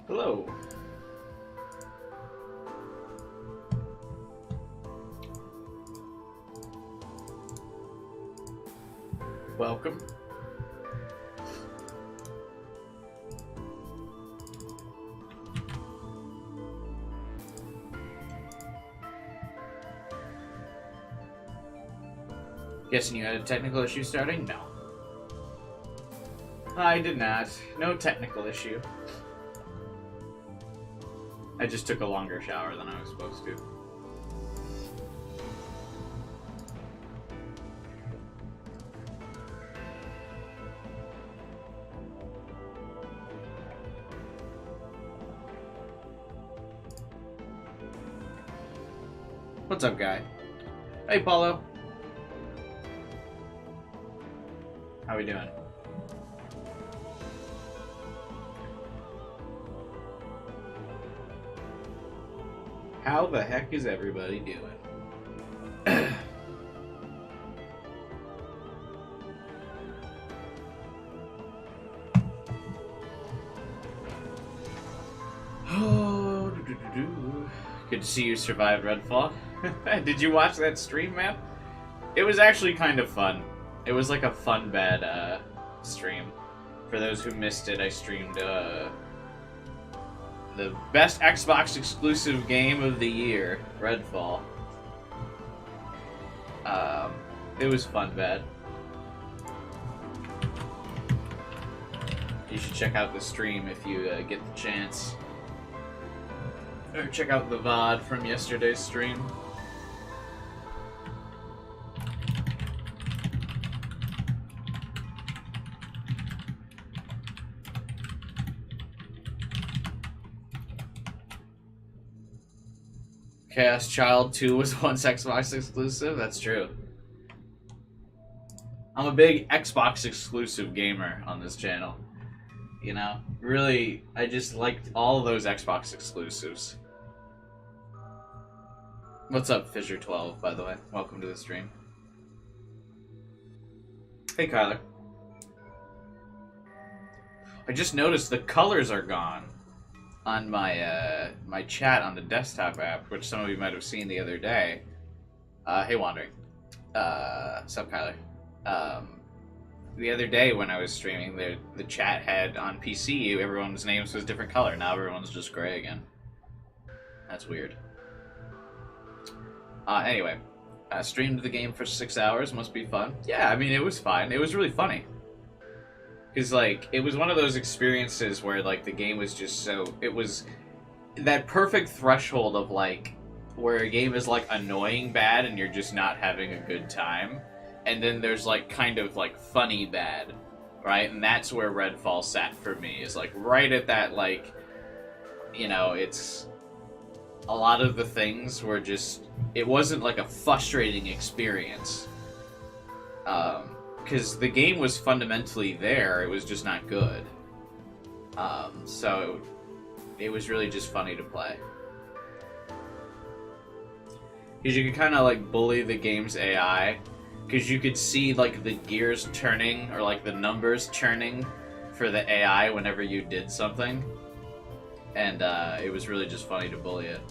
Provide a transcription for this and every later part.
Hello. Welcome. Guessing you had a technical issue starting? No. I did not. No technical issue. I just took a longer shower than I was supposed to. What's up, guy? Hey, Paulo. How we doing? How the heck is everybody doing? Oh, good to see you survived Redfall. Did you watch that stream, man? It was actually kind of fun. It was like a fun bad stream. For those who missed it, I streamed the best Xbox exclusive game of the year, Redfall. It was fun bad. You should check out the stream if you get the chance. Or check out the VOD from yesterday's stream. Chaos Child 2 was once Xbox exclusive? That's true. I'm a big Xbox exclusive gamer on this channel. You know? Really, I just liked all of those Xbox exclusives. What's up, Fisher12, by the way? Welcome to the stream. Hey, Kyler. I just noticed the colors are gone on my my chat on the desktop app, which some of you might have seen the other day. Hey, Wandering. Sup, Kyler. The other day when I was streaming, the chat had on PC, everyone's names was a different color. Now everyone's just gray again. That's weird. Anyway, I streamed the game for 6 hours. Must be fun. Yeah, I mean, it was fine. It was really funny. Because, like, it was one of those experiences where, like, the game was just so... It was that perfect threshold of, like, where a game is, like, annoying bad and you're just not having a good time. And then there's, like, kind of, like, funny bad, right? And that's where Redfall sat for me, is, like, right at that, like, you know, it's... A lot of the things were just... It wasn't, like, a frustrating experience. Because the game was fundamentally there, it was just not good. So it was really just funny to play. Because you could kind of like bully the game's AI, because you could see like the gears turning, or like the numbers churning for the AI whenever you did something. And it was really just funny to bully it.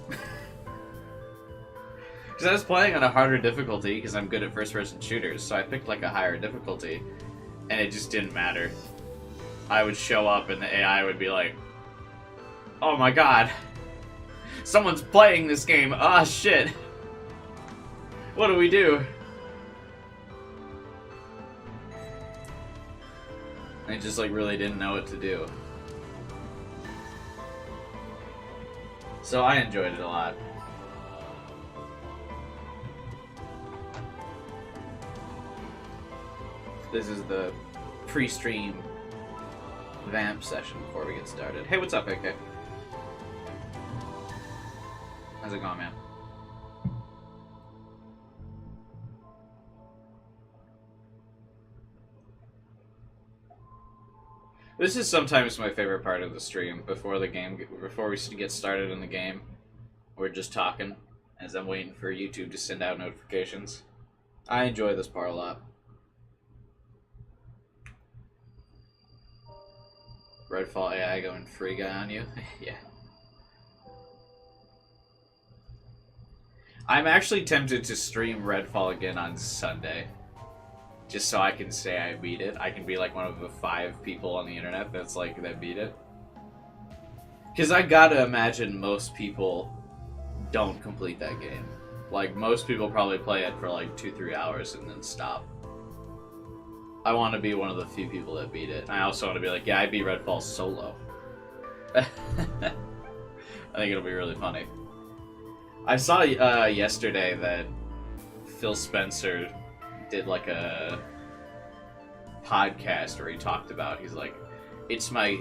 Because I was playing on a harder difficulty, because I'm good at first-person shooters, so I picked, like, a higher difficulty, and it just didn't matter. I would show up, and the AI would be like, oh my god, someone's playing this game, ah shit, what do we do? I just, like, really didn't know what to do. So I enjoyed it a lot. This is the pre-stream vamp session before we get started. Hey, what's up, AK? How's it going, man? This is sometimes my favorite part of the stream before we get started in the game. We're just talking as I'm waiting for YouTube to send out notifications. I enjoy this part a lot. Redfall AI going free guy on you? Yeah. I'm actually tempted to stream Redfall again on Sunday. Just so I can say I beat it. I can be like one of the 5 people on the internet that's like, that beat it. Because I gotta imagine most people don't complete that game. Like, most people probably play it for like 2-3 hours and then stop. I want to be one of the few people that beat it. And I also want to be like, yeah, I beat Redfall solo. I think it'll be really funny. I saw yesterday that Phil Spencer did like a podcast where he talked about, he's like, it's my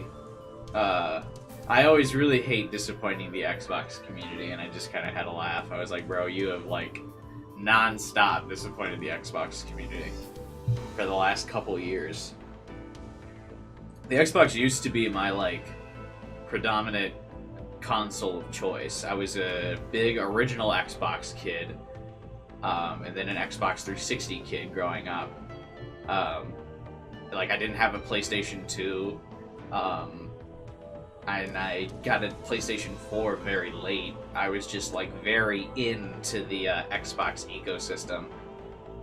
I always really hate disappointing the Xbox community, and I just kind of had a laugh. I was like, bro, you have like non-stop disappointed the Xbox community for the last couple years. The Xbox used to be my like predominant console of choice. I was a big original Xbox kid, and then an Xbox 360 kid growing up. Like, I didn't have a PlayStation 2, and I got a PlayStation 4 very late. I was just like very into the Xbox ecosystem.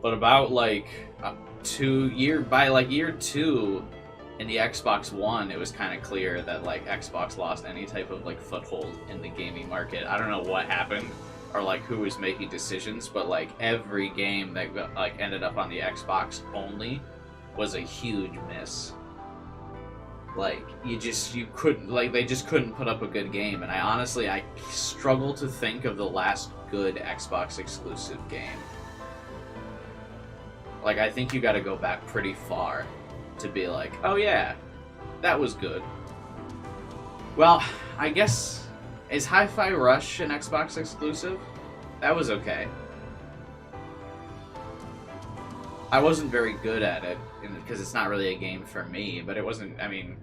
But about like year 2 in the Xbox One, it was kind of clear that like Xbox lost any type of like foothold in the gaming market. I don't know what happened or like who was making decisions, but like every game that like ended up on the Xbox only was a huge miss. Like you couldn't, like, they just couldn't put up a good game, and I struggle to think of the last good Xbox exclusive game. Like, I think you gotta go back pretty far to be like, oh yeah, that was good. Well, I guess, is Hi-Fi Rush an Xbox exclusive? That was okay. I wasn't very good at it, because it's not really a game for me, but it wasn't, I mean,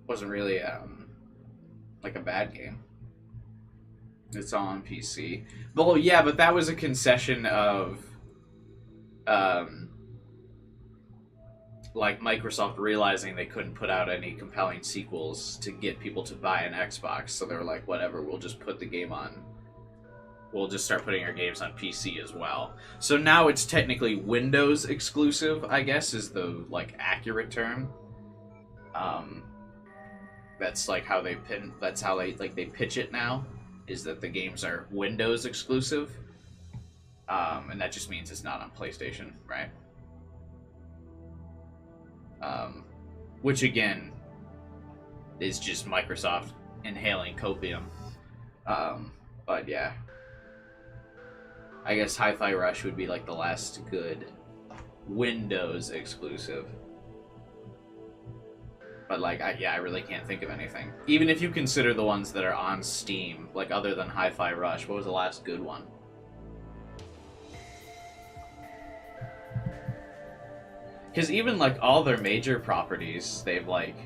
wasn't really, like a bad game. It's all on PC. Well, yeah, but that was a concession of, like, Microsoft realizing they couldn't put out any compelling sequels to get people to buy an Xbox, so they were like, whatever, we'll just put the game on. We'll just start putting our games on PC as well. So now it's technically Windows exclusive, I guess, is the, like, accurate term. That's, like, how they they pitch it now, is that the games are Windows exclusive. And that just means it's not on PlayStation, right? Which, again, is just Microsoft inhaling copium. But, yeah. I guess Hi-Fi Rush would be, like, the last good Windows exclusive. But, like, I really can't think of anything. Even if you consider the ones that are on Steam, like, other than Hi-Fi Rush, what was the last good one? Because even, like, all their major properties, they've, like,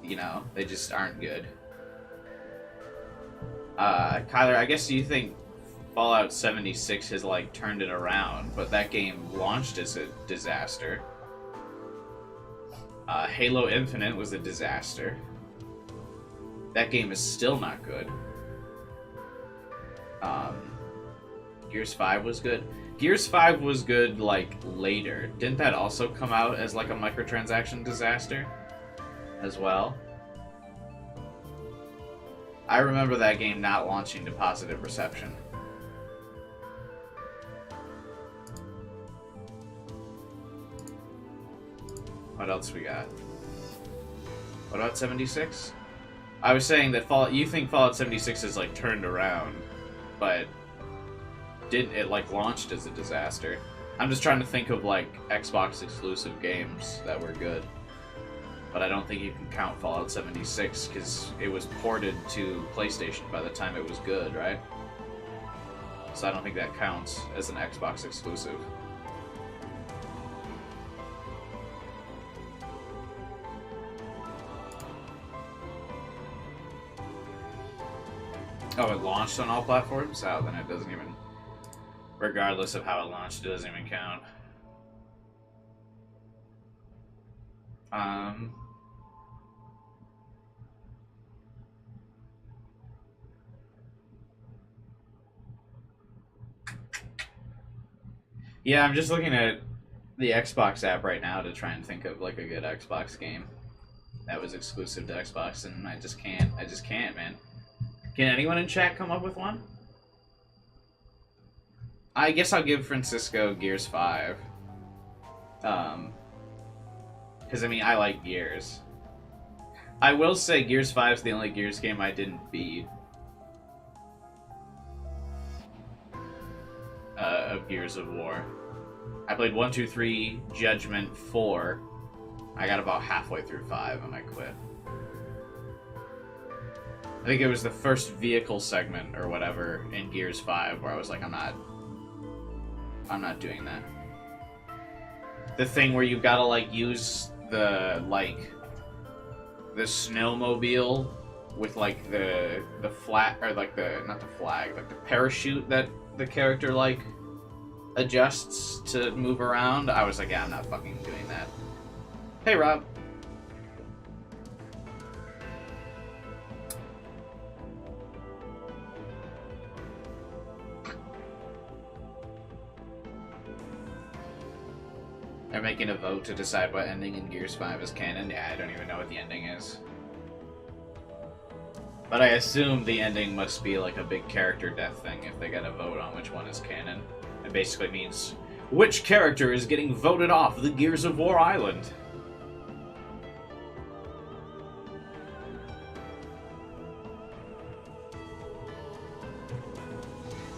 you know, they just aren't good. Kyler, I guess you think Fallout 76 has, like, turned it around, but that game launched as a disaster. Halo Infinite was a disaster. That game is still not good. Gears 5 was good. Gears 5 was good, like, later. Didn't that also come out as, like, a microtransaction disaster as well? I remember that game not launching to positive reception. What else we got? What about 76? I was saying that you think Fallout 76 is, like, turned around, but didn't it, like, launched as a disaster? I'm just trying to think of, like, Xbox exclusive games that were good. But I don't think you can count Fallout 76, because it was ported to PlayStation by the time it was good, right? So I don't think that counts as an Xbox exclusive. Oh, it launched on all platforms? Oh, then it doesn't even... Regardless of how it launched, it doesn't even count. Um... Yeah, I'm just looking at the Xbox app right now to try and think of like a good Xbox game that was exclusive to Xbox, and I just can't. I just can't, man. Can anyone in chat come up with one? I guess I'll give Francisco Gears 5. Because I mean, I like Gears. I will say Gears 5 is the only Gears game I didn't beat. Of Gears of War. I played 1, 2, 3, Judgment, 4. I got about halfway through 5 and I quit. I think it was the first vehicle segment or whatever in Gears 5 where I was like, I'm not doing that. The thing where you've got to like use the snowmobile with like the flag, or like not the flag, like the parachute that the character like adjusts to move around. I was like, yeah, I'm not fucking doing that. Hey, Rob. They're making a vote to decide what ending in Gears 5 is canon. Yeah, I don't even know what the ending is. But I assume the ending must be like a big character death thing if they get a vote on which one is canon. It basically means, which character is getting voted off the Gears of War island?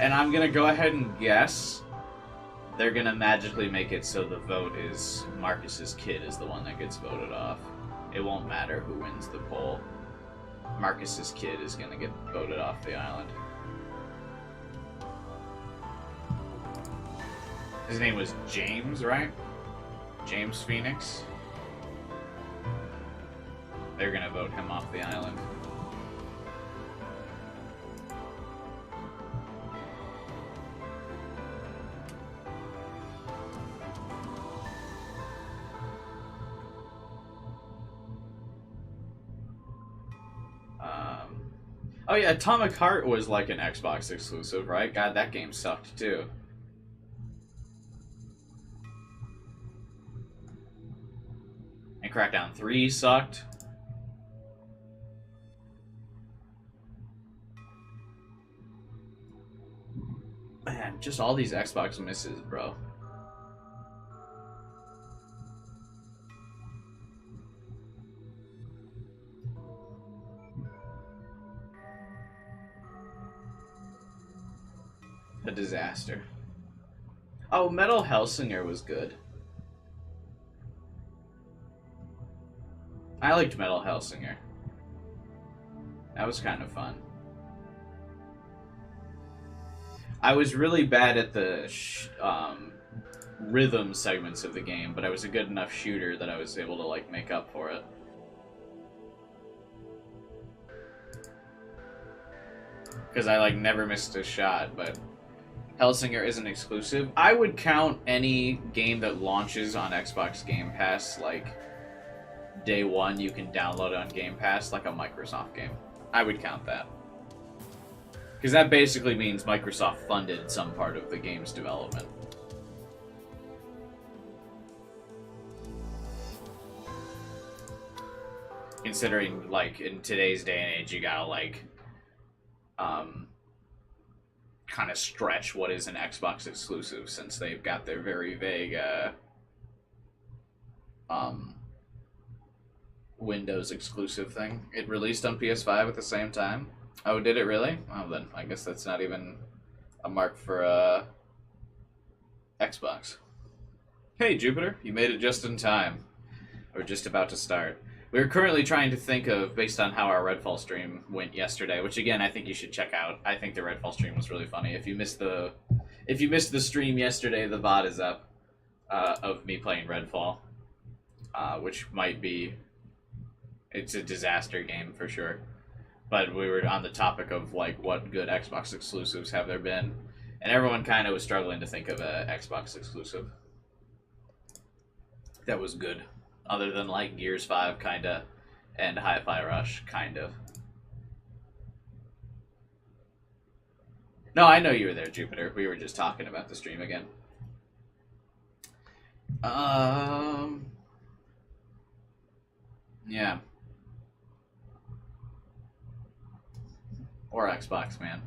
And I'm gonna go ahead and guess they're gonna magically make it so the vote is Marcus's kid is the one that gets voted off. It won't matter who wins the poll. Marcus's kid is gonna get voted off the island. His name was James, right? James Phoenix. They're gonna vote him off the island. Oh yeah, Atomic Heart was like an Xbox exclusive, right? God, that game sucked too. And Crackdown 3 sucked. Man, just all these Xbox misses, bro. A disaster. Oh, Metal Hellsinger was good. I liked Metal Hellsinger. That was kind of fun. I was really bad at the rhythm segments of the game, but I was a good enough shooter that I was able to like make up for it. Because I like never missed a shot, but Hellsinger isn't exclusive. I would count any game that launches on Xbox Game Pass, like day one you can download on Game Pass, like a Microsoft game. I would count that. Because that basically means Microsoft funded some part of the game's development. Considering, like, in today's day and age, you gotta, like, kind of stretch what is an Xbox exclusive, since they've got their very vague, Windows exclusive thing. It released on PS5 at the same time. Oh, did it really? Well, then, I guess that's not even a mark for, Xbox. Hey, Jupiter, you made it just in time. We're just about to start. We're currently trying to think of, based on how our Redfall stream went yesterday, which again, I think you should check out. I think the Redfall stream was really funny. If you missed the stream yesterday, the VOD is up, of me playing Redfall, which might be, it's a disaster game for sure. but we were on the topic of like what good Xbox exclusives have there been, and everyone kind of was struggling to think of a Xbox exclusive that was good, other than like Gears 5 kinda, and Hi-Fi Rush kind of. No, I know you were there, Jupiter. We were just talking about the stream again. Um, yeah, or Xbox, man.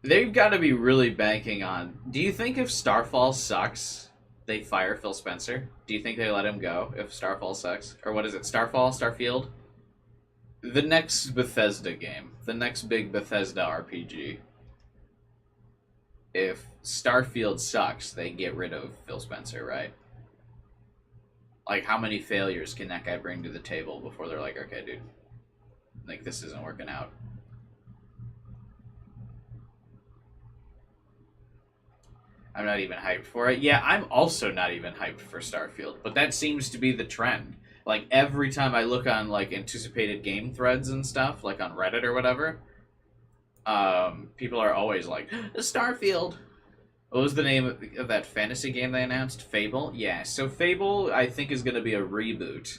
They've got to be really banking on. Do you think if Starfall sucks, they fire Phil Spencer? Do you think they let him go if Starfall sucks? Or what is it? Starfall? Starfield? The next Bethesda game. The next big Bethesda RPG. If Starfield sucks, they get rid of Phil Spencer, right? Like, how many failures can that guy bring to the table before they're like, okay, dude, like, this isn't working out? I'm not even hyped for it. Yeah, I'm also not even hyped for Starfield, but that seems to be the trend. Like, every time I look on, like, anticipated game threads and stuff, like on Reddit or whatever, people are always like, Starfield. What was the name of that fantasy game they announced? Fable? Yeah, so Fable, I think, is going to be a reboot.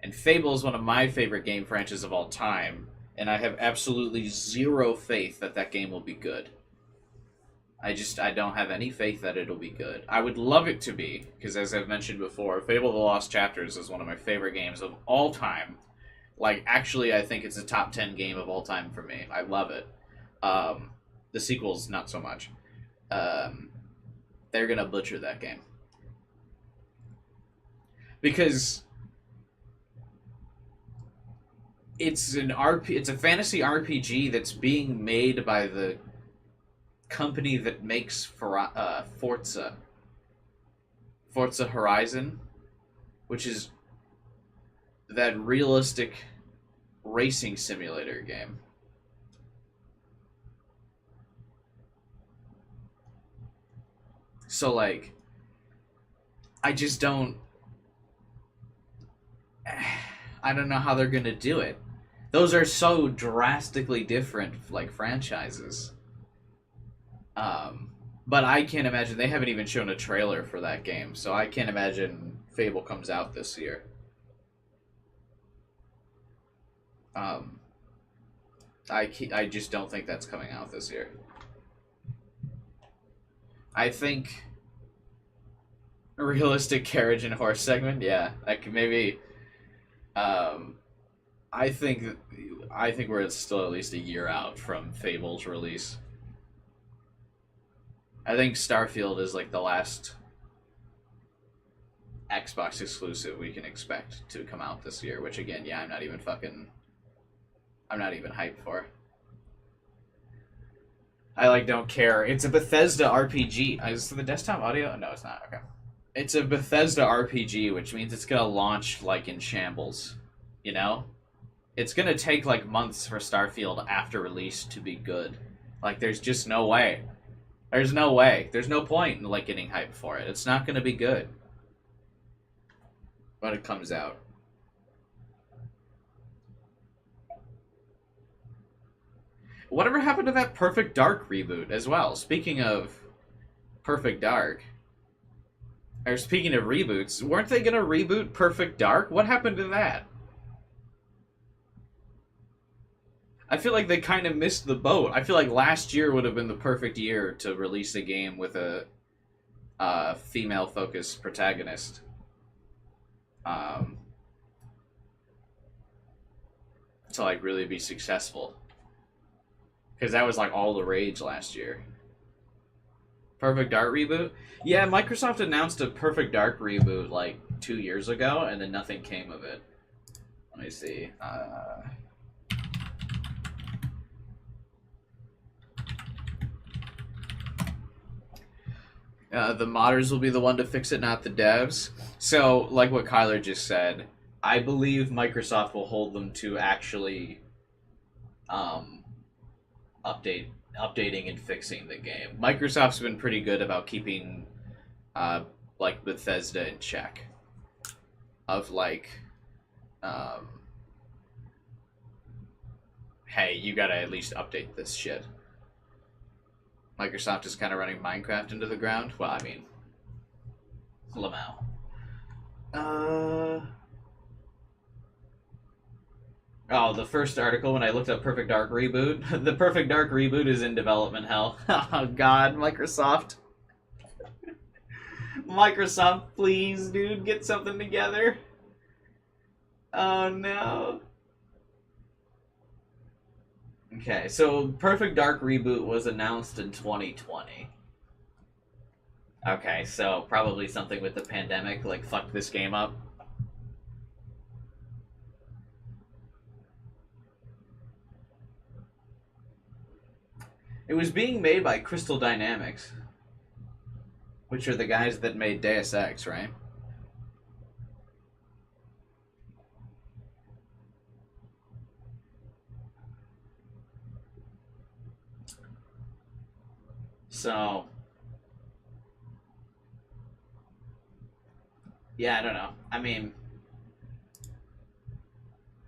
And Fable is one of my favorite game franchises of all time, and I have absolutely zero faith that that game will be good. I don't have any faith that it'll be good. I would love it to be, because as I've mentioned before, Fable The Lost Chapters is one of my favorite games of all time. Like, actually, I think it's a top 10 game of all time for me. I love it. The sequels, not so much. They're gonna butcher that game. Because it's it's a fantasy RPG that's being made by the company that makes Forza Horizon, which is that realistic racing simulator game. So, like, I just don't... I don't know how they're gonna do it. Those are so drastically different, like, franchises. But I can't imagine, they haven't even shown a trailer for that game, so I can't imagine Fable comes out this year. I just don't think that's coming out this year. I think a realistic carriage and horse segment, yeah, that could maybe. I think we're still at least a year out from Fable's release. I think Starfield is like the last Xbox exclusive we can expect to come out this year, which again, yeah, I'm not even hyped for. I like don't care. It's a Bethesda RPG. Is the desktop audio? No, it's not. Okay. It's a Bethesda RPG, which means it's gonna launch like in shambles. You know? It's gonna take like months for Starfield after release to be good. Like, there's just no way. There's no way. There's no point in like getting hyped for it. It's not gonna be good when it comes out. Whatever happened to that Perfect Dark reboot as well? Speaking of Perfect Dark, or speaking of reboots, weren't they gonna reboot Perfect Dark? What happened to that? I feel like they kind of missed the boat. I feel like last year would have been the perfect year to release a game with a female-focused protagonist. To like really be successful. Because that was like all the rage last year. Perfect Dark reboot? Yeah, Microsoft announced a Perfect Dark reboot like 2 years ago, and then nothing came of it. Let me see. The modders will be the one to fix it, not the devs. So, like what Kyler just said, I believe Microsoft will hold them to actually updating and fixing the game. Microsoft's been pretty good about keeping like Bethesda in check. Of like hey, you gotta at least update this shit. Microsoft is kind of running Minecraft into the ground. Well, I mean, Lamau. Oh, the first article when I looked up Perfect Dark Reboot. The Perfect Dark Reboot is in development hell. Oh, God, Microsoft. Microsoft, please, dude, get something together. Oh, no. Okay, so Perfect Dark Reboot was announced in 2020. Okay, so probably something with the pandemic, like, fucked this game up. It was being made by Crystal Dynamics, which are the guys that made Deus Ex, right? So, yeah, I don't know. I mean,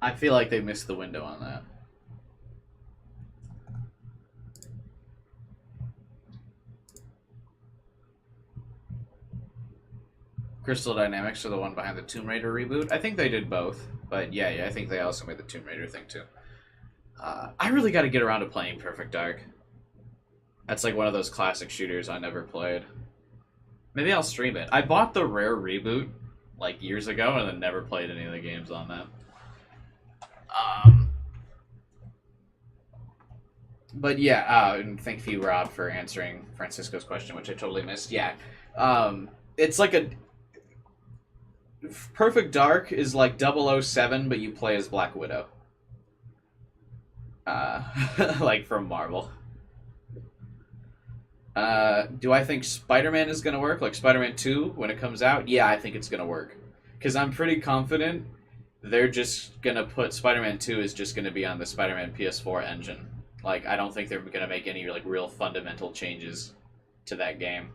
I feel like they missed the window on that. Crystal Dynamics are the one behind the Tomb Raider reboot. I think they did both, but yeah, I think they also made the Tomb Raider thing too. I really got to get around to playing Perfect Dark. That's like one of those classic shooters I never played. Maybe I'll stream it. I bought the Rare reboot like years ago and then never played any of the games on that. But yeah, and thank you, Rob, for answering Francisco's question, which I totally missed. Yeah, it's like a Perfect Dark is like 007, but you play as Black Widow. Like from Marvel. Do I think Spider-Man is going to work? Like Spider-Man 2 when it comes out? Yeah, I think it's going to work. Because I'm pretty confident they're just going to put Spider-Man 2 is just going to be on the Spider-Man PS4 engine. Like, I don't think they're going to make any like real fundamental changes to that game.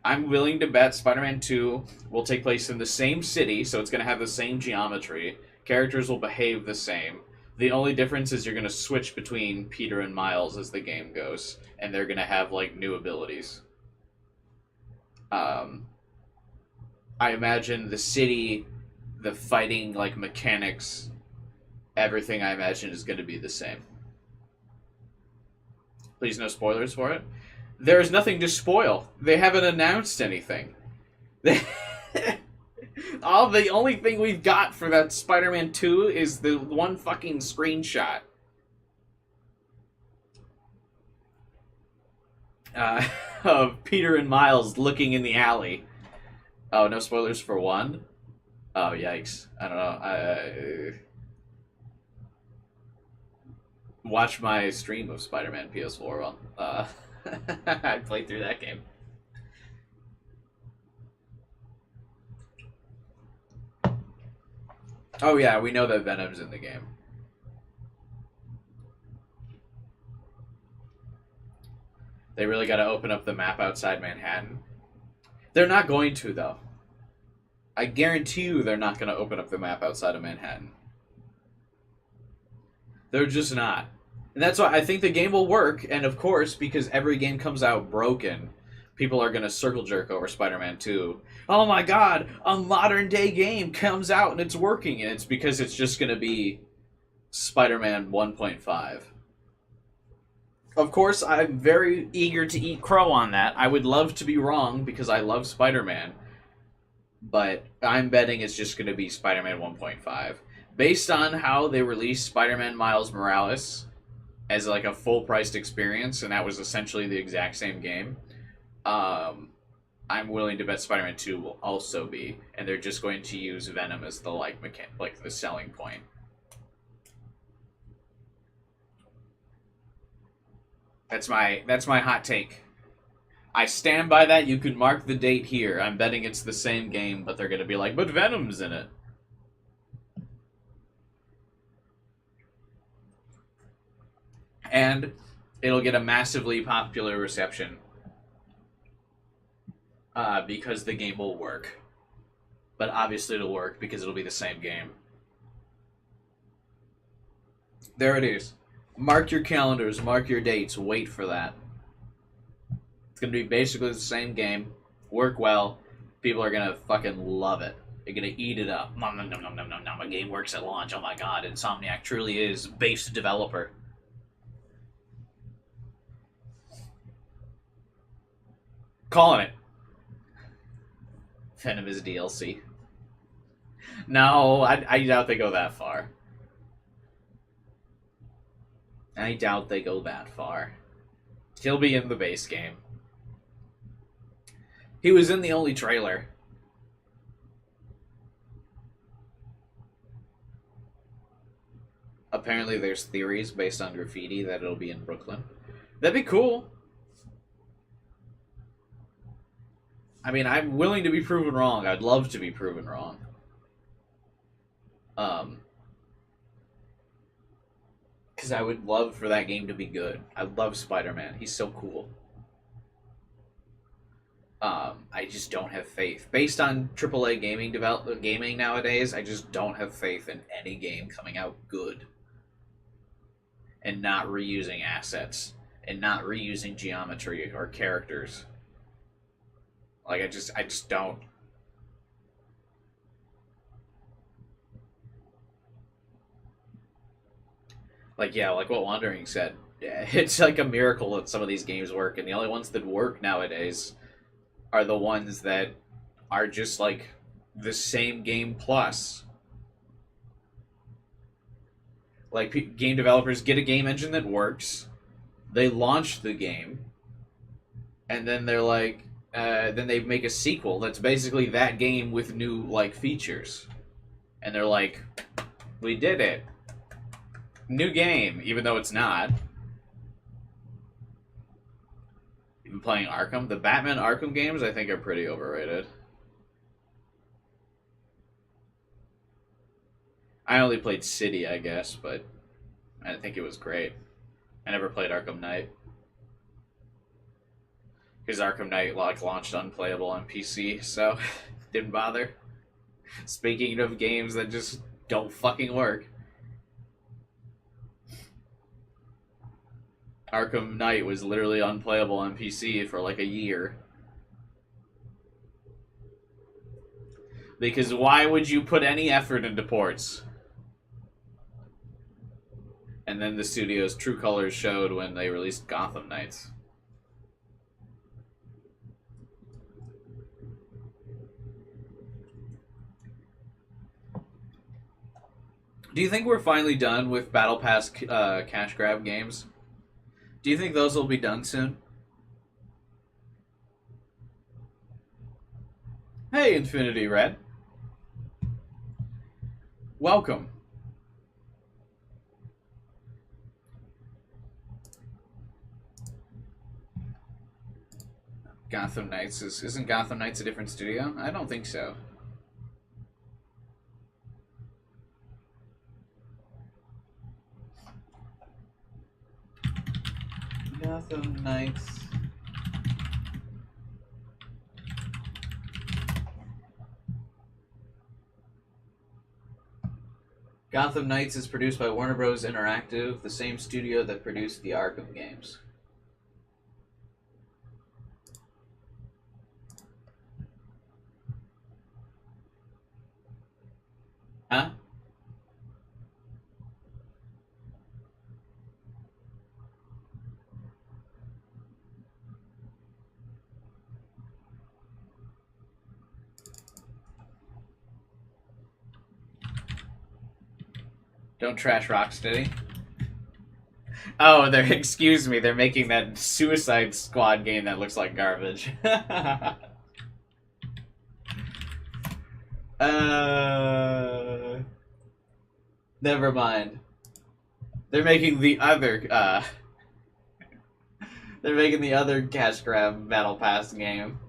I'm willing to bet Spider-Man 2 will take place in the same city, so it's going to have the same geometry. Characters will behave the same. The only difference is you're going to switch between Peter and Miles as the game goes, and they're going to have, like, new abilities. I imagine the city, the fighting, like, mechanics, everything I imagine is going to be the same. Please no spoilers for it. There is nothing to spoil. They haven't announced anything. The only thing we've got for that Spider-Man 2 is the one fucking screenshot. Of Peter and Miles looking in the alley. Oh, no spoilers for 1? Oh, yikes. I don't know. Watch my stream of Spider-Man PS4 one. I played through that game. Oh yeah, we know that Venom's in the game. They really got to open up the map outside Manhattan. They're not going to, though. I guarantee you they're not going to open up the map outside of Manhattan. They're just not. And that's why I think the game will work, and of course, because every game comes out broken, people are going to circle jerk over Spider-Man 2. Oh my god, a modern day game comes out and it's working, and it's because it's just going to be Spider-Man 1.5. Of course, I'm very eager to eat crow on that. I would love to be wrong because I love Spider-Man. But I'm betting it's just going to be Spider-Man 1.5. Based on how they released Spider-Man Miles Morales as like a full-priced experience, and that was essentially the exact same game, I'm willing to bet Spider-Man 2 will also be, and they're just going to use Venom as the like the selling point. That's my hot take. I stand by that. You can mark the date here. I'm betting it's the same game, but they're going to be like, but Venom's in it. And it'll get a massively popular reception because the game will work. But obviously it'll work because it'll be the same game. There it is. Mark your calendars, mark your dates, wait for that. It's gonna be basically the same game, work well, people are gonna fucking love it. They're gonna eat it up. Nom nom nom nom nom nom nom. A game works at launch. Oh my god, Insomniac truly is base developer. Calling it. Venom is DLC. No, I doubt they go that far. I doubt they go that far. He'll be in the base game. He was in the only trailer. Apparently there's theories based on graffiti that it'll be in Brooklyn. That'd be cool. I mean, I'm willing to be proven wrong. I'd love to be proven wrong. Because I would love for that game to be good. I love Spider-Man. He's so cool. I just don't have faith. Based on AAA gaming nowadays, I just don't have faith in any game coming out good. And not reusing assets. And not reusing geometry or characters. Like, I just don't. Like, yeah, like what Wandering said. It's like a miracle that some of these games work, and the only ones that work nowadays are the ones that are just like the same game plus. Like, game developers get a game engine that works, they launch the game, and then they're like, then they make a sequel that's basically that game with new, like, features. And they're like, we did it. New game, even though it's not. You've been playing Arkham? The Batman Arkham games, I think, are pretty overrated. I only played City, I guess, but I think it was great. I never played Arkham Knight. Because Arkham Knight launched unplayable on PC, so didn't bother. Speaking of games that just don't fucking work. Arkham Knight was literally unplayable on PC for like a year. Because why would you put any effort into ports? And then the studio's true colors showed when they released Gotham Knights. Do you think we're finally done with Battle Pass cash grab games? Do you think those will be done soon? Hey, Infinity Red. Welcome. Gotham Knights isn't Gotham Knights a different studio? I don't think so. Gotham Knights. Gotham Knights is produced by Warner Bros. Interactive, the same studio that produced the Arkham games. Huh? Don't trash Rocksteady. Oh, excuse me, they're making that Suicide Squad game that looks like garbage. Never mind. They're making the other, they're making the other cash grab Battle Pass game.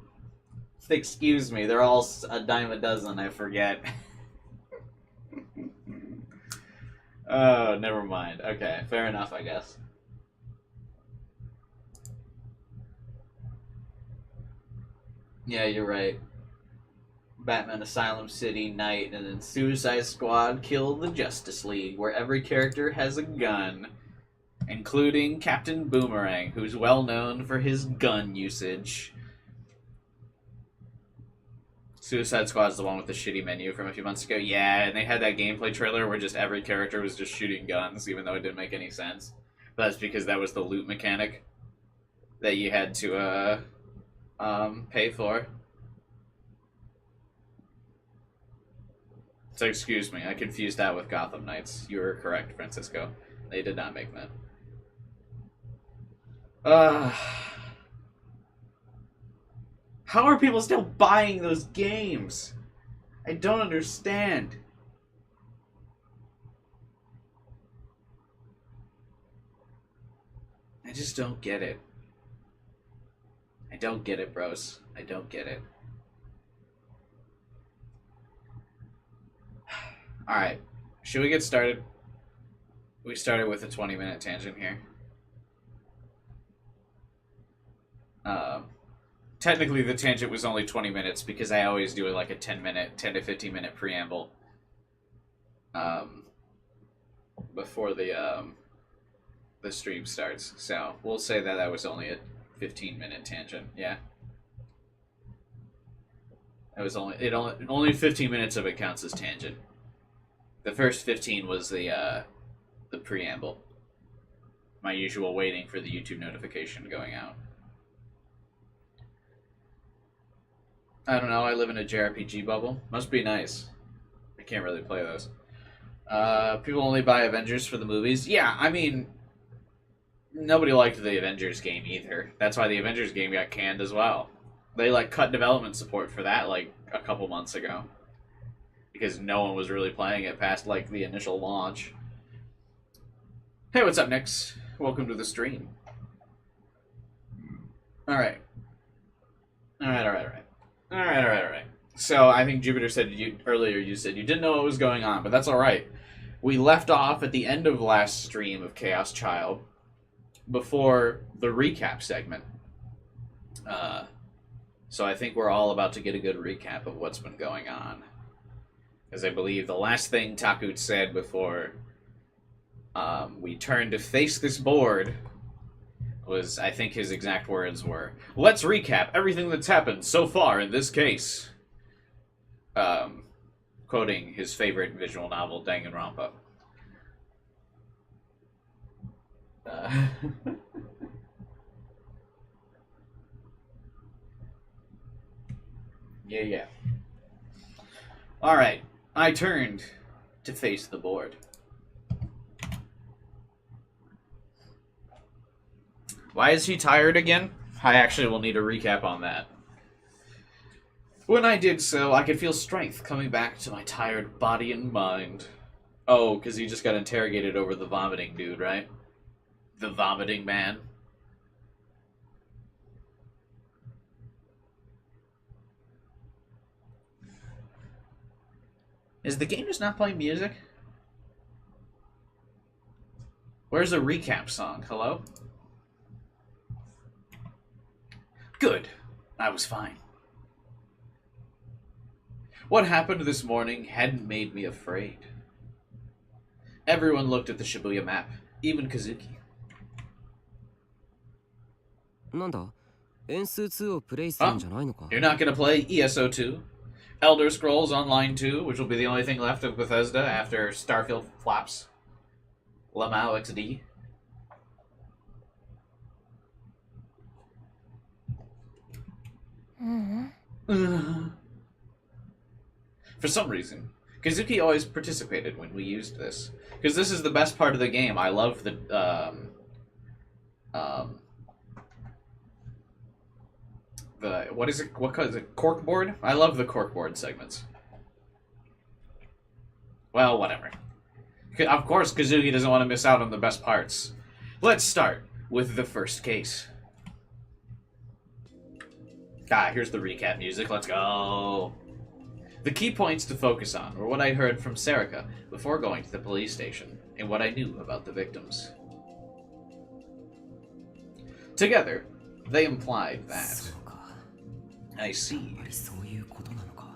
Excuse me, they're all a dime a dozen, I forget. Oh, never mind. Okay, fair enough, I guess. Yeah, you're right. Batman Asylum City, Night, and then Suicide Squad Kill the Justice League, where every character has a gun. including Captain Boomerang, who's well known for his gun usage. Suicide Squad's the one with the shitty menu from a few months ago. Yeah, and they had that gameplay trailer where just every character was just shooting guns, even though it didn't make any sense. But that's because that was the loot mechanic that you had to pay for. So excuse me, I confused that with Gotham Knights. You were correct, Francisco. They did not make that. How are people still buying those games? I don't understand. I just don't get it. I don't get it, bros. I don't get it. Alright. Should we get started? We started with a 20-minute tangent here. Technically, the tangent was only 20 minutes because I always do like a 10 to 15 minute preamble before the stream starts. So we'll say that that was only a 15-minute tangent. Yeah, it was only 15 minutes of it counts as tangent. The first 15 was the preamble. My usual waiting for the YouTube notification going out. I don't know, I live in a JRPG bubble. Must be nice. I can't really play those. People only buy Avengers for the movies. Yeah, I mean, nobody liked the Avengers game either. That's why the Avengers game got canned as well. They, like, cut development support for that, like, a couple months ago. Because no one was really playing it past, like, the initial launch. Hey, what's up, Nix? Welcome to the stream. Alright. Alright. So, I think Jupiter said earlier, you said you didn't know what was going on, but that's alright. We left off at the end of last stream of Chaos Child before the recap segment. So I think we're all about to get a good recap of what's been going on. Because I believe the last thing Takut said before we turned to face this board was, I think his exact words were, "Let's recap everything that's happened so far in this case." Quoting his favorite visual novel, Danganronpa. Yeah. Alright, I turned to face the board. Why is he tired again? I actually will need a recap on that. When I did so, I could feel strength coming back to my tired body and mind. Oh, because he just got interrogated over the vomiting dude, right? The vomiting man. Is the game just not playing music? Where's the recap song? Hello? Good. I was fine. What happened this morning hadn't made me afraid. Everyone looked at the Shibuya map, even Kazuki. なんだNS2 をプレイするんじゃないのか You're not gonna play ESO2, Elder Scrolls Online 2, which will be the only thing left of Bethesda after Starfield flops. Lamau XD. For some reason, Kazuki always participated when we used this. Because this is the best part of the game. I love the, what is it? What is it? Corkboard? I love the corkboard segments. Well, whatever. Of course, Kazuki doesn't want to miss out on the best parts. Let's start with the first case. Here's the recap music. Let's go. The key points to focus on were what I heard from Serica before going to the police station and what I knew about the victims. Together, they implied that... I see.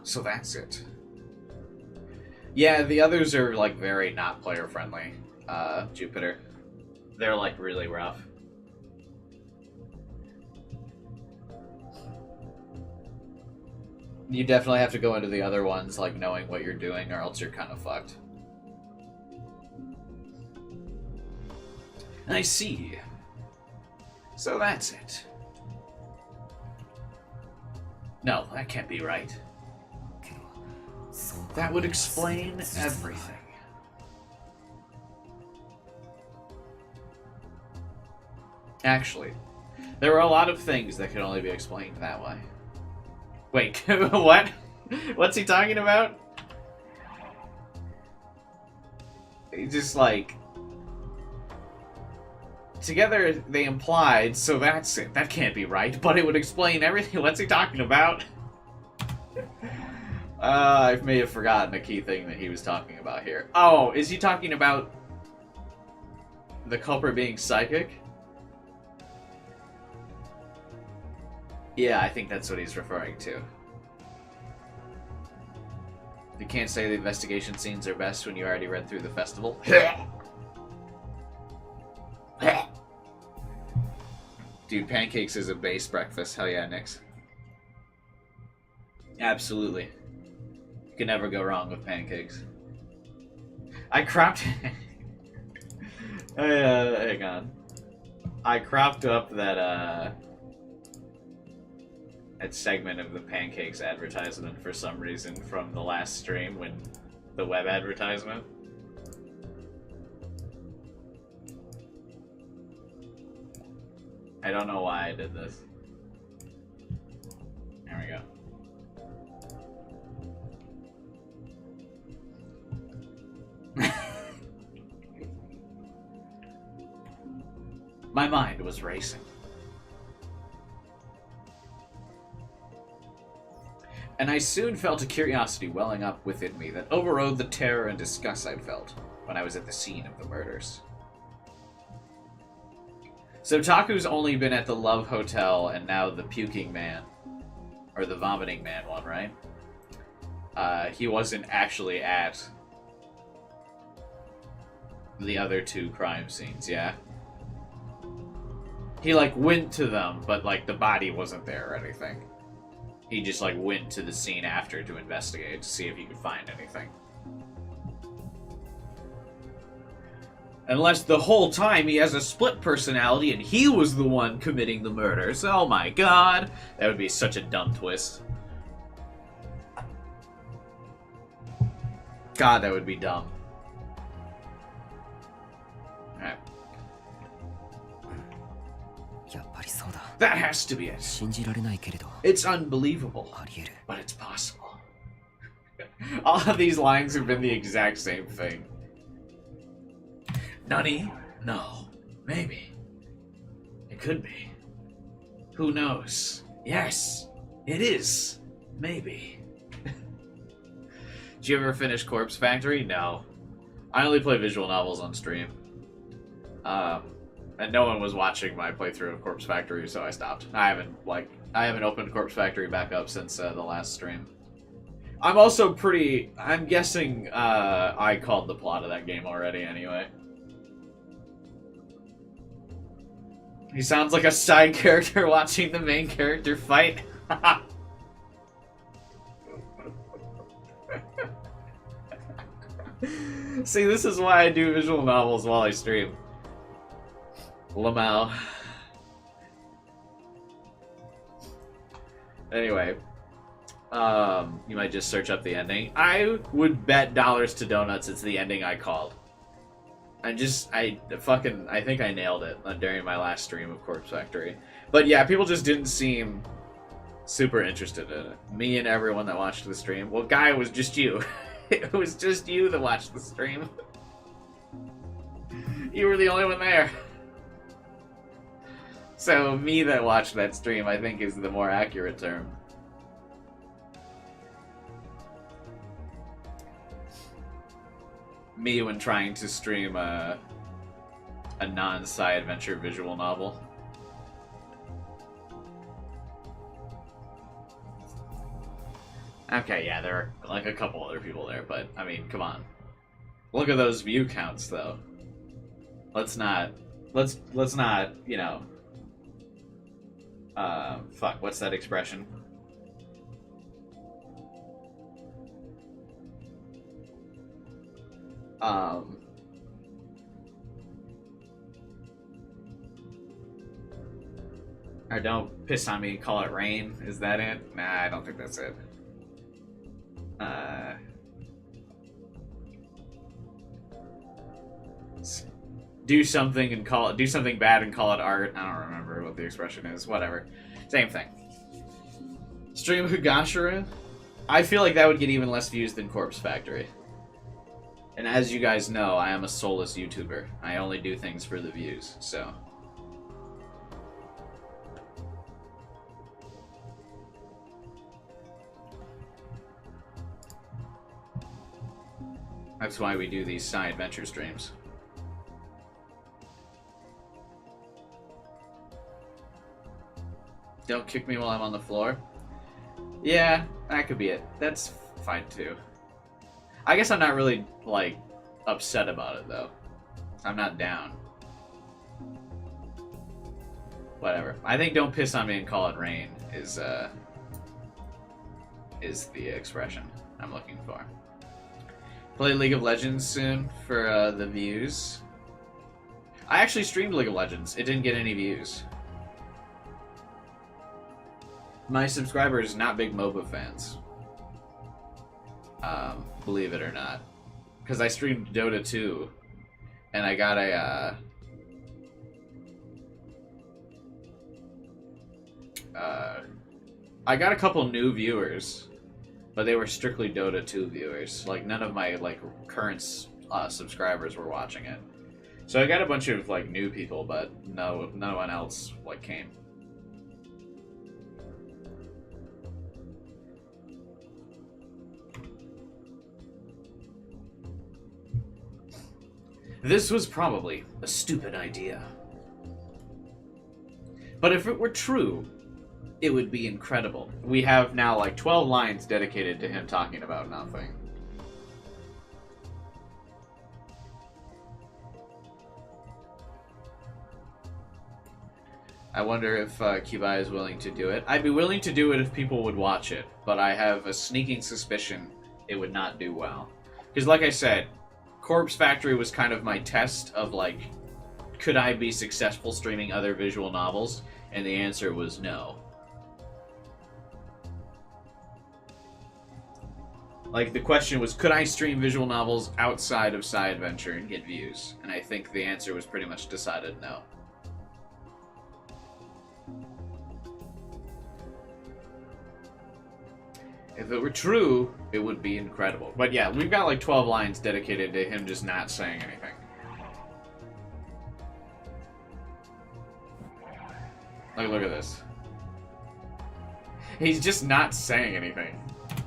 So that's it. Yeah, the others are, like, very not player-friendly, Jupiter. They're like really rough. You definitely have to go into the other ones like knowing what you're doing, or else you're kind of fucked. I see. So that's it. No, that can't be right. That would explain everything. Actually, there are a lot of things that can only be explained that way. Wait, what? What's he talking about? He's just like... Together they implied, so that's it. That can't be right, but it would explain everything. What's he talking about? I may have forgotten a key thing that he was talking about here. Oh, is he talking about the culprit being psychic? Yeah, I think that's what he's referring to. You can't say the investigation scenes are best when you already read through the festival. Dude, pancakes is a base breakfast. Hell yeah, Nix. Absolutely. You can never go wrong with pancakes. I cropped... hang on. I cropped up that segment of the pancakes advertisement for some reason from the last stream, when the web advertisement. I don't know why I did this. There we go. My mind was racing. And I soon felt a curiosity welling up within me that overrode the terror and disgust I'd felt when I was at the scene of the murders. So Taku's only been at the Love Hotel and now the Puking Man. Or the Vomiting Man one, right? He wasn't actually at the other two crime scenes, yeah? He, like, went to them, but, like, the body wasn't there or anything. He just, like, went to the scene after to investigate to see if he could find anything. Unless the whole time he has a split personality and he was the one committing the murders. Oh my god. That would be such a dumb twist. God, that would be dumb. Alright. That has to be it. It's unbelievable, but it's possible. All of these lines have been the exact same thing. Nani? No. Maybe. It could be. Who knows? Yes, it is. Maybe. Did you ever finish Corpse Factory? No. I only play visual novels on stream. And no one was watching my playthrough of Corpse Factory, so I stopped. I haven't opened Corpse Factory back up since the last stream. I'm also I'm guessing I called the plot of that game already anyway. He sounds like a side character watching the main character fight. See, this is why I do visual novels while I stream. Lamau. Anyway, you might just search up the ending. I would bet dollars to donuts it's the ending I called. I think I nailed it during my last stream of Corpse Factory. But yeah, people just didn't seem super interested in it. Me and everyone that watched the stream. Well, Guy, it was just you. It was just you that watched the stream. You were the only one there. So, me that watched that stream, I think, is the more accurate term. Me when trying to stream a non-sci adventure visual novel. Okay, yeah, there are like a couple other people there, but I mean, come on. Look at those view counts, though. Let's not let's not, you know, fuck, what's that expression? Or don't piss on me, call it rain. Is that it? Nah, I don't think that's it. Do something and call it, do something bad and call it art. I don't remember what the expression is. Whatever. Same thing. Stream Higashira? I feel like that would get even less views than Corpse Factory. And as you guys know, I am a soulless YouTuber. I only do things for the views, so. That's why we do these side adventure streams. Don't kick me while I'm on the floor. Yeah, that could be it. That's fine too. I guess I'm not really, like, upset about it though. I'm not down. Whatever. I think don't piss on me and call it rain is the expression I'm looking for. Play League of Legends soon for the views. I actually streamed League of Legends. It didn't get any views. My subscribers not big MOBA fans. Believe it or not. Because I streamed Dota 2. And I got a I got a couple new viewers. But they were strictly Dota 2 viewers. Like, none of my, like, current subscribers were watching it. So I got a bunch of, like, new people, but no one else, like, came. This was probably a stupid idea. But if it were true, it would be incredible. We have now like 12 lines dedicated to him talking about nothing. I wonder if Cubai is willing to do it. I'd be willing to do it if people would watch it, but I have a sneaking suspicion it would not do well. Because like I said, Corpse Factory was kind of my test of like, could I be successful streaming other visual novels? And the answer was no. Like, the question was, could I stream visual novels outside of Side Adventure and get views? And I think the answer was pretty much decided no. If it were true, it would be incredible. But yeah, we've got like 12 lines dedicated to him just not saying anything. Like, look at this. He's just not saying anything.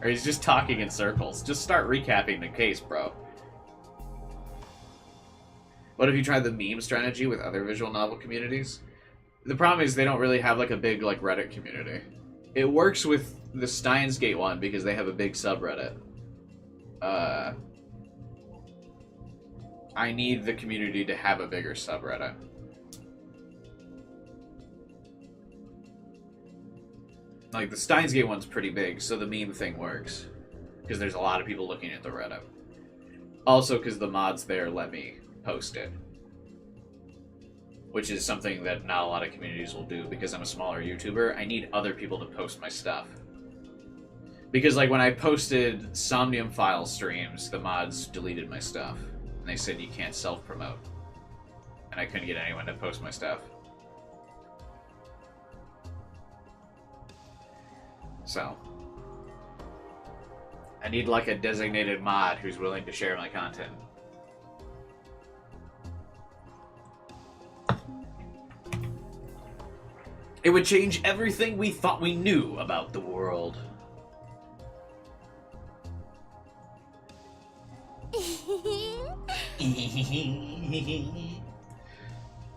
Or he's just talking in circles. Just start recapping the case, bro. What if you tried the meme strategy with other visual novel communities? The problem is they don't really have like a big like Reddit community. It works with the Steins Gate one because they have a big subreddit. I need the community to have a bigger subreddit. Like, the Steins Gate one's pretty big, so the meme thing works. Because there's a lot of people looking at the Reddit. Also, because the mods there let me post it. Which is something that not a lot of communities will do, because I'm a smaller YouTuber. I need other people to post my stuff. Because, like, when I posted Somnium File streams, the mods deleted my stuff. And they said you can't self-promote. And I couldn't get anyone to post my stuff. So, I need like a designated mod who's willing to share my content. It would change everything we thought we knew about the world.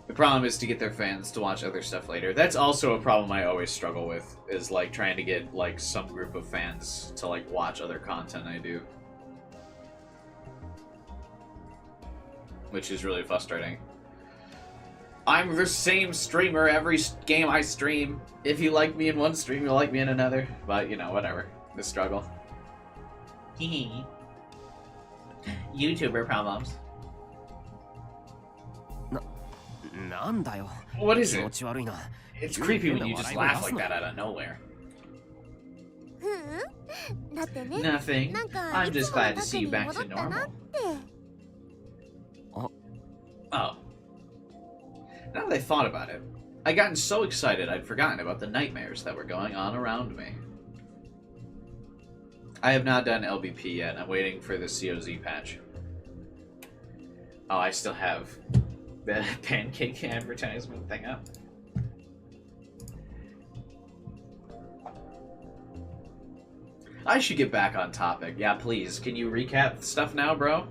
The problem is to get their fans to watch other stuff later. That's also a problem I always struggle with, is like trying to get like some group of fans to like watch other content I do. Which is really frustrating. I'm the same streamer every game I stream. If you like me in one stream, you'll like me in another. But, you know, whatever. The struggle. Hee YouTuber problems. What is it? It's creepy when you just laugh like that out of nowhere. Nothing. I'm just glad to see you back to normal. Oh. Now that I thought about it, I'd gotten so excited I'd forgotten about the nightmares that were going on around me. I have not done LBP yet. I'm waiting for the COZ patch. Oh, I still have the pancake advertisement thing up. I should get back on topic. Yeah, please. Can you recap stuff now, bro?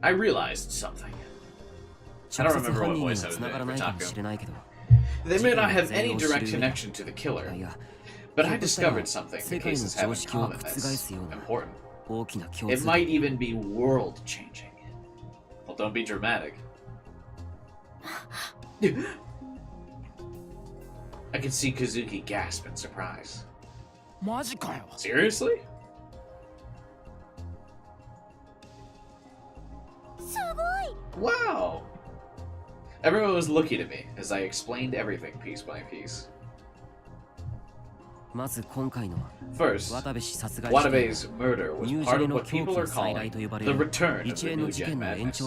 I realized something. I don't remember what voice I was doing for Taco. They may not have any direct connection to the killer, but I discovered something the cases have in common that's important. It might even be world-changing. Well, don't be dramatic. I can see Kazuki gasp in surprise. Seriously? Wow! Everyone was looking at me as I explained everything piece by piece. First, Watabe's murder was part of what people are calling the return of the New Gen Madness.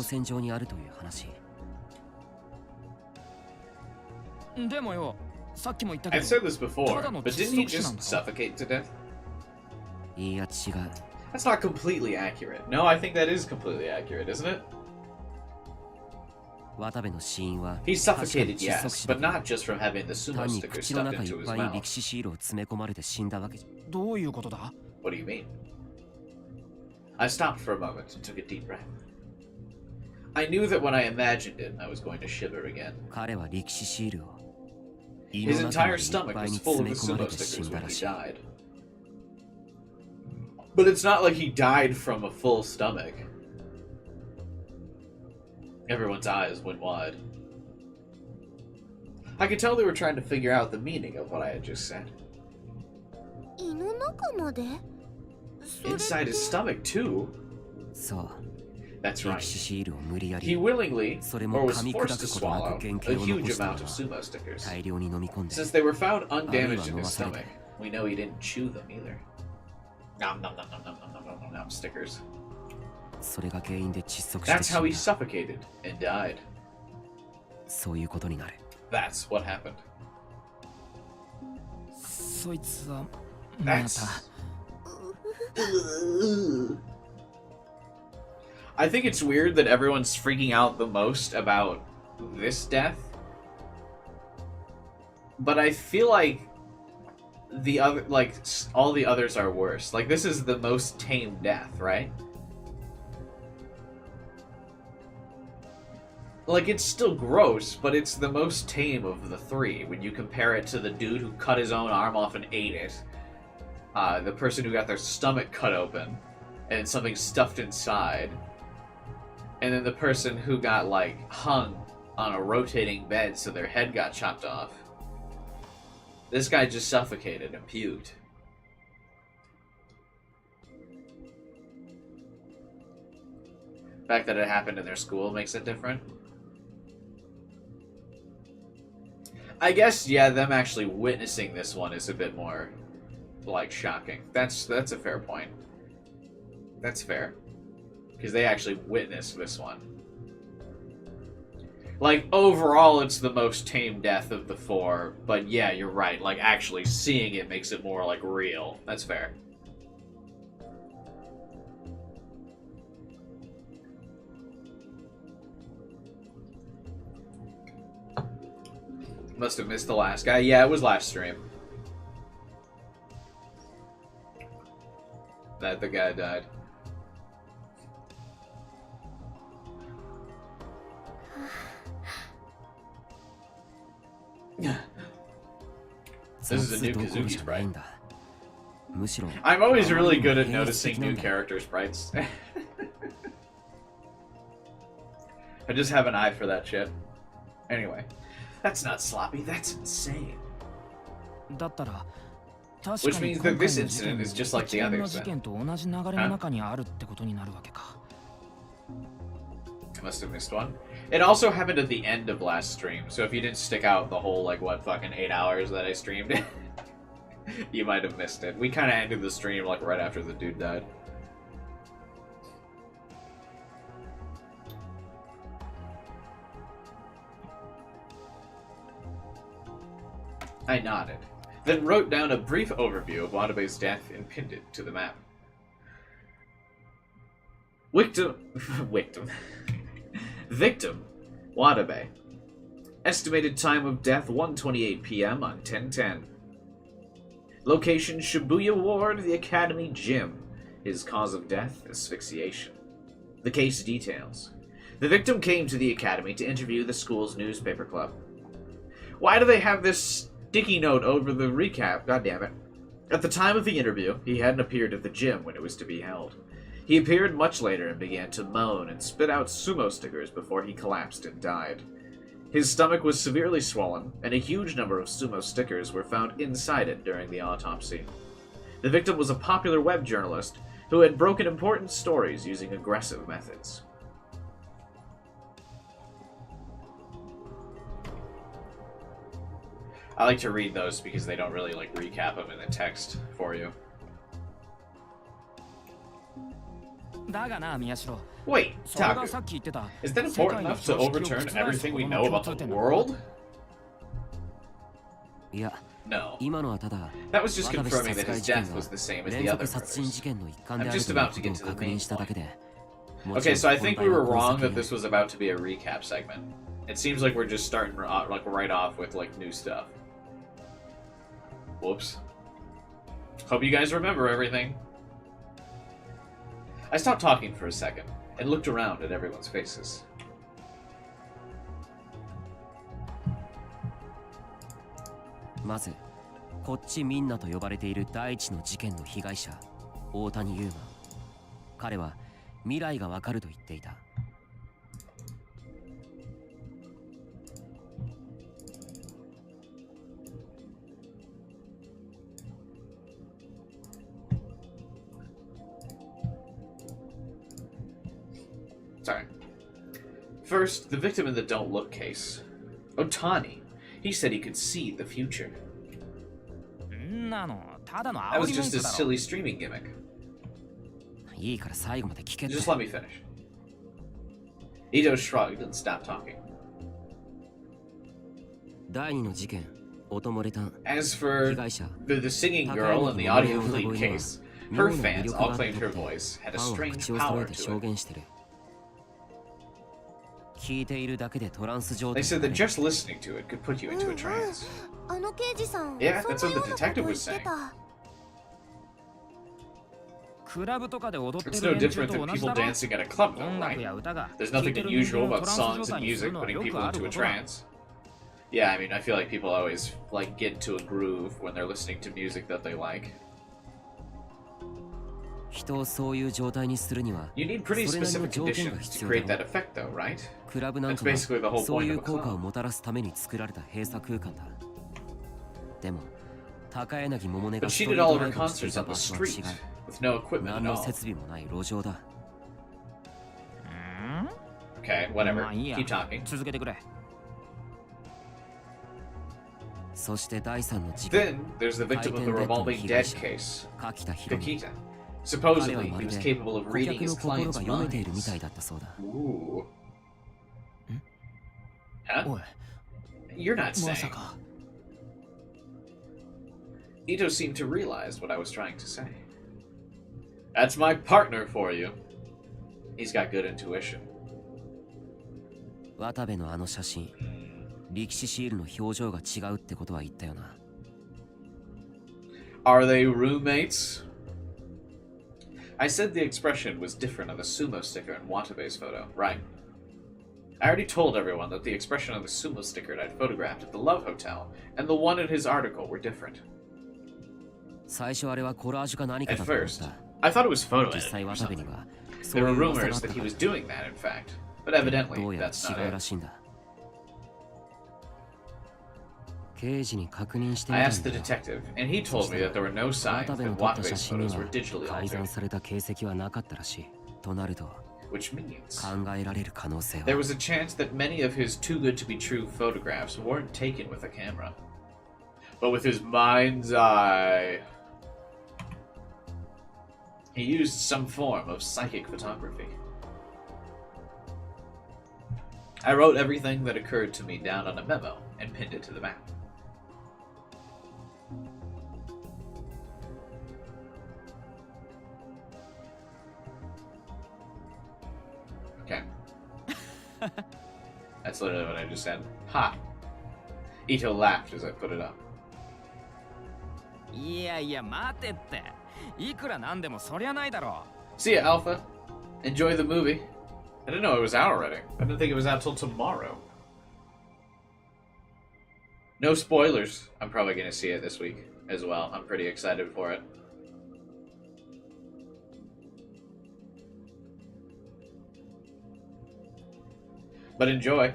I've said this before, but didn't he just suffocate to death? That's not completely accurate. No, I think that is completely accurate, isn't it? He suffocated, yes, but not just from having the sumo sticker stuffed into his mouth. What do you mean? I stopped for a moment and took a deep breath. I knew that when I imagined it, I was going to shiver again. His entire stomach was full of the sumo stickers when he died. But it's not like he died from a full stomach. Everyone's eyes went wide. I could tell they were trying to figure out the meaning of what I had just said. Inside his stomach, too? That's right. He willingly, or was forced to swallow, a huge amount of sumo stickers. Since they were found undamaged in his stomach, we know he didn't chew them either. Nom nom nom nom nom nom nom nom nom stickers. That's how he suffocated and died. That's what happened. That's... I think it's weird that everyone's freaking out the most about this death. But I feel like the other, like, all the others are worse. Like, this is the most tame death, right? Like, it's still gross, but it's the most tame of the three when you compare it to the dude who cut his own arm off and ate it. The person who got their stomach cut open and something stuffed inside. And then the person who got, like, hung on a rotating bed so their head got chopped off. This guy just suffocated and puked. The fact that it happened in their school makes it different. I guess, yeah, them actually witnessing this one is a bit more, like, shocking. That's a fair point. That's fair. Because they actually witnessed this one. Like, overall, it's the most tame death of the four, but yeah, you're right. Like, actually seeing it makes it more, like, real. That's fair. Must have missed the last guy. Yeah, it was last stream. That the guy died. This is a new Kazuki sprite. I'm always really good at noticing new character sprites. I just have an eye for that shit. Anyway, that's not sloppy, that's insane. Which means that this incident is just like the others, then. I must have missed one. It also happened at the end of last stream, so if you didn't stick out the whole, like, what, fucking 8 hours that I streamed, you might have missed it. We kind of ended the stream, like, right after the dude died. I nodded, then wrote down a brief overview of Watabe's death and pinned it to the map. Victim, Watabe. Estimated time of death 1:28 p.m. on 10/10. Location Shibuya Ward, the Academy Gym. His cause of death, asphyxiation. The case details. The victim came to the Academy to interview the school's newspaper club. Why do they have this sticky note over the recap? God damn it. At the time of the interview, he hadn't appeared at the gym when it was to be held. He appeared much later and began to moan and spit out Sumo stickers before he collapsed and died. His stomach was severely swollen, and a huge number of Sumo stickers were found inside it during the autopsy. The victim was a popular web journalist who had broken important stories using aggressive methods. I like to read those because they don't really, like, recap them in the text for you. Wait, Taku, is that important enough to overturn everything we know about the world? No. That was just confirming that his death was the same as the other murders. I'm just about to get to the main point. Okay, so I think we were wrong that this was about to be a recap segment. It seems like we're just starting like right off with like new stuff. Whoops. Hope you guys remember everything. I stopped talking for a second and looked around at everyone's faces. First, こっちみんなと呼ばれている第一の事件の被害者、大谷優馬。彼は未来がわかると言っていた。Sorry. First, the victim in the Don't Look case. Otani. He said he could see the future. That was just a silly streaming gimmick. Just let me finish. Ito shrugged and stopped talking. As for the singing girl in the audio lead case, her fans all claimed her voice had a strange power to it. They said that just listening to it could put you into a trance. Yeah, that's what the detective was saying. It's no different than people dancing at a club, though, right? There's nothing unusual about songs and music putting people into a trance. Yeah, I mean, I feel like people always, like, get to a groove when they're listening to music that they like. You need pretty specific conditions to create that effect, though, right? That's basically the whole point of a club. But she did all of her concerts on the street, with no equipment at all. Okay, whatever. Keep talking. Then, there's the victim of the revolving dead case, Kakita. Supposedly, he was capable of reading his client's minds. Ooh. Huh? You're not saying. Ito seemed to realize what I was trying to say. That's my partner for you. He's got good intuition. Are they roommates? I said the expression was different on the Sumo sticker in Watabe's photo, right? I already told everyone that the expression on the Sumo sticker I'd photographed at the Love Hotel and the one in his article were different. At first, I thought it was photo editing or something. There were rumors that he was doing that, in fact. But evidently, どうやら that's not 違う it. らしいんだ。刑事に確認してみ I たん asked だ the よ。 detective, and he told me that there were no 花 signs 束 that の撮った写 Watabe's 真に photos は were digitally 改ざん altered, された形跡はなかったらしい。となると which means 考えられる可能性は there was a chance that many of his too good to be true photographs weren't taken with a camera, but with his mind's eye. He used some form of psychic photography. I wrote everything that occurred to me down on a memo and pinned it to the map. Okay. That's literally what I just said. Ha! Ito laughed as I put it up. いやいや待てって。いくらなんでもそりゃないだろう。 See ya, Alpha. Enjoy the movie. I didn't know it was out already. I didn't think it was out till tomorrow. No spoilers. I'm probably going to see it this week as well. I'm pretty excited for it. But enjoy.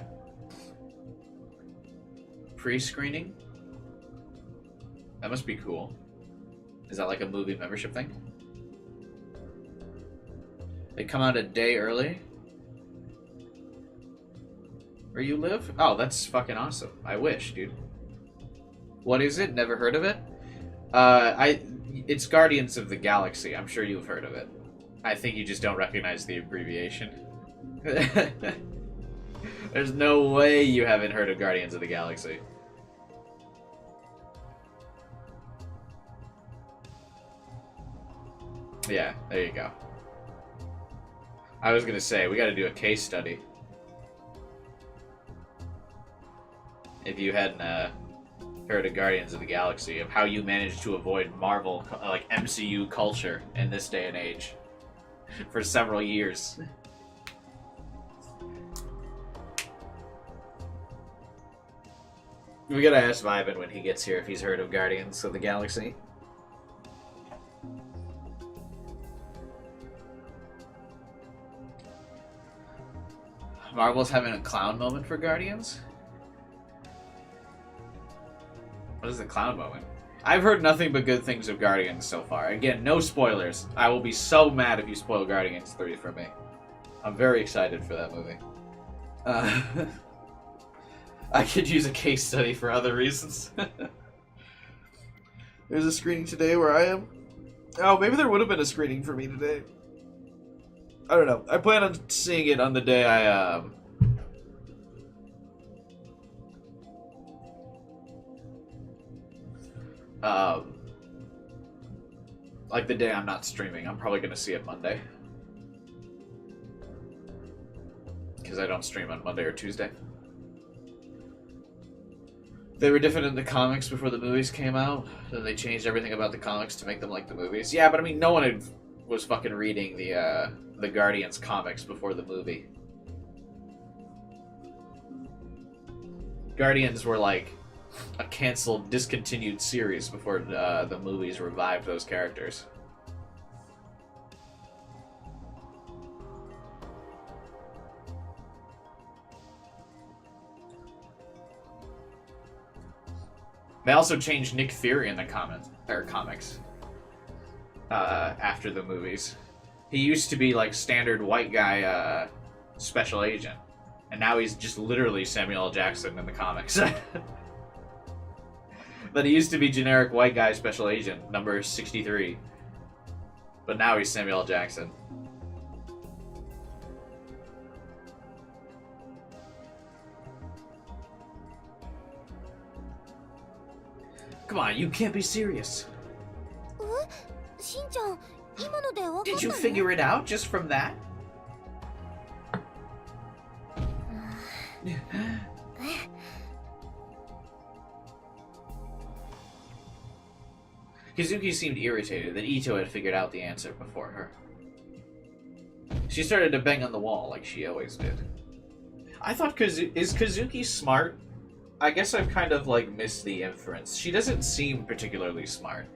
Pre-screening? That must be cool. Is that like a movie membership thing? They come out a day early? Where you live? Oh, that's fucking awesome. I wish, dude. What is it? Never heard of it? It's Guardians of the Galaxy. I'm sure you've heard of it. I think you just don't recognize the abbreviation. There's no way you haven't heard of Guardians of the Galaxy. Yeah, there you go. I was gonna say, we gotta do a case study. If you hadn't heard of Guardians of the Galaxy, of how you managed to avoid Marvel, like MCU culture in this day and age for several years. We gotta ask Vyvan when he gets here if he's heard of Guardians of the Galaxy. Marvel's having a clown moment for Guardians? What is the clown moment? I've heard nothing but good things of Guardians so far. Again, no spoilers. I will be so mad if you spoil Guardians 3 for me. I'm very excited for that movie. I could use a case study for other reasons. There's a screening today where I am. Oh, maybe there would have been a screening for me today. I don't know. I plan on seeing it on the day I, like the day I'm not streaming. I'm probably going to see it Monday. Because I don't stream on Monday or Tuesday. They were different in the comics before the movies came out. Then they changed everything about the comics to make them like the movies. Yeah, but I mean, no one was fucking reading the Guardians comics before the movie. Guardians were like a canceled, discontinued series before the movies revived those characters. They also changed Nick Fury in the comics after the movies. He used to be like standard white guy special agent, and now he's just literally Samuel L. Jackson in the comics. But he used to be generic white guy special agent, number 63. But now he's Samuel L. Jackson. Come on, you can't be serious. Did you figure it out just from that? Kazuki seemed irritated that Ito had figured out the answer before her. She started to bang on the wall like she always did. I thought is Kazuki smart? I guess I've kind of like missed the inference. She doesn't seem particularly smart.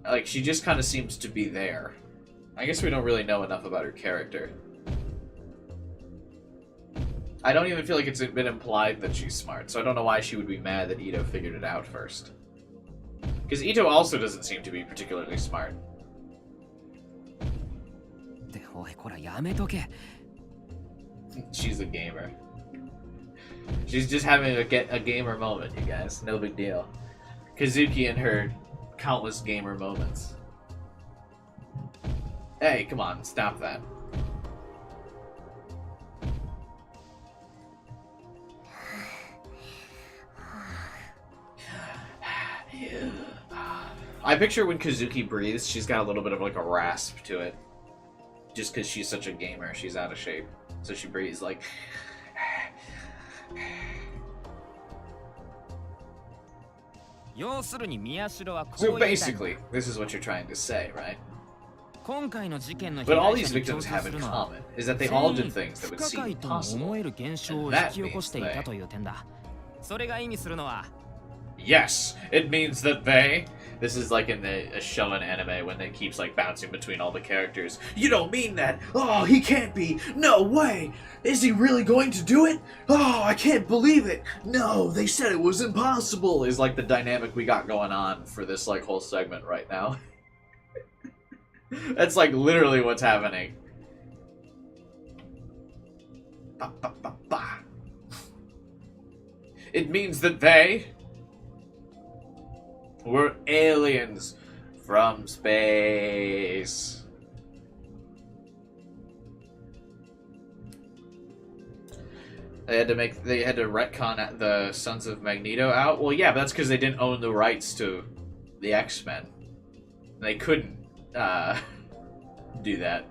Like, she just kind of seems to be there. I guess we don't really know enough about her character. I don't even feel like it's been implied that she's smart, so I don't know why she would be mad that Ito figured it out first. Because Ito also doesn't seem to be particularly smart. She's a gamer. She's just having a gamer moment, you guys. No big deal. Kazuki and her countless gamer moments. Hey, come on, stop that. I picture when Kazuki breathes, she's got a little bit of like a rasp to it. Just because she's such a gamer, she's out of shape. So she breathes like... So basically, this is what you're trying to say, right? But all these victims have in common is that they all did things that would seem impossible. And that means they... Yes! It means that they... This is like in a shonen anime when it keeps like bouncing between all the characters. You don't mean that! Oh, he can't be! No way! Is he really going to do it? Oh, I can't believe it! No, they said it was impossible! Is like the dynamic we got going on for this like whole segment right now. That's like literally what's happening. Ba, ba, ba, ba. It means that they were aliens from space. They had to retcon the Sons of Magneto out. Well, yeah, but that's because they didn't own the rights to the X-Men. They couldn't do that.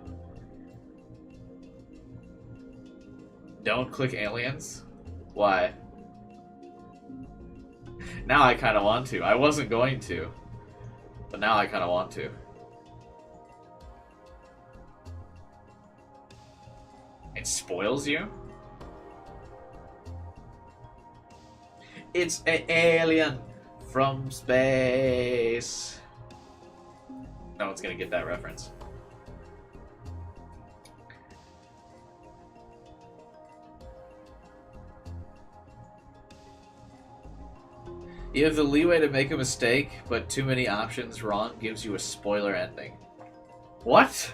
Don't click aliens? Why? Now I kind of want to. I wasn't going to. But now I kind of want to. It spoils you? It's an alien from space. No one's gonna get that reference. You have the leeway to make a mistake, but too many options wrong gives you a spoiler ending. What?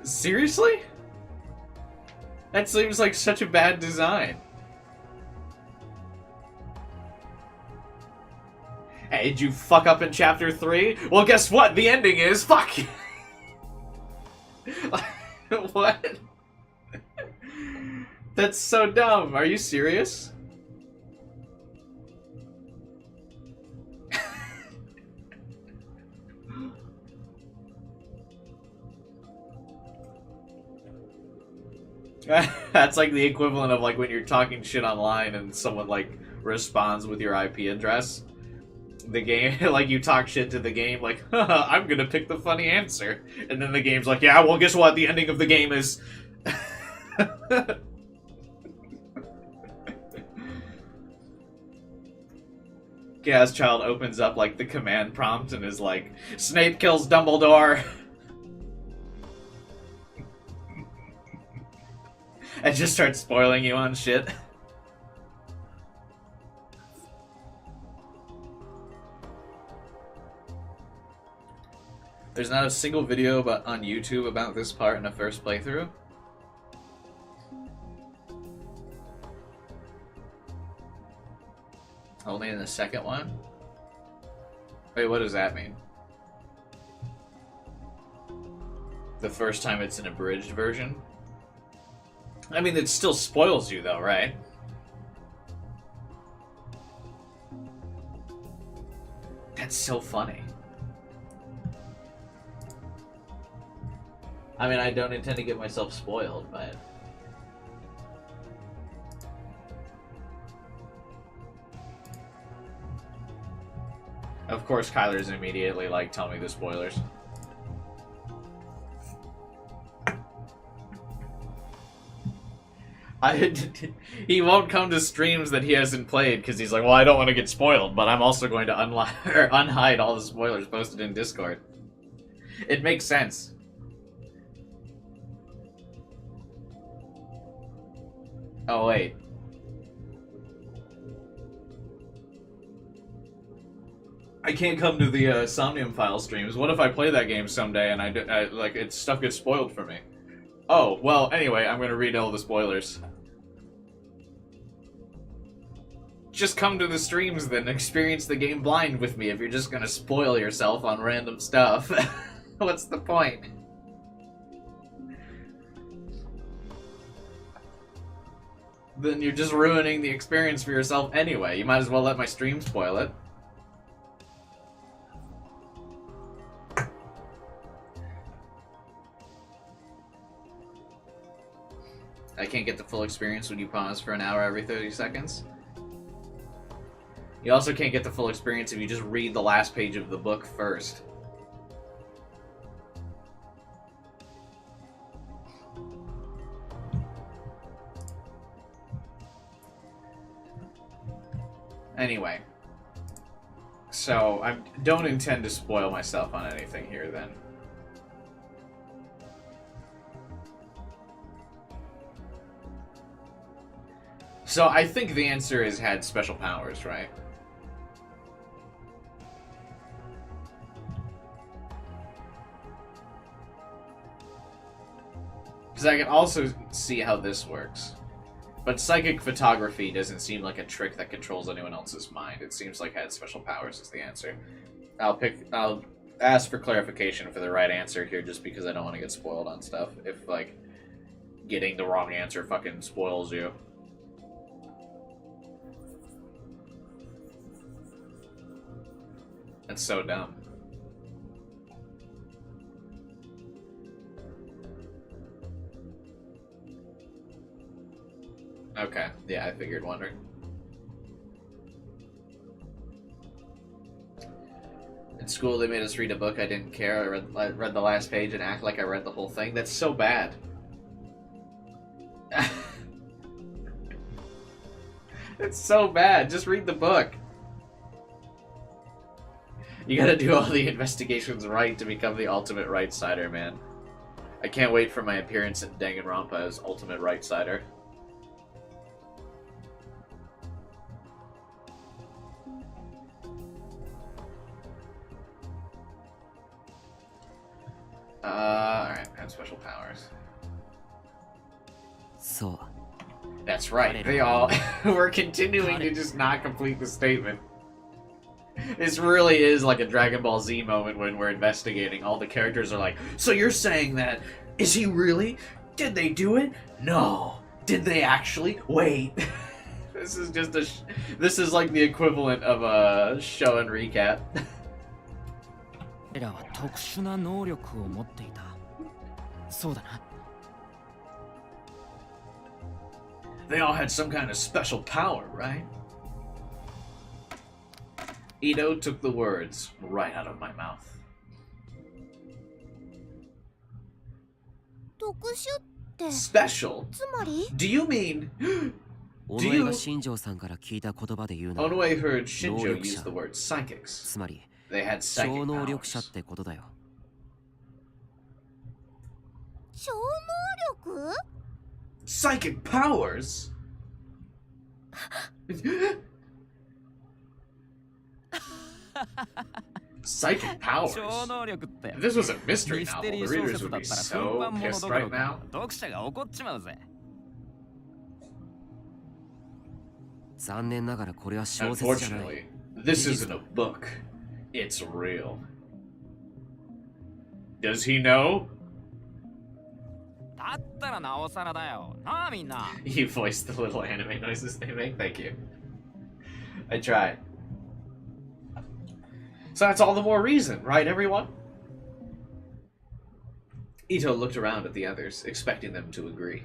Seriously? That seems like such a bad design. Hey, did you fuck up in chapter 3? Well, guess what? The ending is fuck. What? That's so dumb. Are you serious? That's like the equivalent of like when you're talking shit online and someone like responds with your IP address. The game, like you talk shit to the game, like, haha, I'm gonna pick the funny answer. And then the game's like, yeah, well, guess what? The ending of the game is... Chaos Child opens up like the command prompt and is like, Snape kills Dumbledore. And just starts spoiling you on shit. There's not a single video on YouTube about this part in the first playthrough. Only in the second one? Wait, what does that mean? The first time it's an abridged version? I mean, it still spoils you though, right? That's so funny. I mean, I don't intend to get myself spoiled, but... Of course, Kyler's immediately like, tell me the spoilers. He won't come to streams that he hasn't played because he's like, well, I don't want to get spoiled, but I'm also going to unhide all the spoilers posted in Discord. It makes sense. Oh, wait. I can't come to the Somnium File streams. What if I play that game someday and stuff gets spoiled for me? Oh, well, anyway, I'm gonna read all the spoilers. Just come to the streams then, experience the game blind with me if you're just gonna spoil yourself on random stuff. What's the point? Then you're just ruining the experience for yourself anyway. You might as well let my stream spoil it. I can't get the full experience when you pause for an hour every 30 seconds. You also can't get the full experience if you just read the last page of the book first. Anyway. So, I don't intend to spoil myself on anything here then. So I think the answer is had special powers, right? Because I can also see how this works. But psychic photography doesn't seem like a trick that controls anyone else's mind. It seems like had special powers is the answer. I'll ask for clarification for the right answer here just because I don't want to get spoiled on stuff. If, like, getting the wrong answer fucking spoils you. That's so dumb. Okay, yeah, I figured wondering. In school, they made us read a book. I didn't care. I read the last page and act like I read the whole thing. That's so bad. It's so bad. Just read the book. You gotta do all the investigations right to become the ultimate right-sider, man. I can't wait for my appearance in Danganronpa as ultimate right-sider. Alright, I have special powers. So. That's right, they all... We're continuing to just not complete the statement. This really is like a Dragon Ball Z moment when we're investigating. All the characters are like, so you're saying that... Is he really? Did they do it? No. Did they actually? Wait. This is just a... This is like the equivalent of a show and recap. They all had some kind of special power, right? Ito took the words right out of my mouth. Special? Do you mean... Do you... Onway heard Shinjo use the word psychics. They had psychic powers. Psychic powers? Psychic powers? If this was a mystery novel, the readers would be so pissed right now. Unfortunately, this isn't a book. It's real. Does he know? You voiced the little anime noises they make? Thank you. I tried. So that's all the more reason, right, everyone? Ito looked around at the others, expecting them to agree.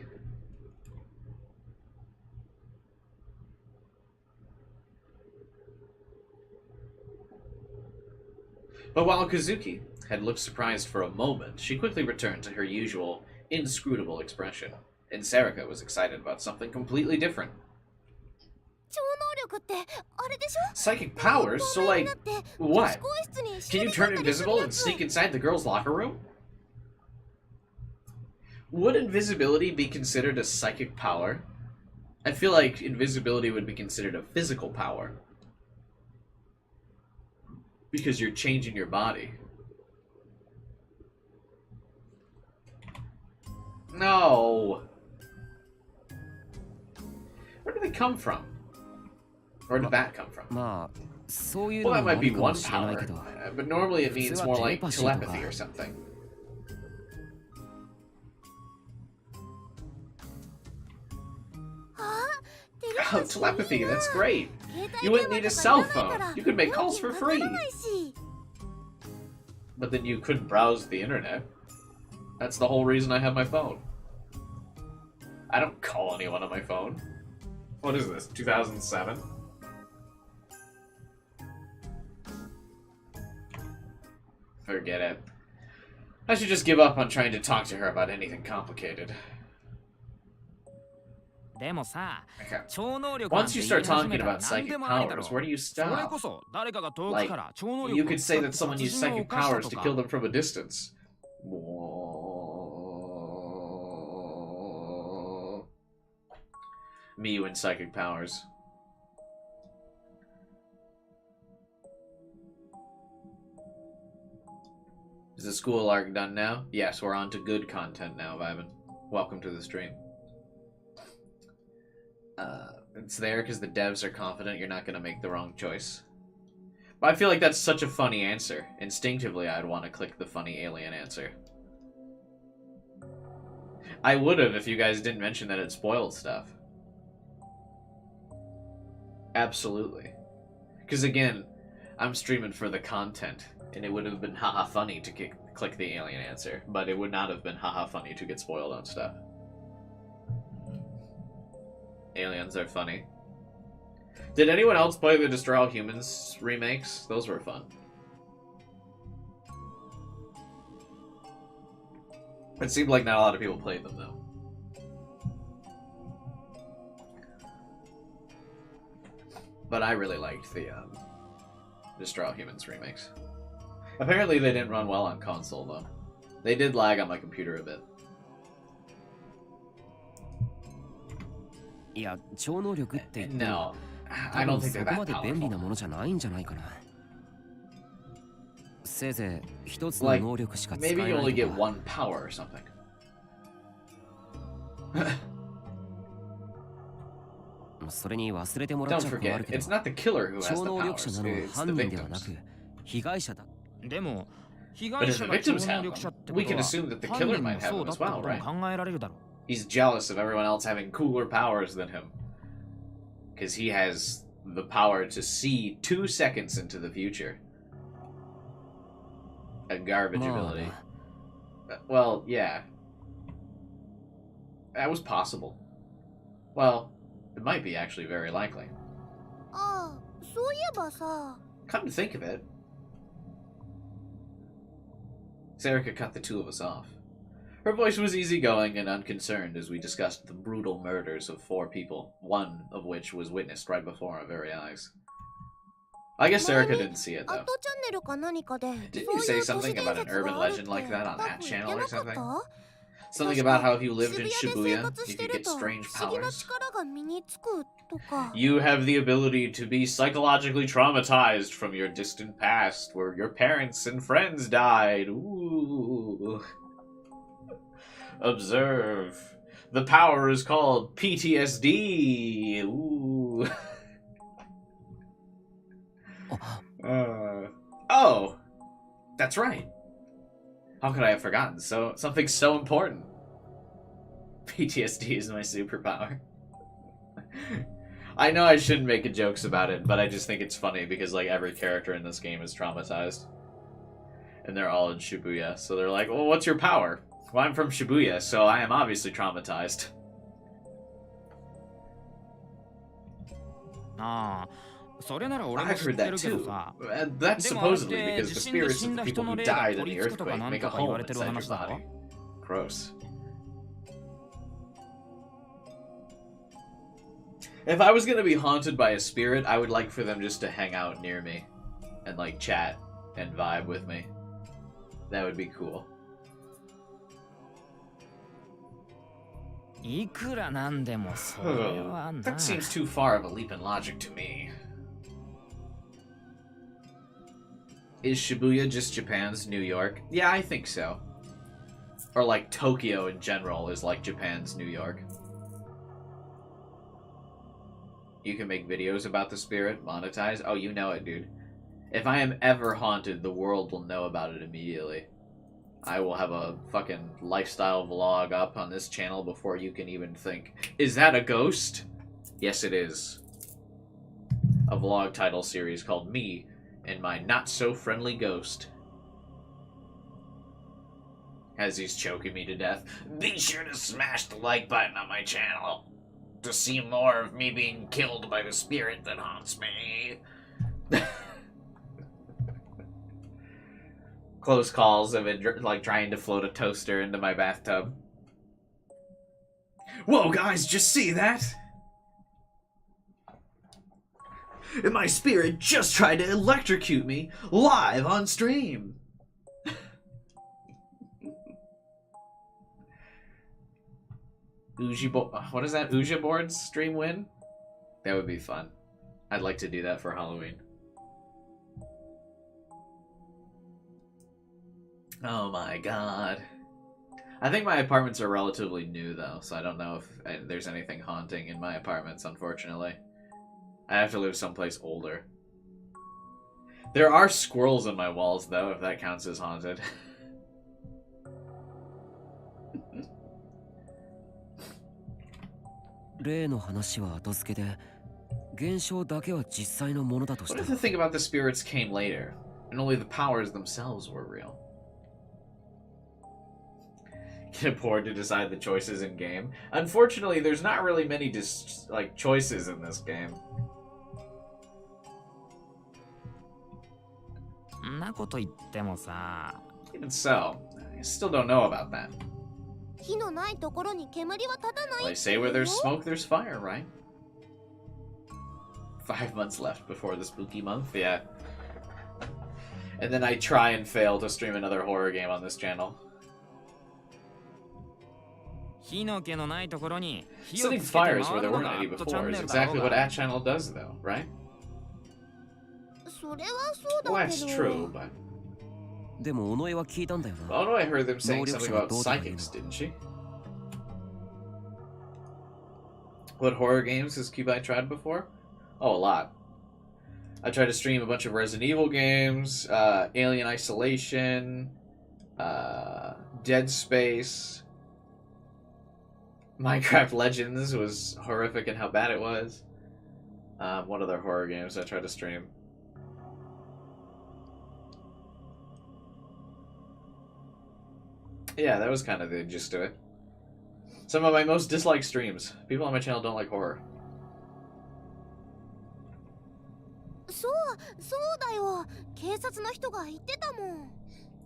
But while Kazuki had looked surprised for a moment, she quickly returned to her usual, inscrutable expression. And Serica was excited about something completely different. 超能力ってあれでしょ Psychic powers? So like, what? Can you turn invisible and sneak inside the girls' locker room? Would invisibility be considered a psychic power? I feel like invisibility would be considered a physical power. Because you're changing your body. No! Where do they come from? Where did that come from? Well, that might be one power, but normally it means more like telepathy or something. Oh, telepathy, that's great! You wouldn't need a cell phone. You could make calls for free. But then you couldn't browse the internet. That's the whole reason I have my phone. I don't call anyone on my phone. What is this, 2007? Forget it. I should just give up on trying to talk to her about anything complicated. Okay. Once you start talking about psychic powers, where do you stop? Like, you could say that someone used psychic powers to kill them from a distance. Miyu and psychic powers. Is the school arc done now? Yes, we're on to good content now, Vivan. Welcome to the stream. It's there because the devs are confident you're not going to make the wrong choice. But I feel like that's such a funny answer. Instinctively, I'd want to click the funny alien answer. I would have if you guys didn't mention that it spoiled stuff. Absolutely. Because again, I'm streaming for the content, and it would have been haha funny to click the alien answer, but it would not have been haha funny to get spoiled on stuff. Aliens are funny. Did anyone else play the Destroy All Humans remakes? Those were fun. It seemed like not a lot of people played them, though. But I really liked the Destroy All Humans remakes. Apparently they didn't run well on console, though. They did lag on my computer a bit. No, I don't think they're that powerful. Like, maybe you only get one power or something. Don't forget, it's not the killer who has the powers, it's the victims. But if the victims have them, we can assume that the killer might have them as well, right? He's jealous of everyone else having cooler powers than him. Because he has the power to see 2 seconds into the future. A garbage ability. Well, yeah. That was possible. Well, it might be actually very likely. Come to think of it. Serica cut the two of us off. Her voice was easygoing and unconcerned as we discussed the brutal murders of 4 people, one of which was witnessed right before our very eyes. I guess Serica didn't see it, though. Didn't you say something about an urban legend like that on that channel or something? Something about how if you lived in Shibuya, you could get strange powers? You have the ability to be psychologically traumatized from your distant past, where your parents and friends died. Ooh. Observe. The power is called PTSD. Ooh. Oh, that's right. How could I have forgotten? Something so important. PTSD is my superpower. I know I shouldn't make jokes about it, but I just think it's funny because like every character in this game is traumatized. And they're all in Shibuya, so they're like, well, what's your power? Well, I'm from Shibuya, so I am obviously traumatized. I've heard that too. That's supposedly because the spirits of the people who died in the earthquake make a home inside your body. Gross. If I was gonna be haunted by a spirit, I would like for them just to hang out near me and like chat and vibe with me. That would be cool. いくらなんでもそれはな。 That seems too far of a leap in logic to me. Is Shibuya just Japan's New York? Yeah, I think so. Or like Tokyo in general is like Japan's New York. You can make videos about the spirit, monetize. Oh, you know it, dude. If I am ever haunted, the world will know about it immediately. I will have a fucking lifestyle vlog up on this channel before you can even think. Is that a ghost? Yes, it is. A vlog title series called Me and My Not-So-Friendly Ghost. As he's choking me to death. Be sure to smash the like button on my channel to see more of me being killed by the spirit that haunts me. Close calls of it, like trying to float a toaster into my bathtub. Whoa, guys, just see that? My spirit just tried to electrocute me live on stream. What is that? Ouija boards stream win? That would be fun. I'd like to do that for Halloween. Oh my god. I think my apartments are relatively new though, so I don't know if there's anything haunting in my apartments, unfortunately. I have to live someplace older. There are squirrels in my walls though, if that counts as haunted. 例の話は後付けで、現象だけは実際のものだとしたら。 What if the thing about the spirits came later, and only the powers themselves were real? Get bored to decide the choices in game. Unfortunately, there's not really many choices in this game. んなこと言ってもさ。 Even so, I still don't know about that. 火のないところに煙は立たない Well, they say where there's smoke, there's fire, right? 5 months left before the spooky month, yeah. And then I try and fail to stream another horror game on this channel. 火の気のないところに火を Setting つけて回 fires where る there の weren't が any アットチャ before ンネ is ルだろ exactly う what が。 At Channel does, though, right? それはそうだ Well, け that's ど true, but... でも尾上は聞いたんだよな。 Oh no, I heard them saying No, something about don't psychics, know. didn't she? What horror games has Cubai tried before? Oh, a lot. I tried to stream a bunch of Resident Evil games, Alien Isolation, Dead Space, Minecraft Legends was horrific in how bad it was. What other horror games I tried to stream? Yeah, that was kind of the gist of it. Some of my most disliked streams. People on my channel don't like horror. そうだよ警察の人が言ってたもん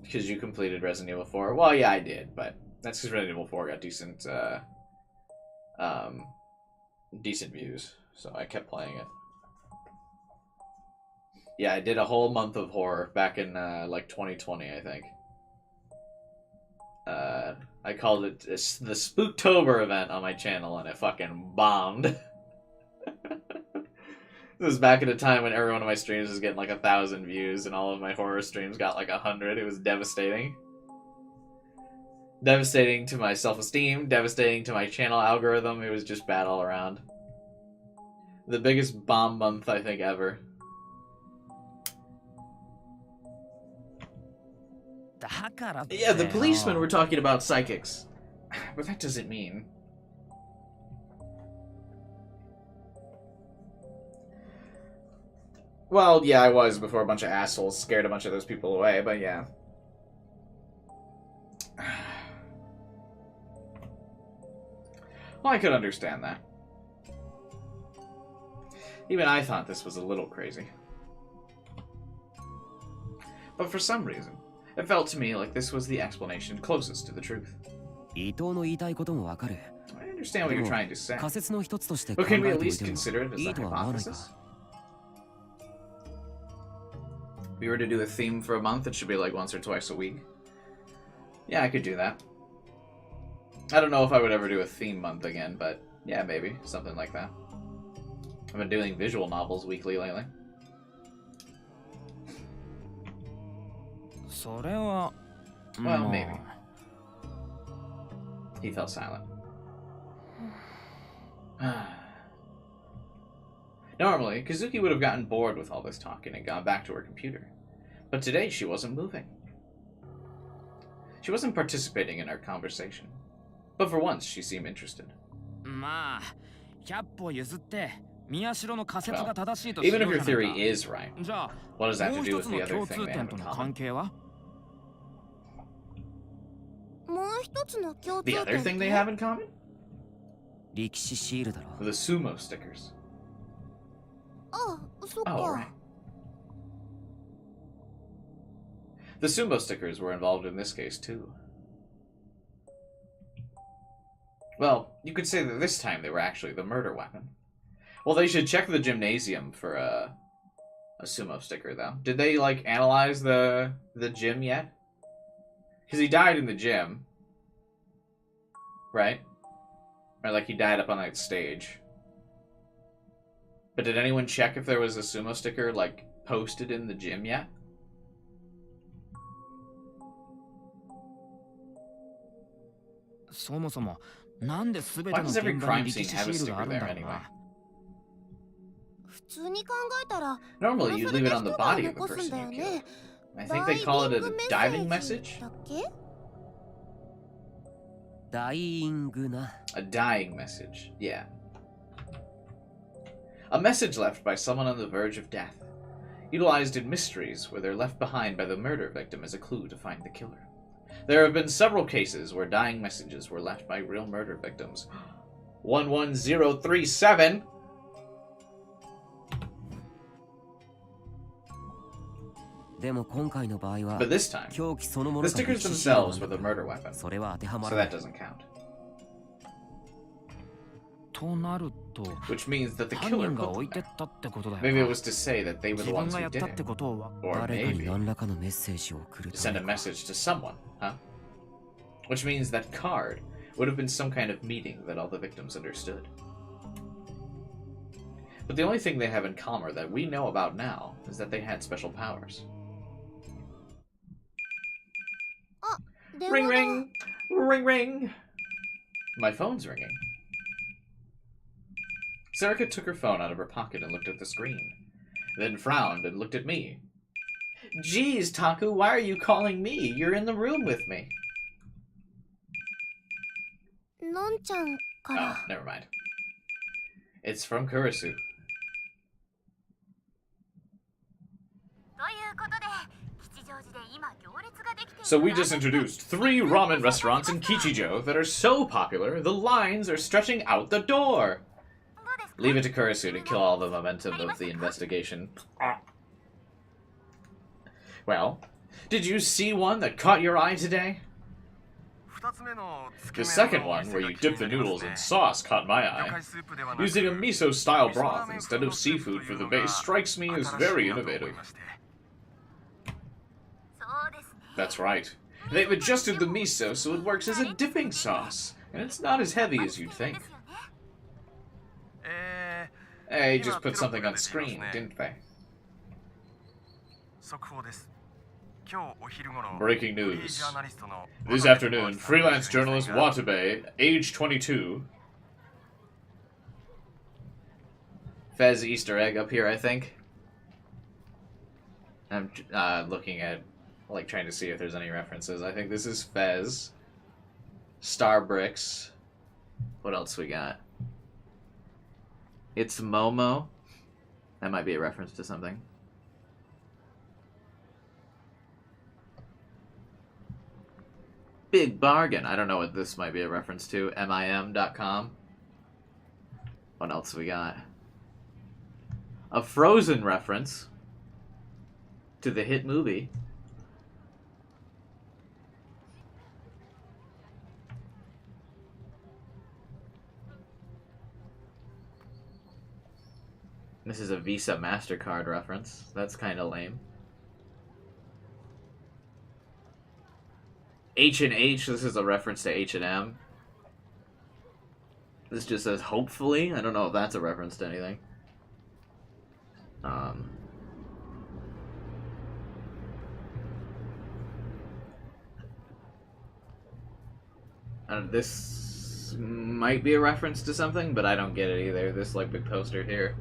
Because you completed Resident Evil 4. Well, yeah, I did, but that's because Resident Evil 4 got decent, decent views, so I kept playing it. Yeah, I did a whole month of horror back in, like, 2020, I think. I called it the Spooktober event on my channel, and it fucking bombed. This was back at a time when every one of my streams was getting like 1,000 views, and all of my horror streams got like 100. It was devastating. Devastating to my self-esteem, devastating to my channel algorithm. It was just bad all around. The biggest bomb month, I think, ever. Yeah, the policemen were talking about psychics. But that doesn't mean... Well, yeah, I was before a bunch of assholes scared a bunch of those people away, but yeah. Well, I could understand that. Even I thought this was a little crazy. But for some reason, it felt to me like this was the explanation closest to the truth. I 伊藤の言いたいこともわかる。understand what you're trying to say. 仮説の一つとして考 But can we え at ておい least ても consider it as い a いとは思わないか hypothesis? If we were to do a theme for a month, it should be like once or twice a week. Yeah, I could do that. I don't know if I would ever do a theme month again, but yeah, maybe. Something like that. I've been doing visual novels weekly lately. それは Well, maybe. He fell silent. Normally, Kazuki would have gotten bored with all this talking and gone back to her computer. But today she wasn't moving. She wasn't participating in our conversation. But for once, she seemed interested. まあ100歩譲って宮代の仮説が正しいと Even if しよう your じゃない theory か is right, じゃあ what does that も have う to do 一 with つ the の other 共 thing 通 they have 点 in との common? 関係はもう一つの共通 The 点 other thing they have in common? 力士シールだろ The Sumo stickers. あ、そっか、 Oh, right. The Sumo stickers were involved in this case, too. Well, you could say that this time they were actually the murder weapon. Well, they should check the gymnasium for a sumo sticker, though. Did they, like, analyze the gym yet? Because he died in the gym. Right? Or, like, he died up on that stage. But did anyone check if there was a sumo sticker, like, posted in the gym yet? そもそもなんで全て Why の does every 現場に crime 力 scene 士 have a シールがあ sticker るんだ there ろう anyway? な普通に考えたら Normally, you 殺され leave it た on the 人が body of the 残すん person だ you よ killed. ね I think they call it a diving ダイビングメッセー message? ジだっけ ダイイングな A dying message, yeah. A message left by someone on the verge of death, utilized in mysteries where they're left behind by the murder victim as a clue to find the killer. There have been several cases where dying messages were left by real murder victims. 11037! でも今回の場合は But this time, 凶器そのも the のが stickers 力士シールな themselves ん were だ the から murder weapon, それは当てはま so らな that い doesn't count. となると Which means that the 犯 killer 人が put 置い them てっ there. たってことだよ Maybe it な was to say that they were 自 the 分 ones が who やっ did たって it. ことは Or 誰かに maybe 何らかのメッセージを送る to た send め a か message to someone, huh? Which means that card would have been some kind of meeting that all the victims understood. But the only thing they have in common that we know about now is that they had special powers. 電 Ring 話だ ring! Ring ring! My phone's ringing. Sarika took her phone out of her pocket and looked at the screen, then frowned and looked at me. Geez, Taku, why are you calling me? You're in the room with me. のんちゃんか Oh, ら never mind. It's from Kurisu. ということで吉祥寺で今行列ができている So we just introduced 3 ramen restaurants in Kichijo that are so popular, the lines are stretching out the door. Leave it to Kurisu to kill all the momentum of the investigation. Well, did you see one that caught your eye today? The second one, where you dip the noodles in sauce, caught my eye. Using a miso-style broth instead of seafood for the base strikes me as very innovative. That's right. They've adjusted the miso so it works as a dipping sauce, and it's not as heavy as you'd think. They just put something on screen, didn't they? Breaking news. This afternoon, freelance journalist Watabe, age 22. Fez Easter egg up here, I think. I'm looking at, like, trying to see if there's any references. I think this is Fez. Starbricks. What else we got? It's Momo. That might be a reference to something. Big bargain. I don't know what this might be a reference to. MIM.com. What else we got? A Frozen reference to the hit movie. This is a Visa MasterCard reference. That's kind of lame. H&H, this is a reference to H&M. This just says hopefully. I don't know if that's a reference to anything. This might be a reference to something, but I don't get it either. This like big poster here.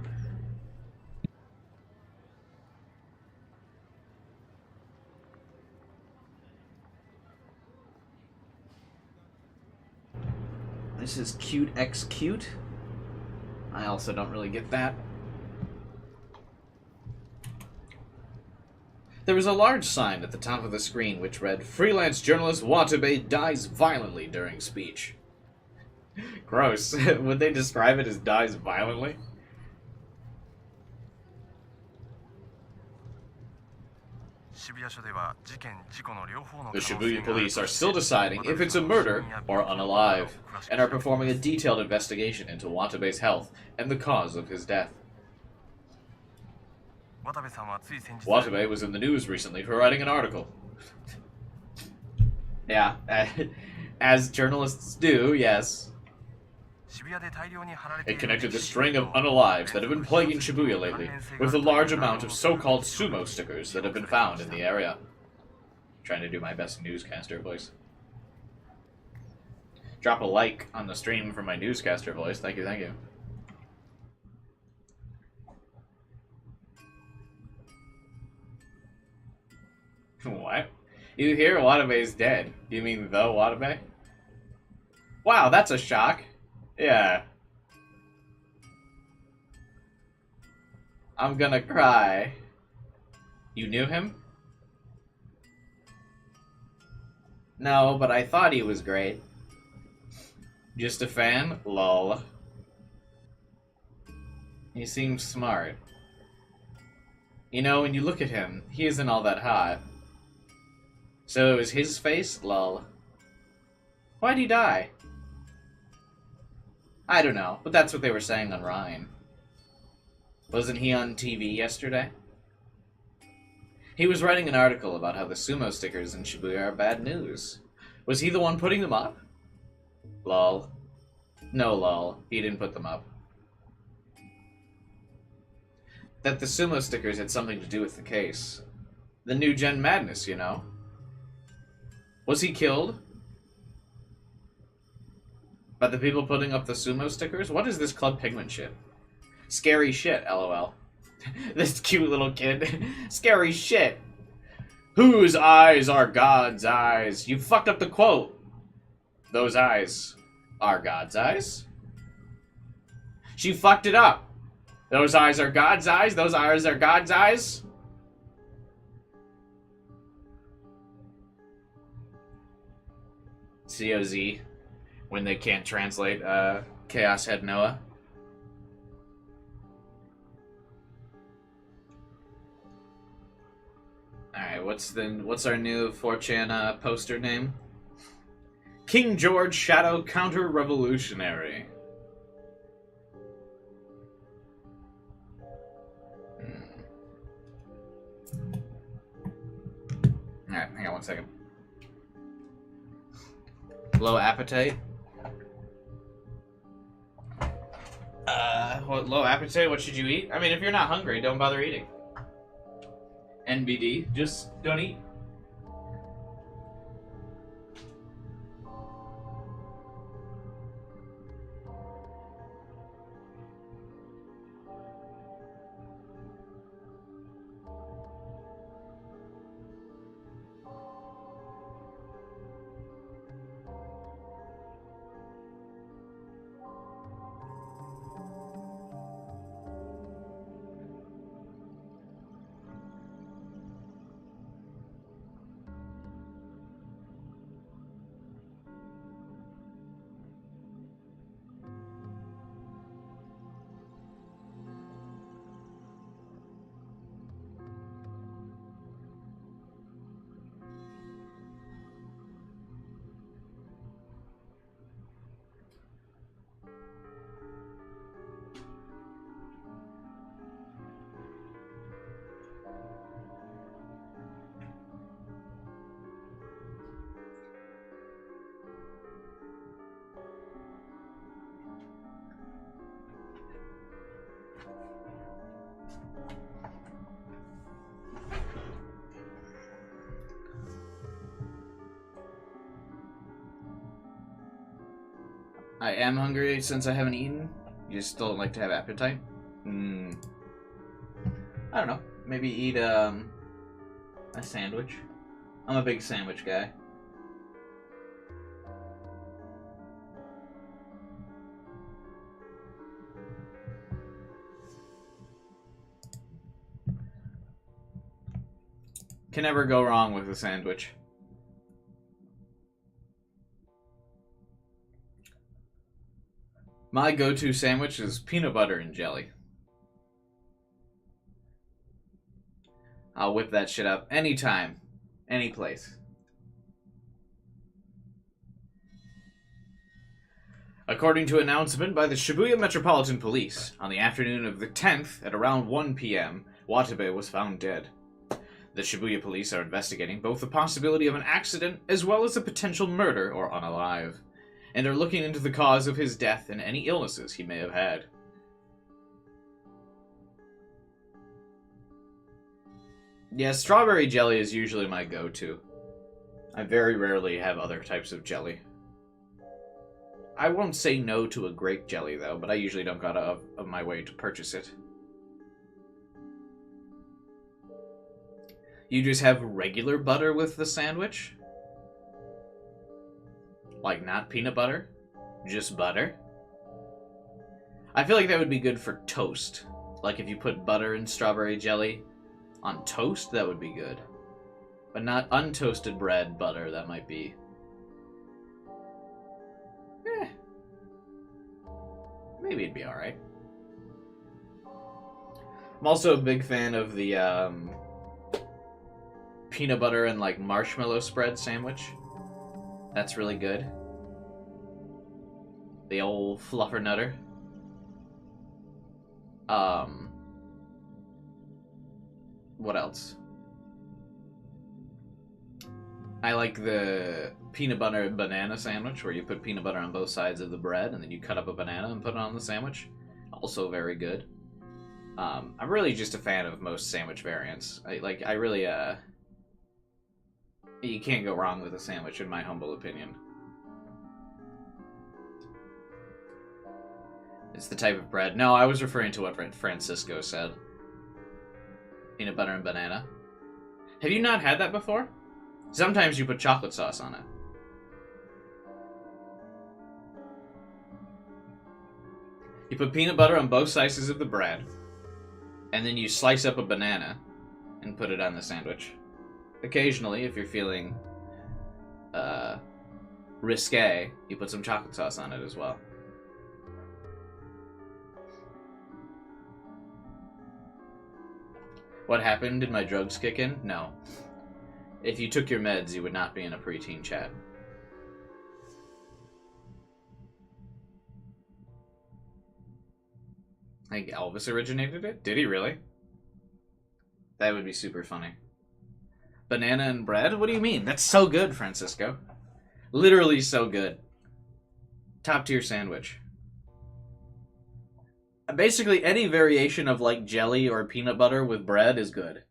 This is cute X cute. I also don't really get that. There was a large sign at the top of the screen which read, "Freelance journalist Watabe dies violently during speech." Gross. Would they describe it as dies violently? The Shibuya police are still deciding if it's a murder or unalive, and are performing a detailed investigation into Watabe's health and the cause of his death. Watabe was in the news recently for writing an article. Yeah, as journalists do, yes. It connected the string of unalives that have been plaguing Shibuya lately with a large amount of so-called Sumo stickers that have been found in the area. Trying to do my best newscaster voice. Drop a like on the stream for my newscaster voice. Thank you, thank you. What? You hear Watabe's dead. You mean the Watabe? Wow, that's a shock. Yeah. I'm gonna cry. You knew him? No, but I thought he was great. Just a fan? Lol. He seems smart. You know, when you look at him, he isn't all that hot. So it was his face? Lol. Why'd he die? I don't know, but that's what they were saying on Rhine. Wasn't he on TV yesterday? He was writing an article about how the sumo stickers in Shibuya are bad news. Was he the one putting them up? Lol. No, lol. He didn't put them up. That the sumo stickers had something to do with the case. The new gen madness, you know. Was he killed? By the people putting up the sumo stickers? What is this Club Penguin shit? Scary shit, lol. This cute little kid. Scary shit. Whose eyes are God's eyes? You fucked up the quote. Those eyes are God's eyes? She fucked it up. Those eyes are God's eyes? Those eyes are God's eyes? COZ. When they can't translate Chaos Head Noah. Alright, what's our new 4chan poster name? King George Shadow Counter-Revolutionary. Alright, hang on one second. Low appetite? What, low appetite? What should you eat? I mean, if you're not hungry, don't bother eating. NBD, just don't eat. I am hungry since I haven't eaten. You just still don't like to have appetite? I don't know. Maybe eat a sandwich. I'm a big sandwich guy. Can never go wrong with a sandwich. My go-to sandwich is peanut butter and jelly. I'll whip that shit up anytime, any place. According to an announcement by the Shibuya Metropolitan Police, on the afternoon of the 10th at around 1 p.m., Watabe was found dead. The Shibuya police are investigating both the possibility of an accident as well as a potential murder or unalive, and are looking into the cause of his death and any illnesses he may have had. Yeah, strawberry jelly is usually my go-to. I very rarely have other types of jelly. I won't say no to a grape jelly, though, but I usually don't go out of my way to purchase it. You just have regular butter with the sandwich? Like, not peanut butter? Just butter? I feel like that would be good for toast. Like, if you put butter and strawberry jelly on toast, that would be good. But not untoasted bread butter, that might be... maybe it'd be alright. I'm also a big fan of the, peanut butter and, like, marshmallow spread sandwich. That's really good. The old fluffernutter. What else? I like the peanut butter and banana sandwich, where you put peanut butter on both sides of the bread, and then you cut up a banana and put it on the sandwich. Also very good. I'm really just a fan of most sandwich variants. I really, you can't go wrong with a sandwich, in my humble opinion. It's the type of bread. No, I was referring to what Francisco said. Peanut butter and banana. Have you not had that before? Sometimes you put chocolate sauce on it. You put peanut butter on both slices of the bread, and then you slice up a banana and put it on the sandwich. Occasionally, if you're feeling risque, you put some chocolate sauce on it as well. What happened? Did my drugs kick in? No. If you took your meds, you would not be in a preteen chat. I think Elvis originated it? Did he really? That would be super funny. Banana and bread? What do you mean? That's so good, Francisco. Literally so good. Top tier sandwich. Basically, any variation of, like, jelly or peanut butter with bread is good.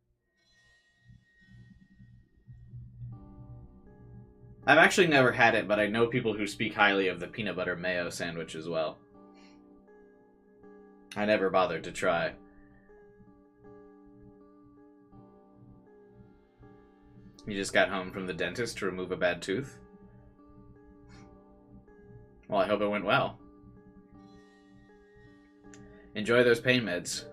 I've actually never had it, but I know people who speak highly of the peanut butter mayo sandwich as well. I never bothered to try. You just got home from the dentist to remove a bad tooth? Well, I hope it went well. Enjoy those pain meds.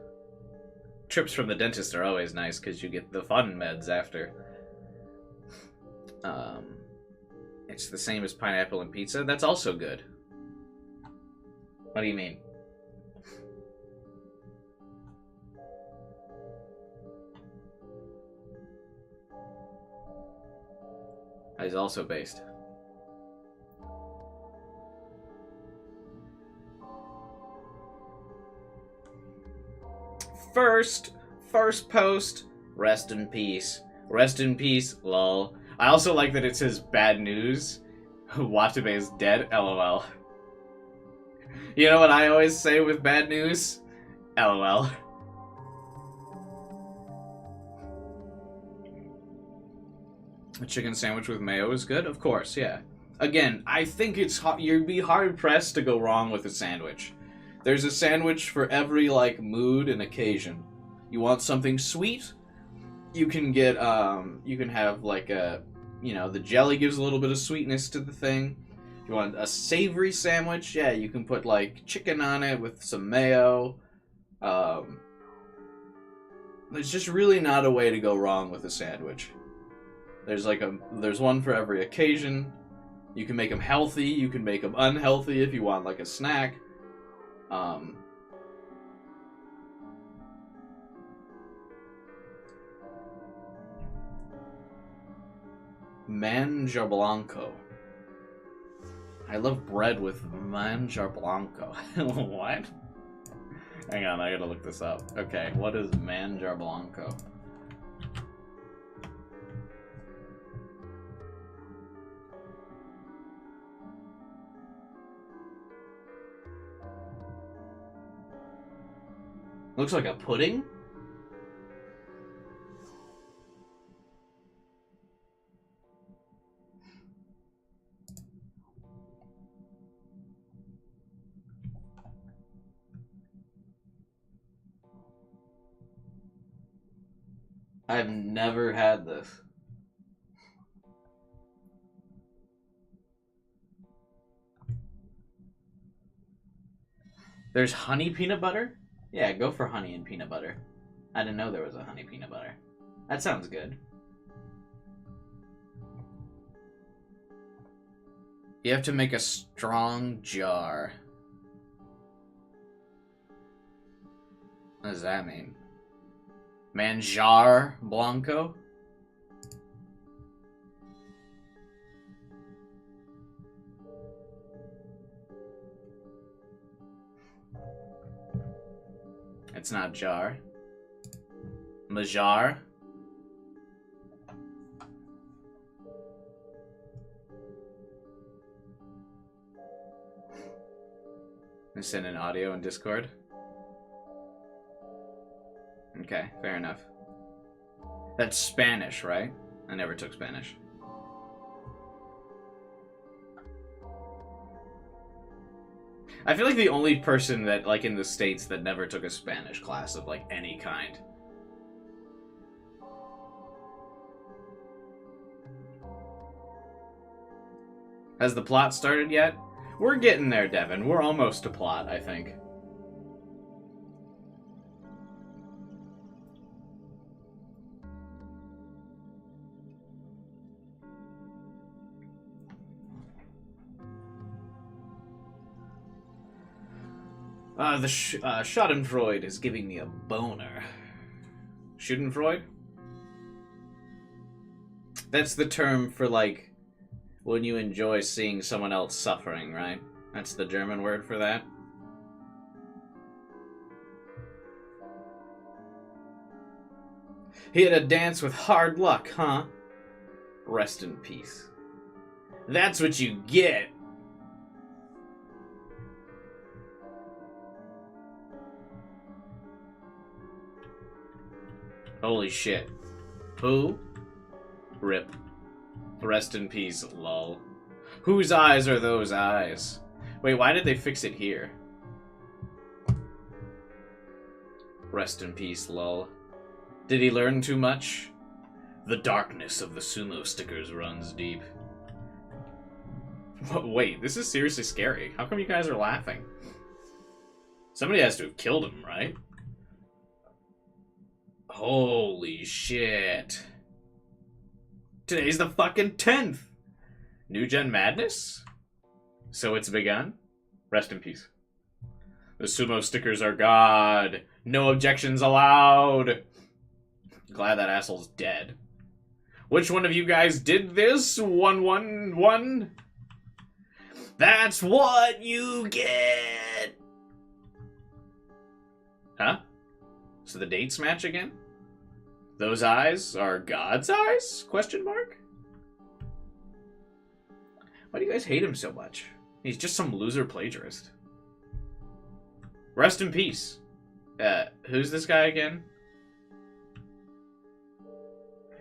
Trips from the dentist are always nice because you get the fun meds after. It's the same as pineapple and pizza. That's also good. What do you mean? He's also based. First post, rest in peace. Rest in peace, lol. I also like that it says bad news. Watabe is dead, lol. You know what I always say with bad news? LOL. A chicken sandwich with mayo is good? Of course, yeah. Again, I think you'd be hard pressed to go wrong with a sandwich. There's a sandwich for every like mood and occasion. You want something sweet? You can get you can have like a, you know, the jelly gives a little bit of sweetness to the thing. If you want a savory sandwich, yeah, you can put like chicken on it with some mayo. There's just really not a way to go wrong with a sandwich. There's one for every occasion. You can make them healthy, you can make them unhealthy if you want like a snack. Manjar Blanco. I love bread with manjar blanco. What? Hang on, I gotta look this up. Okay, what is manjar blanco? Looks like a pudding? I've never had this. There's honey peanut butter? Yeah, go for honey and peanut butter. I didn't know there was a honey peanut butter. That sounds good. You have to make a strong jar. What does that mean? Manjar Blanco? It's not jar. Majar? I send an audio in Discord. Okay, fair enough. That's Spanish, right? I never took Spanish. I feel like the only person that, like, in the States that never took a Spanish class of, like, any kind. Has the plot started yet? We're getting there, Devin. We're almost to plot, I think. The Schadenfreude is giving me a boner. Schadenfreude? That's the term for, like, when you enjoy seeing someone else suffering, right? That's the German word for that. He had a dance with hard luck, huh? Rest in peace. That's what you get. Holy shit. Who? Rip. Rest in peace, lol. Whose eyes are those eyes? Wait, why did they fix it here? Rest in peace, lol. Did he learn too much? The darkness of the Sumo stickers runs deep. Wait, this is seriously scary. How come you guys are laughing? Somebody has to have killed him, right? Holy shit. Today's the fucking 10th! New Gen Madness? So it's begun? Rest in peace. The Sumo stickers are God. No objections allowed. Glad that asshole's dead. Which one of you guys did this? 111? That's what you get! Huh? So the dates match again? Those eyes are God's eyes? Question mark? Why do you guys hate him so much? He's just some loser plagiarist. Rest in peace. Who's this guy again?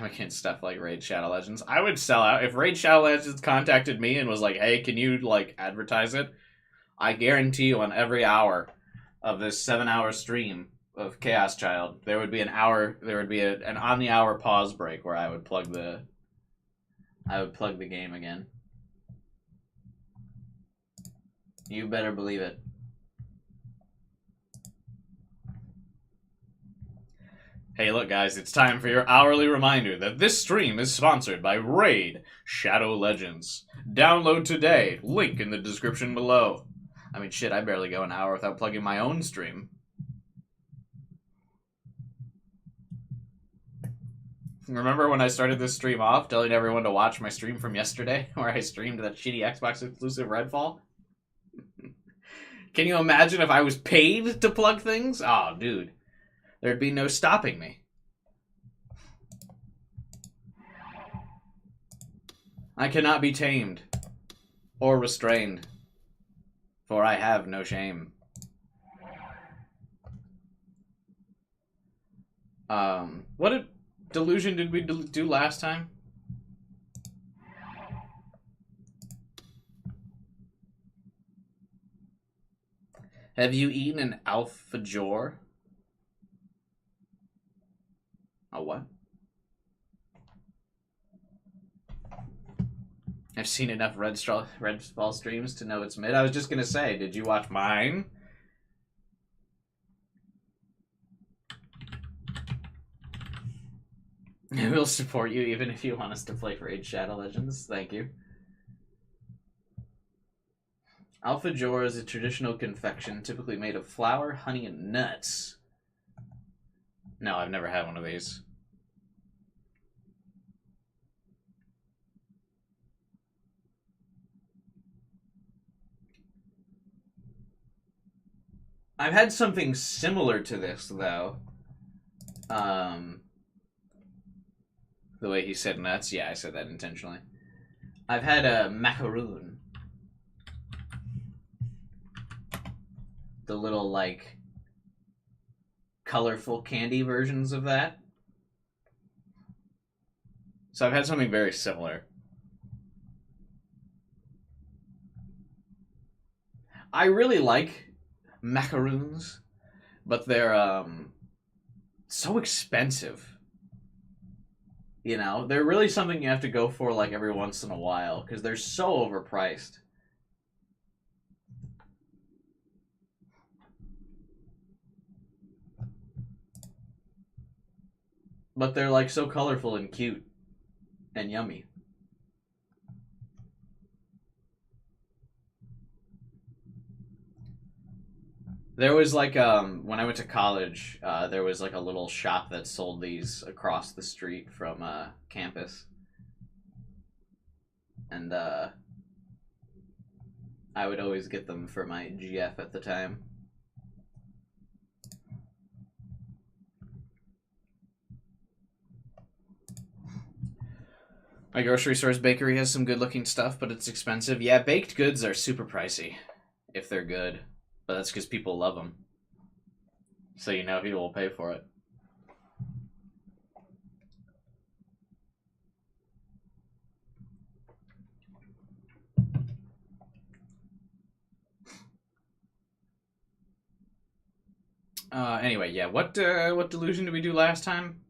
I'm against stuff like Raid Shadow Legends. I would sell out. If Raid Shadow Legends contacted me and was like, hey, can you, like, advertise it? I guarantee you on every hour of this 7-hour stream of Chaos Child, there would be an on-the-hour pause break where I would plug the game again. You better believe it. Hey, look, guys, it's time for your hourly reminder that this stream is sponsored by Raid Shadow Legends. Download today. Link in the description below. I mean, shit, I barely go an hour without plugging my own stream. Remember when I started this stream off, telling everyone to watch my stream from yesterday, where I streamed that shitty Xbox exclusive Redfall? Can you imagine if I was paid to plug things? Oh, dude. There'd be no stopping me. I cannot be tamed or restrained, for I have no shame. What delusion did we do last time? Have you eaten an alfajor? A what? I've seen enough Redfall streams to know it's mid. I was just gonna say, did you watch mine? We'll support you even if you want us to play for Raid Shadow Legends. Thank you. Alfajor is a traditional confection typically made of flour, honey, and nuts. No, I've never had one of these. I've had something similar to this, though. The way he said nuts, yeah, I said that intentionally. I've had a macaroon. The little, like, colorful candy versions of that. So I've had something very similar. I really like macaroons, but they're so expensive. You know, they're really something you have to go for like every once in a while because they're so overpriced. But they're like so colorful and cute and yummy. There was like when I went to college, there was like a little shop that sold these across the street from campus, and I would always get them for my GF at the time. My grocery store's bakery has some good-looking stuff, but it's expensive. Yeah, baked goods are super pricey if they're good. But that's because people love them. So you know people will pay for it. Anyway, yeah. What delusion did we do last time?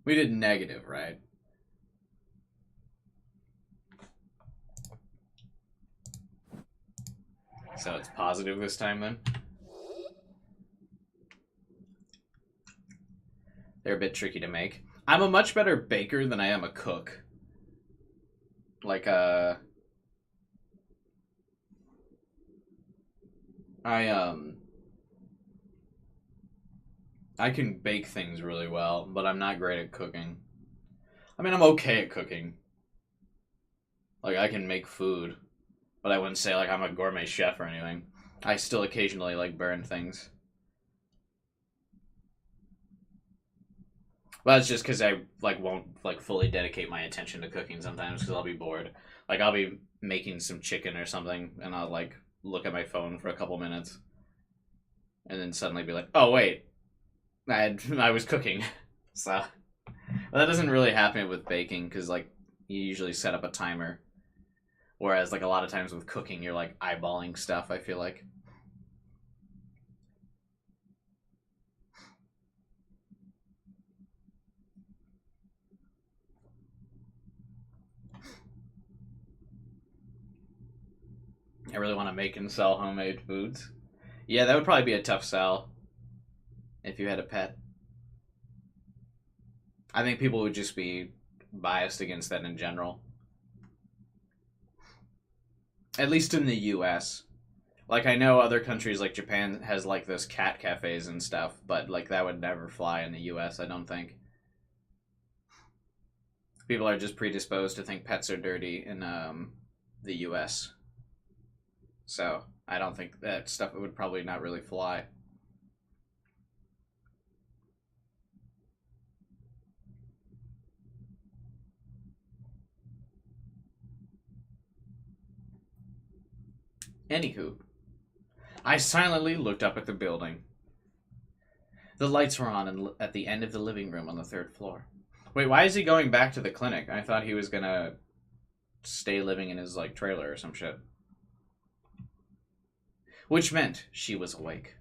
We did negative, right? So it's positive this time, then? They're a bit tricky to make. I'm a much better baker than I am a cook. Like, I can bake things really well, but I'm not great at cooking. I mean, I'm okay at cooking. Like, I can make food. But I wouldn't say, like, I'm a gourmet chef or anything. I still occasionally, like, burn things. Well, that's just because I, like, won't, like, fully dedicate my attention to cooking sometimes because I'll be bored. Like, I'll be making some chicken or something, and I'll, like, look at my phone for a couple minutes. And then suddenly be like, oh, wait. I was cooking. So, Well, that doesn't really happen with baking, because, like, you usually set up a timer. Whereas, like, a lot of times with cooking, you're, like, eyeballing stuff, I feel like. I really want to make and sell homemade foods. Yeah, that would probably be a tough sell if you had a pet. I think people would just be biased against that in general. At least in the US. Like, I know other countries, like Japan, has, like, those cat cafes and stuff, but, like, that would never fly in the US, I don't think. People are just predisposed to think pets are dirty in the US. So, I don't think that stuff would probably not really fly. Anywho, I silently looked up at the building. The lights were on at the end of the living room on the 3rd floor. Wait, why is he going back to the clinic? I thought he was gonna stay living in his, like, trailer or some shit. Which meant she was awake.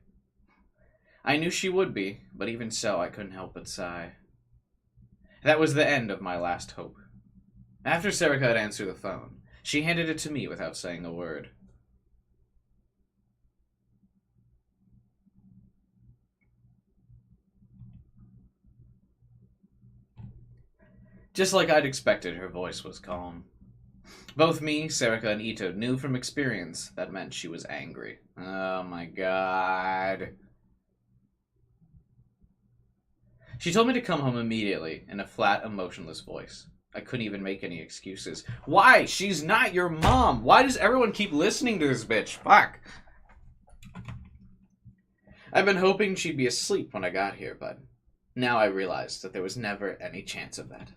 I knew she would be, but even so, I couldn't help but sigh. That was the end of my last hope. After Sarika had answered the phone, she handed it to me without saying a word. Just like I'd expected, her voice was calm. Both me, Sarika, and Ito knew from experience that meant she was angry. Oh my god. She told me to come home immediately in a flat, emotionless voice. I couldn't even make any excuses. Why? She's not your mom! Why does everyone keep listening to this bitch? Fuck! I've been hoping she'd be asleep when I got here, but now I realized that there was never any chance of that.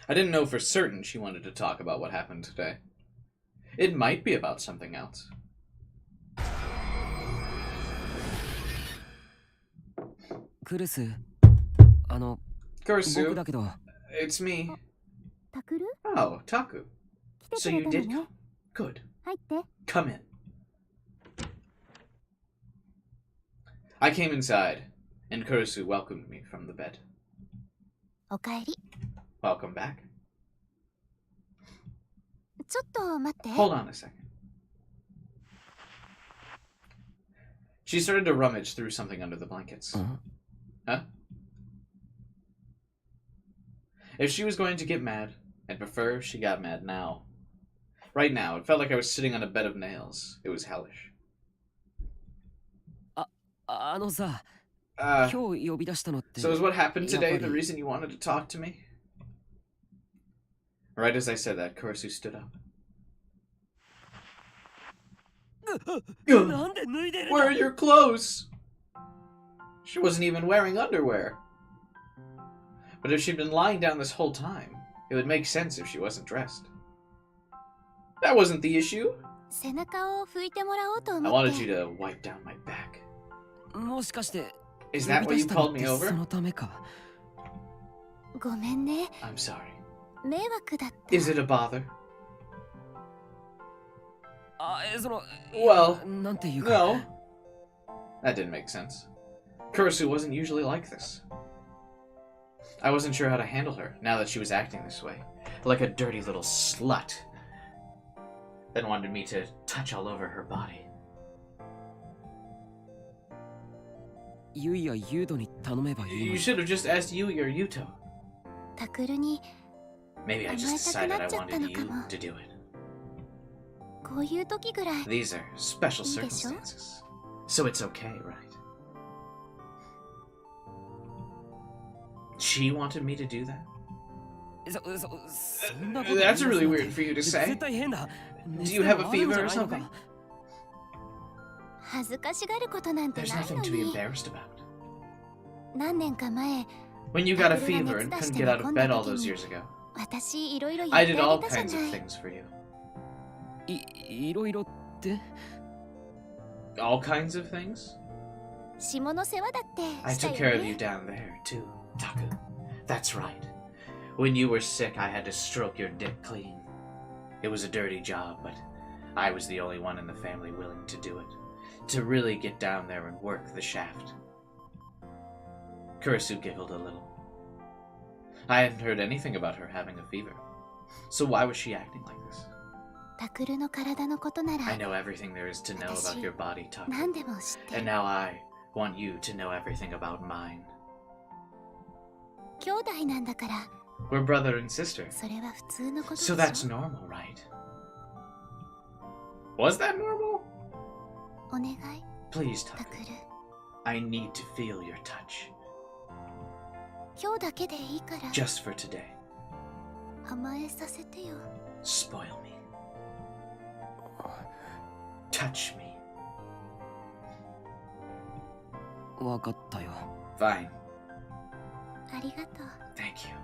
I didn't know for certain she wanted to talk about what happened today. It might be about something else. Kurisu, it's me. Takuru? Oh, Taku. So you did come. Good. Come in. I came inside, and Kurisu welcomed me from the bed. Okaeri. Welcome back. ちょっと待って。 Hold on a second. She started to rummage through something under the blankets. Huh? If she was going to get mad, I'd prefer if she got mad now. Right now, it felt like I was sitting on a bed of nails. It was hellish. So is what happened today the reason you wanted to talk to me? Right as I said that, Kurisu stood up. Where are your clothes? She wasn't even wearing underwear. But if she'd been lying down this whole time, it would make sense if she wasn't dressed. That wasn't the issue. I wanted you to wipe down my back. Is that why you called me over? I'm sorry. Is it a bother? Well, no. That didn't make sense. Kurisu wasn't usually like this. I wasn't sure how to handle her now that she was acting this way. Like a dirty little slut. Then wanted me to touch all over her body. You should have just asked Yui or Yuto. Maybe I just decided I wanted you to do it. These are special circumstances. So it's okay, right? She wanted me to do that? That's really weird for you to say. Do you have a fever or something? There's nothing to be embarrassed about. When you got a fever and couldn't get out of bed all those years ago, I did all kinds of things for you. All kinds of things? 下の世話だって I した took よ care of you ね。 down there, too, Taku. That's right. When you were sick, I had to stroke your dick clean. It was a dirty job, but I was the only one in the family willing to do it. To really get down there and work the shaft. Kurisu giggled a little. I hadn't heard anything about her having a fever. So why was she acting like this? タクルの体のことなら I know everything there is to know about your body, Taku. 何でも知って And る。 now I want you to know everything about mine. 兄弟なんだから、 We're brother and sister. それは普通のことでし So ょ。 that's normal, right? Was that normal? お願い、 Please, タ Taku. クル。 I need to feel your touch. 今日だけでいいから、 Just for today. 甘えさせてよ。 Spoil me. Touch me. わかったよ。 Fine. ありがとう。 Thank you.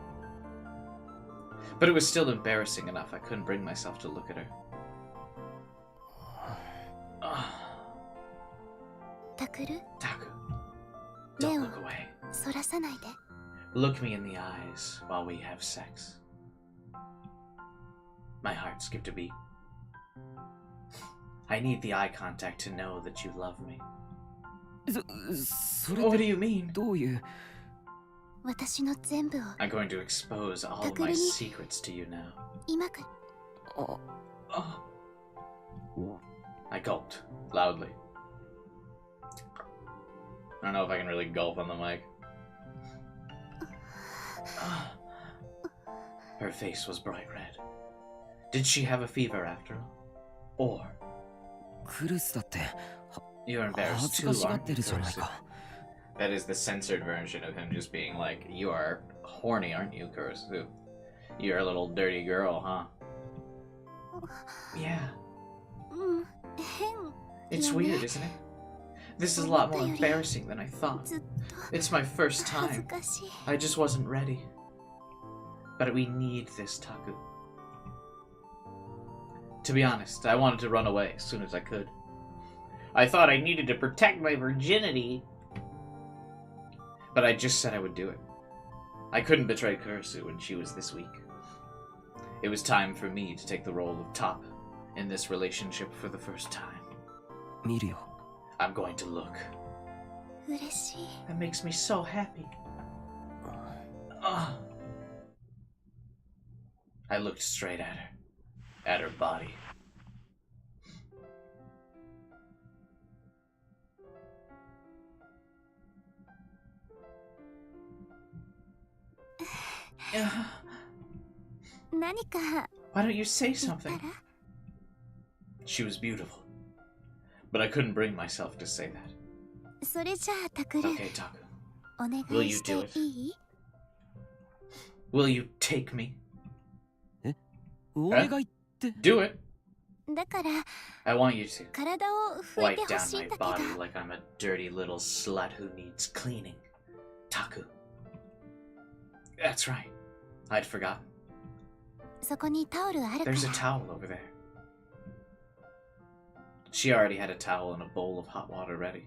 But it was still embarrassing enough. I couldn't bring myself to look at her. Ah, タクル、 Taku, don't Leo. look away. そらさないで。 Look me in the eyes while we have sex. My heart skipped a beat. I need the eye contact to know that you love me. それ What っ do て you mean? どういう。私の全部を I'm going to expose all of my secrets to you now. 今から。あ Oh. I gulped loudly. I don't know if I can really gulp on the mic. Her face was bright red. Did she have a fever after all? Or クルスだって you're 恥 embarrassed ず too, かしがっ aren't て you, るじゃない Kurisu? か。 That is the censored version of him just being like, you are horny, aren't you, Kurisu? You're a little dirty girl, huh? Yeah. うん、変。 It's よね。 weird, isn't it? This is a lot more embarrassing than I thought. ずっ It's my first と恥ず time. かしい。 I just wasn't ready. But we need this, Taku. To be honest, I wanted to run away as soon as I could. I thought I needed to protect my virginity. But I just said I would do it. I couldn't betray Kurisu when she was this weak. It was time for me to take the role of top in this relationship for the first time. 見るよ。 I'm going to look. 嬉しい。 That makes me so happy. Ah. I looked straight at her body. Uh, 何か Why don't you say 言ったら something? She was beautiful. But I couldn't bring myself to say that. それじゃあタクル、 Okay, Taku. お願 Will い you して do it? いい？ Will you take me? お願いって。 Do it. だから I want you to. 体を拭い Wipe てほ down しいん my だけど。 body like I'm a dirty little slut who needs cleaning. Taku. That's right. I'd forgotten. そこにタオルあるか There's a ら。 towel over there. She already had a towel and a bowl of hot water ready.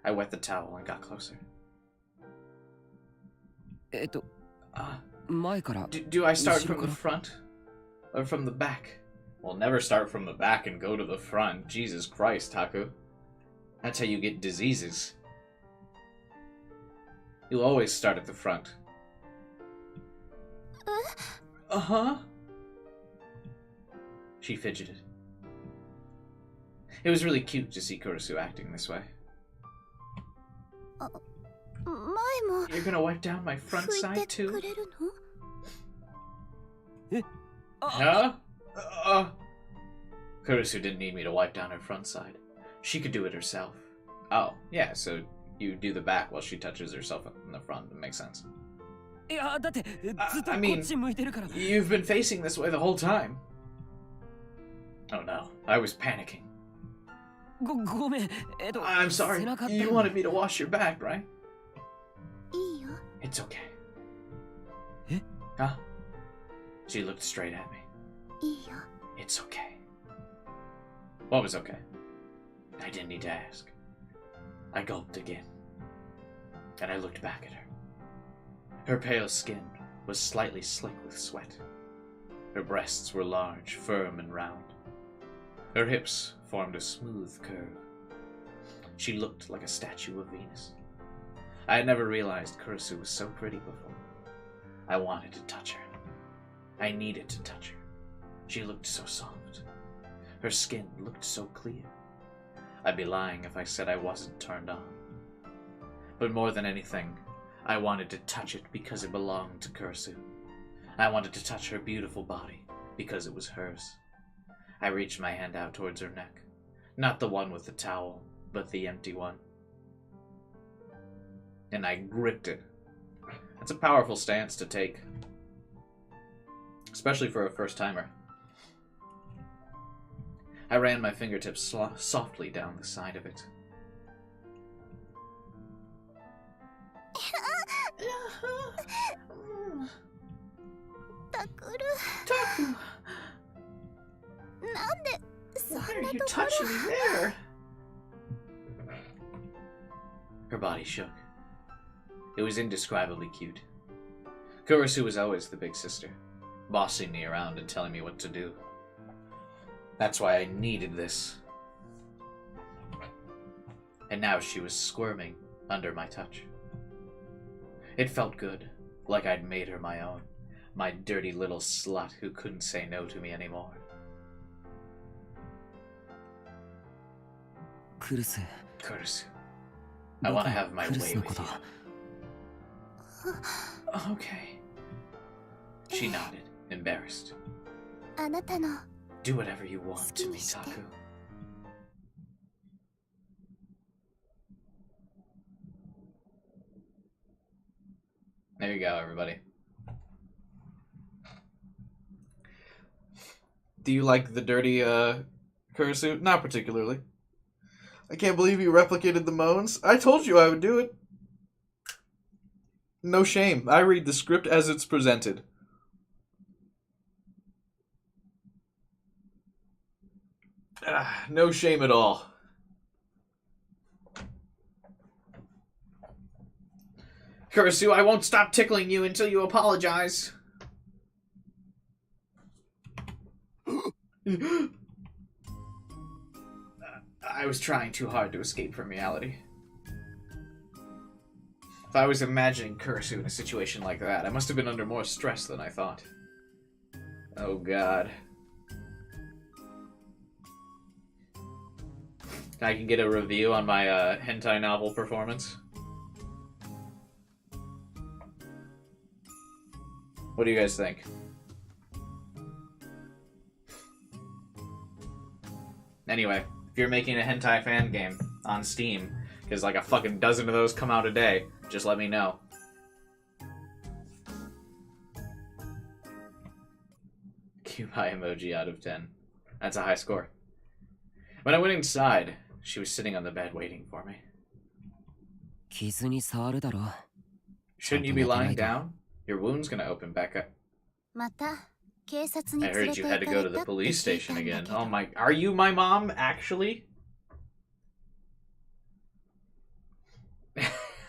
I wet the towel and got closer. 前から。 Do I start from the front? Or from the back? Well, never start from the back and go to the front. Jesus Christ, Taku. That's how you get diseases. You'll always start at the front. Uh-huh. She fidgeted. It was really cute to see Kurisu acting this way. 前も You're gonna wipe down my front 拭 side いて too? くれるの？ Huh? Kurisu didn't need me to wipe down her front side. She could do it herself. Oh, yeah, so you do the back while she touches herself in the front. That makes sense. いやだってずっと I こ mean, っち向いてるから。 You've been facing this way the whole time. Oh no, I was panicking. ごめん。I'm sorry. 背中って。 You wanted me to wash your back, right? いいよ。 It's okay. え？ Huh? She looked straight at me. いいよ。 It's okay. What was okay? I didn't need to ask. I gulped again, and I looked back at her. Her pale skin was slightly slick with sweat. Her breasts were large, firm, and round. Her hips formed a smooth curve. She looked like a statue of Venus. I had never realized Kurisu was so pretty before. I wanted to touch her. I needed to touch her. She looked so soft. Her skin looked so clear. I'd be lying if I said I wasn't turned on. But more than anything, I wanted to touch it because it belonged to Kurisu. I wanted to touch her beautiful body because it was hers. I reached my hand out towards her neck. Not the one with the towel, but the empty one. And I gripped it. That's a powerful stance to take. Especially for a first-timer. I ran my fingertips softly down the side of it. Takuru. Why are you touching me there? Her body shook. It was indescribably cute. Kurisu was always the big sister, bossing me around and telling me what to do. That's why I needed this. And now she was squirming under my touch. It felt good, like I'd made her my own, my dirty little slut who couldn't say no to me anymore. Kurisu. I want to have my way with you. Okay. She nodded, embarrassed. Do whatever you want to me, Taku. There you go, everybody. Do you like the dirty, Kurisu? Not particularly. I can't believe you replicated the moans. I told you I would do it. No shame. I read the script as it's presented. No shame at all. Kurisu, I won't stop tickling you until you apologize. I was trying too hard to escape from reality. If I was imagining Kurisu in a situation like that, I must have been under more stress than I thought. Oh god. I can get a review on my hentai novel performance. What do you guys think? Anyway, if you're making a hentai fan game on Steam, because like a fucking dozen of those come out a day, just let me know. Cube-eye emoji out of 10. That's a high score. When I went inside, she was sitting on the bed waiting for me. Shouldn't you be lying down? Your wound's gonna open back up. I heard you had to go to the police station again. Oh my... Are you my mom, actually?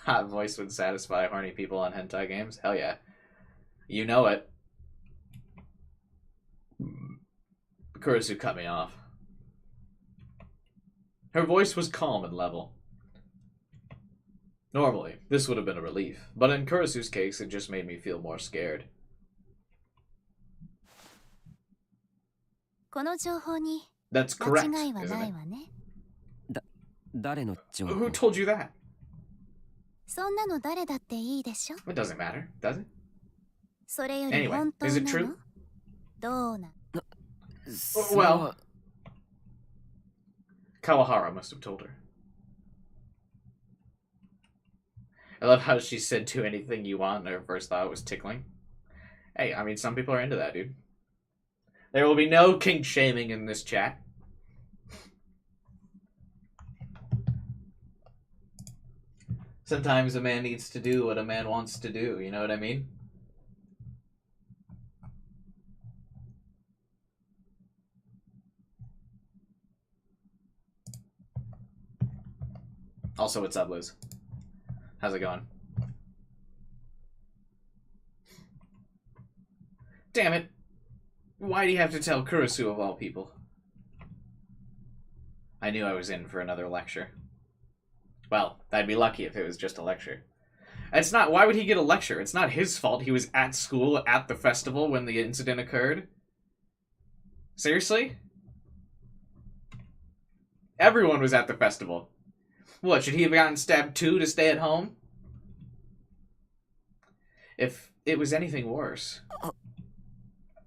Hot voice would satisfy horny people on hentai games? Hell yeah. You know it. Kurisu cut me off. Her voice was calm and level. Normally, this would have been a relief, but in Kurisu's case, it just made me feel more scared. That's correct, isn't it? Who told you that? It doesn't matter, does it? Anyway, is it true? Well, Kawahara must have told her. I love how she said do anything you want, and her first thought was tickling. Hey, I mean, some people are into that, dude. There will be no kink shaming in this chat. Sometimes a man needs to do what a man wants to do, you know what I mean? Also, what's up, Liz? How's it going? Damn it. Why do you have to tell Kurisu of all people? I knew I was in for another lecture. Well, I'd be lucky if it was just a lecture. It's not. Why would he get a lecture? It's not his fault. He was at school at the festival when the incident occurred. Seriously? Everyone was at the festival. What, should he have gotten stabbed too to stay at home? If it was anything worse.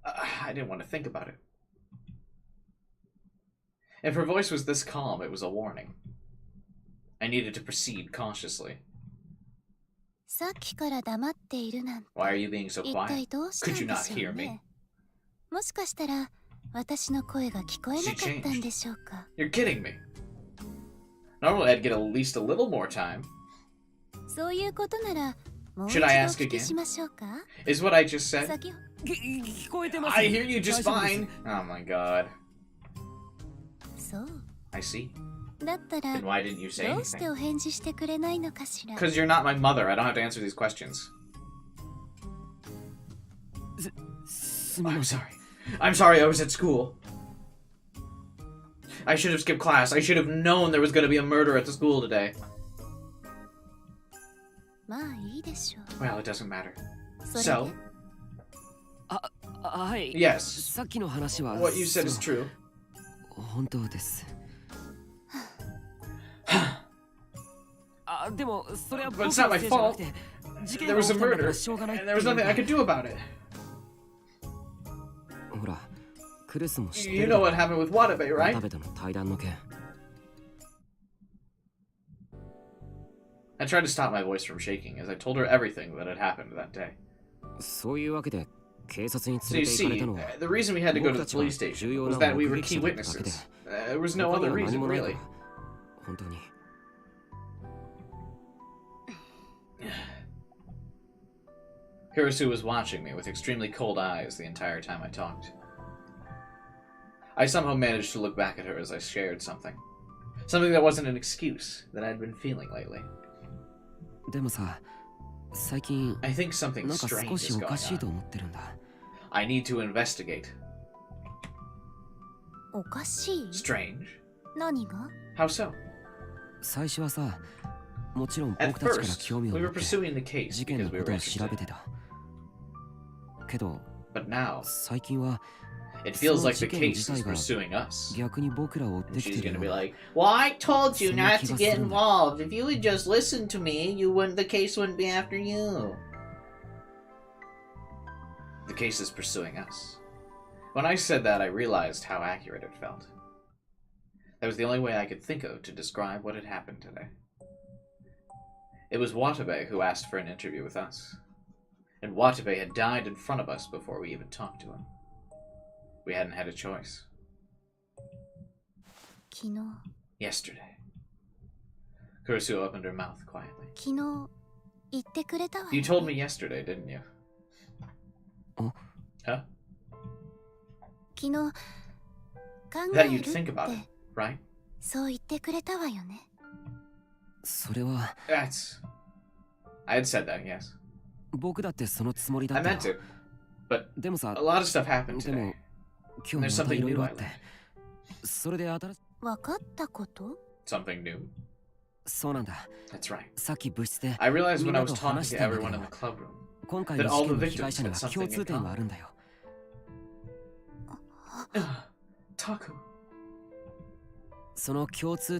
I didn't want to think about it. If her voice was this calm, it was a warning. I needed to proceed cautiously. Why are you being so quiet? Could you not hear me? She changed. You're kidding me. Normally I'd get at least a little more time. Should I ask again? Is what I just said? I hear you just fine. Oh my god. I see. Then why didn't you say anything? Because you're not my mother. I don't have to answer these questions. I'm sorry. I'm sorry I was at school. I should have skipped class. I should have known there was going to be a murder at the school today. Well, it doesn't matter. So? Yes. What you said is true. But it's not my fault. There was a murder, and there was nothing I could do about it. You know what happened with Watabe, right? I tried to stop my voice from shaking as I told her everything that had happened that day. So you see, the reason we had to go to the police station was that we were key witnesses. There was no other reason, really. Kurisu was watching me with extremely cold eyes the entire time I talked. I somehow managed to look back at her as I shared something. Something that wasn't an excuse that I'd been feeling lately. I think something strange is going on. I need to investigate. Strange? How so? At first, we were pursuing the case because we were interested. But now, it feels like the case is pursuing us. And she's gonna be like, well, I told you not to get involved. If you would just listen to me, the case wouldn't be after you. The case is pursuing us. When I said that, I realized how accurate it felt. That was the only way I could think of to describe what had happened today. It was Watabe who asked for an interview with us. And Watabe had died in front of us before we even talked to him. We hadn't had a choice. Yesterday. Kurisu opened her mouth quietly. You told me yesterday, didn't you? Huh? That you'd think about it, right? That's... I had said that, yes. I meant to. But a lot of stuff happened today. And there's something new I learned. Something new? That's right. I realized when I was talking to everyone in the club room that all the victims had something in common. Taku.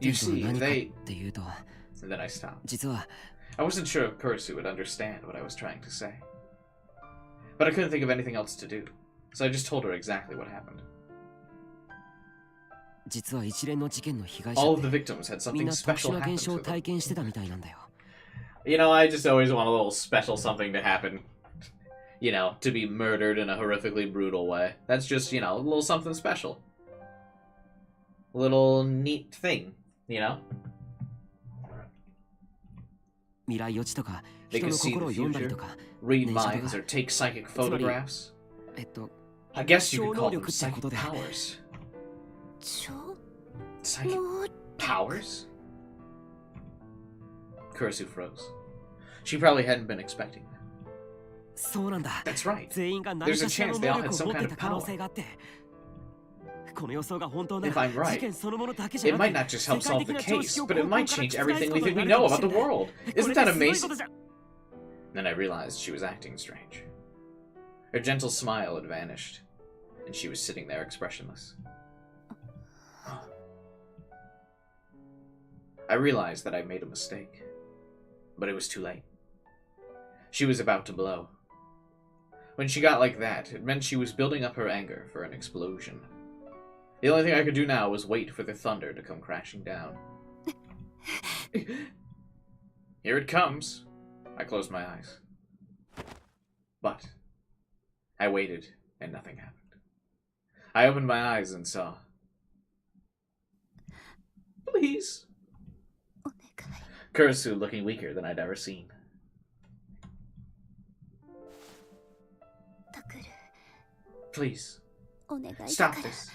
You see, they... And then I stopped. I wasn't sure if Kurisu would understand what I was trying to say. But I couldn't think of anything else to do, so I just told her exactly what happened. All of the victims had something special happen to them. You know, I just always want a little special something to happen. You know, to be murdered in a horrifically brutal way. That's just, you know, a little something special. A little neat thing, you know? They could see the future, read minds, or take psychic photographs. I guess you could call them psychic powers. Psychic powers? Kurisu froze. She probably hadn't been expecting that. そうなんだ。 That's right. 全員が何 There's a かしらの chance 能 they all 力 had を some 持っ kind て of た可能 power. 性があって、この予想が本当な If ら I'm right, 事件そのものだけじ It ゃな might く not just help 世界 solve 的 the な常 case, 識を but it 根 might 本から change 覆す everything こ we とに think な we るか know も about し the れない。 world. こ Isn't れ that だけすごいこ amazing? とじゃ。 Then I realized she was acting strange. Her gentle smile had vanished, and she was sitting there expressionless. I realized that I made a mistake, but it was too late. She was about to blow. When she got like that, it meant she was building up her anger for an explosion. The only thing I could do now was wait for the thunder to come crashing down. Here it comes. I closed my eyes. But I waited, and nothing happened. I opened my eyes and saw... Please. Kurisu looking weaker than I'd ever seen. Please. Stop this.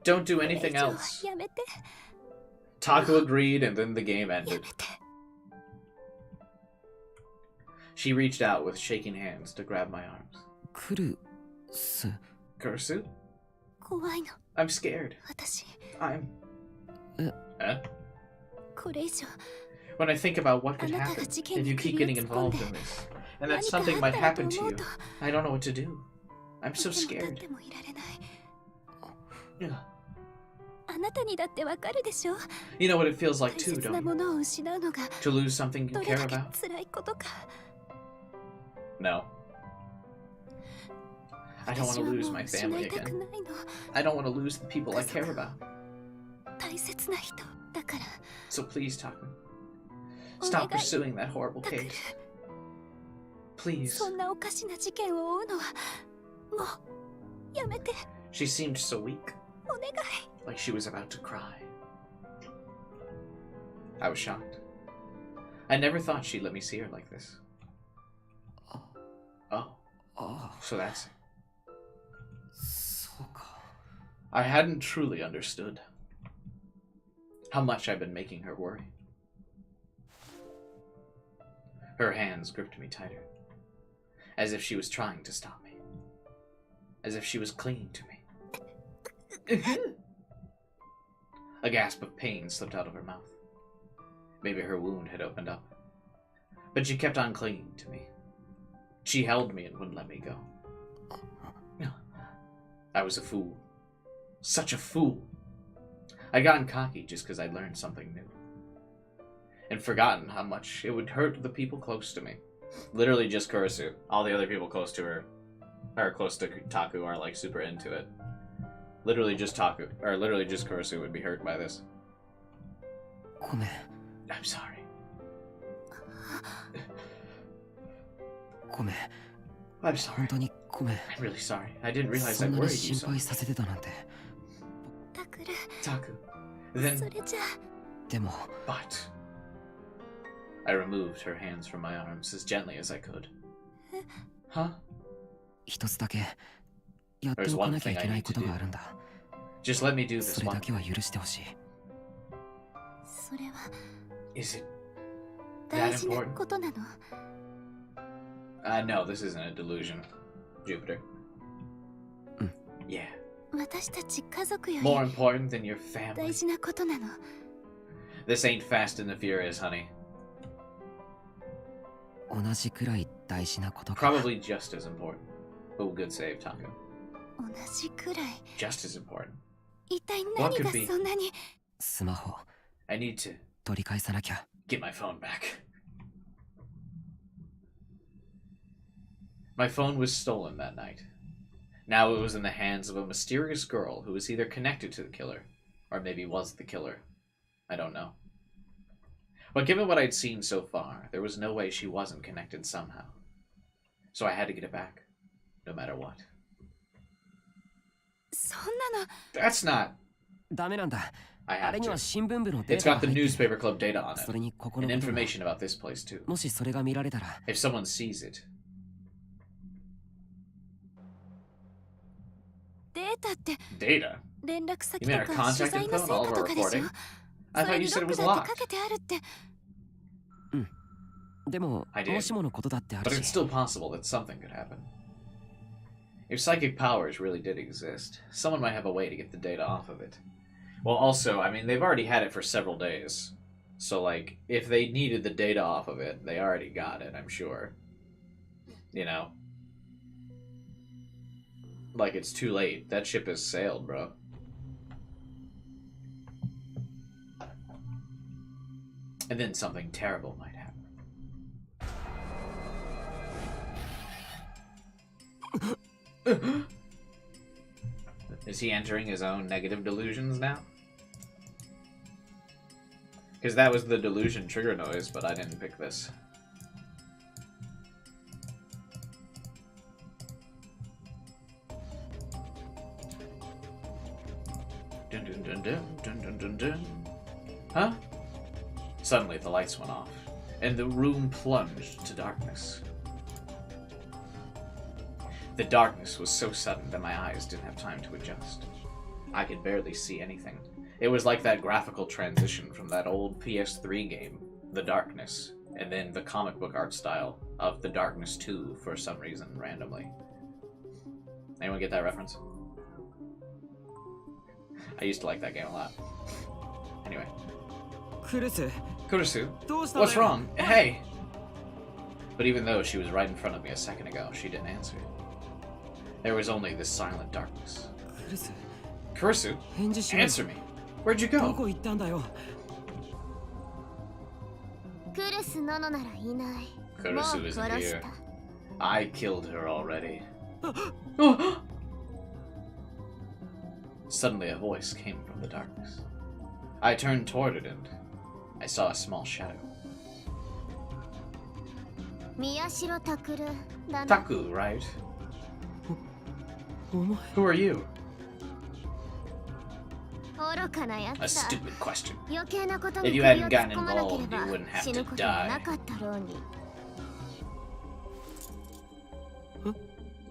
Don't do anything else. Taku agreed, and then the game ended. She reached out with shaking hands to grab my arms. Kurisu? I'm scared. I'm... When I think about what could happen if you keep getting involved in this, and that something might happen to you, I don't know what to do. I'm so scared. Yeah. You know what it feels like too, don't you? To lose something you care about? No. I don't want to lose my family again. I don't want to lose the people I care about. So please, Taku. Stop pursuing that horrible case. Please. She seemed so weak. Like she was about to cry. I was shocked. I never thought she'd let me see her like this. Oh. So that's it. I hadn't truly understood how much I've been making her worry. Her hands gripped me tighter, as if she was trying to stop me, as if she was clinging to me. A gasp of pain slipped out of her mouth. Maybe her wound had opened up, but she kept on clinging to me. She held me and wouldn't let me go. I was a fool. Such a fool. I'd gotten cocky just because I'd learned something new. And forgotten how much it would hurt the people close to me. Literally just Kurisu. All the other people close to her, or close to Taku, are like super into it. Literally just Taku, or literally just Kurisu would be hurt by this. I'm sorry. I'm sorry. I'm really sorry. I didn't realize I worried you so much. Taku. Then... But... I removed her hands from my arms as gently as I could. Huh? There's one thing I need to do. Just let me do this one thing. Is it that important? No, this isn't a delusion, Jupiter. Yeah. More important than your family. This ain't Fast and the Furious, honey. Probably just as important. Oh, good save, Taku. Just as important. What could be? I need to get my phone back. My phone was stolen that night. Now it was in the hands of a mysterious girl who was either connected to the killer, or maybe was the killer. I don't know. But given what I'd seen so far, there was no way she wasn't connected somehow. So I had to get it back, no matter what. That's not... I have to. It's got the newspaper club data on it, and information about this place too. If someone sees it... Data? You mean our contact info and all of our reporting? I thought you said it was locked. でも I did. もしものことだってあ But る it's し still possible that something could happen. If psychic powers really did exist, someone might have a way to get the data off of it. Well, also, I mean, they've already had it for several days. So, like, if they needed the data off of it, they already got it, I'm sure. You know? Like, it's too late. That ship has sailed, bro. And then something terrible might happen. Is he entering his own negative delusions now? Because that was the delusion trigger noise, but I didn't pick this. Dun dun dun dun dun dun dun dun. Huh? Suddenly the lights went off, and the room plunged to darkness. The darkness was so sudden that my eyes didn't have time to adjust. I could barely see anything. It was like that graphical transition from that old PS3 game, The Darkness, and then the comic book art style of The Darkness 2 for some reason, randomly. Anyone get that reference? I used to like that game a lot. Anyway. Kurusu, what's wrong? Hey! But even though she was right in front of me a second ago, she didn't answer. There was only this silent darkness. Kurusu, answer me! Where'd you go? クルスなのならいない。 Kurusu もう isn't 殺し here. た。 I killed her already. Suddenly a voice came from the darkness. I turned toward it and I saw a small shadow. 宮代拓だな。 Taku, right? Who are you? 愚かなや A つだ。 stupid question. 余計なこと If に you 首を hadn't 突っ gotten 込まなけれ involved, ば you wouldn't have 死 to ぬことは die. なかったろうに。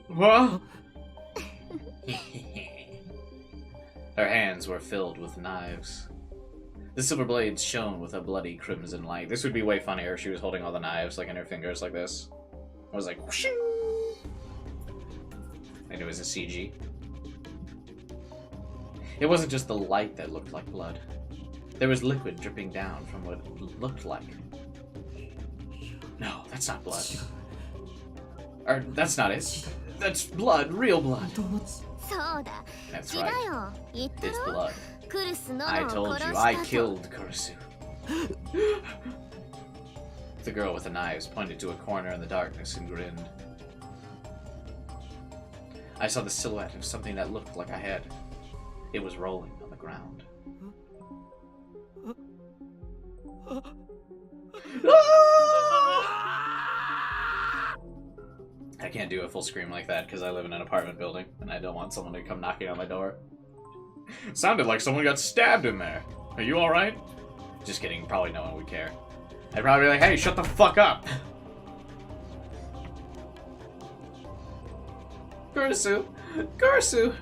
What? Her hands were filled with knives. The silver blades shone with a bloody crimson light. This would be way funnier if she was holding all the knives like in her fingers like this. I was like, whoosh! And it was a CG. It wasn't just the light that looked like blood. There was liquid dripping down from what it looked like. No, that's not blood. Or, that's not it. That's blood, real blood. そうだ。 That's 血だ right. よ。言った It's ろ blood. クルスの I のを told 殺 you, した I と。 killed Kurusu. The girl with the knives pointed to a corner in the darkness and grinned. I saw the silhouette of something that looked like a head. It was rolling on the ground. I can't do a full scream like that because I live in an apartment building and I don't want someone to come knocking on my door. Sounded like someone got stabbed in there. Are you alright? Just kidding, probably no one would care. I'd probably be like, hey, shut the fuck up! Kurusu! Kurusu!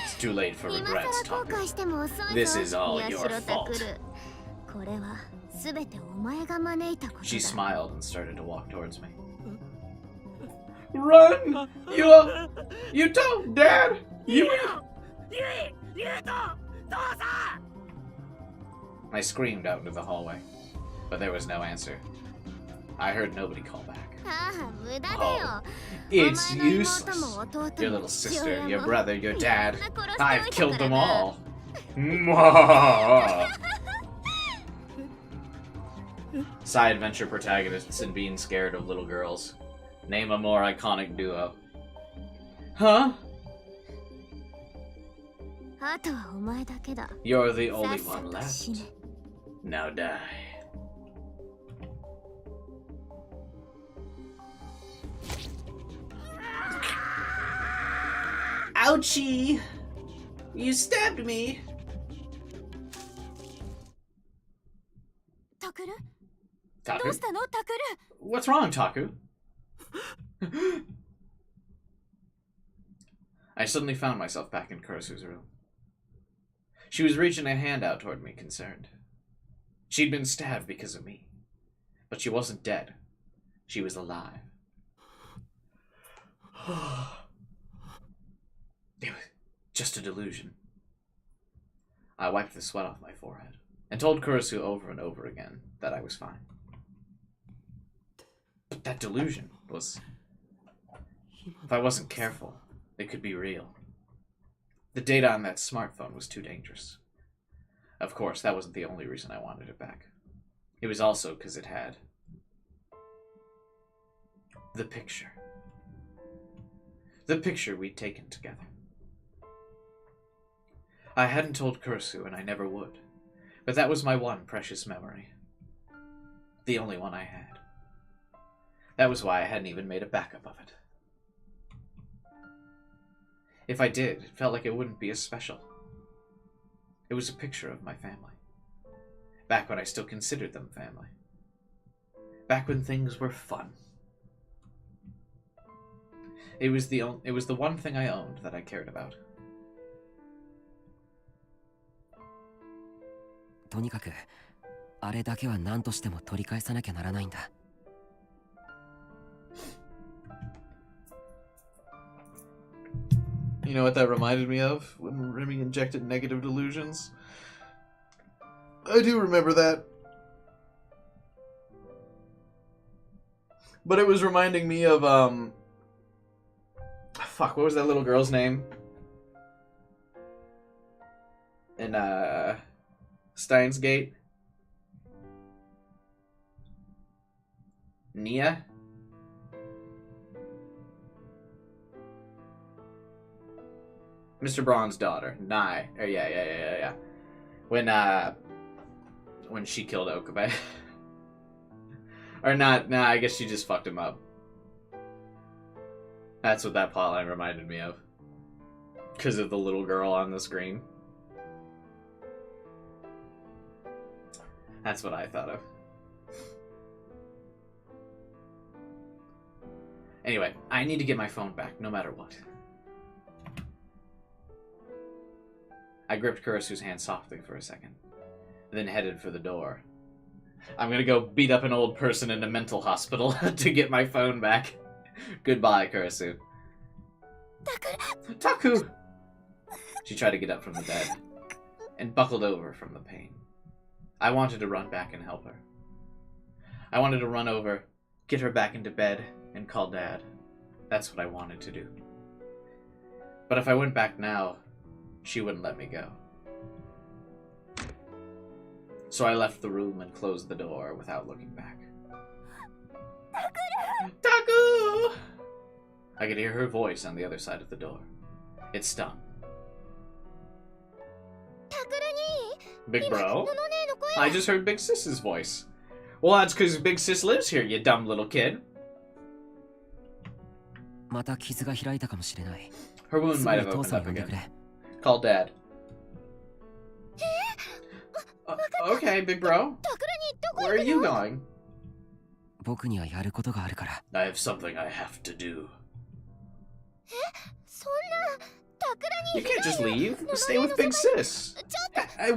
It's too late for 今 regrets, 更後 Taku. 悔しても遅いぞ。 This is all 宮 your 代拓 fault. これは全てお前が招いたこと She だ。 smiled and started to walk towards me. Run! You don't, Dad! You... I screamed out into the hallway, but there was no answer. I heard nobody call back. ああ、無駄だよ。 It's お前の妹 useless. も弟も Your little 父 sister, 親 your も brother, your dad. みんな殺しておい I've た killed から them な。 all. Mwah. Side adventure protagonists and being scared of little girls. Name a more iconic duo. Huh? あとはお前だけだ。 You're the さ only っさ one と死 left. ね。 Now die. Ouchie! You stabbed me! タクル？ Taku? どうしたのタクル？ What's wrong, Taku? I suddenly found myself back in Kurusu's room. She was reaching a hand out toward me, concerned. She'd been stabbed because of me. But she wasn't dead. She was alive. It was just a delusion. I wiped the sweat off my forehead and told Kurisu over and over again that I was fine. But that delusion was... If I wasn't careful, it could be real. The data on that smartphone was too dangerous. Of course, that wasn't the only reason I wanted it back. It was also because it had... the picture. The picture we'd taken together. I hadn't told Kurisu, and I never would. But that was my one precious memory. The only one I had. That was why I hadn't even made a backup of it. If I did, it felt like it wouldn't be as special. It was a picture of my family. Back when I still considered them family. Back when things were fun. It was the one thing I owned that I cared about. とにかくあれだけは何としても取り返さなきゃならないんだ。You know what that reminded me of? When Remy injected negative delusions? I do remember that. But it was reminding me of, fuck, what was that little girl's name? In, Steins Gate? Nia? Mr. Braun's daughter, Nai. Oh, yeah. When she killed Okabe. Or not, nah, I guess she just fucked him up. That's what that plotline reminded me of. Because of the little girl on the screen. That's what I thought of. Anyway, I need to get my phone back, no matter what. I gripped Kurisu's hand softly for a second, then headed for the door. I'm gonna go beat up an old person in a mental hospital to get my phone back. Goodbye, Kurisu. Taku! She tried to get up from the bed, and buckled over from the pain. I wanted to run back and help her. I wanted to run over, get her back into bed, and call Dad. That's what I wanted to do. But if I went back now, she wouldn't let me go. So I left the room and closed the door without looking back. Taku! I could hear her voice on the other side of the door. It stung. Big bro? I just heard Big Sis's voice. Well, that's because Big Sis lives here, you dumb little kid. また傷が開いたかもしれない。 Her wound might have opened up again. Call Dad. Okay, big bro. Where are you going? 僕にはやることがあるから。 I have something I have to do. You can't just leave. Stay with Big Sis.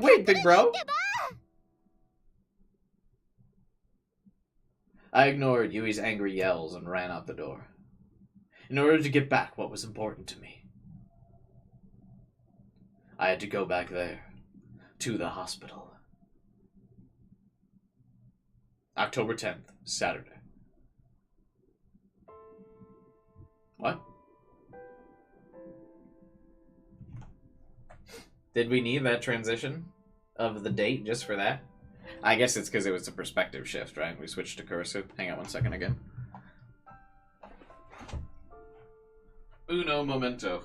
Wait, big bro. I ignored Yui's angry yells and ran out the door. In order to get back what was important to me. I had to go back there. To the hospital. October 10th, Saturday. What? Did we need that transition of the date just for that? I guess it's because it was a perspective shift, right? We switched to Kurisu. Hang on 1 second again. Uno momento.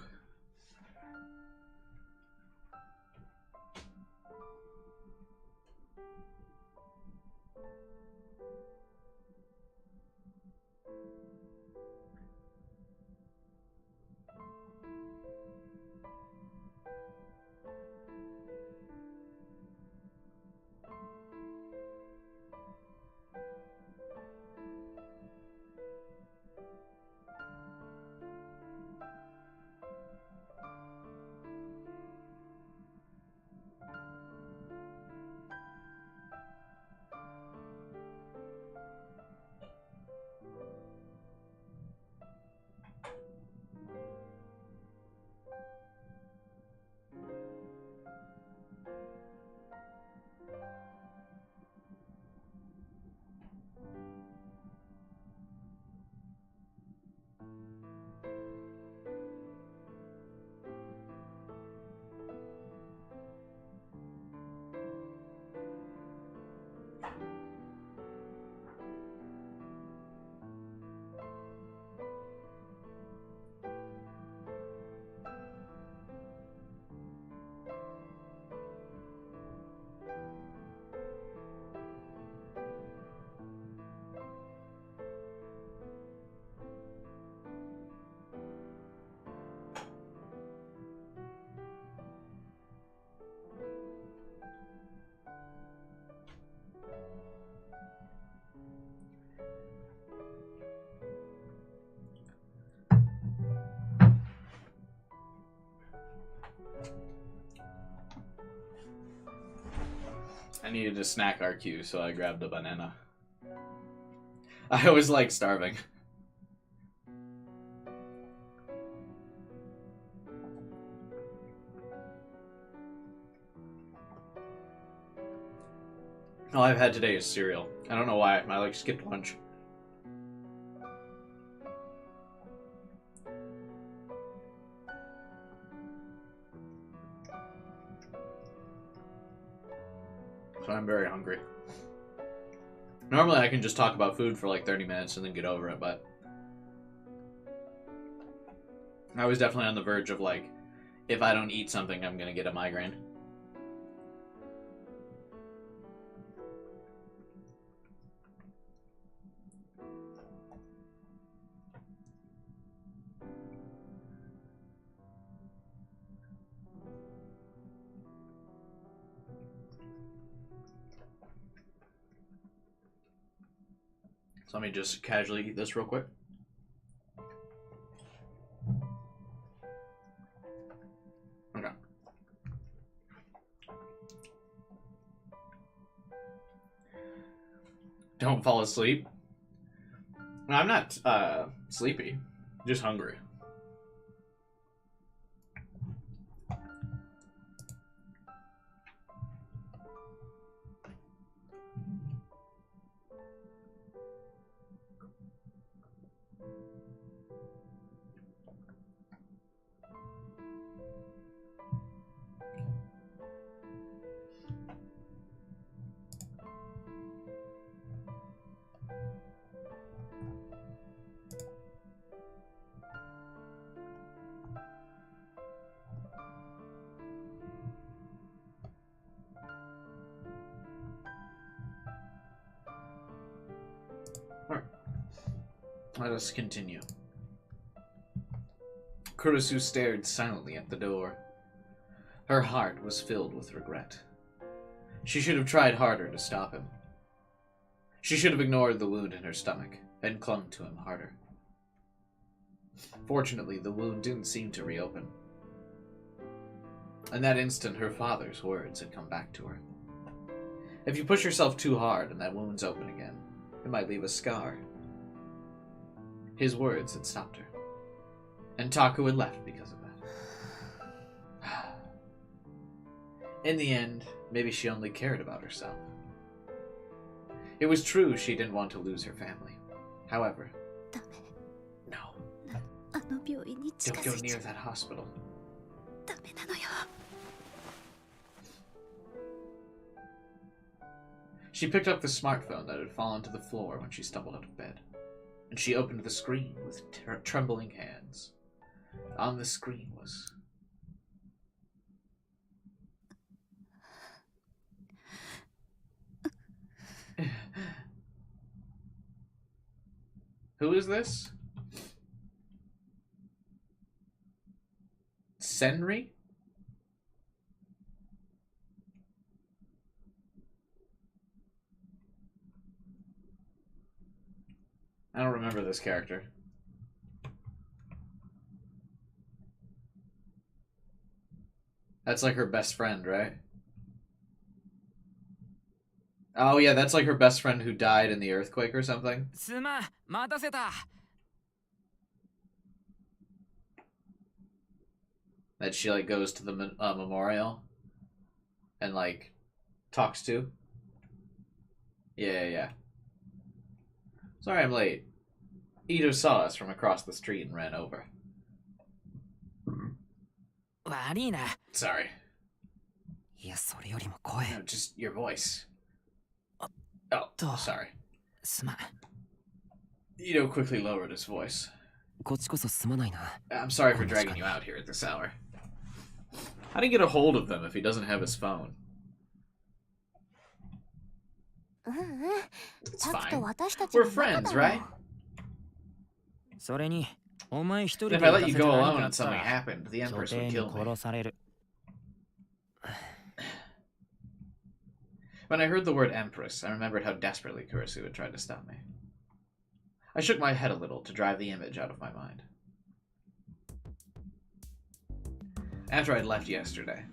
needed a snack RQ, so I grabbed a banana. I was like starving. All I've had today is cereal. I don't know why. I like skipped lunch. So I'm very hungry. Normally I can just talk about food for like 30 minutes and then get over it, but I was definitely on the verge of like, if I don't eat something, I'm gonna get a migraine. So let me just casually eat this real quick. Okay. Don't fall asleep. I'm not sleepy, just hungry. Alright. Let us continue. Kurusu stared silently at the door. Her heart was filled with regret. She should have tried harder to stop him. She should have ignored the wound in her stomach and clung to him harder. Fortunately, the wound didn't seem to reopen. In that instant, her father's words had come back to her. If you push yourself too hard and that wound's open again, it might leave a scar. His words had stopped her, and Taku had left because of that. In the end, maybe she only cared about herself. It was true she didn't want to lose her family. However, no. Don't go near that hospital. She picked up the smartphone that had fallen to the floor when she stumbled out of bed, and she opened the screen with trembling hands. On the screen was... Who is this? Senri? I don't remember this character. That's like her best friend, right? Oh yeah, that's like her best friend who died in the earthquake or something. That she like goes to the memorial and like talks to. Yeah. Sorry I'm late. Ito saw us from across the street and ran over. Sorry. No, just your voice. Oh, sorry. Ito quickly lowered his voice. I'm sorry for dragging you out here at this hour. How do you get a hold of them if he doesn't have his phone? It's fine. We're friends, right? If I let you go alone and something happened, the Empress would kill me. When I heard the word Empress, I remembered how desperately Kurusu had tried to stop me. I shook my head a little to drive the image out of my mind. After I'd left yesterday,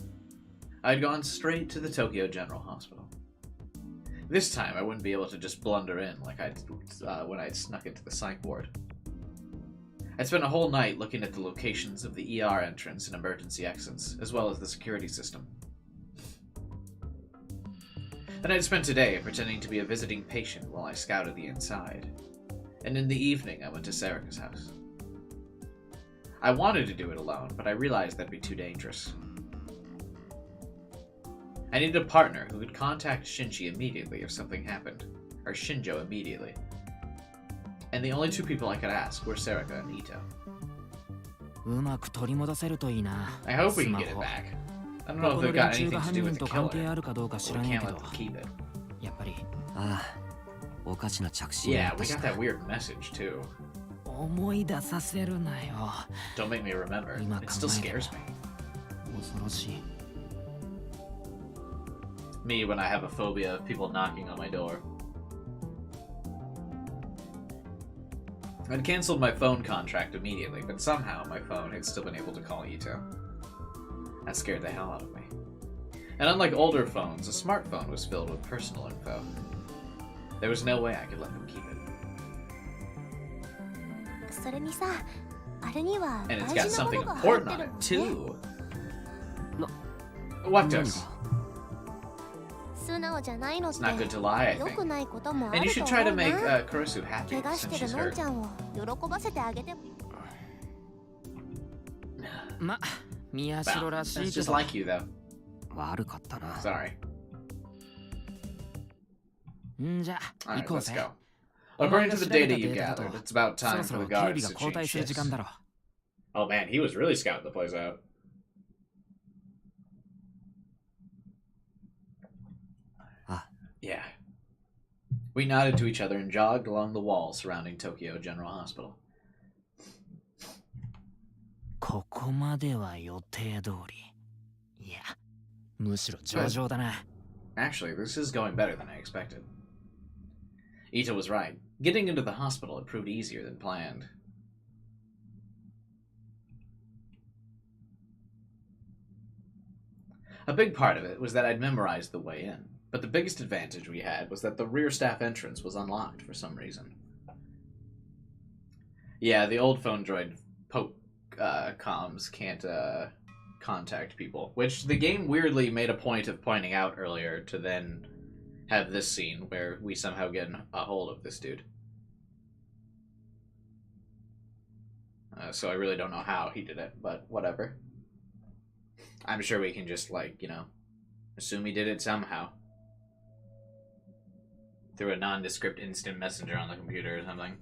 I'd gone straight to the Tokyo General Hospital. This time, I wouldn't be able to just blunder in like when I'd snuck into the psych ward. I'd spent a whole night looking at the locations of the ER entrance and emergency exits, as well as the security system. Then I'd spent a day pretending to be a visiting patient while I scouted the inside. And in the evening, I went to Sarika's house. I wanted to do it alone, but I realized that'd be too dangerous. I needed a partner who could contact Shinji immediately if something happened, or Shinjo immediately. And the only two people I could ask were Sarika and Ito. I hope we can get it back. I don't know if they've got anything to do with the killer, but we can't let them keep it. Yeah, we got that weird message too. Don't make me remember. It still scares me. Me when I have a phobia of people knocking on my door. I'd cancelled my phone contract immediately, but somehow my phone had still been able to call Ito. That scared the hell out of me. And unlike older phones, a smartphone was filled with personal info. There was no way I could let them keep it. And it's got something important on it, too. What does? It's not good to lie, I think. And you should try to make Kurusu happy since she's hurt. Wow, that's just like you, though. Sorry. Alright, let's go. According to the data you gathered, it's about time for the guards to change shifts. Oh man, he was really scouting the place out. Yeah. We nodded to each other and jogged along the wall surrounding Tokyo General Hospital. Actually, this is going better than I expected. Ito was right. Getting into the hospital had proved easier than planned. A big part of it was that I'd memorized the way in, but the biggest advantage we had was that the rear staff entrance was unlocked for some reason. Yeah, the old phone droid comms can't contact people, which the game weirdly made a point of pointing out earlier to then have this scene where we somehow get a hold of this dude. So I really don't know how he did it, but whatever. I'm sure we can just, like, you know, assume he did it somehow. Through a nondescript instant messenger on the computer or something.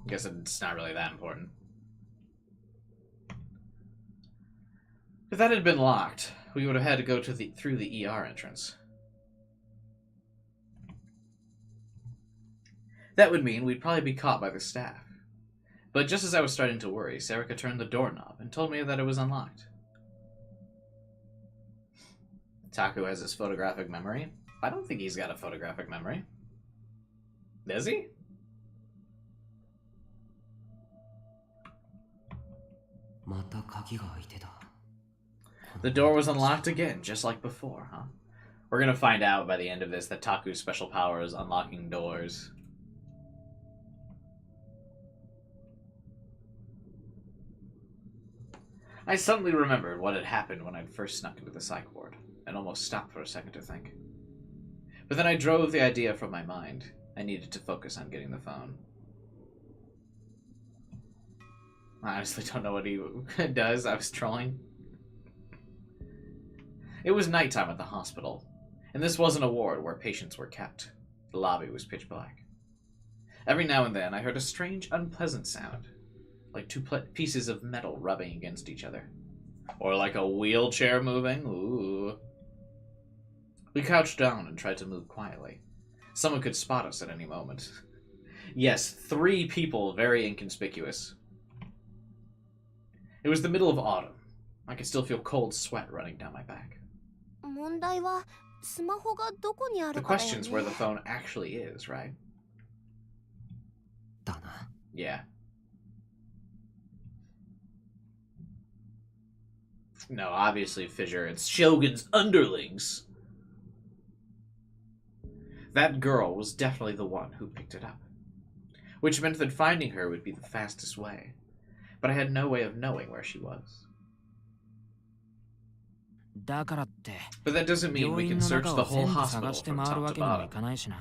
I guess it's not really that important. If that had been locked, we would have had to go to through the ER entrance. That would mean we'd probably be caught by the staff. But just as I was starting to worry, Sarika turned the doorknob and told me that it was unlocked. Taku has his photographic memory. I don't think he's got a photographic memory. Does he? The door was unlocked again, just like before, huh? We're gonna find out by the end of this that Taku's special power is unlocking doors. I suddenly remembered what had happened when I'd first snuck into the psych ward, and almost stopped for a second to think. But then I drove the idea from my mind. I needed to focus on getting the phone. I honestly don't know what he does. I was trolling. It was nighttime at the hospital, and this wasn't a ward where patients were kept. The lobby was pitch black. Every now and then I heard a strange, unpleasant sound, like two pieces of metal rubbing against each other. Or like a wheelchair moving. Ooh. We crouched down and tried to move quietly. Someone could spot us at any moment. Yes, 3 people, very inconspicuous. It was the middle of autumn. I could still feel cold sweat running down my back. The question's where the phone actually is, right? Yeah. No, obviously, Fissure, it's Shogun's underlings. That girl was definitely the one who picked it up, which meant that finding her would be the fastest way. But I had no way of knowing where she was. But that doesn't mean we can search the whole hospital from top to bottom.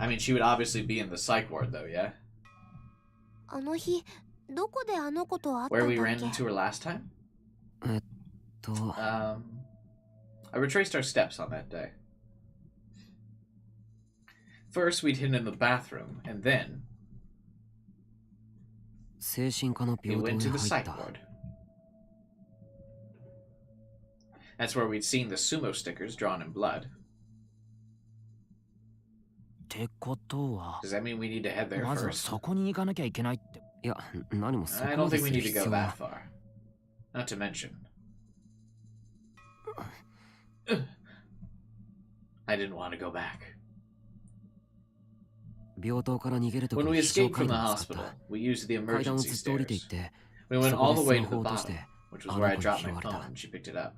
I mean, she would obviously be in the psych ward, though, yeah? あの日、どこであの子と会った Where ん we だっ ran け into her last time? と I retraced our steps on that day. First, we'd hidden in the bathroom, and then 精神科の we 病棟 went に to the 入っ psych た ward. That's where we'd seen the Sumo stickers drawn in blood. ってことは Does that mean we need to head there まずは first? そこに行かなきゃいけないって。いや何もそ I こ don't まで think す we る need to 必 go 要 that は far. Not to mention. I didn't want to go back. 病棟から逃げるとき When に we 非常 escaped from 階 the 段を使っ hospital, た we used the 階段を emergency ずっと降りていっ stairs. て We went そこ all で the ス way マ to the ホを落として bottom, which was あ where の I 子に dropped 拾 my われ phone た and she picked it up.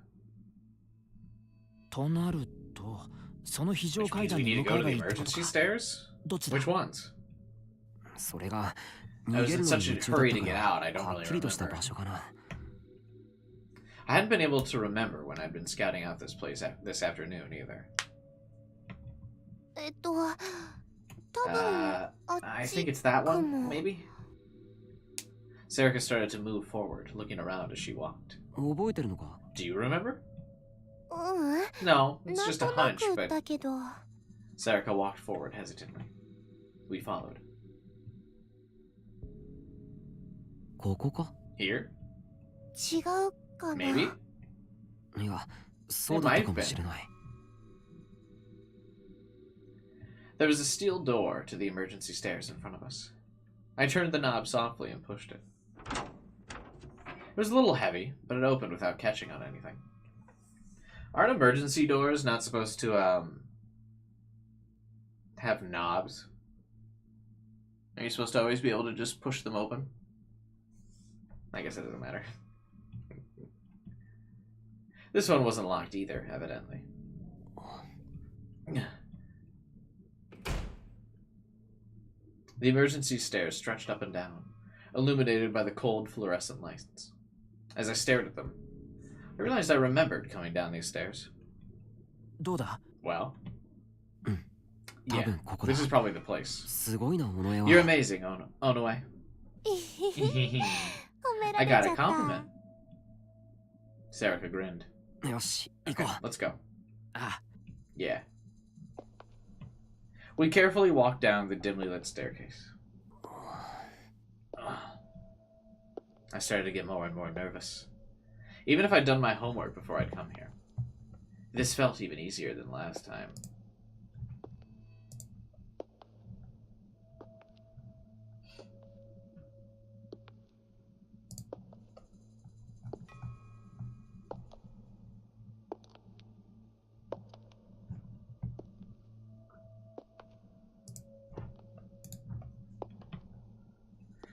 となるとその非常 Which 階 means 段 we に need 向 to か go え to ば the いいってこと emergency か。 stairs? どっちだ Which ones? それが I 逃 was げ in るのに such 夢 a 中だっ hurry た to か get ら out, I don't はっ really きりとした remember. 場所かな I hadn't been able to remember when I'd been scouting out this place this afternoon either. 多分あ I っ think ち it's that か one, も。 maybe? Serica started to move forward, looking around as she walked. 覚えてるのか Do you remember? うん、 No, it's なん just a とな hunch, く but だけど。 Serica walked forward hesitantly. We followed. ここか Here? 違うかな。 Maybe? いやそうだったかもしれない There was a steel door to the emergency stairs in front of us. I turned the knob softly and pushed it. It was a little heavy, but it opened without catching on anything. Aren't emergency doors not supposed to, have knobs? Are you supposed to always be able to just push them open? I guess it doesn't matter. This one wasn't locked either, evidently. The emergency stairs stretched up and down, illuminated by the cold fluorescent lights. As I stared at them, I realized I remembered coming down these stairs. どうだ Well, 多 yeah, 分ここだ this is probably the place. すごいなおのえは You're amazing, Onoe. 褒めら I れちゃ got っ a た。 compliment. Serica grinned. よし行こ Okay, う let's go. あ Yeah. We carefully walked down the dimly lit staircase. I started to get more and more nervous. Even if I'd done my homework before I'd come here. This felt even easier than last time.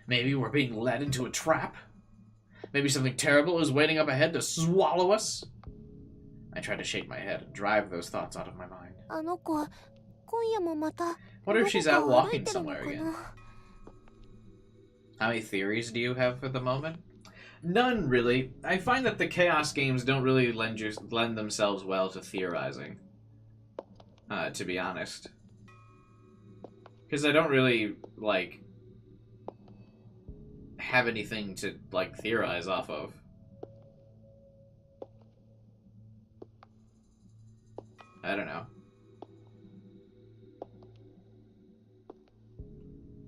Maybe we're being led into a trap? Maybe something terrible is waiting up ahead to swallow us? I tried to shake my head and drive those thoughts out of my mind. あの子、今夜もまた。 Wonder if she's ど out こかを歩い walking てるの somewhere か again. な。 How many theories do you have for the moment? None, really. I find that the Chaos games don't really lend themselves well to theorizing. To be honest. Because I don't really, like, have anything to, like, theorize off of. I don't know.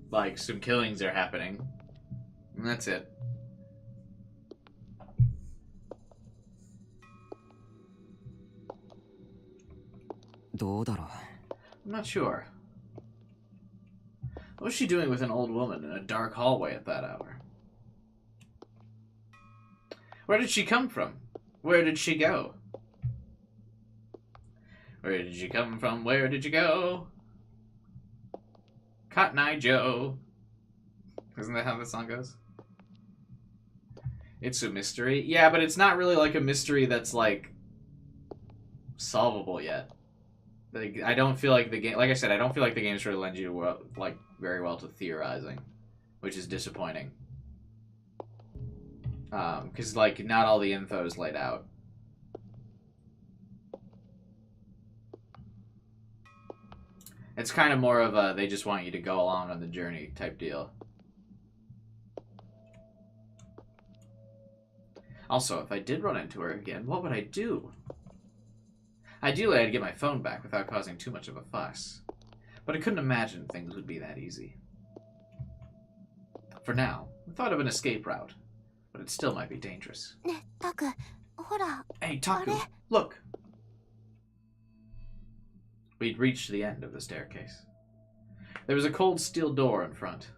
Like, some killings are happening. And that's it. I'm not sure. What was she doing with an old woman in a dark hallway at that hour? Where did she come from? Where did she go? Where did you come from? Where did you go? Cotton Eye Joe. Isn't that how the song goes? It's a mystery. Yeah, but it's not really like a mystery that's, like, solvable yet. Like, I don't feel like the game. Like I said, I don't feel like the games really lend you very well to theorizing, which is disappointing. Because like not all the info is laid out. It's kind of more of a they just want you to go along on the journey type deal. Also, if I did run into her again, what would I do? Ideally, I'd get my phone back without causing too much of a fuss. But I couldn't imagine things would be that easy. For now, I thought of an escape route, but it still might be dangerous. Hey, Taku, look! We'd reached the end of the staircase. There was a cold steel door in front.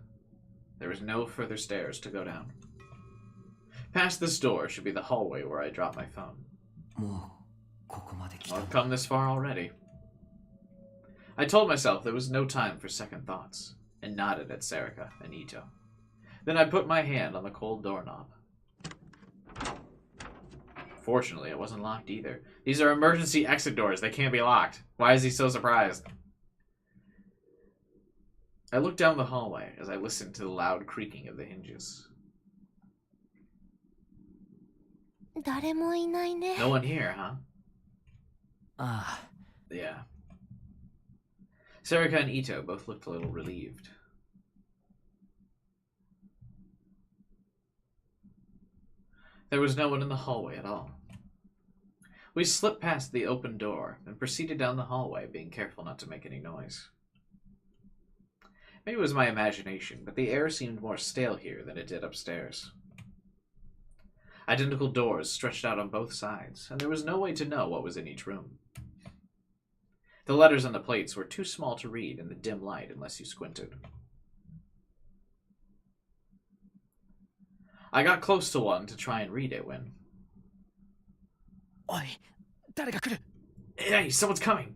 There was no further stairs to go down. Past this door should be the hallway where I dropped my phone. I've come this far already. I told myself there was no time for second thoughts, and nodded at Serika and Ito. Then I put my hand on the cold doorknob. Fortunately, it wasn't locked either. These are emergency exit doors. They can't be locked. Why is he so surprised? I looked down the hallway as I listened to the loud creaking of the hinges. No one here, huh? Yeah. Serika and Ito both looked a little relieved. There was no one in the hallway at all. We slipped past the open door and proceeded down the hallway, being careful not to make any noise. Maybe it was my imagination, but the air seemed more stale here than it did upstairs. Identical doors stretched out on both sides, and there was no way to know what was in each room. The letters on the plates were too small to read in the dim light unless you squinted. I got close to one to try and read it when... Hey, someone's coming!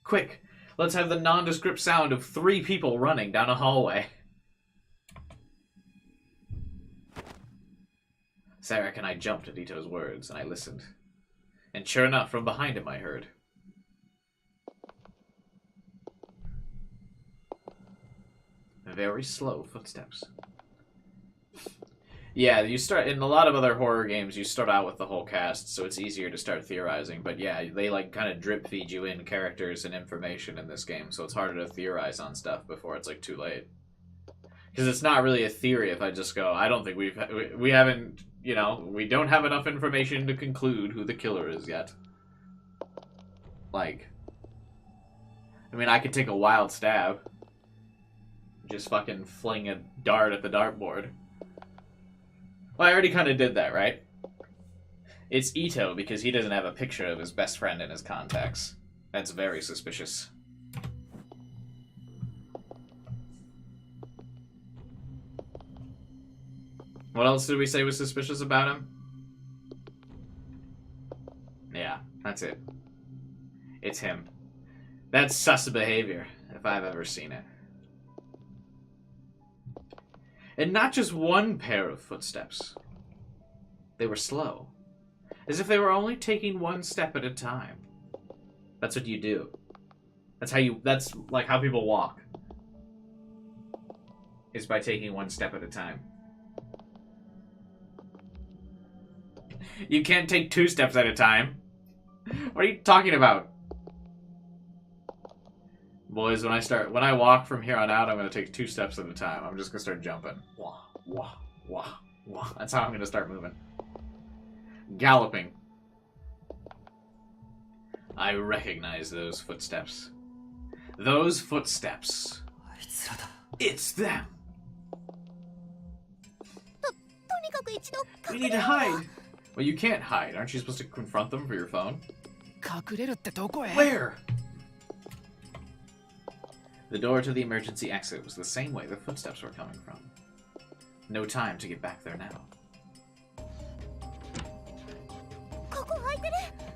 Quick, let's have the nondescript sound of 3 people running down a hallway. Sarek and I jumped at Ito's words, and I listened. And sure enough, from behind him I heard. Very slow footsteps. Yeah, you start in a lot of other horror games. You start out with the whole cast, so it's easier to start theorizing. But yeah, they like kind of drip feed you in characters and information in this game, so it's harder to theorize on stuff before it's like too late. Because it's not really a theory. If I just go, I don't think we haven't, you know, we don't have enough information to conclude who the killer is yet. Like, I mean, I could take a wild stab. Just fucking fling a dart at the dartboard. Well, I already kind of did that, right? It's Ito because he doesn't have a picture of his best friend in his contacts. That's very suspicious. What else did we say was suspicious about him? Yeah, that's it. It's him. That's sus behavior, if I've ever seen it. And not just one pair of footsteps. They were slow. As if they were only taking one step at a time. That's what you do. That's like how people walk. Is by taking one step at a time. You can't take 2 steps at a time. What are you talking about? Boys, when I walk from here on out, I'm going to take 2 steps at a time. I'm just going to start jumping. Wah, wah, wah, wah. That's how I'm going to start moving. Galloping. I recognize those footsteps. Those footsteps. It's them. We need to hide. Well, you can't hide. Aren't you supposed to confront them for your phone? Where? The door to the emergency exit was the same way the footsteps were coming from. No time to get back there now.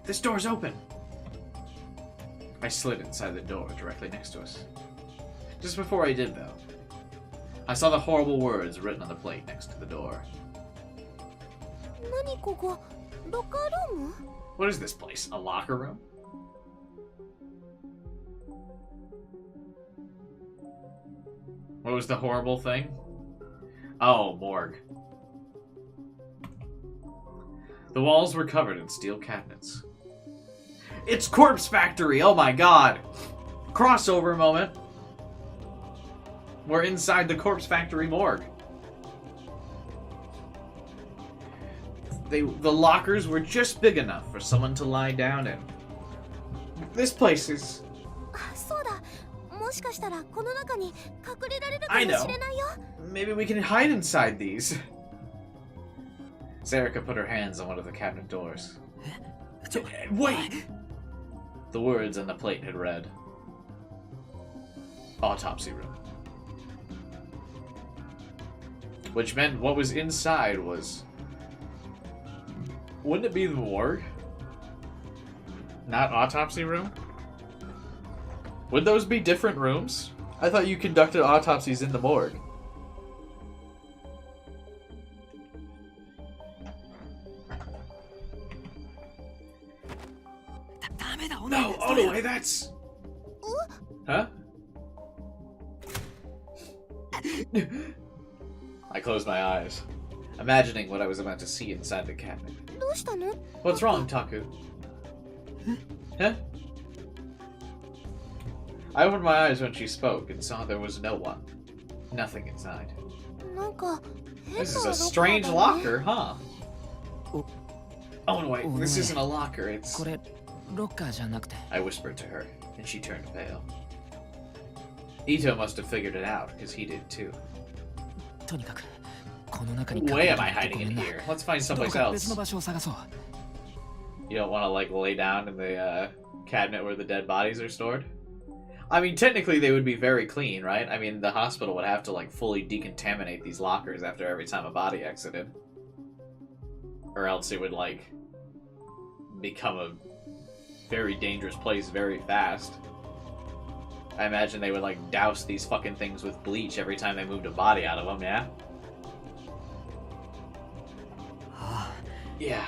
This door's open! I slid inside the door directly next to us. Just before I did, though, I saw the horrible words written on the plate next to the door. What is this place? A locker room? What was the horrible thing? Oh, morgue. The walls were covered in steel cabinets. It's Corpse Factory! Oh my god! Crossover moment. We're inside the Corpse Factory morgue. The lockers were just big enough for someone to lie down in. This place is... I know. Maybe we can hide inside these. Serica put her hands on one of the cabinet doors. Wait! The words on the plate had read, autopsy room. Which meant what was inside was... Wouldn't it be the morgue? Not autopsy room? Would those be different rooms? I thought you conducted autopsies in the morgue. No! Oh no, that's... Huh? I closed my eyes, imagining what I was about to see inside the cabinet. What's wrong, Taku? Huh? I opened my eyes when she spoke and saw there was no one. Nothing inside. This is a strange locker, huh? Oh, wait, this isn't a locker, it's... I whispered to her, and she turned pale. Ito must have figured it out, because he did too. Why am I hiding in here? Let's find someplace else. You don't want to, like, lay down in the cabinet where the dead bodies are stored? I mean, technically they would be very clean, right? I mean, the hospital would have to, like, fully decontaminate these lockers after every time a body exited. Or else it would, like, become a very dangerous place very fast. I imagine they would, like, douse these fucking things with bleach every time they moved a body out of them, yeah? Yeah.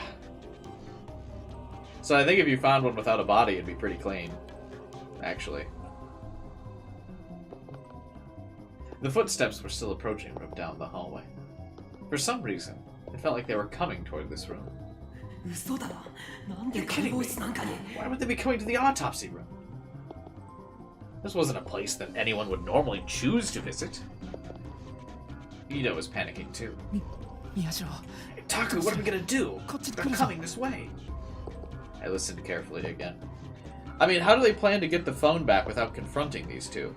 So I think if you found one without a body, it'd be pretty clean. Actually. The footsteps were still approaching from down the hallway. For some reason, it felt like they were coming toward this room. You're kidding me. Why would they be coming to the autopsy room? This wasn't a place that anyone would normally choose to visit. Ito was panicking too. Hey, Taku, what are we gonna do? They're coming this way. I listened carefully again. I mean, how do they plan to get the phone back without confronting these two?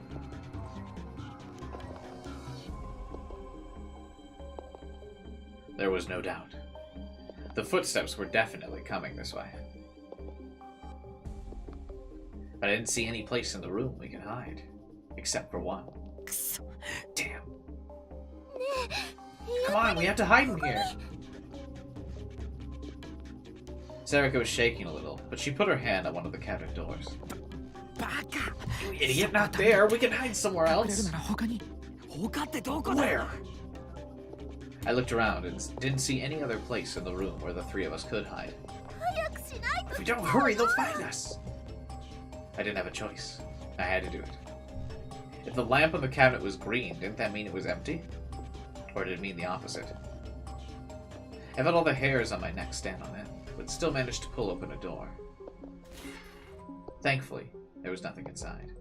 There was no doubt. The footsteps were definitely coming this way. But I didn't see any place in the room we could hide. Except for one. Damn. Come on, we have to hide in here. Serica was shaking a little, but she put her hand on one of the cabinet doors. You idiot, not there! We can hide somewhere else! Where? I looked around and didn't see any other place in the room where the three of us could hide. If we don't hurry, they'll find us! I didn't have a choice. I had to do it. If the lamp on the cabinet was green, didn't that mean it was empty? Or did it mean the opposite? I felt all the hairs on my neck stand on end, but still managed to pull open a door. Thankfully, there was nothing inside.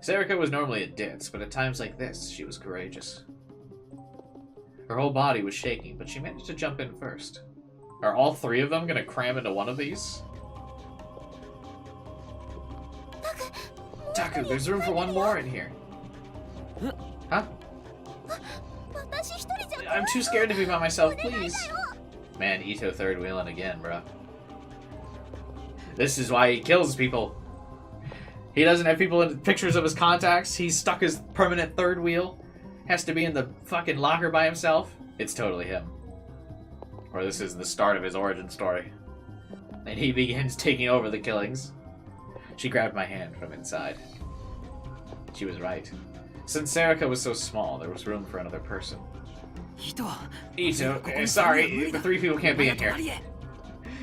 Serica was normally a ditz, but at times like this, she was courageous. Her whole body was shaking, but she managed to jump in first. Are all three of them gonna cram into one of these? Taku, there's room for one more in here. Huh? I'm too scared to be by myself, please. Man, Ito third wheeling again, bro. This is why he kills people. He doesn't have people in pictures of his contacts. He's stuck his permanent third wheel. Has to be in the fucking locker by himself. It's totally him. Or this is the start of his origin story. And he begins taking over the killings. She grabbed my hand from inside. She was right. Since Serica was so small, there was room for another person. Ito, sorry, the three people can't be in here.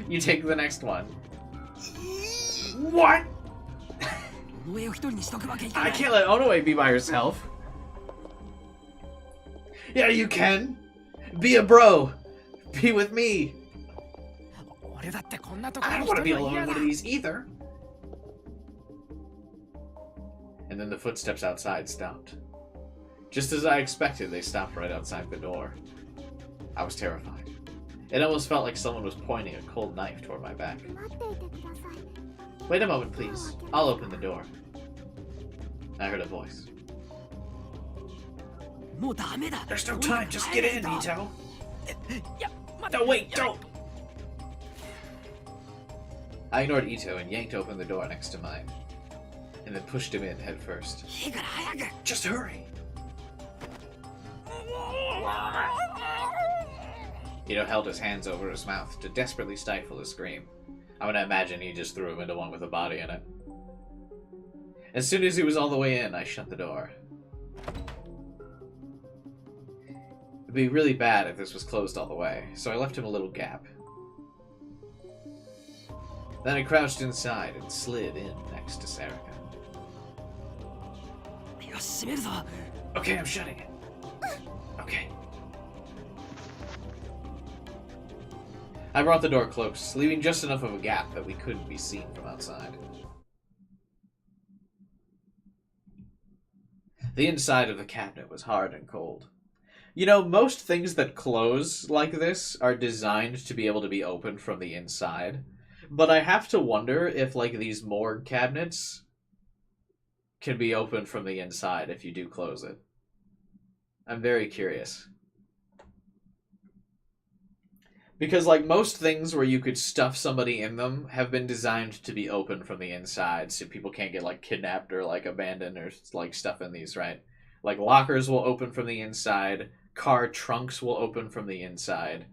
You take the next one. What? I can't let Onoe be by herself. Yeah, you can. Be a bro. Be with me. I don't want to be alone in one of these either. And then the footsteps outside stopped. Just as I expected, they stopped right outside the door. I was terrified. It almost felt like someone was pointing a cold knife toward my back. Wait a moment, please. I'll open the door. I heard a voice. There's no time, just get in, Ito. No, wait, don't! I ignored Ito and yanked open the door next to mine, and then pushed him in head first. Just hurry! Ito held his hands over his mouth to desperately stifle a scream. I'm gonna imagine he just threw him into one with a body in it. As soon as he was all the way in, I shut the door. It'd be really bad if this was closed all the way, so I left him a little gap. Then I crouched inside and slid in next to Sarika. Okay, I'm shutting it. Okay. I brought the door close, leaving just enough of a gap that we couldn't be seen from outside. The inside of the cabinet was hard and cold. You know, most things that close like this are designed to be able to be opened from the inside. But I have to wonder if, like, these morgue cabinets can be opened from the inside if you do close it. I'm very curious. Because, like, most things where you could stuff somebody in them have been designed to be open from the inside, so people can't get, like, kidnapped or, like, abandoned or, like, stuff in these, right? Like, lockers will open from the inside, car trunks will open from the inside.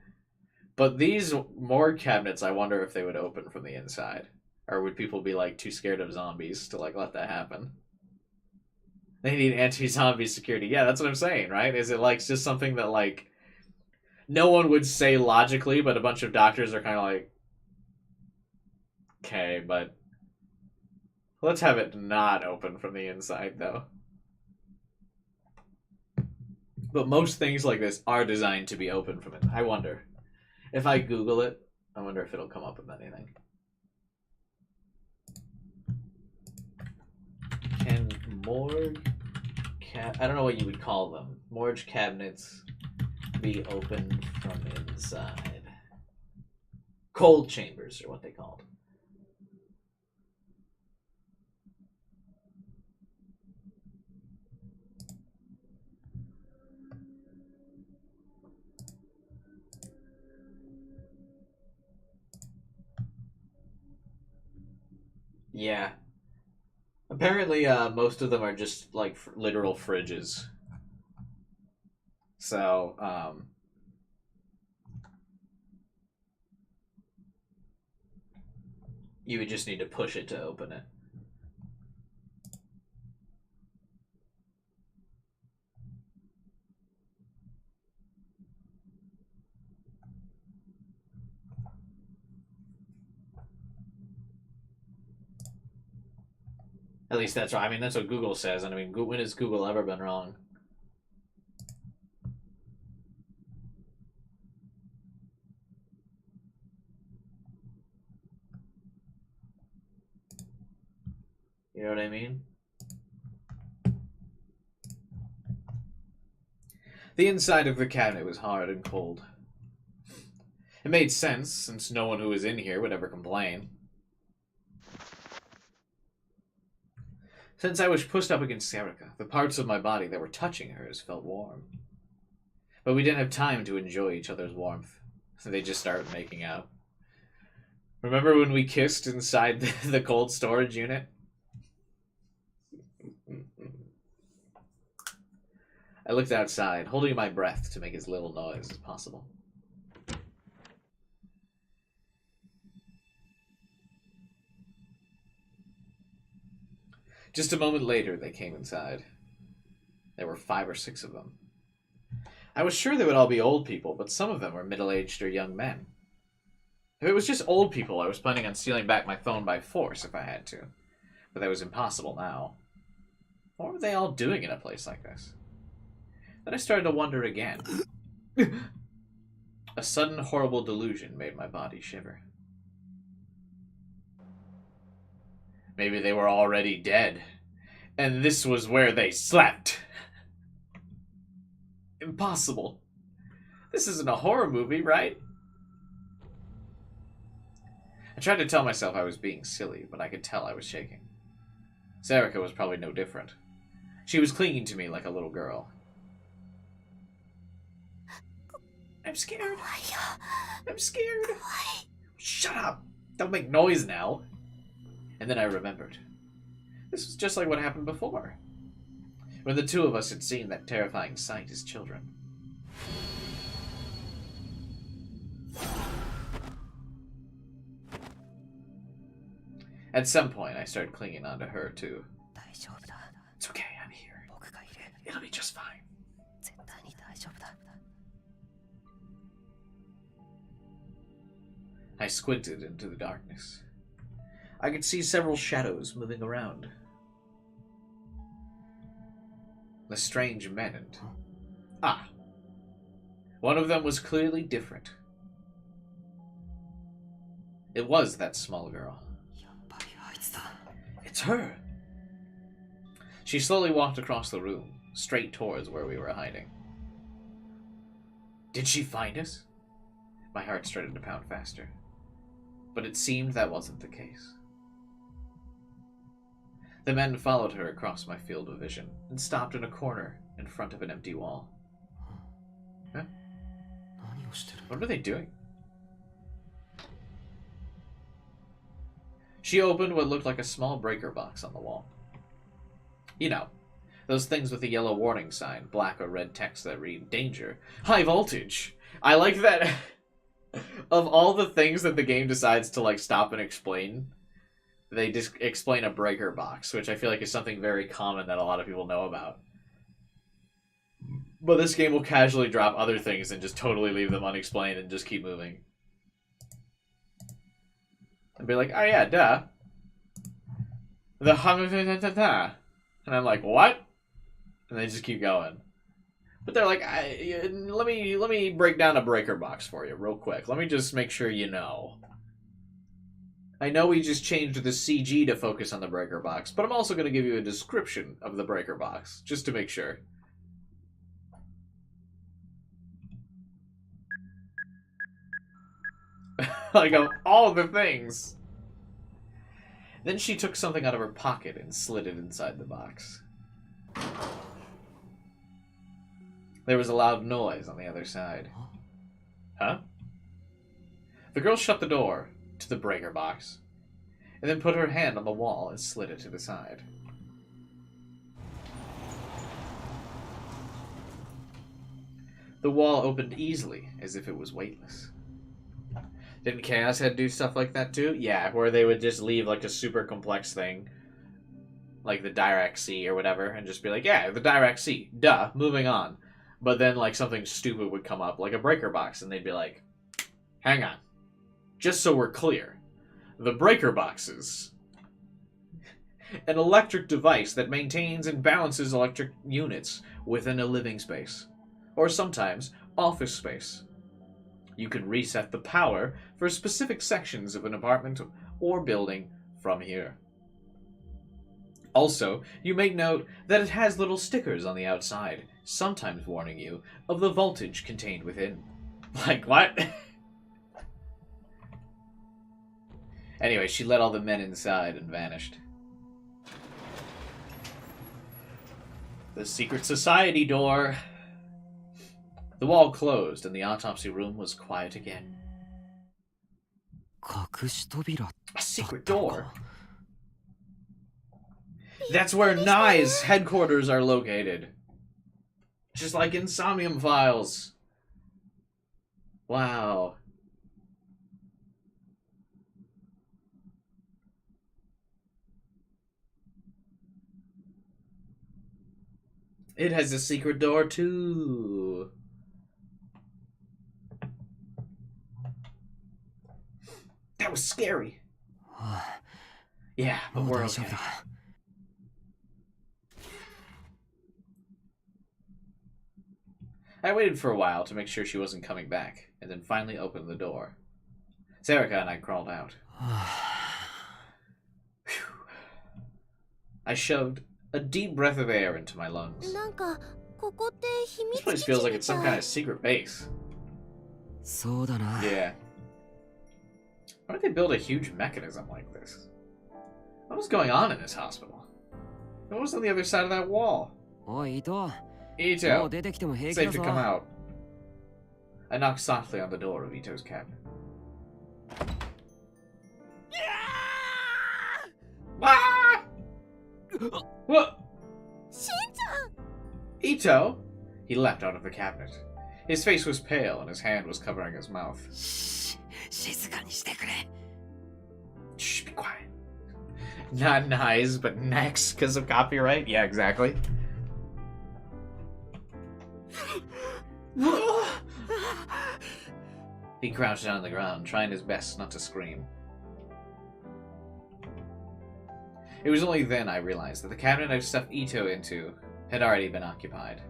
But these morgue cabinets, I wonder if they would open from the inside. Or would people be, like, too scared of zombies to, like, let that happen? They need anti-zombie security. Yeah, that's what I'm saying, right? Is it, like, just something that, like, no one would say logically, but a bunch of doctors are kind of like, okay, but let's have it not open from the inside, though. But most things like this are designed to be open from it. I wonder. If I Google it, I wonder if it'll come up with anything. Can morgue I don't know what you would call them. Morgue cabinets be opened from inside. Cold chambers are what they called. Yeah. Apparently, most of them are just, like, literal fridges. So, you would just need to push it to open it. At least that's right. I mean, that's what Google says. And I mean, when has Google ever been wrong? You know what I mean? The inside of the cabinet was hard and cold. It made sense, since no one who was in here would ever complain. Since I was pushed up against Sarika, the parts of my body that were touching hers felt warm. But we didn't have time to enjoy each other's warmth, so they just started making out. Remember when we kissed inside the cold storage unit? I looked outside, holding my breath to make as little noise as possible. Just a moment later, they came inside. There were 5 or 6 of them. I was sure they would all be old people, but some of them were middle-aged or young men. If it was just old people, I was planning on stealing back my phone by force if I had to. But that was impossible now. What were they all doing in a place like this? Then I started to wonder again. A sudden horrible delusion made my body shiver. Maybe they were already dead, and this was where they slept. Impossible. This isn't a horror movie, right? I tried to tell myself I was being silly, but I could tell I was shaking. Sarika was probably no different. She was clinging to me like a little girl. I'm scared. I'm scared. Shut up. Don't make noise now. And then I remembered. This was just like what happened before, when the two of us had seen that terrifying sight as children. At some point, I started clinging onto her, too. It's okay, I'm here. It'll be just fine. I squinted into the darkness. I could see several shadows moving around. The strange men and... Ah! One of them was clearly different. It was that small girl. It's her! She slowly walked across the room, straight towards where we were hiding. Did she find us? My heart started to pound faster. But it seemed that wasn't the case. The men followed her across my field of vision and stopped in a corner in front of an empty wall. Huh? What were they doing? She opened what looked like a small breaker box on the wall. You know, those things with a yellow warning sign, black or red text that read, danger, high voltage. I like that of all the things that the game decides to, like, stop and explain, they just explain a breaker box, which I feel like is something very common that a lot of people know about. But this game will casually drop other things and just totally leave them unexplained and just keep moving. And be like, oh yeah, duh. The and I'm like, what? And they just keep going. But they're like, let me break down a breaker box for you real quick. Let me just make sure you know. I know we just changed the CG to focus on the breaker box, but I'm also going to give you a description of the breaker box, just to make sure. Like, of all the things. Then she took something out of her pocket and slid it inside the box. There was a loud noise on the other side. Huh? The girl shut the door to the breaker box, and then put her hand on the wall and slid it to the side. The wall opened easily, as if it was weightless. Didn't Chaos Head do stuff like that too? Yeah, where they would just leave like a super complex thing, like the Direct C or whatever, and just be like, yeah, the Direct C, duh, moving on. But then like something stupid would come up, like a breaker box, and they'd be like, hang on, just so we're clear, the breaker boxes, an electric device that maintains and balances electric units within a living space, or sometimes office space. You can reset the power for specific sections of an apartment or building from here. Also, you may note that it has little stickers on the outside, sometimes warning you of the voltage contained within. Like, what? Anyway, she let all the men inside and vanished. The secret society door. The wall closed, and the autopsy room was quiet again. A secret door. That's where Nye's headquarters are located. Just like in Somnium Files. Wow. It has a secret door, too. scary. あ Yeah, あ but もう we're 大丈夫 okay. だ I waited for a while to make sure she wasn't coming back, and then finally opened the door. Serica and I crawled out. は Phew. I shoved a deep breath of air into my lungs. なんかここって秘 This 密 place 基 feels 地 like み it's some た kind い of secret base. そうだな Yeah. Why would they build a huge mechanism like this? What was going on in this hospital? What was on the other side of that wall? おい伊藤もう Ito, 出てきても平気 safe だ to ぞ come out. I knocked softly on the door of Ito's cabinet. Ah! What? しんちゃん Ito? He leapt out of the cabinet. His face was pale and his hand was covering his mouth. し静かにしてくれ Shh, be quiet. Not nice, but next because of copyright? Yeah, exactly. He crouched down on the ground, trying his best not to scream. It was only then I realized that the cabinet I'd stuffed Ito into had already been occupied.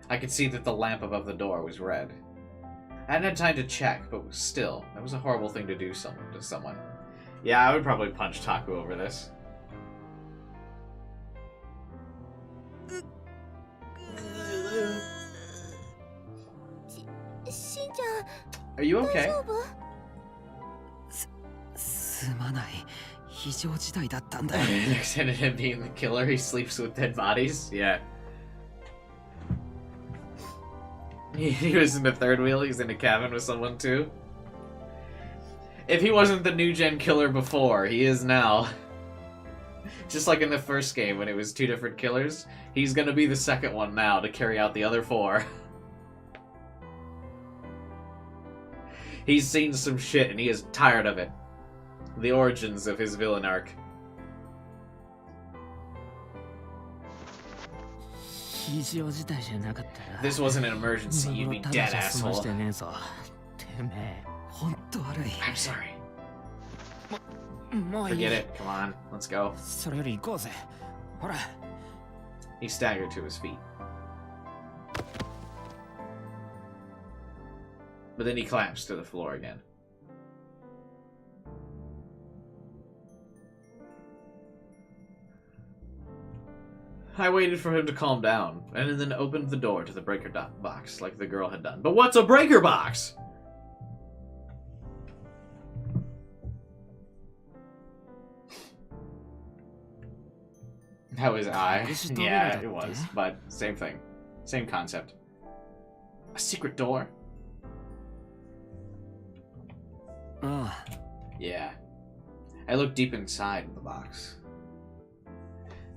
I could see that the lamp above the door was red. I hadn't had time to check, but still, that was a horrible thing to do to someone. Yeah, I would probably punch Taku over this. しんちゃん Are you 大 okay? 丈夫すまない非常事態だったんだ Instead of him being the killer, he sleeps with dead bodies? Yeah. He was in the third wheel, he's in a cabin with someone too. If he wasn't the new gen killer before, he is now. Just like in the first game when it was two different killers, he's gonna be the second one now to carry out the other four. He's seen some shit and he is tired of it. The origins of his villain arc. 非常事態じゃなかったら This wasn't an emergency, 今 you'd 頃 be た dead, だじゃ済まし asshole. てねえぞてめえ本当悪い I'm sorry. もういい Forget it. Come on, let's go. それより行こうぜほら He staggered to his feet. But then he collapsed to the floor again. I waited for him to calm down, and then opened the door to the breaker box like the girl had done. But what's a breaker box? That was I. Yeah, it was. But same thing. Same concept. A secret door? ああ Yeah. I looked deep inside the box.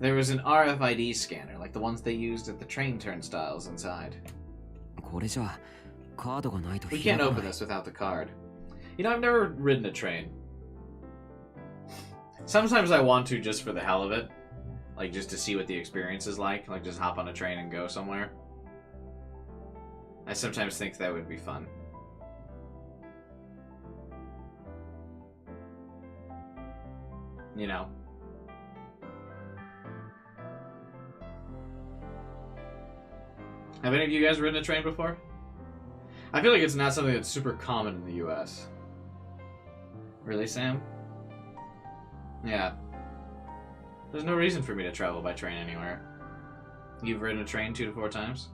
There was an RFID scanner, like the ones they used at the train turnstiles inside. これじゃカードがないと We 開 can't かな open い this without the card. You know, I've never ridden a train. Sometimes I want to just for the hell of it. Like, just to see what the experience is like. Like, just hop on a train and go somewhere. I sometimes think that would be fun. You know? Have any of you guys ridden a train before? I feel like it's not something that's super common in the US. Really, Sam? Yeah. There's no reason for me to travel by train anywhere. You've ridden a train 2 to 4 times?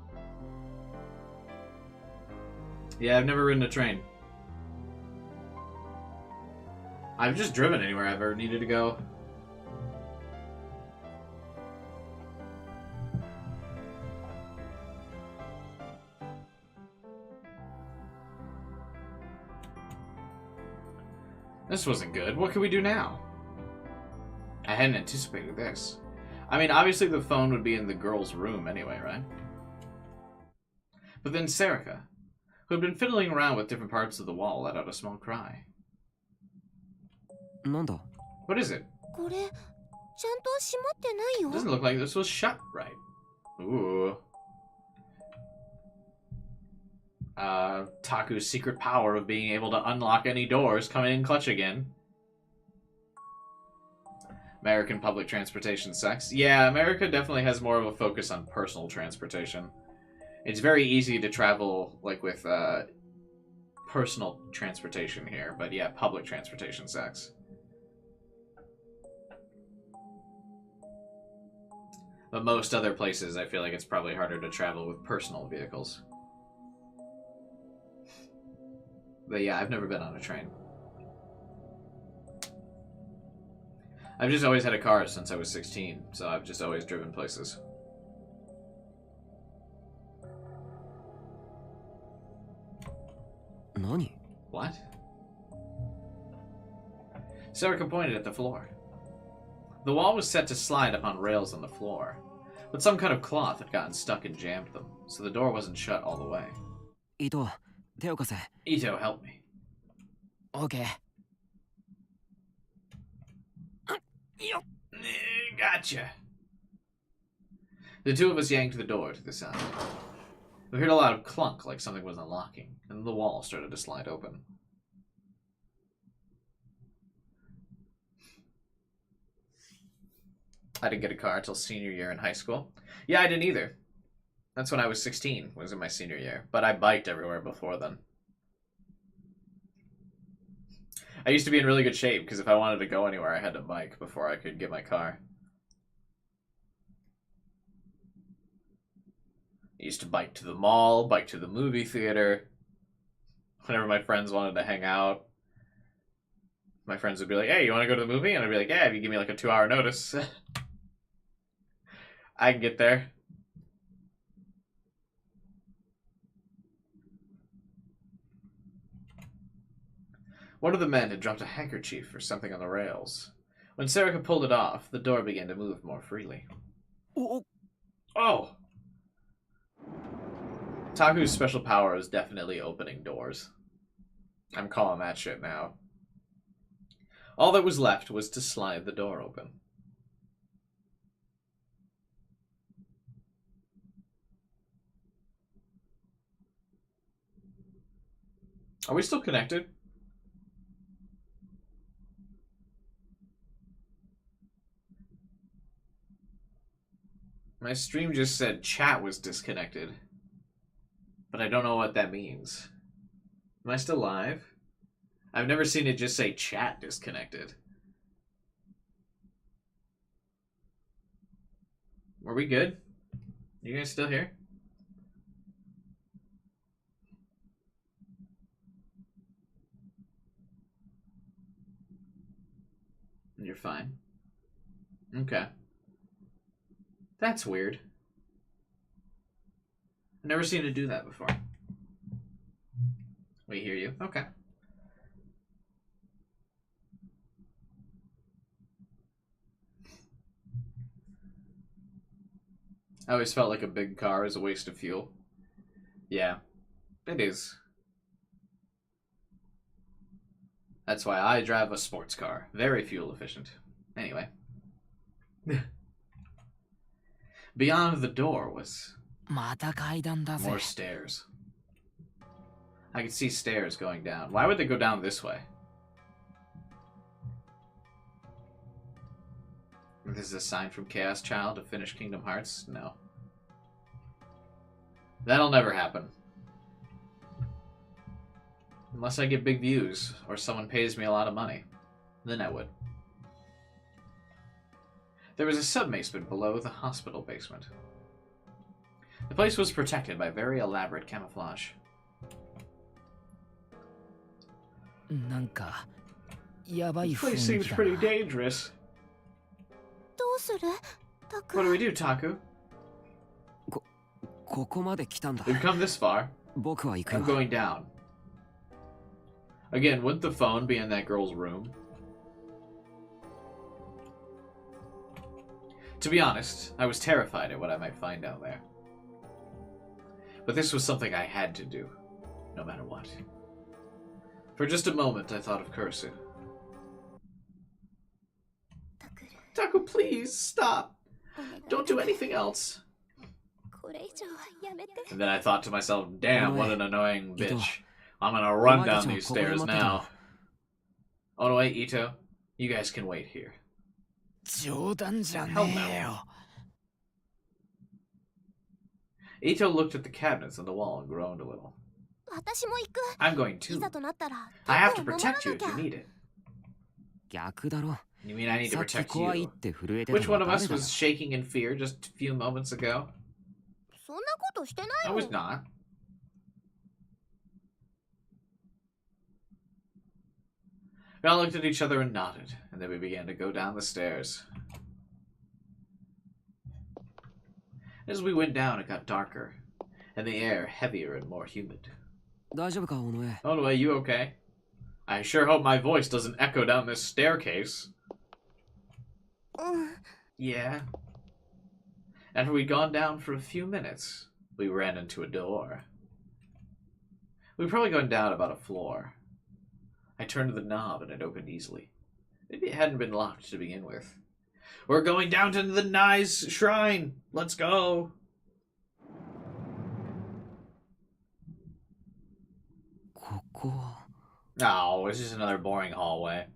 Yeah, I've never ridden a train. I've just driven anywhere I've ever needed to go. This wasn't good. What can we do now? I hadn't anticipated this. I mean, obviously the phone would be in the girl's room anyway, right? But then Serica, who had been fiddling around with different parts of the wall, let out a small cry. なんだ What is it? これちゃんと閉まってないよ Doesn't look like this was shut right. Ooh. Taku's secret power of being able to unlock any doors coming in clutch again. American public transportation sucks. Yeah, America definitely has more of a focus on personal transportation. It's very easy to travel, like, with personal transportation here, but yeah, public transportation sucks. But most other places, I feel like it's probably harder to travel with personal vehicles. But yeah, I've never been on a train. I've just always had a car since I was 16, so I've just always driven places. Nani? What? Serica pointed at the floor. The wall was set to slide upon rails on the floor, but some kind of cloth had gotten stuck and jammed them, so the door wasn't shut all the way. Ito, 手を貸せ。 Ito, help me. OK。 Gotcha. The two of us yanked the door to the side. We heard a loud clunk like something was unlocking, and the wall started to slide open. I didn't get a car until senior year in high school. Yeah, I didn't either. That's when I was 16, was in my senior year. But I biked everywhere before then. I used to be in really good shape, because if I wanted to go anywhere, I had to bike before I could get my car. I used to bike to the mall, bike to the movie theater. Whenever my friends wanted to hang out, my friends would be like, hey, you want to go to the movie? And I'd be like, yeah, if you give me like a 2-hour notice. I can get there. One of the men had dropped a handkerchief or something on the rails. When Serica pulled it off, the door began to move more freely. Oh! Taku's special power is definitely opening doors. I'm calling that shit now. All that was left was to slide the door open. Are we still connected? My stream just said chat was disconnected. But I don't know what that means. Am I still live? I've never seen it just say chat disconnected. Were we good? You guys still here? You're fine. Okay. That's weird. I've never seen it do that before. We hear you. Okay. I always felt like a big car is a waste of fuel. Yeah, it is. That's why I drive a sports car. Very fuel efficient. Anyway. Beyond the door was また階段だぜ。 more stairs. I could see stairs going down. Why would they go down this way? This is a sign from Chaos Child to finish Kingdom Hearts? No. That'll never happen. Unless I get big views, or someone pays me a lot of money. Then I would. There was a sub-basement below the hospital basement. The place was protected by very elaborate camouflage. なんかやばい This 雰 place 囲 seems 気だ pretty な。 dangerous. どうするタク What do we do, Taku? ここまで来たんだ。 We've come this far. 僕は行く I'm よ。 going down. Again, wouldn't the phone be in that girl's room? To be honest, I was terrified at what I might find down there. But this was something I had to do, no matter what. For just a moment, I thought of Kursu. タクル Taku, please, stop. お願い Don't do anything else. こ And then I thought to myself, damn, what an annoying bitch. I'm gonna run down these stairs now. Oh no, wait, Ito. You guys can wait here. Hell no. Ito looked at the cabinets on the wall and groaned a little. I'm going too. I have to protect you if you need it. You mean I need to protect you? Which one of us was shaking in fear just a few moments ago? I was not. We all looked at each other and nodded, and then we began to go down the stairs. As we went down, it got darker, and the air heavier and more humid. Onoe, you okay? I sure hope my voice doesn't echo down this staircase. Yeah. After we'd gone down for a few minutes, we ran into a door. We'd probably gone down about a floor. I turned the knob and it opened easily. Maybe it hadn't been locked to begin with. We're going down to the Nai's shrine! Let's go! Oh, it's just another boring hallway.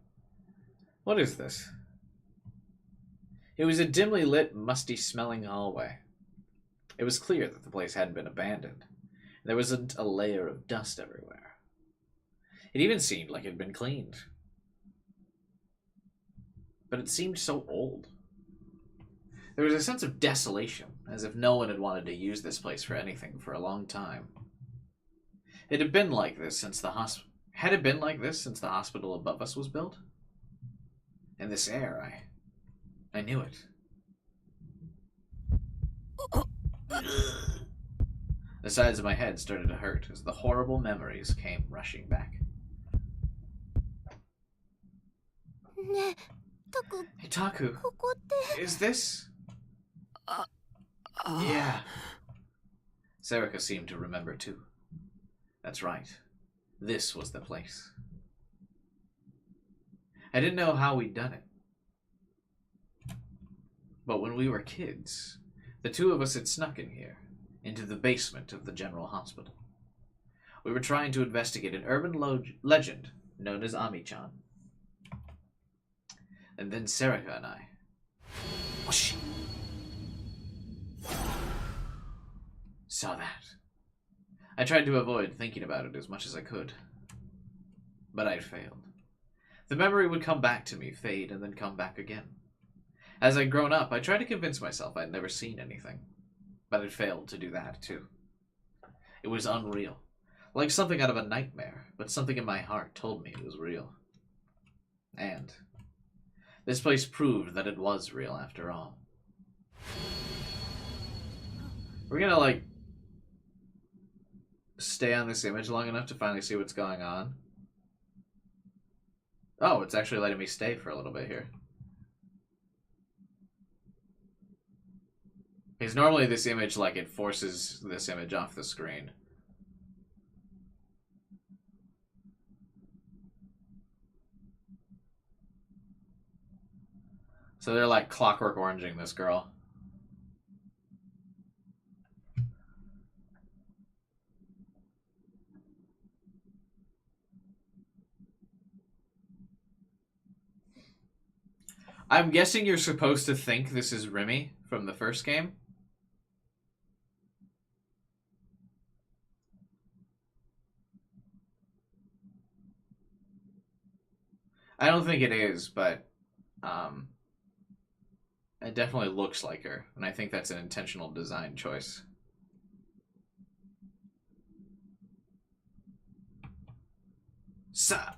What is this? It was a dimly lit, musty-smelling hallway. It was clear that the place hadn't been abandoned. There was a layer of dust everywhere. It even seemed like it had been cleaned. But it seemed so old. There was a sense of desolation, as if no one had wanted to use this place for anything for a long time. It had been like this since the hospital. Had it been like this since the hospital above us was built? And this air, I knew it. The sides of my head started to hurt as the horrible memories came rushing back. Hey, Taku, is this? Yeah. Serika seemed to remember too. That's right. This was the place. I didn't know how we'd done it. But when we were kids, the two of us had snuck in here, into the basement of the general hospital. We were trying to investigate an urban legend known as Ami-chan. And then Serika and I... Whoosh! Saw that. I tried to avoid thinking about it as much as I could. But I'd failed. The memory would come back to me, fade, and then come back again. As I'd grown up, I tried to convince myself I'd never seen anything. But I'd failed to do that, too. It was unreal. Like something out of a nightmare, but something in my heart told me it was real. And this place proved that it was real after all. We're gonna, like, stay on this image long enough to finally see what's going on. Oh, it's actually letting me stay for a little bit here. Because normally this image, like, it forces this image off the screen. So they're like clockwork oranging this girl. I'm guessing you're supposed to think this is Remy from the first game. I don't think it is, but it definitely looks like her, and I think that's an intentional design choice. Sa.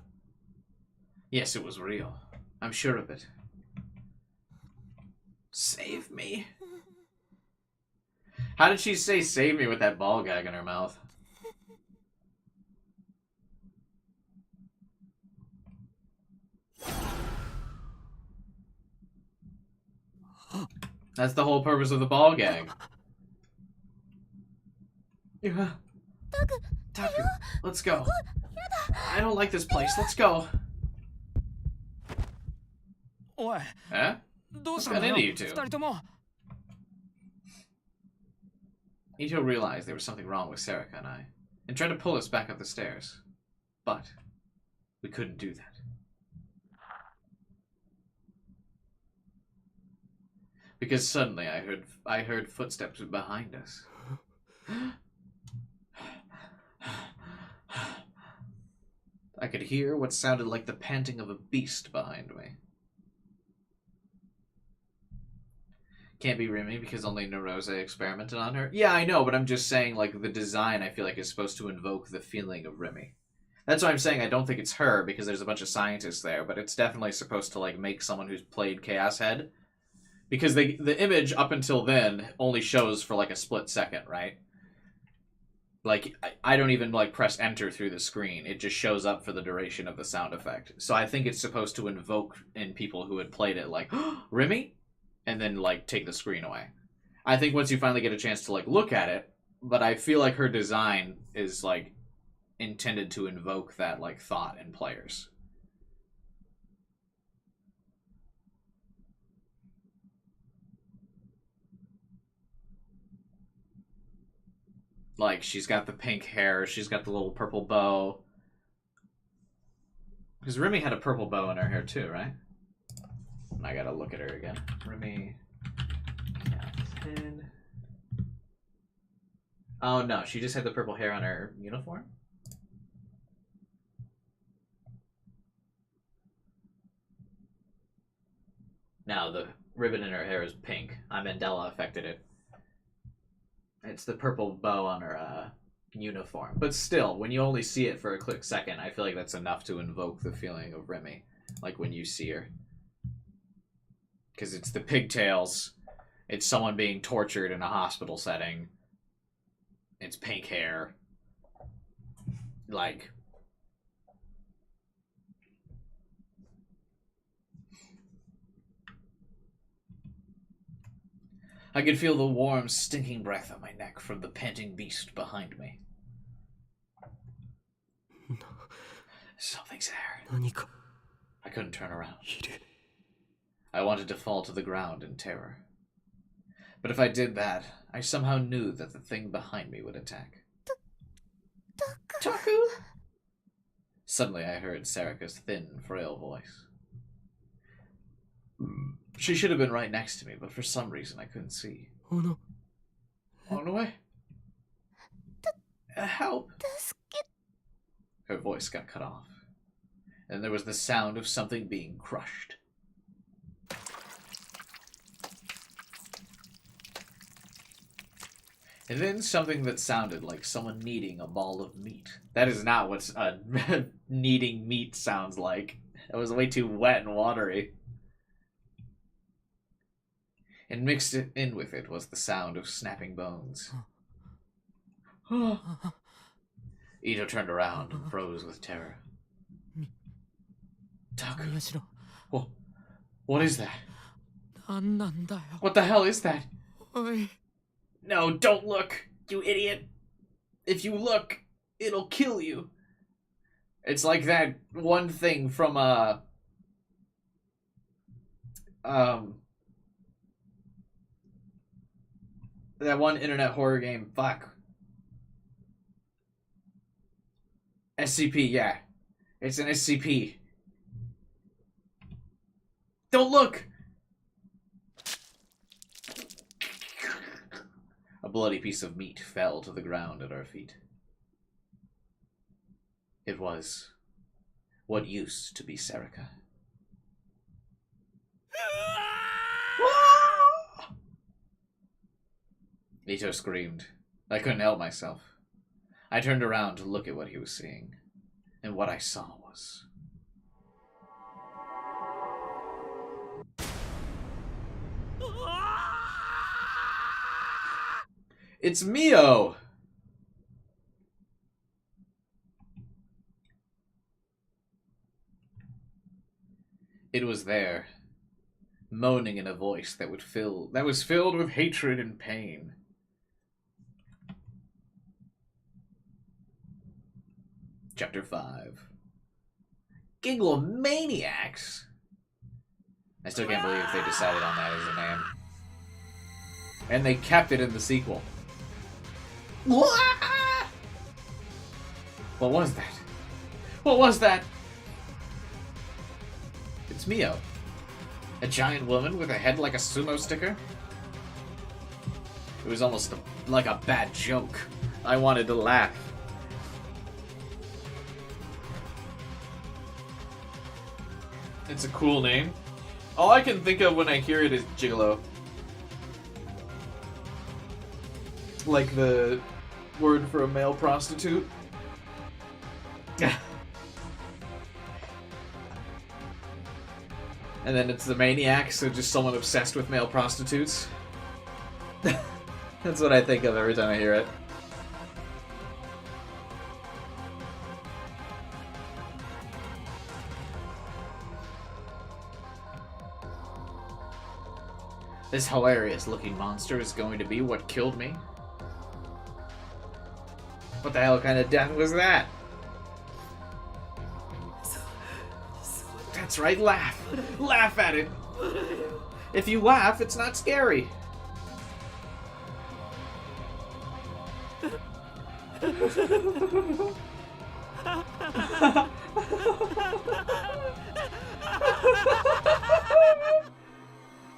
Yes, it was real. I'm sure of it. Save me. How did she say save me with that ball gag in her mouth? That's the whole purpose of the ball gag. Taku, let's go. I don't like this place. Let's go. Huh? What's got into you two? Ito realized there was something wrong with Sarika and I, and tried to pull us back up the stairs. But we couldn't do that. Because suddenly I heard footsteps behind us. I could hear what sounded like the panting of a beast behind me. Can't be Remy because only Nerose experimented on her. Yeah, I know, but I'm just saying, like, the design, I feel like, is supposed to invoke the feeling of Remy. That's why I'm saying I don't think it's her, because there's a bunch of scientists there, but it's definitely supposed to, like, make someone who's played Chaos Head. Because the image, up until then, only shows for, like, a split second, right? Like, I don't even, like, press enter through the screen. It just shows up for the duration of the sound effect. So I think it's supposed to invoke in people who had played it, like, oh, Remy? And then, like, take the screen away. I think once you finally get a chance to, like, look at it, but I feel like her design is, like, intended to invoke that, like, thought in players. Like, she's got the pink hair, she's got the little purple bow. Because Remy had a purple bow in her hair too, right? I gotta look at her again. Remy. Captain. Oh no, she just had the purple hair on her uniform? No, the ribbon in her hair is pink. Mandela affected it. It's the purple bow on her uniform. But still, when you only see it for a quick second, I feel like that's enough to invoke the feeling of Remy. Like when you see her. Because it's the pigtails. It's someone being tortured in a hospital setting. It's pink hair. Like... I could feel the warm, stinking breath on my neck from the panting beast behind me. No. Something's there. 何か I couldn't turn around. いる I wanted to fall to the ground in terror. But if I did that, I somehow knew that the thing behind me would attack. Taku! Suddenly I heard Sarika's thin, frail voice. She should have been right next to me, but for some reason I couldn't see. Oh no. On the way. Help! Her voice got cut off. And there was the sound of something being crushed. And then something that sounded like someone kneading a ball of meat. That is not what kneading meat sounds like. It was way too wet and watery. And mixed in with it was the sound of snapping bones. Ito turned around and froze with terror. Taku. What is that? What the hell is that? No, don't look, you idiot. If you look, it'll kill you. It's like that one thing from, that one internet horror game, fuck. SCP, yeah. It's an SCP. Don't look! A bloody piece of meat fell to the ground at our feet. It was what used to be Sarika. Ito screamed. I couldn't help myself. I turned around to look at what he was seeing, and what I saw was... It's Mio! It was there, moaning in a voice that was filled with hatred and pain. Chapter 5. Giglomaniacs? I still can't believe they decided on that as a name. And they kept it in the sequel. What was that? What was that? It's Mio. A giant woman with a head like a sumo sticker? It was almost like a bad joke. I wanted to laugh. It's a cool name. All I can think of when I hear it is gigolo. Like the word for a male prostitute. And then it's the maniac, so just someone obsessed with male prostitutes. That's what I think of every time I hear it. This hilarious-looking monster is going to be what killed me? What the hell kind of death was that? That's right, laugh! Laugh at it! If you laugh, it's not scary!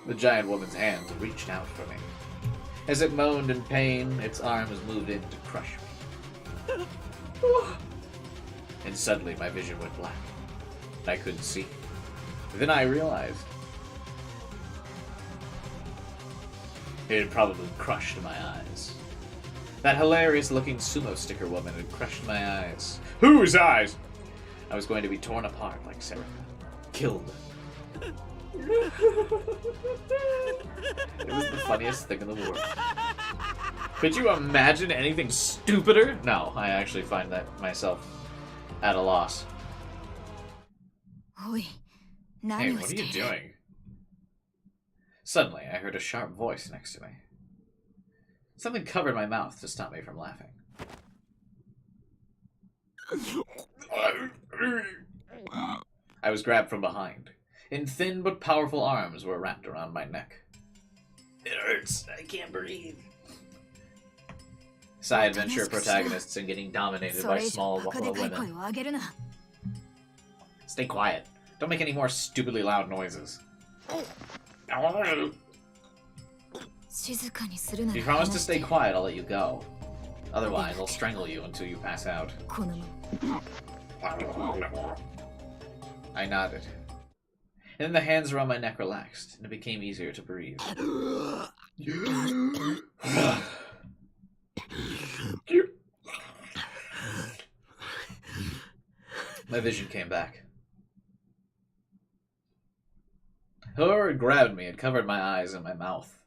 The giant woman's hands reached out for me. As it moaned in pain, its arms moved in to crush me. And suddenly my vision went black. I couldn't see. Then I realized it had probably crushed my eyes. That hilarious-looking sumo sticker woman had crushed my eyes. Whose eyes? I was going to be torn apart like Seraph. Killed. It was the funniest thing in the world. Could you imagine anything stupider? No, I actually find that myself at a loss. Hey, what are you doing? Suddenly, I heard a sharp voice next to me. Something covered my mouth to stop me from laughing. I was grabbed from behind, and thin but powerful arms were wrapped around my neck. It hurts. I can't breathe. Side adventure protagonists and getting dominated by small women. Stay quiet. Don't make any more stupidly loud noises. If you promise to stay quiet, I'll let you go. Otherwise, I'll strangle you until you pass out. I nodded. And then the hands around my neck relaxed, and it became easier to breathe. My vision came back. Whoever had grabbed me had covered my eyes and my mouth.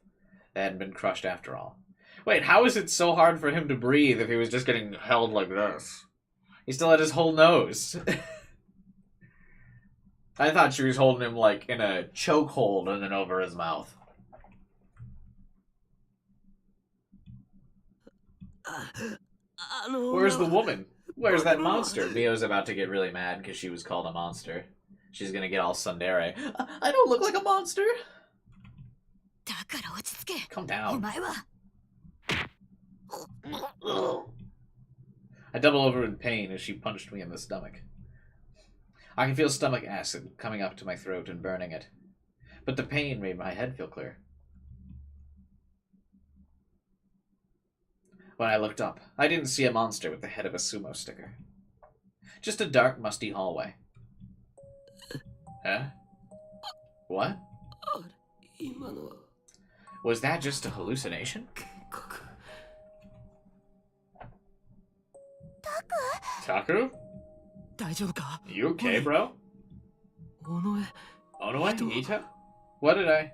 They hadn't been crushed after all. Wait, how is it so hard for him to breathe if he was just getting held like this? He still had his whole nose. I thought she was holding him like in a chokehold and then over his mouth. Where's the woman? Where's that monster? Mio's about to get really mad because she was called a monster. She's gonna get all tsundere. I don't look like a monster. Calm down. I double over in pain as she punched me in the stomach. I can feel stomach acid coming up to my throat and burning it. But the pain made my head feel clear. When I looked up, I didn't see a monster with the head of a sumo sticker. Just a dark, musty hallway. Huh? What? Was that just a hallucination? Taku? You okay, bro? Onoe? Ita? What did I...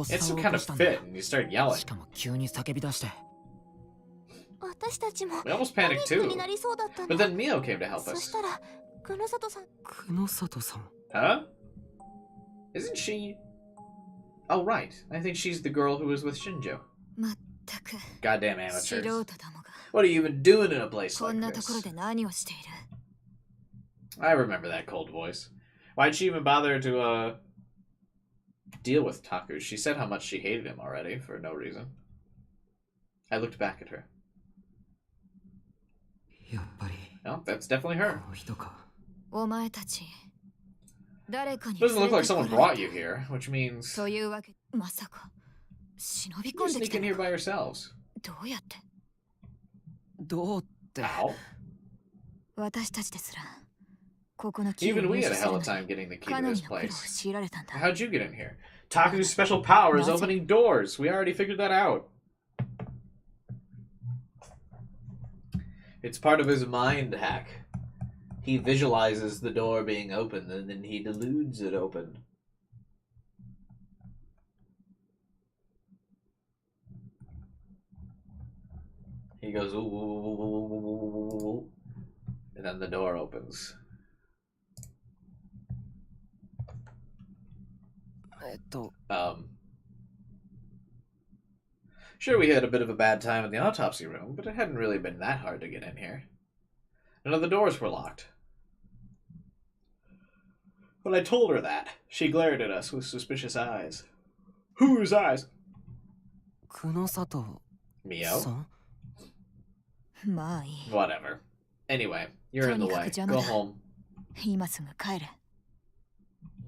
It's some kind of fit, and you start yelling. We almost panicked too. But then Mio came to help us. Huh? Isn't she... Oh, right. I think she's the girl who was with Shinjo. Goddamn amateurs. What are you even doing in a place like this? I remember that cold voice. Why'd she even bother to, deal with Taku? She said how much she hated him already, for no reason. I looked back at her. やっぱり No, that's definitely her. この人か。お前たち誰かに Doesn't look like 連れて someone こら brought れ you here, which means というわけまさか忍び you 込んでき sneak た in の here か by yourselves. どうやって？どうって。 How? 私たちですらここのキーを Even we 入 had 手 a する hell の of a に time getting the key か to なり this の苦労を place. 強いられたんだ。 How'd you get in here? Taku's special power is opening doors. We already figured that out. It's part of his mind hack. He visualizes the door being open and then he deludes it open. He goes, ooh, ooh, ooh, ooh, ooh, ooh, ooh, and then the door opens. Sure, we had a bit of a bad time in the autopsy room, but it hadn't really been that hard to get in here. None of the doors were locked. When I told her that, she glared at us with suspicious eyes. Whose eyes? 久野里 Mio? さん。まあいい。 Whatever. Anyway, you're in the way. Go home. 今すぐ帰れ。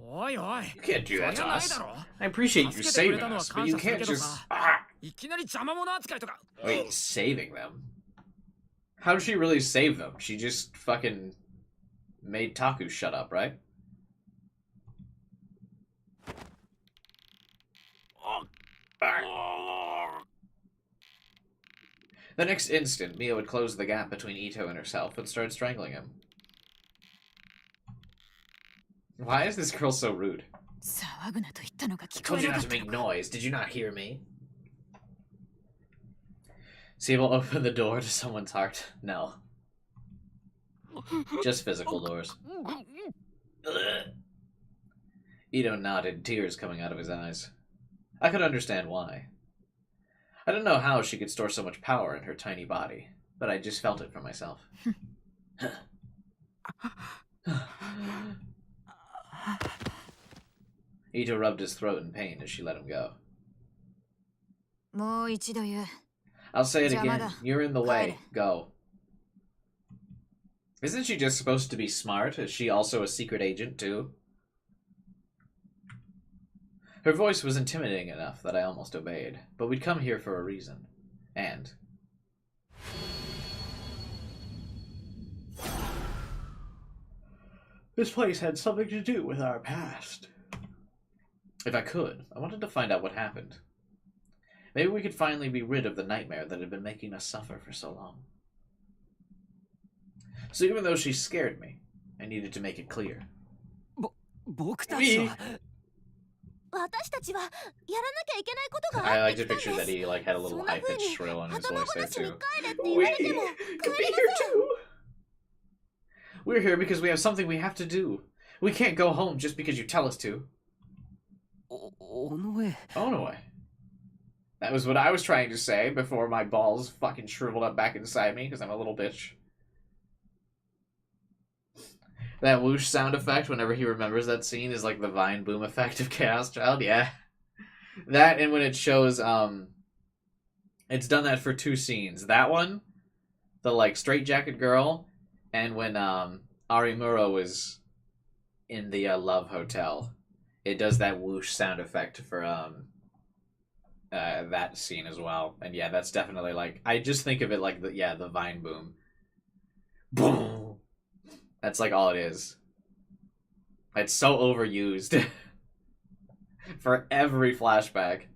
おいおい You can't do that そ to りゃない us. だろ I appreciate you 助けてくれ saving たのは us, but 感 you 謝する can't けど just... さ Ah! いきなり邪魔者扱いとか Wait, saving them? How did she really save them? She just fucking made Taku shut up, right? The next instant, Mio had closed the gap between Ito and herself and started strangling him. Why is this girl so rude? 騒ぐなと言ったのが I 聞こ told え you なか not っ to た make のか。 noise. Did you not hear me? Sable opened the door to someone's heart. No. Just physical doors. Ugh. Ito nodded, tears coming out of his eyes. I could understand why. I don't know how she could store so much power in her tiny body, but I just felt it for myself. Ito rubbed his throat in pain as she let him go. もう一度言う。 I'll say it 邪魔 again. だ。 You're in the way.帰れ。 Go. Isn't she just supposed to be smart? Is she also a secret agent, too? Her voice was intimidating enough that I almost obeyed, but we'd come here for a reason. And... this place had something to do with our past. If I could, I wanted to find out what happened. Maybe we could finally be rid of the nightmare that had been making us suffer for so long. So even though she scared me, I needed to make it clear. 僕たちは。私たちはやらなきゃいけないことが I あっ like て to きたん picture で that す。 he like had a そ little んな high 風 pitched に shrill on his 頭 voice ご there なしに too. 帰れって言われても could 帰 be れ here ません。 too. We're here because we have something we have to do. We can't go home just because you tell us to. おのえ。 Oh no way. That was what I was trying to say before my balls fucking shriveled up back inside me because I'm a little bitch. That whoosh sound effect whenever he remembers that scene is like the Vine Boom effect of Chaos Child. Yeah. That and when it shows, it's done that for two scenes. That one, the like straitjacket girl, and when Arimura was in the Love Hotel. It does that whoosh sound effect for that scene as well. And yeah, that's definitely like, I just think of it like the Vine Boom. Boom. That's like all it is. It's so overused for every flashback.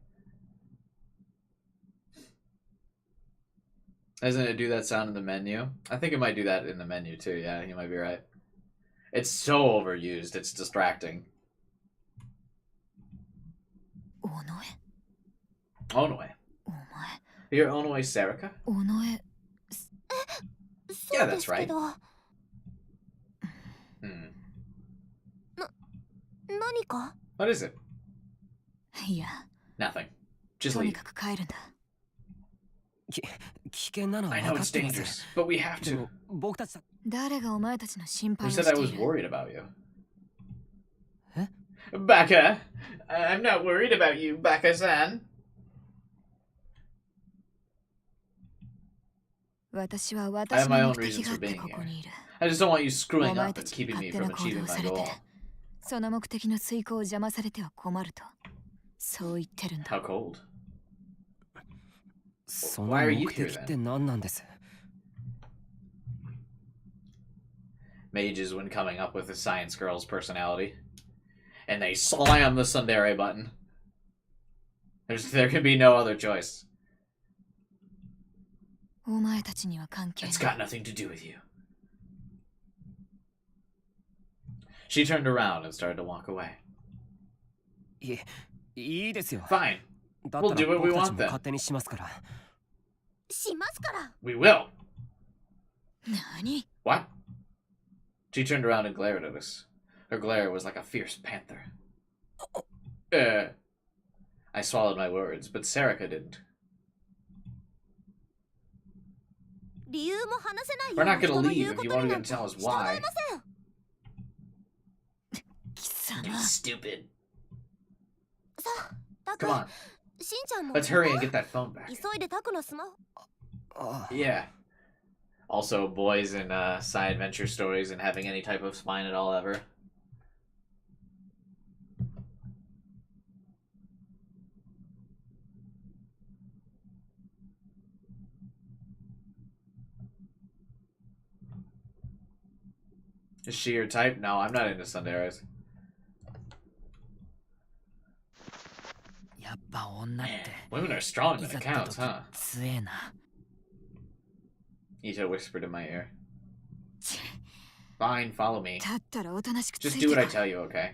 Doesn't it do that sound in the menu? I think it might do that in the menu too. Yeah, you might be right. It's so overused. It's distracting. Onoe? Onoe. You're Onoe Serica? Onoe. Yeah, that's right. 何か? What is it? いや。 Nothing. Just とに leave. かく帰るんだ。危険なのは I 分 know か it's ってます。 dangerous, but we have で to. も僕たちだ。誰がお前たちの心配 You を said し I てい was る? worried about you. え? Baka! I'm not worried about you, Baka-san. 私は I have my 私の own 目的 reasons があ for って being ここ here. にいる。 I just don't want you お screwing 前 up た and ちが keeping me 勝手 from な行動 achieving を my されて goal. その目的の遂行を邪魔されては困るとそう言ってるんだ。 How cold? その Why are you 目 here 的って then? 何なんです？ Mages when coming up with a science girl's personality. And they slam the tsundere button. There can be no other choice. お前たちには関係 It's ない。 got nothing to do with you. She turned around and started to walk away. いいですよ。 Fine. だった We'll do ら what we 僕たち want も then. 勝手にしますから。しますから。 We will. 何？ What? She turned around and glared at us. Her glare was like a fierce panther. I swallowed my words, but Serica didn't. 理由も話せないよ We're うな not 人 gonna の leave 言う if こ you とに aren't な gonna んて tell us 従い why. ません。貴 You 様。 stupid. さあ、タク Come on, しんちゃんも let's hurry and get that phone back. 急いでタクのスマホ。あ Yeah. Also, boys in side adventure stories and having any type of spine at all ever. Is she your type? No, I'm not into tsunderes. やっぱ女って Women are strong い in ざって accounts, 時 huh? 強えな。 Ito whispered in my ear. Fine, follow me. だったらおとなしくつ Just い do て what I こ tell you, okay?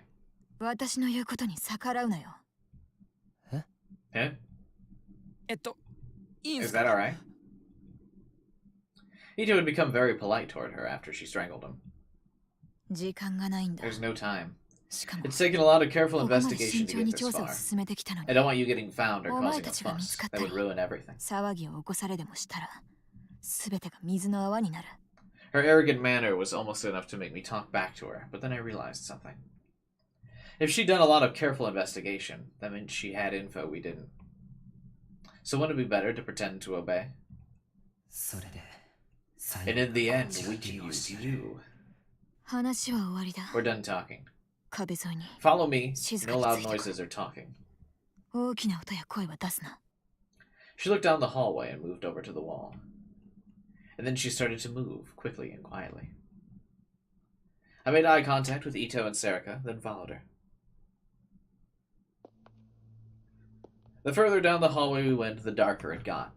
私の言うことに逆らうなよ。 Eh? いいん Is すか？ that alright? Ito had become very polite toward her after she strangled him. 時間がないんだ。 There's no time. しかも It's taken a lot of careful ここまで investigation 慎 to 重 get に this 調査を far. 進めてきたのに I don't want you getting found or お前 causing a たちが見つ fuss. かった That り would ruin everything. 騒ぎを起こされでもしたら全てが水の泡になる。 Her arrogant manner was almost enough to make me talk back to her, but then I realized something. If she'd done a lot of careful investigation, that meant she had info we didn't. So wouldn't it be better to pretend to obey? それで And in the end, we can use you. 話は終わりだ。 We're done talking. 壁沿いに Follow me. 静か No に loud ついてこい。 noises or talking. 大きな音や声は出すな。 She looked down the hallway and moved over to the wall. And then she started to move, quickly and quietly. I made eye contact with Ito and Serica, then followed her. The further down the hallway we went, the darker it got.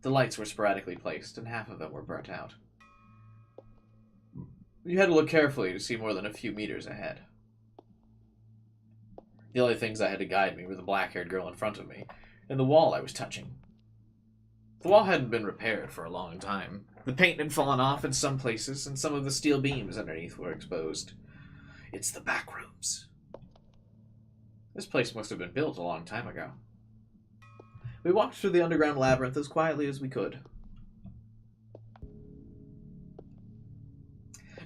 The lights were sporadically placed, and half of them were burnt out. You had to look carefully to see more than a few meters ahead. The only things I had to guide me were the black-haired girl in front of me, and the wall I was touching. The wall hadn't been repaired for a long time. The paint had fallen off in some places, and some of the steel beams underneath were exposed. It's the back rooms. This place must have been built a long time ago. We walked through the underground labyrinth as quietly as we could.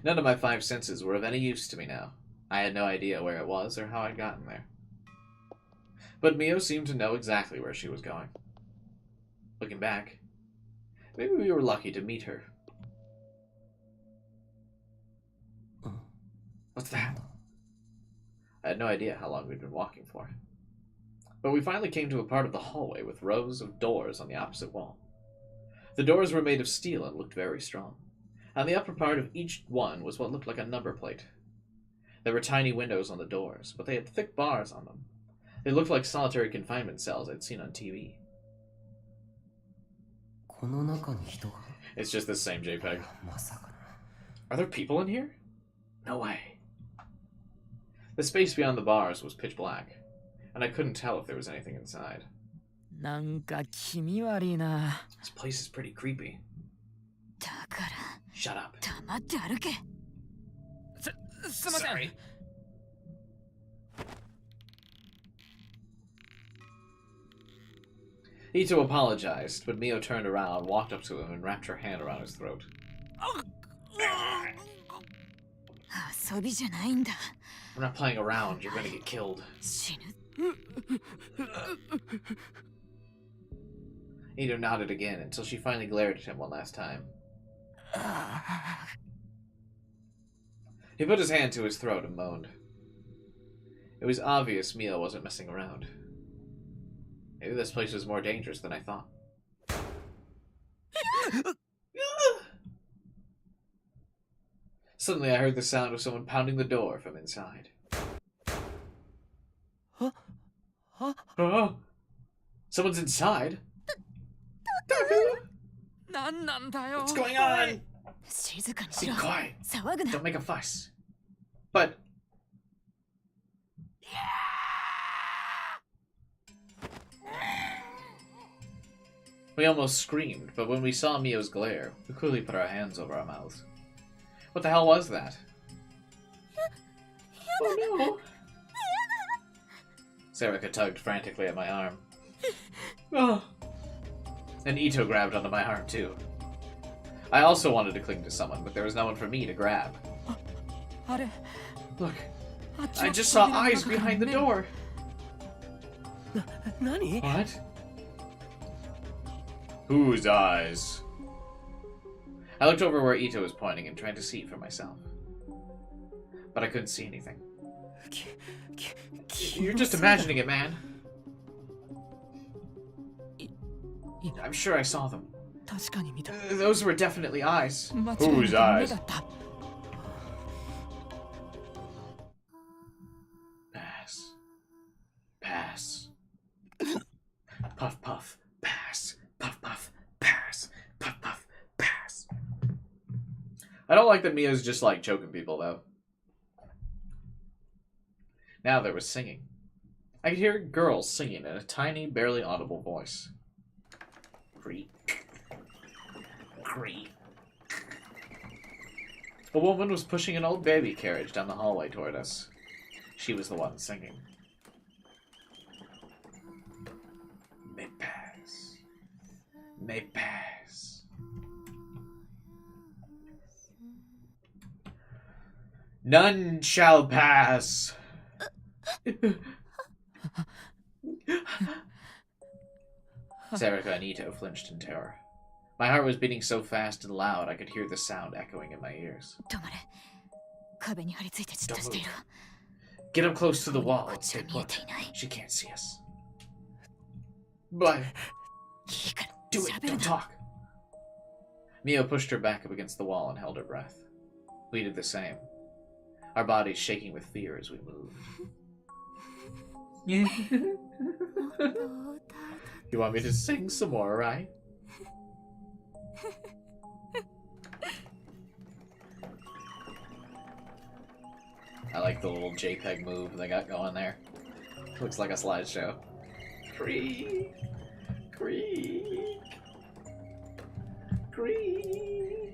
None of my 5 senses were of any use to me now. I had no idea where it was or how I'd gotten there. But Mio seemed to know exactly where she was going. Looking back, maybe we were lucky to meet her. What's that? I had no idea how long we'd been walking for. But we finally came to a part of the hallway with rows of doors on the opposite wall. The doors were made of steel and looked very strong. On the upper part of each one was what looked like a number plate. There were tiny windows on the doors, but they had thick bars on them. They looked like solitary confinement cells I'd seen on TV. この中に人が It's just the same JPEG. まさかな Are there people in here? No way. The space beyond the bars was pitch black, and I couldn't tell if there was anything inside. なんか気味悪いな。 This place is pretty creepy. だから Shut up. 黙って歩け。すいません。 Sorry. Ito apologized, but Mio turned around, walked up to him, and wrapped her hand around his throat. 遊びじゃないんだ。 We're not playing around. You're gonna get killed. 死ぬ。Ito nodded again until she finally glared at him one last time. He put his hand to his throat and moaned. It was obvious Mia wasn't messing around. Maybe this place was more dangerous than I thought. Suddenly I heard the sound of someone pounding the door from inside. Oh, someone's inside? What's going on? Be quiet. Don't make a fuss. But... We almost screamed, but when we saw Mio's glare, we quickly put our hands over our mouths. What the hell was that? Oh no! Sarika tugged frantically at my arm. Oh. And Ito grabbed onto my arm too. I also wanted to cling to someone, but there was no one for me to grab. Look, I just saw eyes behind the door. Nani? What? Whose eyes? I looked over where Ito was pointing and tried to see for myself. But I couldn't see anything. You're just imagining it, man. I'm sure I saw them. Those were definitely eyes. Whose eyes? Pass. Pass. Puff, puff. Pass. Puff, puff. Pass. Puff, puff. Pass. I don't like that Mia's just like choking people, though. Now there was singing. I could hear girls singing in a tiny, barely audible voice. Creak. Creak. A woman was pushing an old baby carriage down the hallway toward us. She was the one singing. May pass. May pass. None shall pass. Sarika and Ito flinched in terror. My heart was beating so fast and loud I could hear the sound echoing in my ears. Don't move. Get up close to the wall and stay put. She can't see us. But do it, don't talk. Mio pushed her back up against the wall and held her breath. We did the same, our bodies shaking with fear as we moved. You want me to sing some more, right? I like the little JPEG move they got going there. Looks like a slideshow. Creak, creak, creak.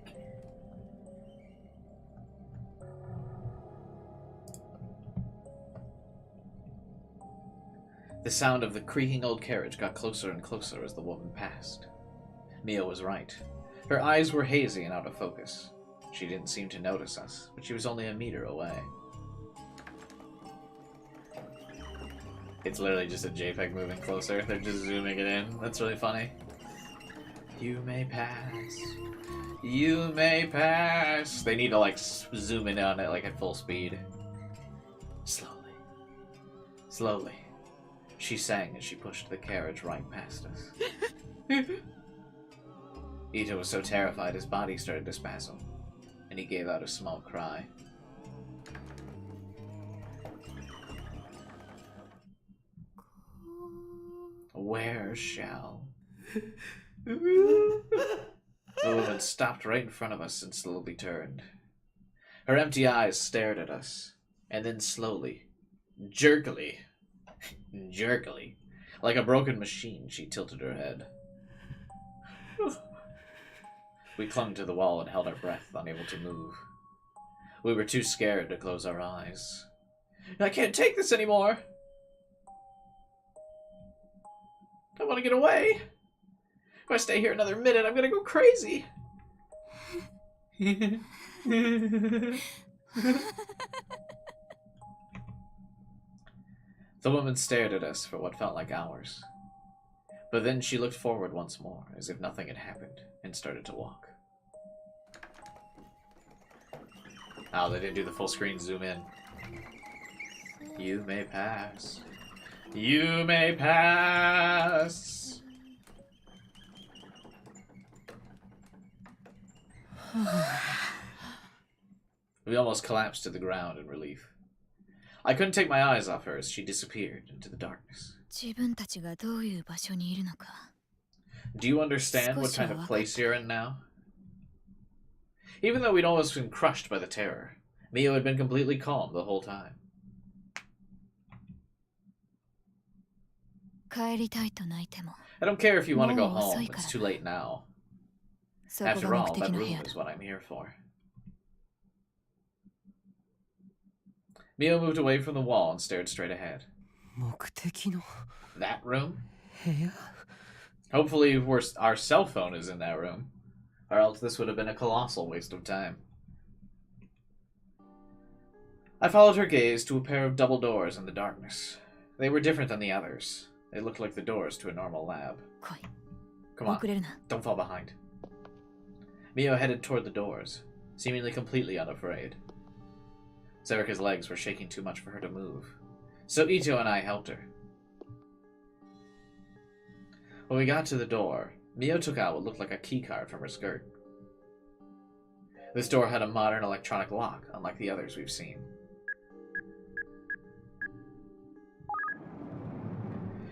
The sound of the creaking old carriage got closer and closer as the woman passed. Mia was right. Her eyes were hazy and out of focus. She didn't seem to notice us, but she was only a meter away. It's literally just a JPEG moving closer. They're just zooming it in. That's really funny. You may pass. You may pass. They need to like zoom in on it like at full speed. Slowly. Slowly. She sang as she pushed the carriage right past us. Ito was so terrified his body started to spasm, and he gave out a small cry. Where shall... The woman stopped right in front of us and slowly turned. Her empty eyes stared at us, and then slowly, jerkily, like a broken machine, she tilted her head. We clung to the wall and held our breath, unable to move. We were too scared to close our eyes. I can't take this anymore! I want to get away! If I stay here another minute, I'm gonna go crazy! The woman stared at us for what felt like hours. But then she looked forward once more, as if nothing had happened, and started to walk. Oh, they didn't do the full screen zoom in. You may pass. You may pass. We almost collapsed to the ground in relief. I couldn't take my eyes off her as she disappeared into the darkness. Do you understand what kind of place you're in now? Even though we'd almost been crushed by the terror, Mio had been completely calm the whole time. I don't care if you want to go home, it's too late now. After all, that room is what I'm here for. Mio moved away from the wall and stared straight ahead. That room? Hopefully our cell phone is in that room, or else this would have been a colossal waste of time. I followed her gaze to a pair of double doors in the darkness. They were different than the others. They looked like the doors to a normal lab. Come on, don't fall behind. Mio headed toward the doors, seemingly completely unafraid. Zerika's legs were shaking too much for her to move, so Ito and I helped her. When we got to the door, Mio took out what looked like a keycard from her skirt. This door had a modern electronic lock, unlike the others we've seen.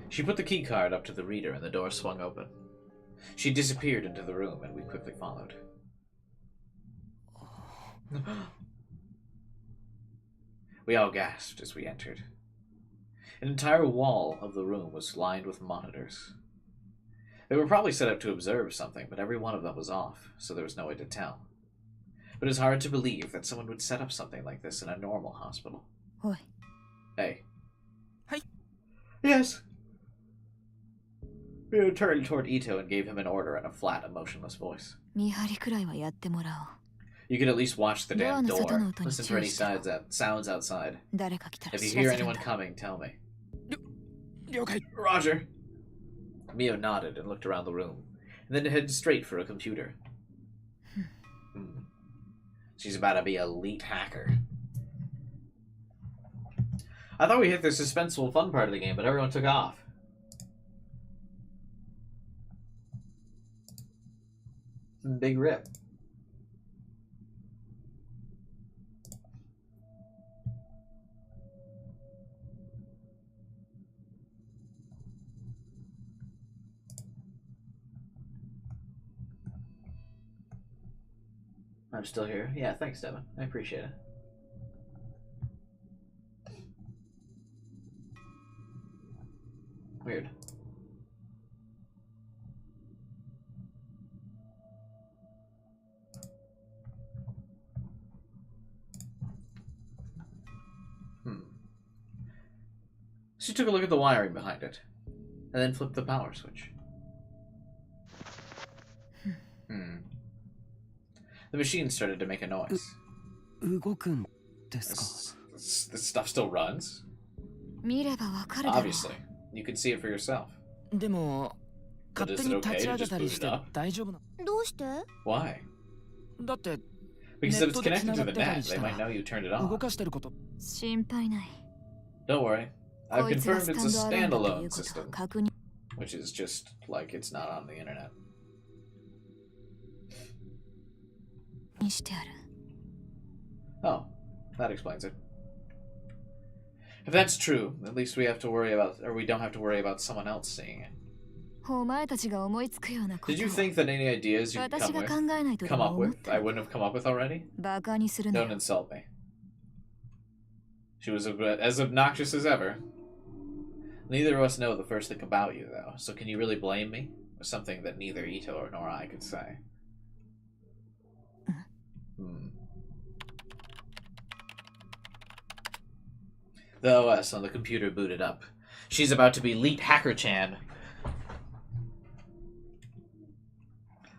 She put the keycard up to the reader and the door swung open. She disappeared into the room and we quickly followed. We all gasped as we entered. An entire wall of the room was lined with monitors. They were probably set up to observe something, but every one of them was off, so there was no way to tell. But it's hard to believe that someone would set up something like this in a normal hospital. Oi. Hey. Hey. Yes. Mio turned toward Ito and gave him an order in a flat, emotionless voice. You could at least watch the damn door. Listen for any sounds outside. If you hear anyone coming, tell me. Okay. Roger. Mio nodded and looked around the room, and then headed straight for a computer. She's about to be an elite hacker. I thought we hit the suspenseful fun part of the game, but everyone took off. Big rip. I'm still here. Yeah, thanks, Devin. I appreciate it. Weird. She took a look at the wiring behind it, and then flipped the power switch. The machine started to make a noise. This stuff still runs? Obviously. You can see it for yourself. But is it okay to just boot it up? Why? Because if it's connected to the net, they might know you turned it on. Don't worry. I've confirmed it's a standalone system, which is just like it's not on the internet. Oh, that explains it. If that's true, at least we don't have to worry about someone else seeing it. Did you think that any ideas you'd come up with, I wouldn't have come up with already? Don't insult me. She was as obnoxious as ever. Neither of us know the first thing about you, though, so can you really blame me? Or something that neither Ito nor I could say. The OS on the computer booted up. She's about to be Elite Hacker-chan.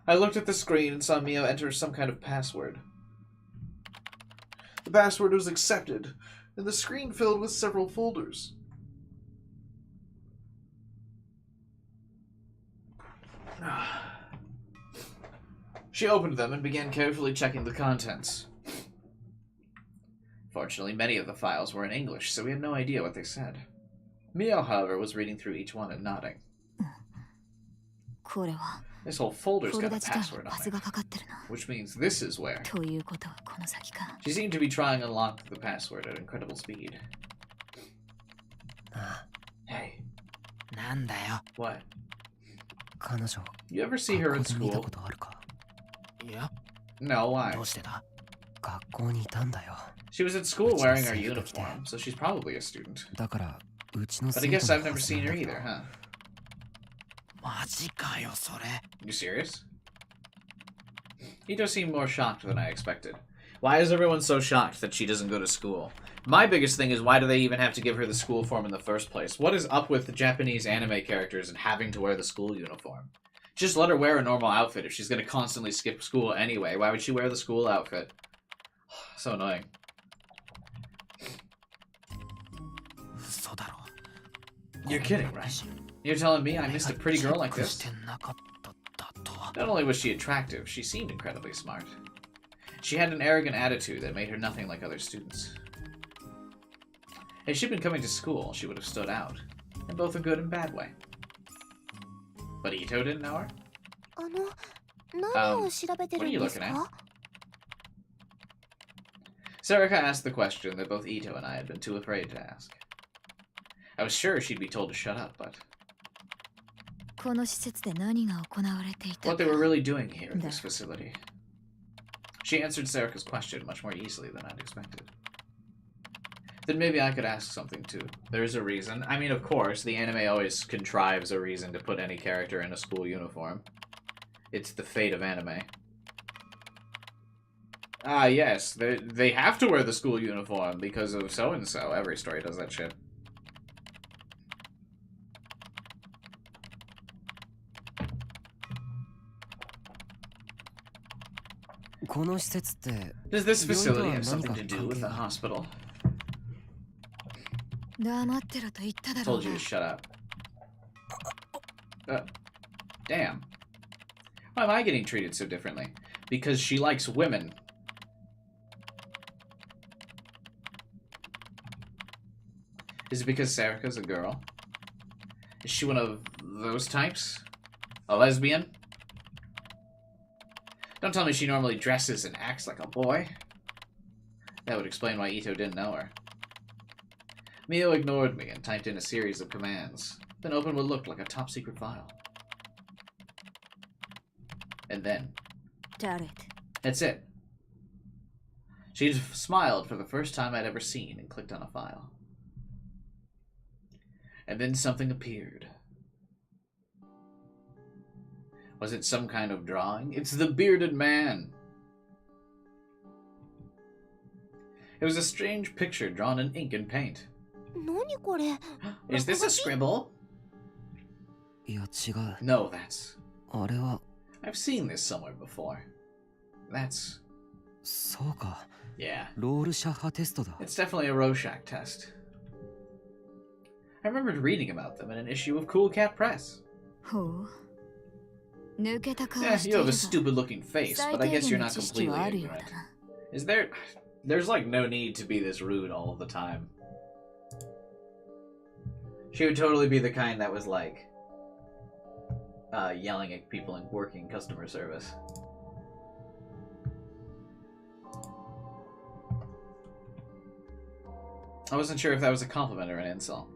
I looked at the screen and saw Mio enter some kind of password. The password was accepted, and the screen filled with several folders. She opened them and began carefully checking the contents. Fortunately, many of the files were in English, so we had no idea what they said. Mio, however, was reading through each one and nodding. This whole folder's got a password on it, which means this is where. She seemed to be trying to unlock the password at incredible speed. Hey. What? You ever see her in school? Yeah. No, why? She was at school wearing her uniform, so she's probably a student. But I guess I've never seen her either, huh? You serious? Ito seemed more shocked than I expected. Why is everyone so shocked that she doesn't go to school? My biggest thing is, why do they even have to give her the school form in the first place? What is up with the Japanese anime characters and having to wear the school uniform? Just let her wear a normal outfit if she's going to constantly skip school anyway. Why would she wear the school outfit? So annoying. You're kidding, right? You're telling me I missed a pretty girl like this? Not only was she attractive, she seemed incredibly smart. She had an arrogant attitude that made her nothing like other students. If she'd been coming to school, she would have stood out, in both a good and bad way. But Ito didn't know her? What are you looking at? Sarika asked the question that both Ito and I had been too afraid to ask. I was sure she'd be told to shut up, but... what they were really doing here in this facility. She answered Sarika's question much more easily than I'd expected. Then maybe I could ask something too. There's a reason. I mean, of course, the anime always contrives a reason to put any character in a school uniform. It's the fate of anime. Ah, yes, they have to wear the school uniform because of so-and-so. Every story does that shit. Does this facility have something to do with the hospital? Told you to shut up. Damn. Why am I getting treated so differently? Because she likes women. Is it because Sarika's a girl? Is she one of those types? A lesbian? Don't tell me she normally dresses and acts like a boy. That would explain why Ito didn't know her. Mio ignored me and typed in a series of commands, then opened what looked like a top-secret file. And then... that's it. She smiled for the first time I'd ever seen and clicked on a file. And then something appeared. Was it some kind of drawing? It's the bearded man! It was a strange picture drawn in ink and paint. Is this a scribble? No, that's... I've seen this somewhere before. That's... yeah. It's definitely a Rorschach test. I remembered reading about them in an issue of Cool Cat Press. Yeah, you have a stupid-looking face, but I guess you're not completely ignorant. Is there... there's, like, no need to be this rude all the time. She would totally be the kind that was, like, yelling at people and working customer service. I wasn't sure if that was a compliment or an insult.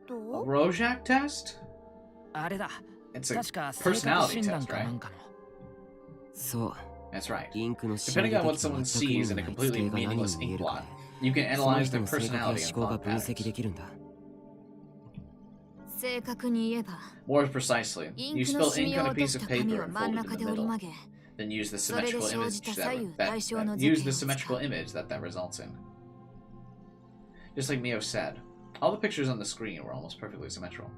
A Rorschach test? It's a personality test, right? That's right. Depending on what someone sees in a completely meaningless ink blot, you can analyze their personality and thought patterns. More precisely, you spill ink on a piece of paper and fold it in the middle. Then use the symmetrical image that results in. Just like Mio said, all the pictures on the screen were almost perfectly symmetrical.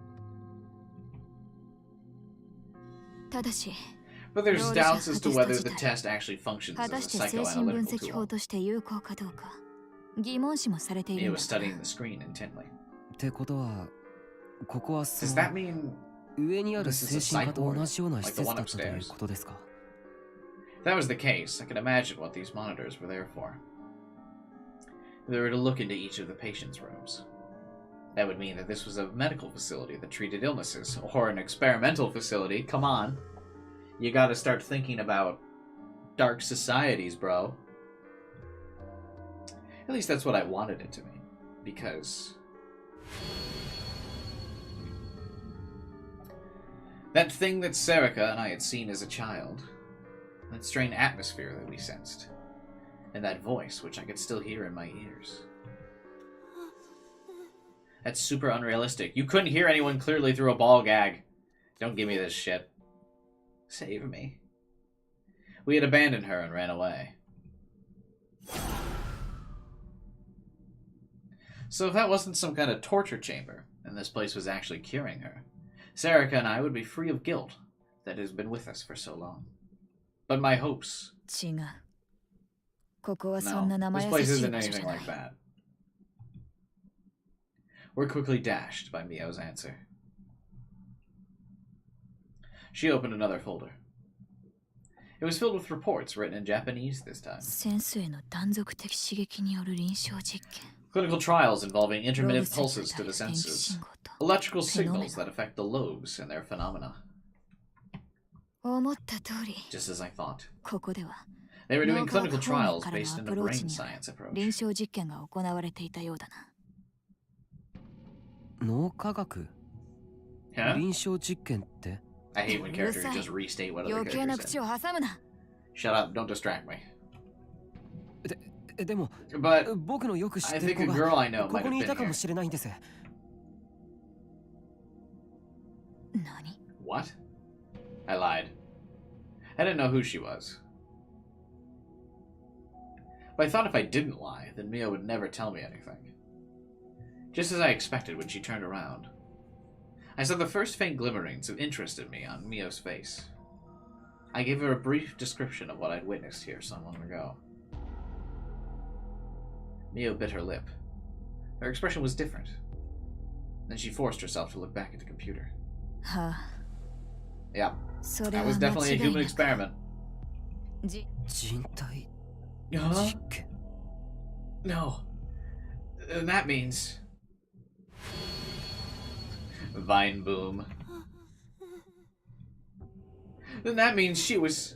But there's doubts as to whether the test actually functions as a psychoanalytical tool. Mio was studying the screen intently. Does that mean 上にある This is a 精神科と psych ward, 同じような like 施 the 設 one だったという upstairs. ことですか？ If that was the case, I can imagine what these monitors were there for. If they were to look into each of the patients' rooms. That would mean that this was a medical facility that treated illnesses, or an experimental facility. Come on. You gotta start thinking about dark societies, bro. At least that's what I wanted it to be. Because that thing that Serica and I had seen as a child, that strange atmosphere that we sensed, and that voice which I could still hear in my ears. That's super unrealistic. You couldn't hear anyone clearly through a ball gag. Don't give me this shit. Save me. We had abandoned her and ran away. So if that wasn't some kind of torture chamber, and this place was actually curing her, Serica and I would be free of guilt that has been with us for so long. But my hopes... No, this place isn't anything like that. We're quickly dashed by Mio's answer. She opened another folder. It was filled with reports written in Japanese this time. Clinical trials involving intermittent pulses to the senses. Electrical signals that affect the lobes and their phenomena. Just as I thought. They were doing clinical trials based on a brain science approach. 脳科学 Huh? 臨床実験って I hate when characters just restate what other 余計な characters 口 said. を挟むな。 Shut up, don't distract me. でも But 僕のよく知 I ってる think 子 a girl が I know こ might こ have にい been たか here. もしれないんです。何？ What? I lied. I didn't know who she was. But I thought if I didn't lie, then Mia would never tell me anything. Just as I expected when she turned around. I saw the first faint glimmerings of interest in me on Mio's face. I gave her a brief description of what I'd witnessed here so long ago. Mio bit her lip. Her expression was different. Then she forced herself to look back at the computer. Yeah, that was definitely a human experiment. 人体 Huh? 実験 No. And that means... Vine boom. Then that means she was...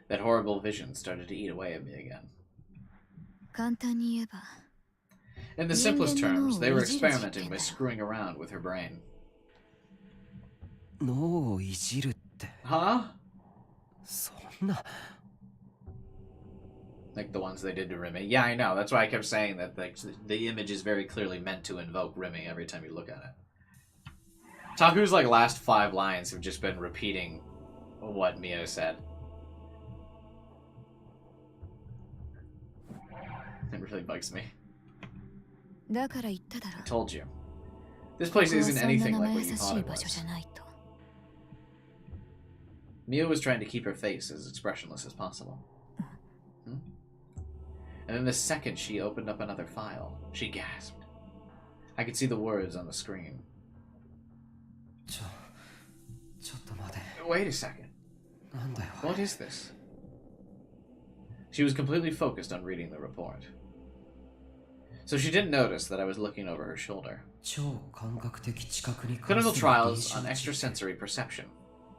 That horrible vision started to eat away at me again. 簡単に言えば、 In the simplest terms, they were experimenting by screwing around with her brain. 脳をいじるって Huh? そんな Like the ones they did to Remy. Yeah, I know. That's why I kept saying that the image is very clearly meant to invoke Remy every time you look at it. Taku's like last 5 lines have just been repeating what Mio said. It really bugs me. だから言っただろ。 I told you. This place ここは isn't そんな anything 生 like 優 what you し thought い it 場所じゃ was. ないと。 Mio was trying to keep her face as expressionless as possible. And then the second she opened up another file, she gasped. I could see the words on the screen. ちょっと待て Wait a second. なんだよ What is this? She was completely focused on reading the report. So she didn't notice that I was looking over her shoulder. 超感覚的知覚に関 Clinical する trials 臨 on 床実験 extrasensory perception.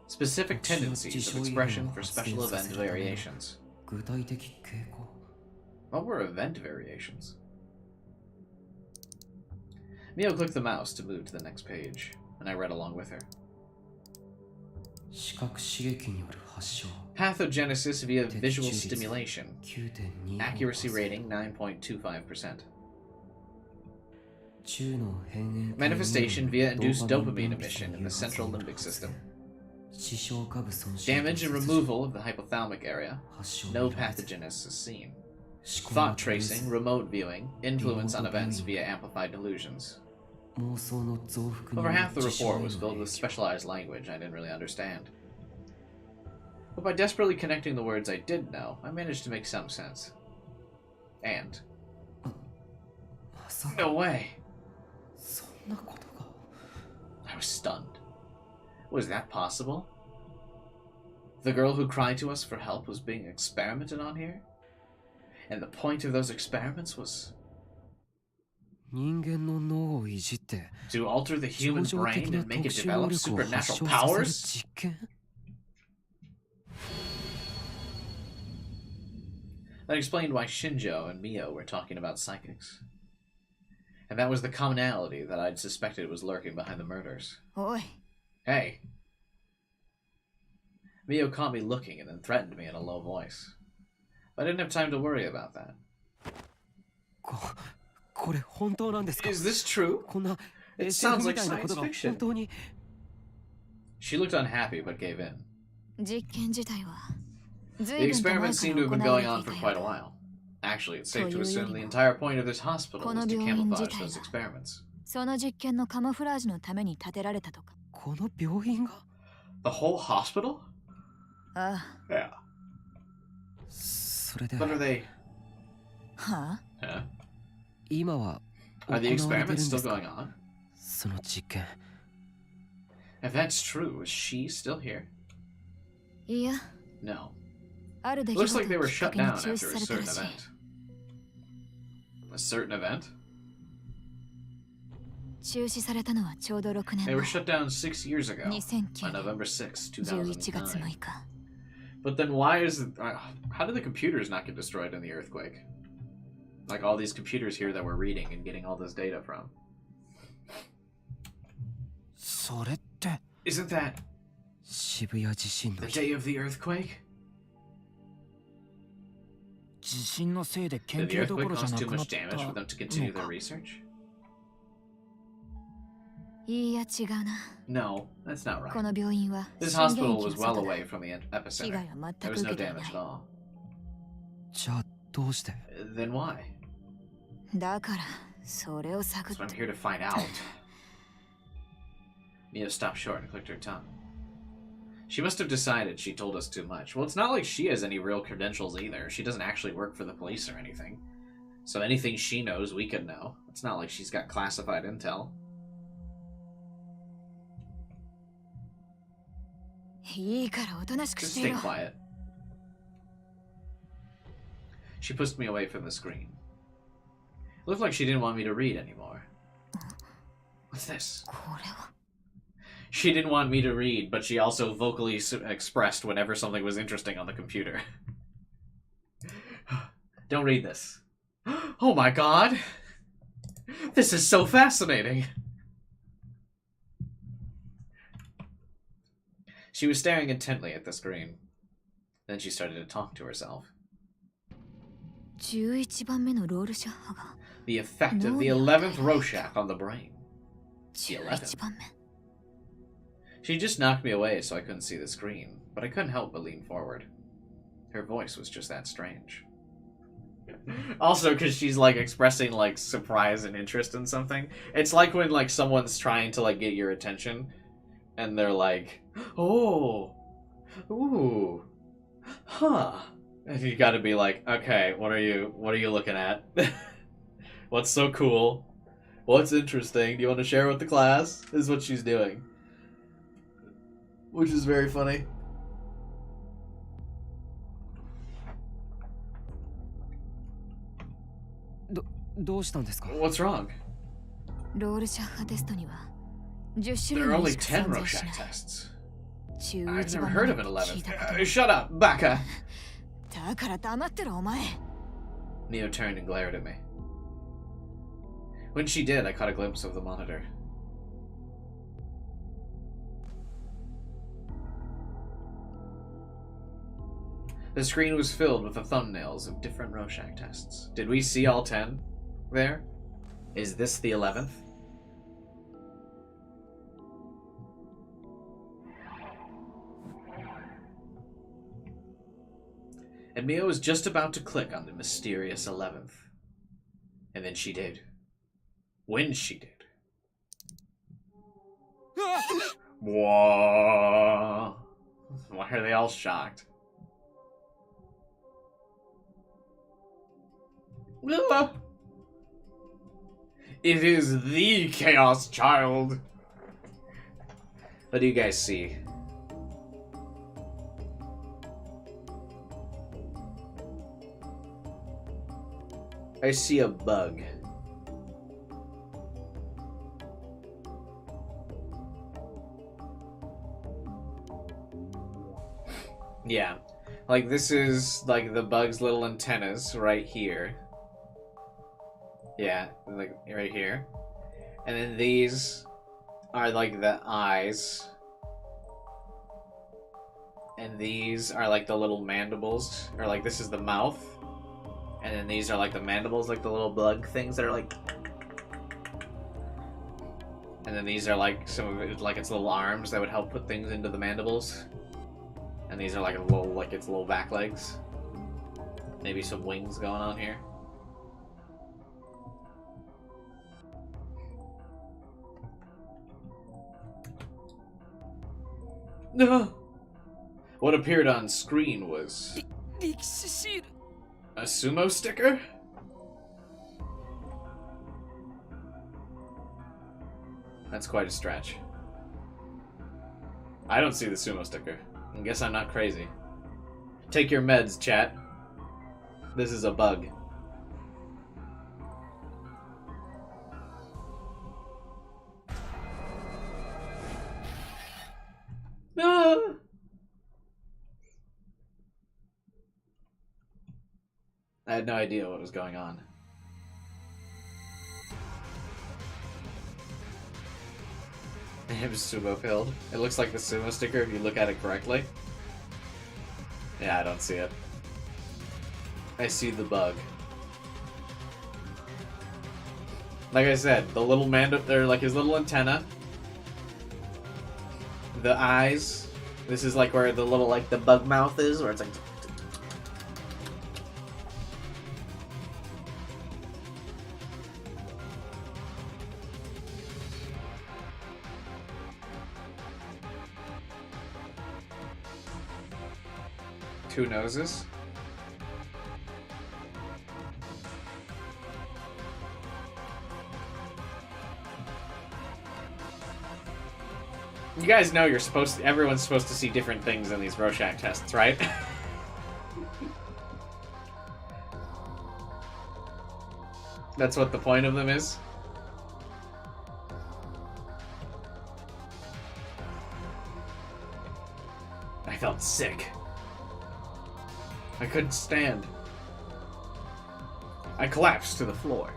Specific tendencies of expression for special event variations. 具体的傾向 What were event variations? Mio clicked the mouse to move to the next page, and I read along with her. 視覚刺激による発症 Pathogenesis via visual stimulation. 9.2 Accuracy rating 9.25%. 中脳辺縁 Manifestation via induced dopamine emission in the central limbic system. 視床下部損傷 Damage and removal of the hypothalamic area. 発症 No による pathogenesis seen. 思考の Thought tracing, remote viewing, influence on events via amplified delusions. 妄想の増幅に Over よる half the 事象 report への was filled 影 with 響 specialized language I didn't really understand. But by desperately connecting the words I did know, I managed to make some sense. And... まさか No way! そんなことが was stunned. Was that possible? The girl who cried to us for help was being experimented on here? And the point of those experiments was to alter the human brain and make it develop supernatural powers? That explained why Shinjo and Mio were talking about psychics. And that was the commonality that I'd suspected was lurking behind the murders. Oi. Hey. Mio caught me looking and then threatened me in a low voice. But I didn't have time to worry about that. Is this true? It sounds like science fiction. She looked unhappy but gave in. The experiments seem to have been going on for quite a while. Actually, it's safe to assume the entire point of this hospital was to camouflage those experiments. The whole hospital? Yeah. But are they... Huh? Yeah. Are the experiments still going on? If that's true, is she still here? No. Looks like they were shut down after a certain event. A certain event? They were shut down 6 years ago, on November 6, 2009. But then why is it... how did the computers not get destroyed in the earthquake? Like all these computers here that we're reading and getting all this data from. Isn't that the day of the earthquake? Did the earthquake cause too much damage for them to continue their research? No, that's not right. This hospital was well away from the epicenter. There was no damage at all. Then why? That's what I'm here to find out. Mia stopped short and clicked her tongue. She must have decided she told us too much. Well, it's not like she has any real credentials either. She doesn't actually work for the police or anything. So anything she knows, we could know. It's not like she's got classified intel. Just stay quiet. She pushed me away from the screen. It looked like she didn't want me to read anymore. What's this? She didn't want me to read, but she also vocally expressed whenever something was interesting on the computer. Don't read this. Oh my god! This is so fascinating! She was staring intently at the screen. Then she started to talk to herself. The effect of the 11th Rorschach on the brain. The 11th? She just knocked me away so I couldn't see the screen, but I couldn't help but lean forward. Her voice was just that strange. Also, because she's, like, expressing, like, surprise and interest in something. It's like when, like, someone's trying to, like, get your attention, and they're like, oh, ooh, huh. And you gotta be like, okay, what are you looking at? What's so cool? What's interesting? Do you want to share with the class? This is what she's doing. Which is very funny. What's wrong? There are only 10 Rorschach tests. I've never heard of an 11th. Shut up, Baka! Neo turned and glared at me. When she did, I caught a glimpse of the monitor. The screen was filled with the thumbnails of different Rorschach tests. Did we see all 10 there? Is this the 11th? And Mia was just about to click on the mysterious 11th. And then she did. When she did. Whoa. Why are they all shocked? It is the Chaos Child. What do you guys see? I see a bug. Yeah. Like, this is, like, the bug's little antennas right here. Yeah, like, right here. And then these are, like, the eyes. And these are, like, the little mandibles. Or, like, this is the mouth. And then these are, like, the mandibles, like, the little bug things that are, like... And then these are, like, some of it, like, its little arms that would help put things into the mandibles. And these are like its little back legs. Maybe some wings going on here. No. What appeared on screen was a sumo sticker? That's quite a stretch. I don't see the sumo sticker. I guess I'm not crazy. Take your meds, chat. This is a bug. No! I had no idea what was going on. Him sumo pilled. It looks like the sumo sticker if you look at it correctly. Yeah, I don't see it. I see the bug. Like I said, the little they're like his little antenna. The eyes. This is like where the little, like, the bug mouth is, where it's like... Two noses. You guys know you're supposed to, everyone's supposed to see different things in these Rorschach tests, right? That's what the point of them is. I felt sick. I couldn't stand. I collapsed to the floor.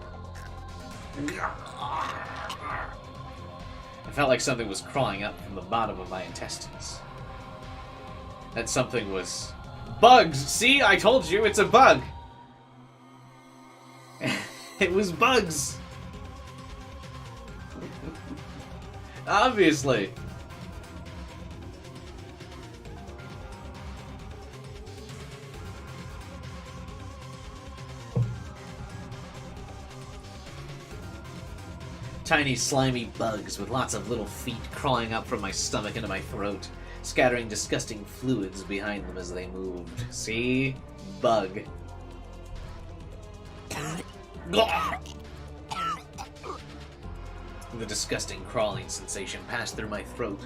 I felt like something was crawling up from the bottom of my intestines. That something was... bugs! See? I told you, it's a bug! It was bugs! Obviously! Tiny, slimy bugs with lots of little feet crawling up from my stomach into my throat, scattering disgusting fluids behind them as they moved. See? Bug. The disgusting crawling sensation passed through my throat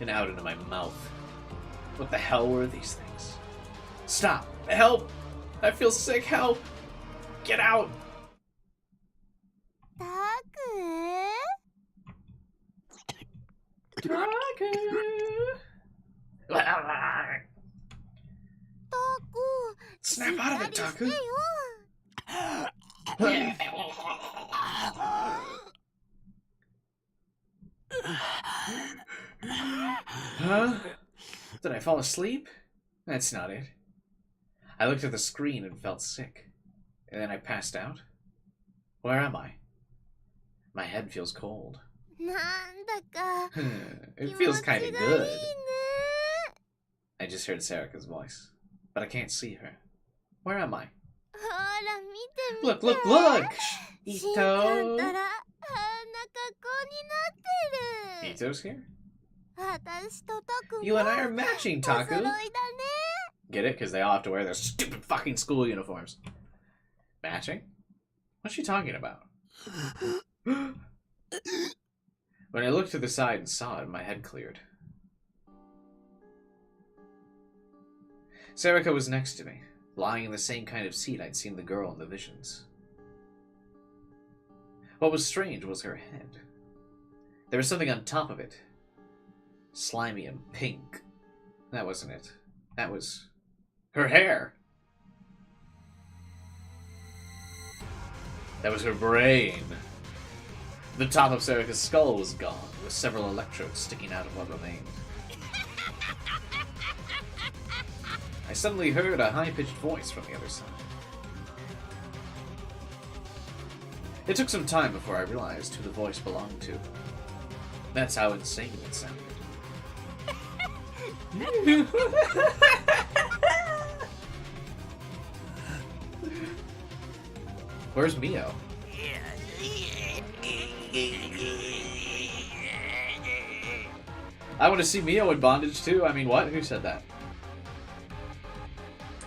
and out into my mouth. What the hell were these things? Stop! Help! I feel sick, help! Get out! Snap out of it, Taku! Huh? Did I fall asleep? That's not it. I looked at the screen and felt sick. And then I passed out. Where am I? My head feels cold. It feels kind of good. I just heard Sarika's voice, but I can't see her. Where am I? Look, look, look! Ito! Ito's here? You and I are matching, Taku! Get it? Because they all have to wear their stupid fucking school uniforms. Matching? What's she talking about? When I looked to the side and saw it, my head cleared. Serica was next to me, lying in the same kind of seat I'd seen the girl in the visions. What was strange was her head. There was something on top of it. Slimy and pink. That wasn't it. That was her hair. That was her brain. The top of Serica's skull was gone, with several electrodes sticking out of what remained. I suddenly heard a high-pitched voice from the other side. It took some time before I realized who the voice belonged to. That's how insane it sounded. Where's Mio? I want to see Mio in bondage too. I mean, what? Who said that?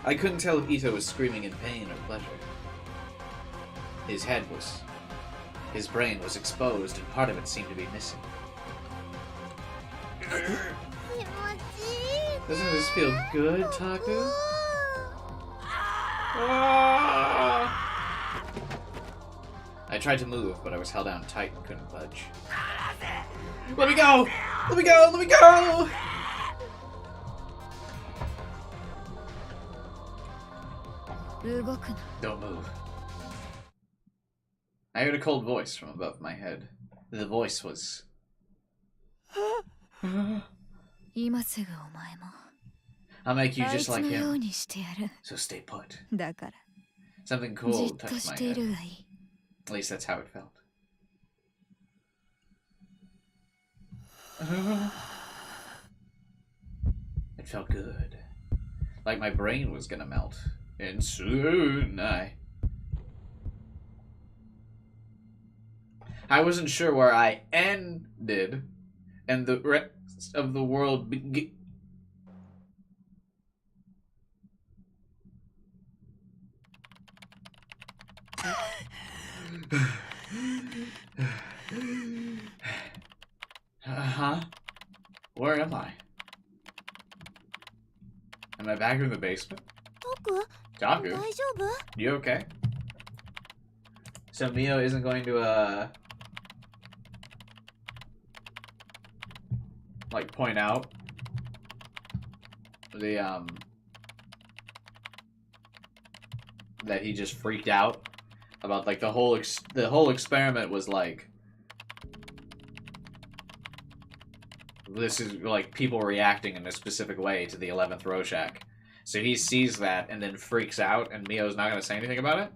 I couldn't tell if Ito was screaming in pain or pleasure. His head was... His brain was exposed and part of it seemed to be missing. Doesn't this feel good, Taku? I tried to move, but I was held down tight and couldn't budge. Let me go! Let me go! Let me go! Don't move. I heard a cold voice from above my head. The voice was... I'll make you just like him. So stay put. Something cold touched my head. At least that's how it felt. It felt good. Like my brain was gonna melt. And soon I wasn't sure where I ended and the rest of the world began. Where am I? Am I back in the basement? Taku? You okay? So Mio isn't going to, like, point out the, that he just freaked out about, like, the whole experiment was, like, this is, like, people reacting in a specific way to the 11th Rorschach. So he sees that and then freaks out, and Mio's not going to say anything about it?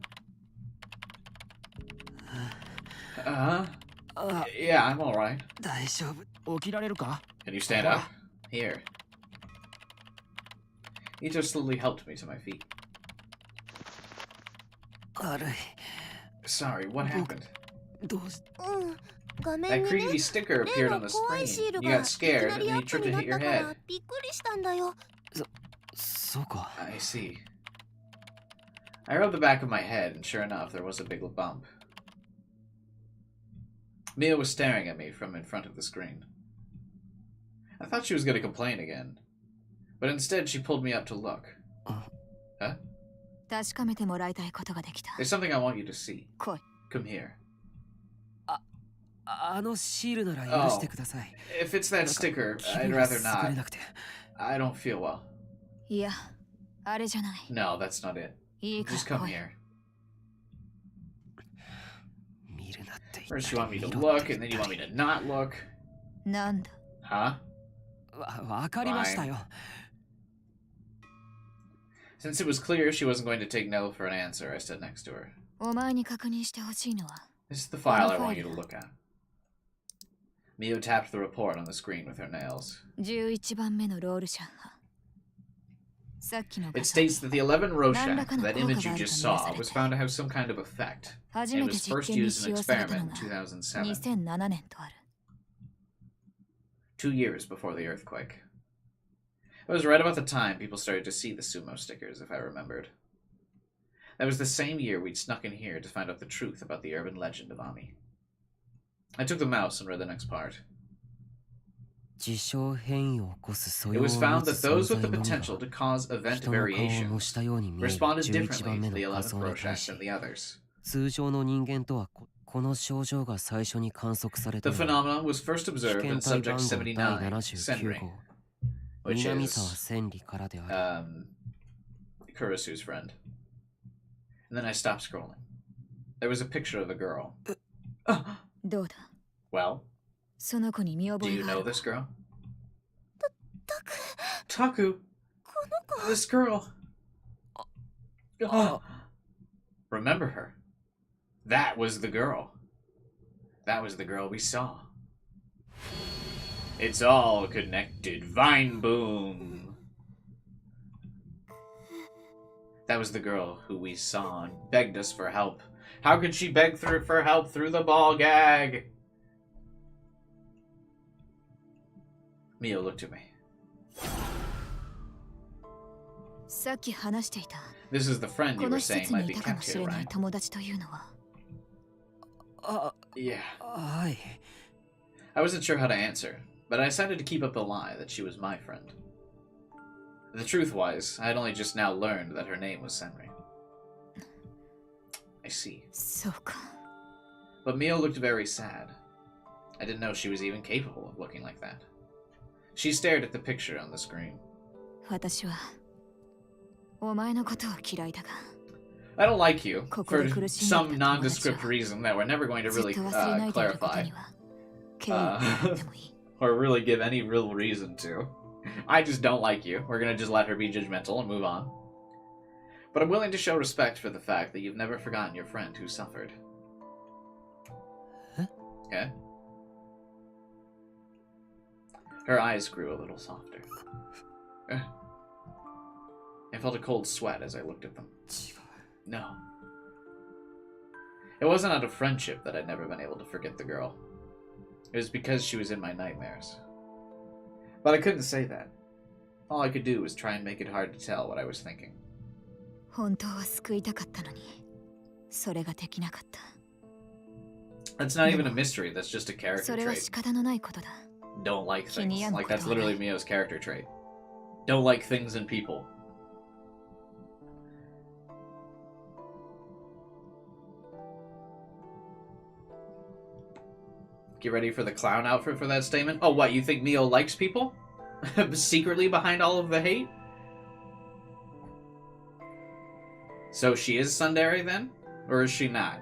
Yeah, I'm alright. Can you stand up? Here. Ito slowly helped me to my feet. Sorry, what happened? That creepy sticker appeared on the screen. You got scared, and then you tripped and hit your head. I see. I rubbed the back of my head, and sure enough, there was a big bump. Mia was staring at me from in front of the screen. I thought she was going to complain again, but instead she pulled me up to look. Huh? There's something I want you to see. Come here. Oh, if it's that sticker, I'd rather not. I don't feel well. No, that's not it. Just come here. First you want me to look, and then you want me to not look. Huh? Fine. Since it was clear she wasn't going to take no for an answer, I stood next to her. This is the file I want you to look at. Mio tapped the report on the screen with her nails. It states that the 11 Rorschach, that image you just saw, was found to have some kind of effect, and it was first used in an experiment in 2007, 2 years before the earthquake. It was right about the time people started to see the Sumo stickers, if I remembered. That was the same year we'd snuck in here to find out the truth about the urban legend of Ami. I took the mouse and read the next part. 自称変異を起こす素 It 養を was 持 found つ that 存 those 在 with the のみが potential to cause event 人の顔を模 variations したように見える responded 11番 differently 目 to の the 仮 11th 想に対 Rorschach し than the others. 通常の人間とはこの症状が最初に観測された The のは phenomenon was first 被 observed 験 in 体 subject 番号第 79, 79 Senri, 号 which 南沢 is 千里からである Kurasu's friend. And then I stopped scrolling. There was a picture of a girl. どうだ Well, その子に見 do 覚え you があ know る this girl? タク Taku, この子 this girl. Remember her? That was the girl. That was the girl we saw. It's all connected. Vine boom. That was the girl who we saw and begged us for help. How could she beg for help through the ball gag? Mio looked at me. さっき話していた This is the friend こ you の were 施 saying 設に might い be たかも kept し here, れない right? 友達というのは Yeah. はい I wasn't sure how to answer, but I decided to keep up the lie that she was my friend. The truth was, I had only just now learned that her name was Senri. I see. そうか But Mio looked very sad. I didn't know she was even capable of looking like that. She stared at the picture on the screen. 私はお前のことを嫌いだが I don't like you, ここ for で苦しんでいた some 友達は nondescript reason that we're never going to ずっ really と忘れないでいること clarify には敬意を持ってもいい or really give any real reason to. I just don't like you. We're gonna just let her be judgmental and move on. But I'm willing to show respect for the fact that you've never forgotten your friend who suffered. Huh? Okay. Her eyes grew a little softer. I felt a cold sweat as I looked at them. 違う No. It wasn't out of friendship that I'd never been able to forget the girl. It was because she was in my nightmares. But I couldn't say that. All I could do was try and make it hard to tell what I was thinking. 本当は救いたかったのにそれができなかった That's not even a mystery, that's just a character それは trait. 仕方のないことだ Don't like things. 気に病む Like, こと that's はない literally Mio's character trait. Don't like things and people. Get ready for the clown outfit for that statement? Oh, what, you think Mio likes people? Secretly behind all of the hate? So she is tsundere then? Or is she not?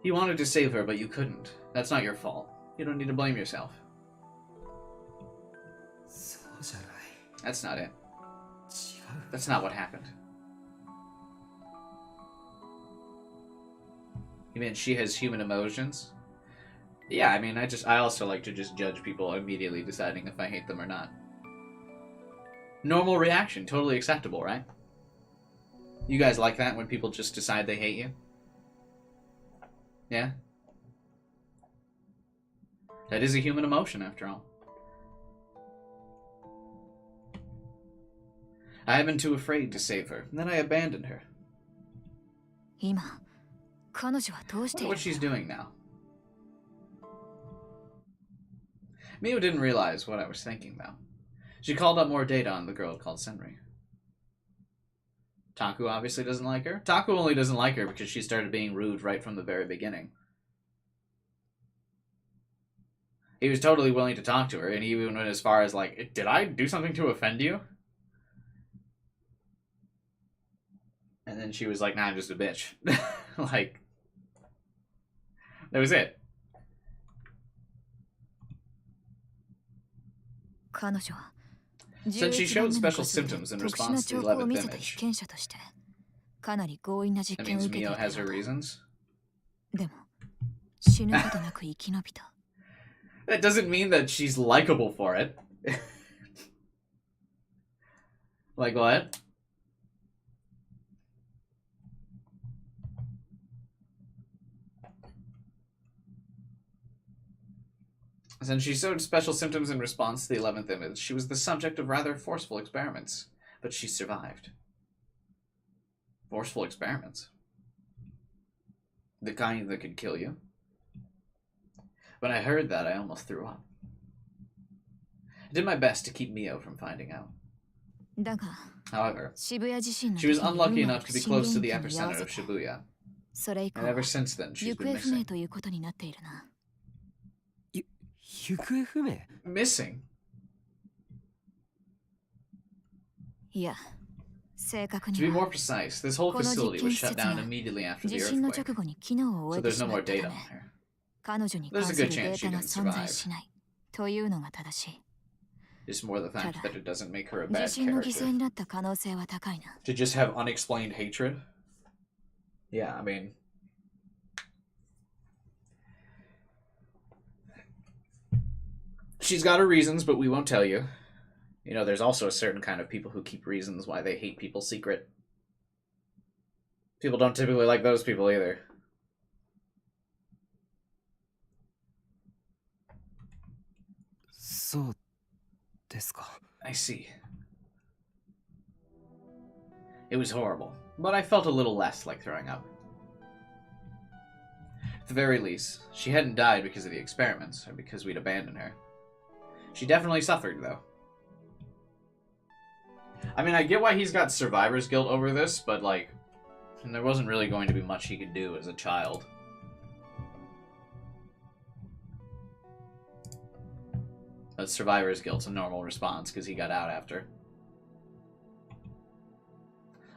You wanted to save her, but you couldn't. That's not your fault. You don't need to blame yourself. そうじゃない That's not it. 違う That's not what happened. You mean she has human emotions? Yeah, I mean, I also like to just judge people immediately deciding if I hate them or not. Normal reaction, totally acceptable, right? You guys like that when people just decide they hate you? Yeah? That is a human emotion, after all. I had been too afraid to save her, and then I abandoned her. 今彼女はどうしてい Wonder る what she's doing now. Mio didn't realize what I was thinking, though. She called up more data on the girl called Senri. Taku obviously doesn't like her. Taku only doesn't like her because she started being rude right from the very beginning. He was totally willing to talk to her, and he even went as far as, like, did I do something to offend you? And then she was like, nah, I'm just a bitch. Like, that was it. 彼女は Since she 11番 showed 目の special 個数で symptoms in 特殊な response to 兆 the 候を見せ 11th た image, 被験者としてかなり強引な実 that 験を means 受けてい Mio た has よ her うだ reasons. でも死ぬことなく生き延びた That doesn't mean that she's likable for it. Like what? Since she showed special symptoms in response to the 11th image, she was the subject of rather forceful experiments, but she survived. Forceful experiments? The kind that could kill you. When I heard that, I almost threw up. I did my best to keep Mio from finding out. However, she was unlucky enough to be close to the epicenter of Shibuya. And ever since then, she's been missing. Missing? To be more precise, this whole facility was shut down immediately after the earthquake, so there's no more data on her. There's a good chance she didn't survive. Just more the fact that it doesn't make her a bad character. To just have unexplained hatred? Yeah, I mean... She's got her reasons, but we won't tell you. You know, there's also a certain kind of people who keep reasons why they hate people secret. People don't typically like those people either. I see. It was horrible, but I felt a little less like throwing up. At the very least, she hadn't died because of the experiments, or because we'd abandoned her. She definitely suffered, though. I mean, I get why he's got survivor's guilt over this, but, like, there wasn't really going to be much he could do as a child. But survivor's guilt's a normal response, because he got out after.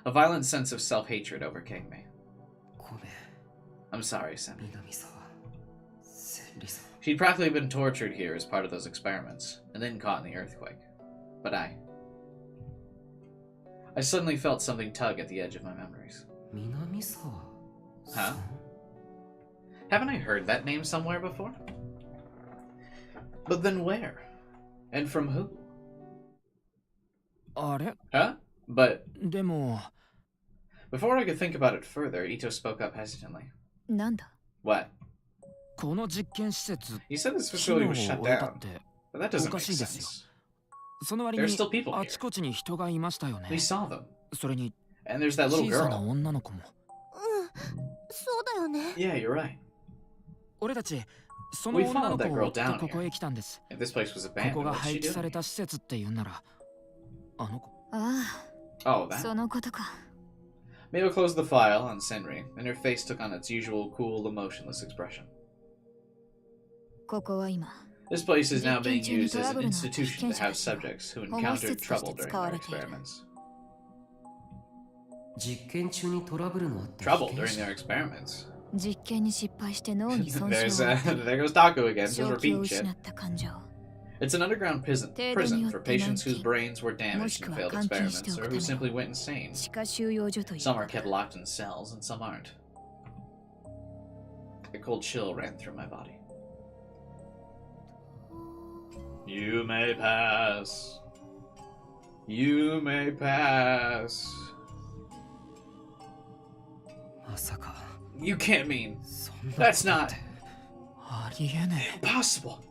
A violent sense of self-hatred overcame me. I'm sorry, Semi. She'd practically been tortured here as part of those experiments, and then caught in the earthquake. But I suddenly felt something tug at the edge of my memories. Huh? Haven't I heard that name somewhere before? But then where? And from who? Huh? But... Before I could think about it further, Ito spoke up hesitantly. What? He said this facility was shut down, but that doesn't make sense. There's still people here. We saw them. And there's that little girl. Yeah, you're right. We followed that girl down here. If this place was abandoned, what's she doing? Oh, that? Mio closed the file on Senri, and her face took on its usual cool, emotionless expression. This place is now being used as an institution to house subjects who encountered trouble during their experiments. Trouble during their experiments? There goes Taku again, just repeating shit. It's an underground prison for patients whose brains were damaged in failed experiments, or who simply went insane. Some are kept locked in cells, and some aren't. A cold chill ran through my body. You may pass. You may pass. You can't mean... That's not... Impossible.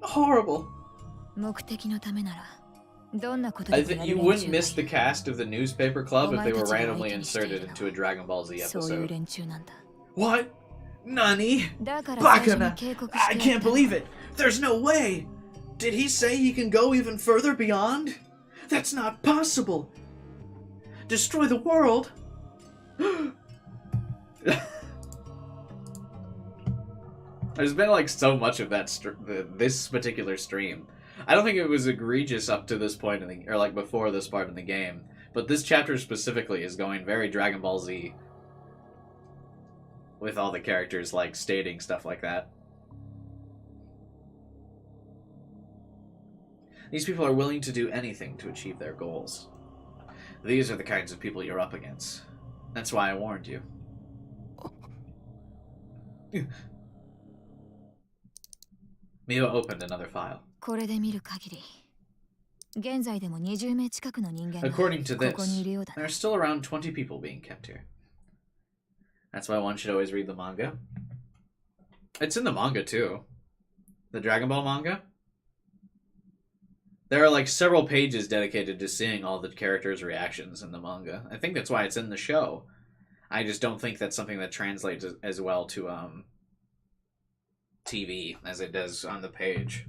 Horrible. I think you wouldn't miss the cast of the newspaper club if they were randomly inserted into a Dragon Ball Z episode. What? Nani? Bakana! I can't believe it! There's no way! Did he say he can go even further beyond? That's not possible! Destroy the world? There's been like so much of that this particular stream. I don't think it was egregious up to this point in the, or like before this part in the game, but this chapter specifically is going very Dragon Ball Z with all the characters like stating stuff like that. These people are willing to do anything to achieve their goals. These are the kinds of people you're up against. That's why I warned you. Mio opened another file. According to this, there are still around 20 people being kept here. That's why one should always read the manga. It's in the manga too. The Dragon Ball manga. There are like several pages dedicated to seeing all the characters' reactions in the manga. I think that's why it's in the show. I just don't think that's something that translates as well to TV as it does on the page.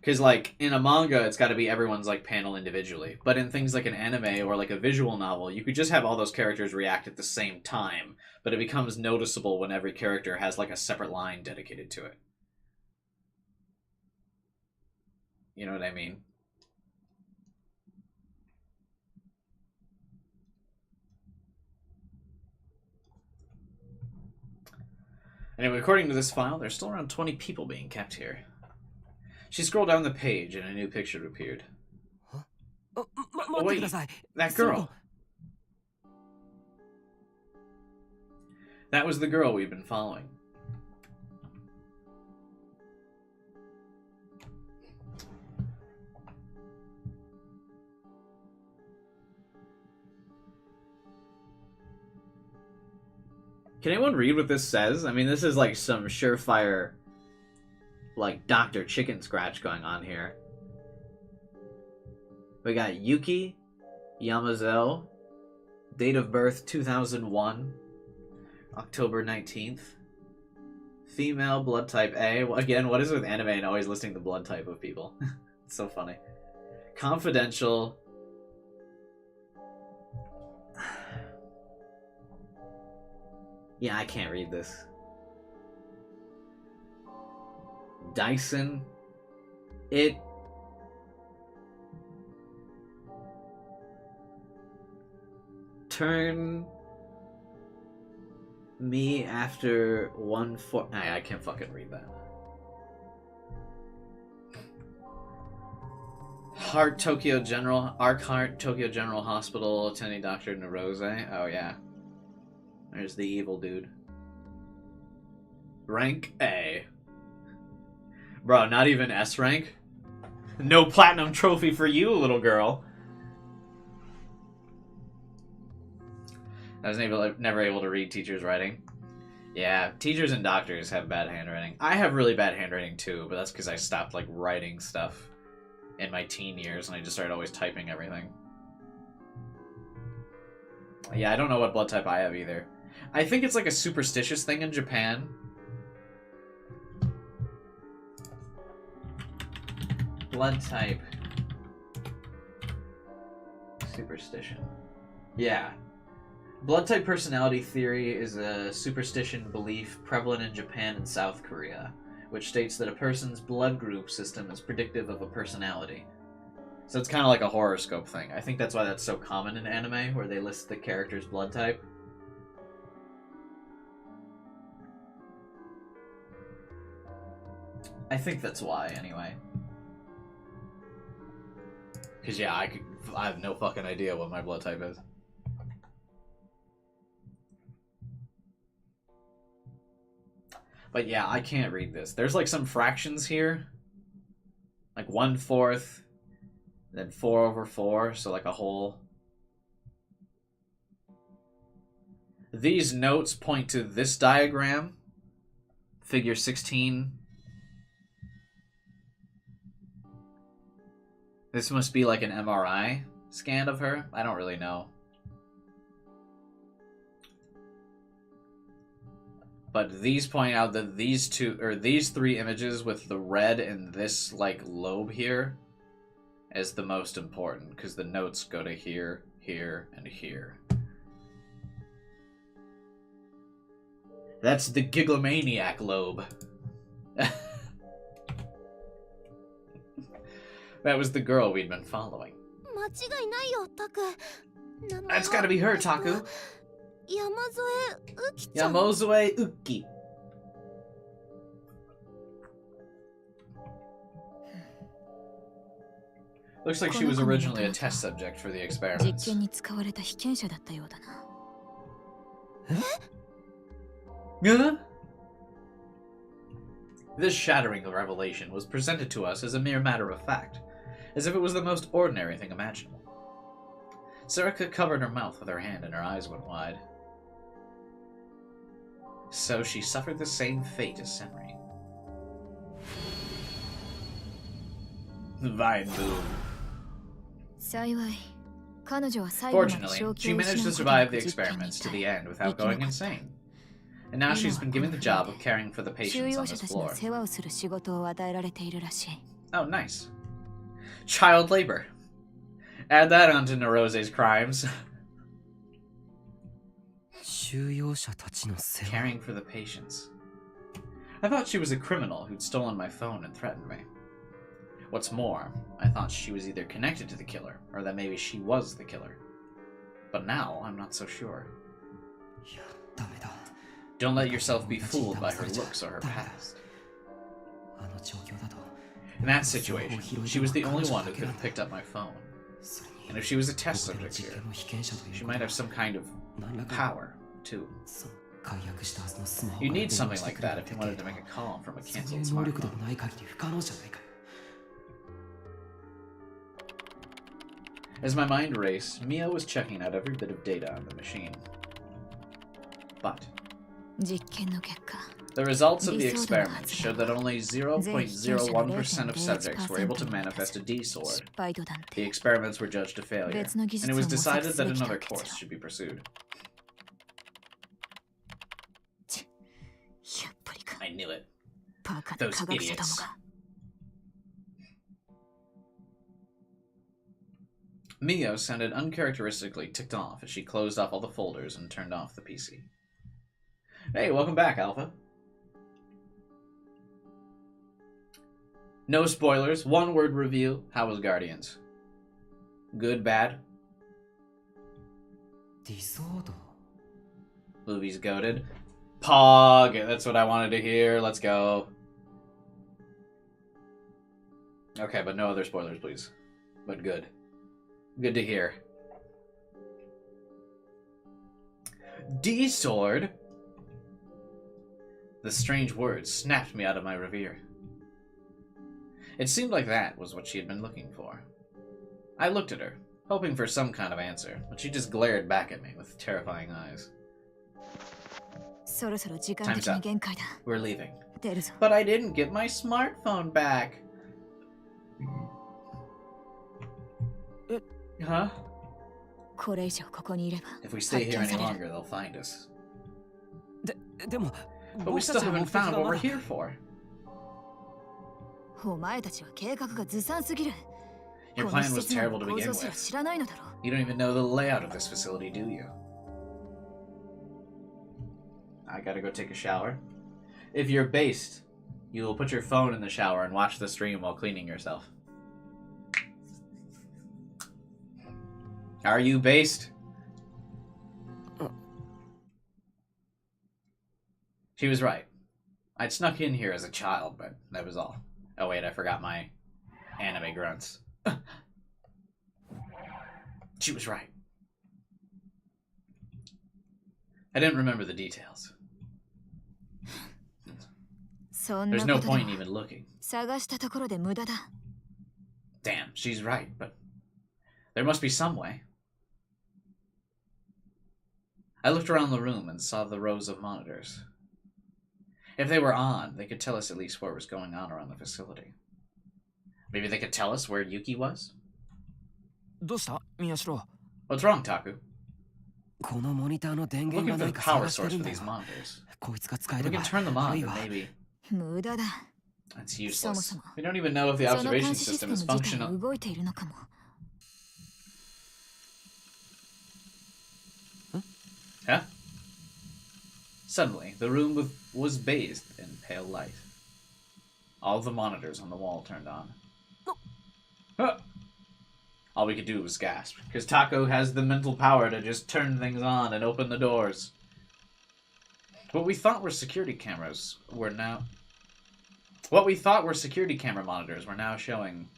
Because, like, in a manga, it's got to be everyone's, like, panel individually. But in things like an anime or, like, a visual novel, you could just have all those characters react at the same time, but it becomes noticeable when every character has, like, a separate line dedicated to it. You know what I mean? Anyway, according to this file, there's still around 20 people being kept here. She scrolled down the page and a new picture appeared. Oh, wait, that girl. That was the girl we'd been following. Can anyone read what this says? I mean, this is like some surefire, like, Dr. Chicken Scratch going on here. We got Yuki Yamazo, date of birth 2001, October 19th. Female, blood type A. Again, what is with anime and always listing the blood type of people? It's so funny. Confidential. Yeah, I can't read this. Dyson. It. Turn me after 1-4. I can't fucking read that. Arc Tokyo General Hospital, attending Dr. Narose. Oh yeah. There's the evil dude. Rank A. Bro, not even S rank? No platinum trophy for you, little girl. I was never able to read teachers' writing. Yeah, teachers and doctors have bad handwriting. I have really bad handwriting too, but that's because I stopped, like, writing stuff in my teen years and I just started always typing everything. Yeah, I don't know what blood type I have either. I think it's like a superstitious thing in Japan. Blood type. Superstition. Yeah. Blood type personality theory is a superstition belief prevalent in Japan and South Korea, which states that a person's blood group system is predictive of a personality. So it's kind of like a horoscope thing. I think that's why that's so common in anime, where they list the character's blood type. I think that's why, anyway. Because, yeah, I have no fucking idea what my blood type is. But, yeah, I can't read this. There's, like, some fractions here. Like 1/4, then 4/4, so, like, a whole. These notes point to this diagram. Figure 16. This must be like an MRI scan of her. I don't really know. But these point out that these three images with the red and this, like, lobe here is the most important, because the notes go to here, here, and here. That's the Giglomaniac lobe. That was the girl we'd been following. That's gotta be her, Taku. Yamazoe Uki. Looks like she was originally a test subject for the experiments. Huh? This shattering revelation was presented to us as a mere matter of fact, as if it was the most ordinary thing imaginable. Sarika covered her mouth with her hand and her eyes went wide. So she suffered the same fate as Senri. Vine boom. Fortunately, she managed to survive the experiments to the end without going insane. And now she's been given the job of caring for the patients on this floor. Oh, nice. Child labor. Add that onto Nerose's crimes. Caring for the patients. I thought she was a criminal who'd stolen my phone and threatened me. What's more, I thought she was either connected to the killer, or that maybe she was the killer. But now, I'm not so sure. Don't let yourself be fooled by her looks or her past. In that situation, she was the only one who could have picked up my phone. And if she was a test subject here, she might have some kind of power, too. You need something like that if you wanted to make a call from a cancelled smartphone. As my mind raced, Mio was checking out every bit of data on the machine. But the results of the experiments showed that only 0.01% of subjects were able to manifest a D-sword. The experiments were judged a failure, and it was decided that another course should be pursued. I knew it. Those idiots. Mio sounded uncharacteristically ticked off as she closed off all the folders and turned off the PC. Hey, welcome back, Alpha. No spoilers, one-word review. How was Guardians? Good, bad? Movie's goated. Pog! That's what I wanted to hear. Let's go. Okay, but no other spoilers, please. But good. Good to hear. D-sword? The strange words snapped me out of my reverie. It seemed like that was what she had been looking for. I looked at her, hoping for some kind of answer, but she just glared back at me with terrifying eyes. Time's up. We're leaving. But I didn't get my smartphone back. Huh? If we stay here any longer, they'll find us. But we still haven't found what we're here for. Your plan was terrible to begin with. You don't even know the layout of this facility, do you? I gotta go take a shower. If you're based, you will put your phone in the shower and watch the stream while cleaning yourself. Are you based? She was right. I'd snuck in here as a child, but that was all. Oh wait, I forgot my anime grunts. She was right. I didn't remember the details. There's no point even looking. Damn, she's right, but there must be some way. I looked around the room and saw the rows of monitors. If they were on, they could tell us at least what was going on around the facility. Maybe they could tell us where Yuki was? What's wrong, Taku? I'm looking for the power source for these monitors. If we can turn them on, then maybe... That's useless. We don't even know if the observation system is functional. Huh? Suddenly, the room was bathed in pale light. All the monitors on the wall turned on. Huh. All we could do was gasp, because Taco has the mental power to just turn things on and open the doors. What we thought were security cameras were now... What we thought were security camera monitors were now showing...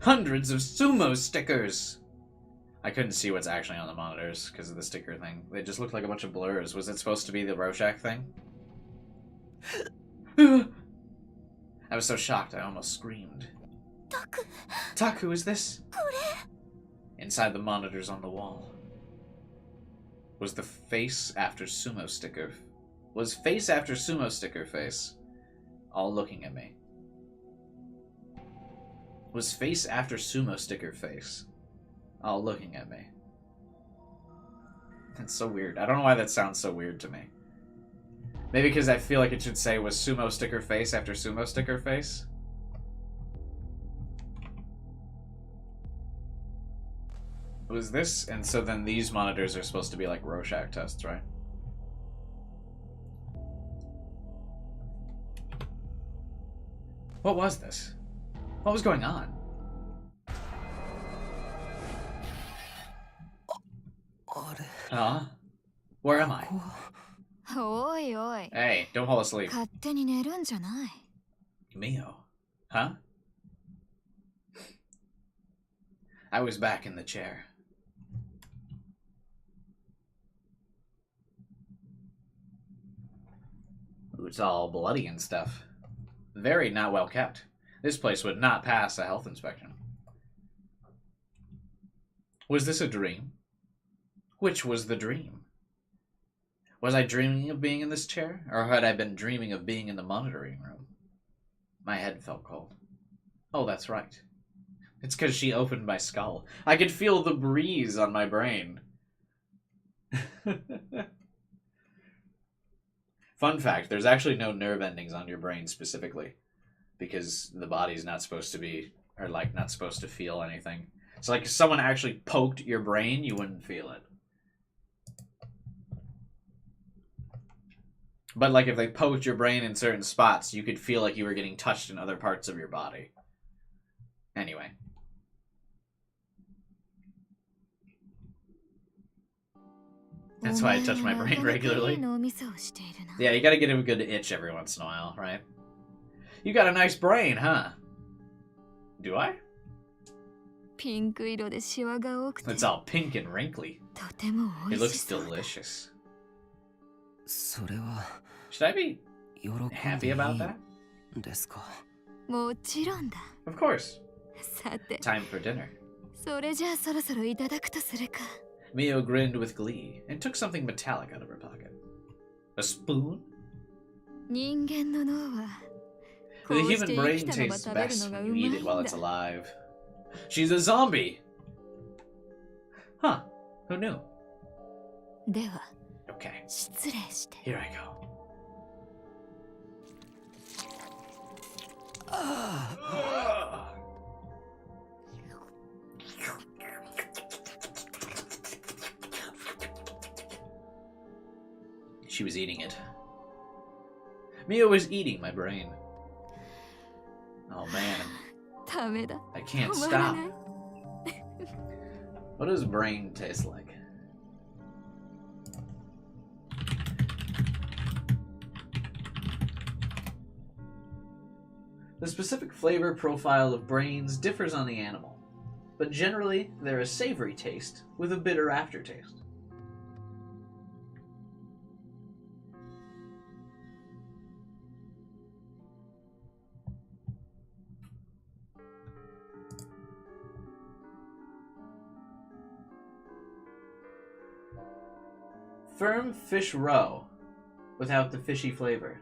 hundreds of Sumo stickers! I couldn't see what's actually on the monitors because of the sticker thing. They just looked like a bunch of blurs. Was it supposed to be the Rorschach thing? I was so shocked I almost screamed. Taku, is this? Inside the monitors on the wall was the face after Sumo sticker. Was face after Sumo sticker face all looking at me. Was face after Sumo sticker face, all looking at me. That's so weird. I don't know why that sounds so weird to me. Maybe because I feel like it should say was Sumo sticker face after Sumo sticker face. Was this, and so then these monitors are supposed to be like Rorschach tests, right? What was this? What was going on? Huh? Where am I? おいおい Hey, don't fall asleep. 勝手に寝るんじゃない Mio. Huh? I was back in the chair. Ooh, it's all bloody and stuff. Very not well kept. This place would not pass a health inspection. Was this a dream? Which was the dream? Was I dreaming of being in this chair, or had I been dreaming of being in the monitoring room? My head felt cold. Oh, that's right. It's because she opened my skull. I could feel the breeze on my brain. Fun fact, there's actually no nerve endings on your brain specifically, because the body's not supposed to be, or like not supposed to feel anything. So like if someone actually poked your brain, you wouldn't feel it. But like if they poked your brain in certain spots, you could feel like you were getting touched in other parts of your body. Anyway. That's why I touch my brain regularly. Yeah, you gotta get him a good itch every once in a while, right? You got a nice brain, huh? Do I? ピンク色でシワが多くて It's all pink and wrinkly. とても美 It 味 looks しそうだ delicious. それは Should I be 喜んで happy いい about that? ですかもちろんだ Of course. さて Time for dinner. それじゃあそろそろいただくとするか Mio grinned with glee and took something metallic out of her pocket. A spoon? 人間の脳は The こうし human て生 brain きたまま tastes 食べる best のが when う you ま eat い it ん while だ it's alive. She's a zombie! Huh. Who knew? では Okay. 失礼して Here I go. She was eating it. Mio was eating my brain. Oh man, ダメだ I can't 止まら stop. ない What does brain taste like? The specific flavor profile of brains differs on the animal, but generally they're a savory taste with a bitter aftertaste. Firm fish roe, without the fishy flavor.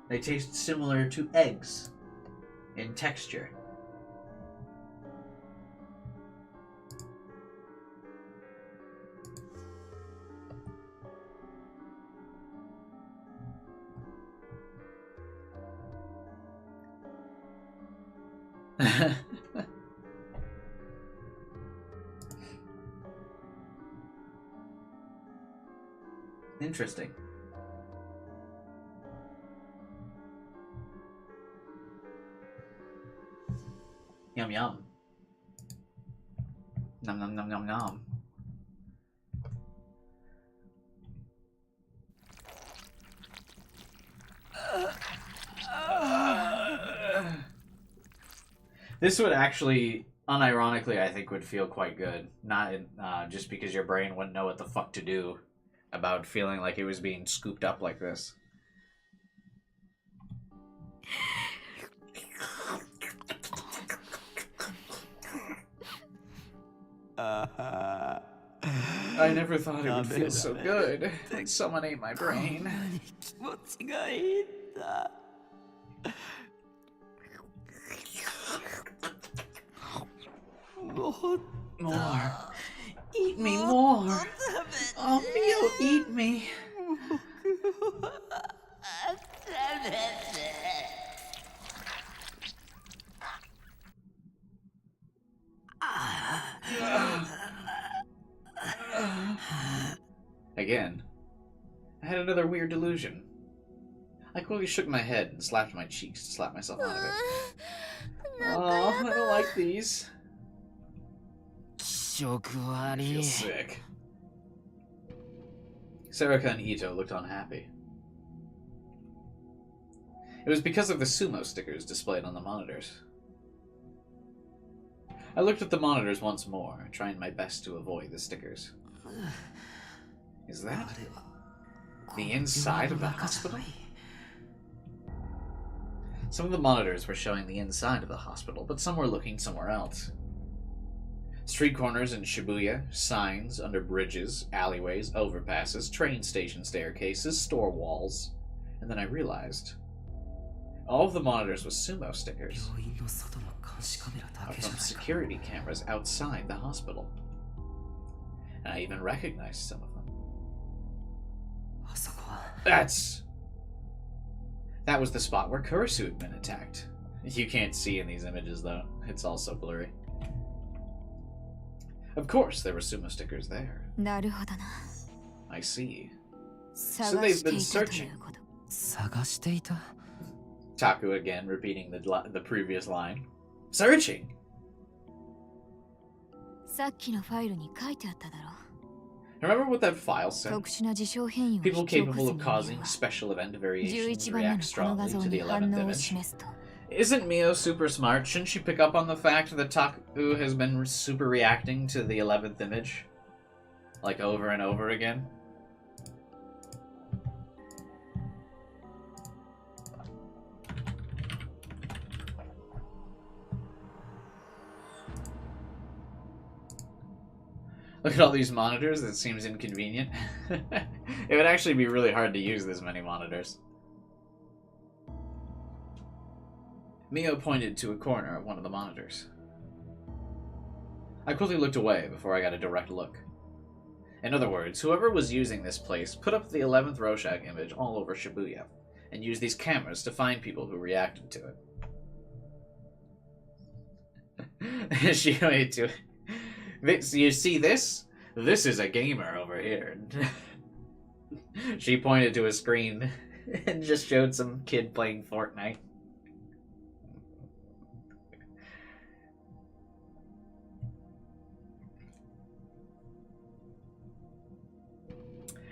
They taste similar to eggs in texture. Interesting. Yum yum. Nom nom nom nom nom. This would actually, unironically, I think would feel quite good. Not just because your brain wouldn't know what the fuck to do about feeling like it was being scooped up like this. I never thought it would feel so good when someone ate my brain. 気持ちがいいんだ。 More. Eat me more. Oh, Mio, eat me. Again, I had another weird delusion. I quickly shook my head and slapped my cheeks to slap myself out of it. Oh, I don't like these. 気色悪 I feel い。 sick. Sarika and Ito looked unhappy. It was because of the Sumo stickers displayed on the monitors. I looked at the monitors once more, trying my best to avoid the stickers. Is that the inside of the hospital? Some of the monitors were showing the inside of the hospital, but some were looking somewhere else. Street corners in Shibuya, signs under bridges, alleyways, overpasses, train station staircases, store walls. And then I realized all of the monitors with Sumo stickers are from security cameras outside the hospital. And I even recognized some of them. That was the spot where Kurisu had been attacked. You can't see in these images, though. It's all so blurry. Of course, there were Sumo stickers there. なるほどな。 I see. So 探 they've して been いたとい searching. うこと。探していた Taku again repeating the previous line. Searching! さっきのファイルに書いてあっただろ。 Remember what that file said? 特殊な事象変異を引 People き起こ capable す of 人間 causing は special event variations 11番目の react この画 strongly 像 to に the 反 11th 応を image. 示すと。 Isn't Mio super smart? Shouldn't she pick up on the fact that Taku has been super reacting to the 11th image? Like over and over again? Look at all these monitors, that seems inconvenient. It would actually be really hard to use this many monitors. Mio pointed to a corner of one of the monitors. I quickly looked away before I got a direct look. In other words, whoever was using this place put up the 11th Rorschach image all over Shibuya, and used these cameras to find people who reacted to it. She pointed to it. You see this? This is a gamer over here. She pointed to a screen and just showed some kid playing Fortnite.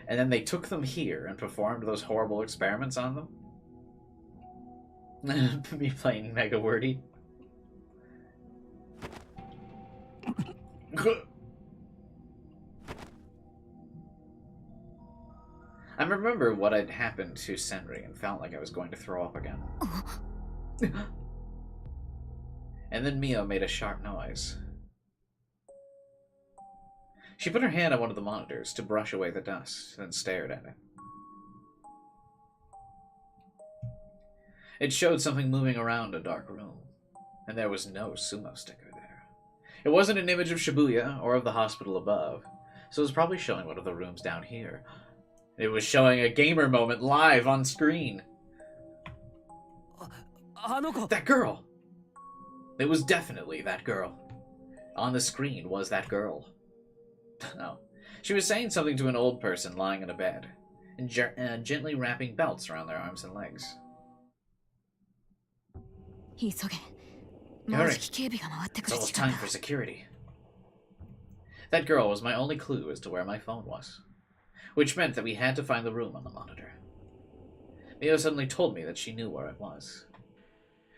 And then they took them here and performed those horrible experiments on them. Me playing Mega Wordy. I remember what had happened to Senri and felt like I was going to throw up again. And then Mio made a sharp noise. She put her hand on one of the monitors to brush away the dust, then stared at it. It showed something moving around a dark room, and there was no Sumo sticker there. It wasn't an image of Shibuya or of the hospital above, so it was probably showing one of the rooms down here. It was showing a gamer moment live on screen. That girl! It was definitely that girl. On the screen was that girl. No. She was saying something to an old person lying in a bed, and gently wrapping belts around their arms and legs. Hurry. It's almost time for security. That girl was my only clue as to where my phone was, which meant that we had to find the room on the monitor. Mio suddenly told me that she knew where it was.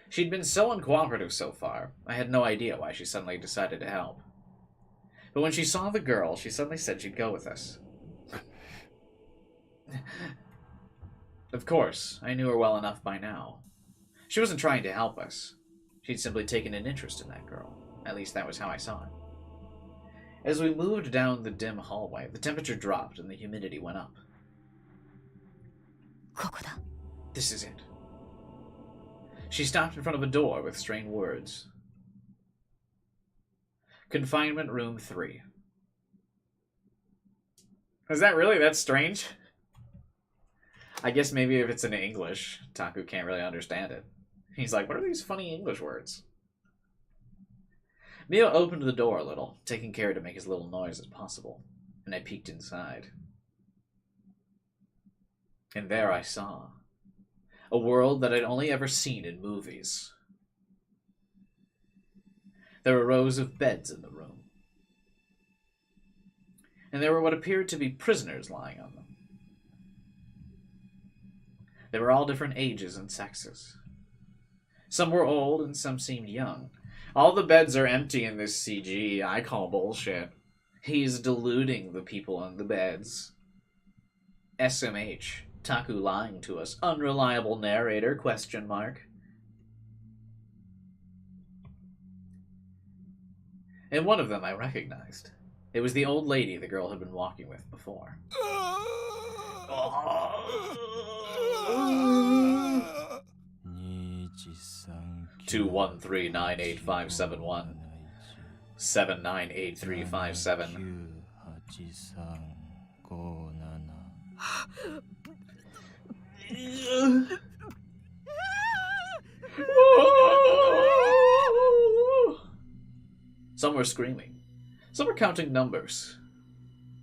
She'd been so uncooperative so far, I had no idea why she suddenly decided to help. But when she saw the girl, she suddenly said she'd go with us. Of course, I knew her well enough by now. She wasn't trying to help us. She'd simply taken an interest in that girl. At least that was how I saw it. As we moved down the dim hallway, the temperature dropped and the humidity went up. ここだ。 This is it. She stopped in front of a door with strained words. Confinement room 3. Is that really that strange? I guess maybe if it's in English, Taku can't really understand it. He's like, what are these funny English words? Mio opened the door a little, taking care to make as little noise as possible, and I peeked inside. And there I saw a world that I'd only ever seen in movies. There were rows of beds in the room, and there were what appeared to be prisoners lying on them. They were all different ages and sexes. Some were old and some seemed young. All the beds are empty in this CG. I call bullshit. He's deluding the people on the beds. SMH. Taku lying to us. Unreliable narrator, question mark. And one of them I recognized. It was the old lady the girl had been walking with before. 213-98571 798357 Some were screaming. Some were counting numbers.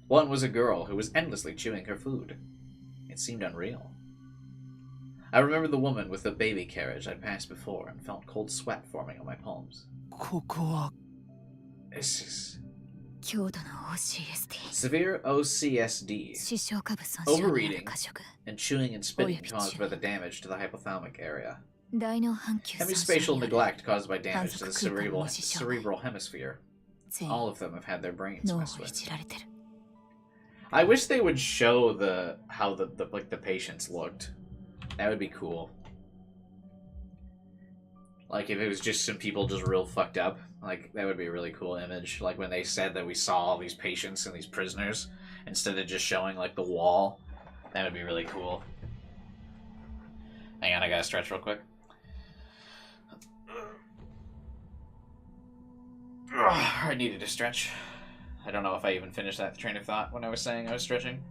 One was a girl who was endlessly chewing her food. It seemed unreal. I remember the woman with the baby carriage I'd passed before and felt cold sweat forming on my palms. ここは This is 強度の OCSD severe OCSD, 視床下部損傷による overeating, 過食 and chewing and spitting caused by the damage to the hypothalamic area. 大脳半球損傷 Hemispatial による neglect caused by damage to the Hanzo-Kukan Moshi cerebral hemisphere. 全員 All of them have had their brains 脳を messed い with. じられてる I wish they would show how the patients looked. That would be cool. Like if it was just some people just real fucked up. Like that would be a really cool image. Like when they said that we saw all these patients and these prisoners instead of just showing like the wall. That would be really cool. Hang on, I gotta stretch real quick. I needed to stretch. I don't know if I even finished that train of thought when I was saying I was stretching.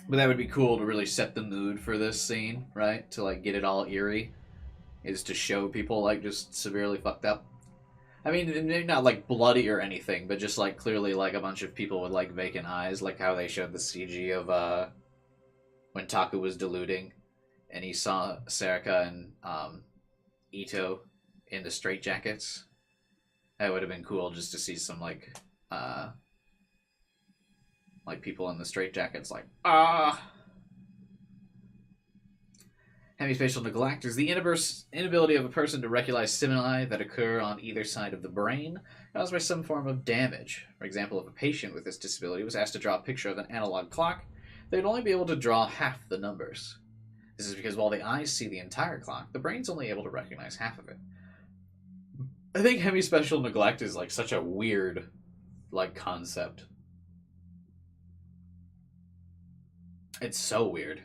But that would be cool to really set the mood for this scene, right? To like get it all eerie, is to show people like just severely fucked up. I mean, maybe not like bloody or anything, but just like clearly like a bunch of people with like vacant eyes, like how they showed the CG of when Taku was deluding, and he saw Serika and Ito in the straitjackets. That would have been cool just to see some like people in the straitjackets like, ah! Hemispatial neglect is the inability of a person to recognize stimuli that occur on either side of the brain caused by some form of damage. For example, if a patient with this disability was asked to draw a picture of an analog clock, they'd only be able to draw half the numbers. This is because while the eyes see the entire clock, the brain's only able to recognize half of it. I think hemispatial neglect is like such a weird like concept. It's so weird.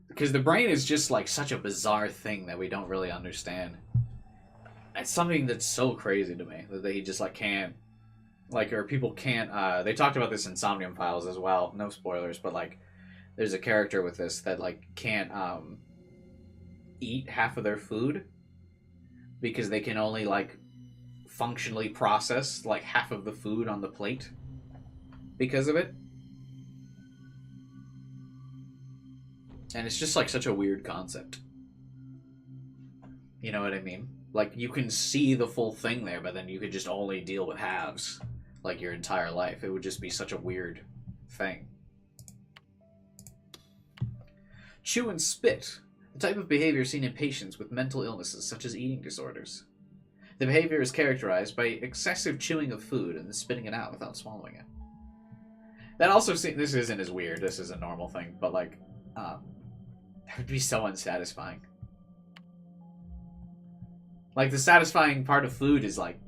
Because the brain is just like such a bizarre thing that we don't really understand. It's something that's so crazy to me that they just like can't, like, or people can't, they talked about this in Somnium Files as well, no spoilers, but like there's a character with this that like can't eat half of their food because they can only like functionally process like half of the food on the plate because of it. And it's just like such a weird concept. You know what I mean? Like you can see the full thing there, but then you could just only deal with halves like your entire life. It would just be such a weird thing. Chew and spit. The type of behavior seen in patients with mental illnesses such as eating disorders. The behavior is characterized by excessive chewing of food and then spitting it out without swallowing it. That also this isn't as weird. This is a normal thing, but like that would be so unsatisfying. Like, the satisfying part of food is, like,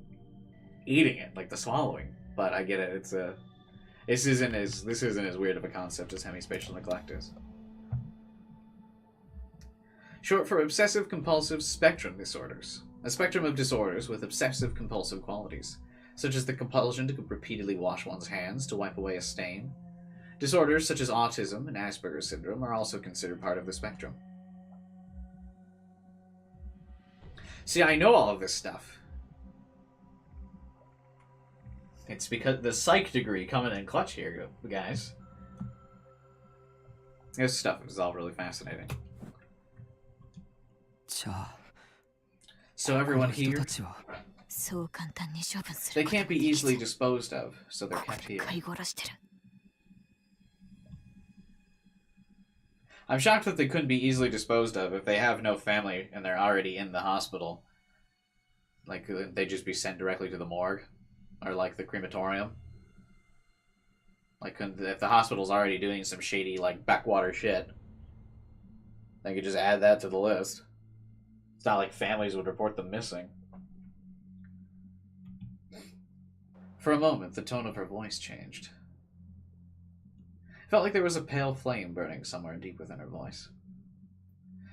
eating it, like the swallowing. But I get it, it's a... This isn't as weird of a concept as hemispatial neglect is. Short for obsessive-compulsive spectrum disorders. A spectrum of disorders with obsessive-compulsive qualities, such as the compulsion to repeatedly wash one's hands to wipe away a stain. Disorders such as autism and Asperger's syndrome are also considered part of the spectrum. See, I know all of this stuff. It's because the psych degree coming in clutch here, guys. This stuff is all really fascinating. So everyone here, they can't be easily disposed of, so they're kept here. I'm shocked that they couldn't be easily disposed of if they have no family and they're already in the hospital. Like, they'd just be sent directly to the morgue. Or, like, the crematorium. Like, if the hospital's already doing some shady, like, backwater shit, they could just add that to the list. It's not like families would report them missing. For a moment, the tone of her voice changed. It felt like there was a pale flame burning somewhere deep within her voice.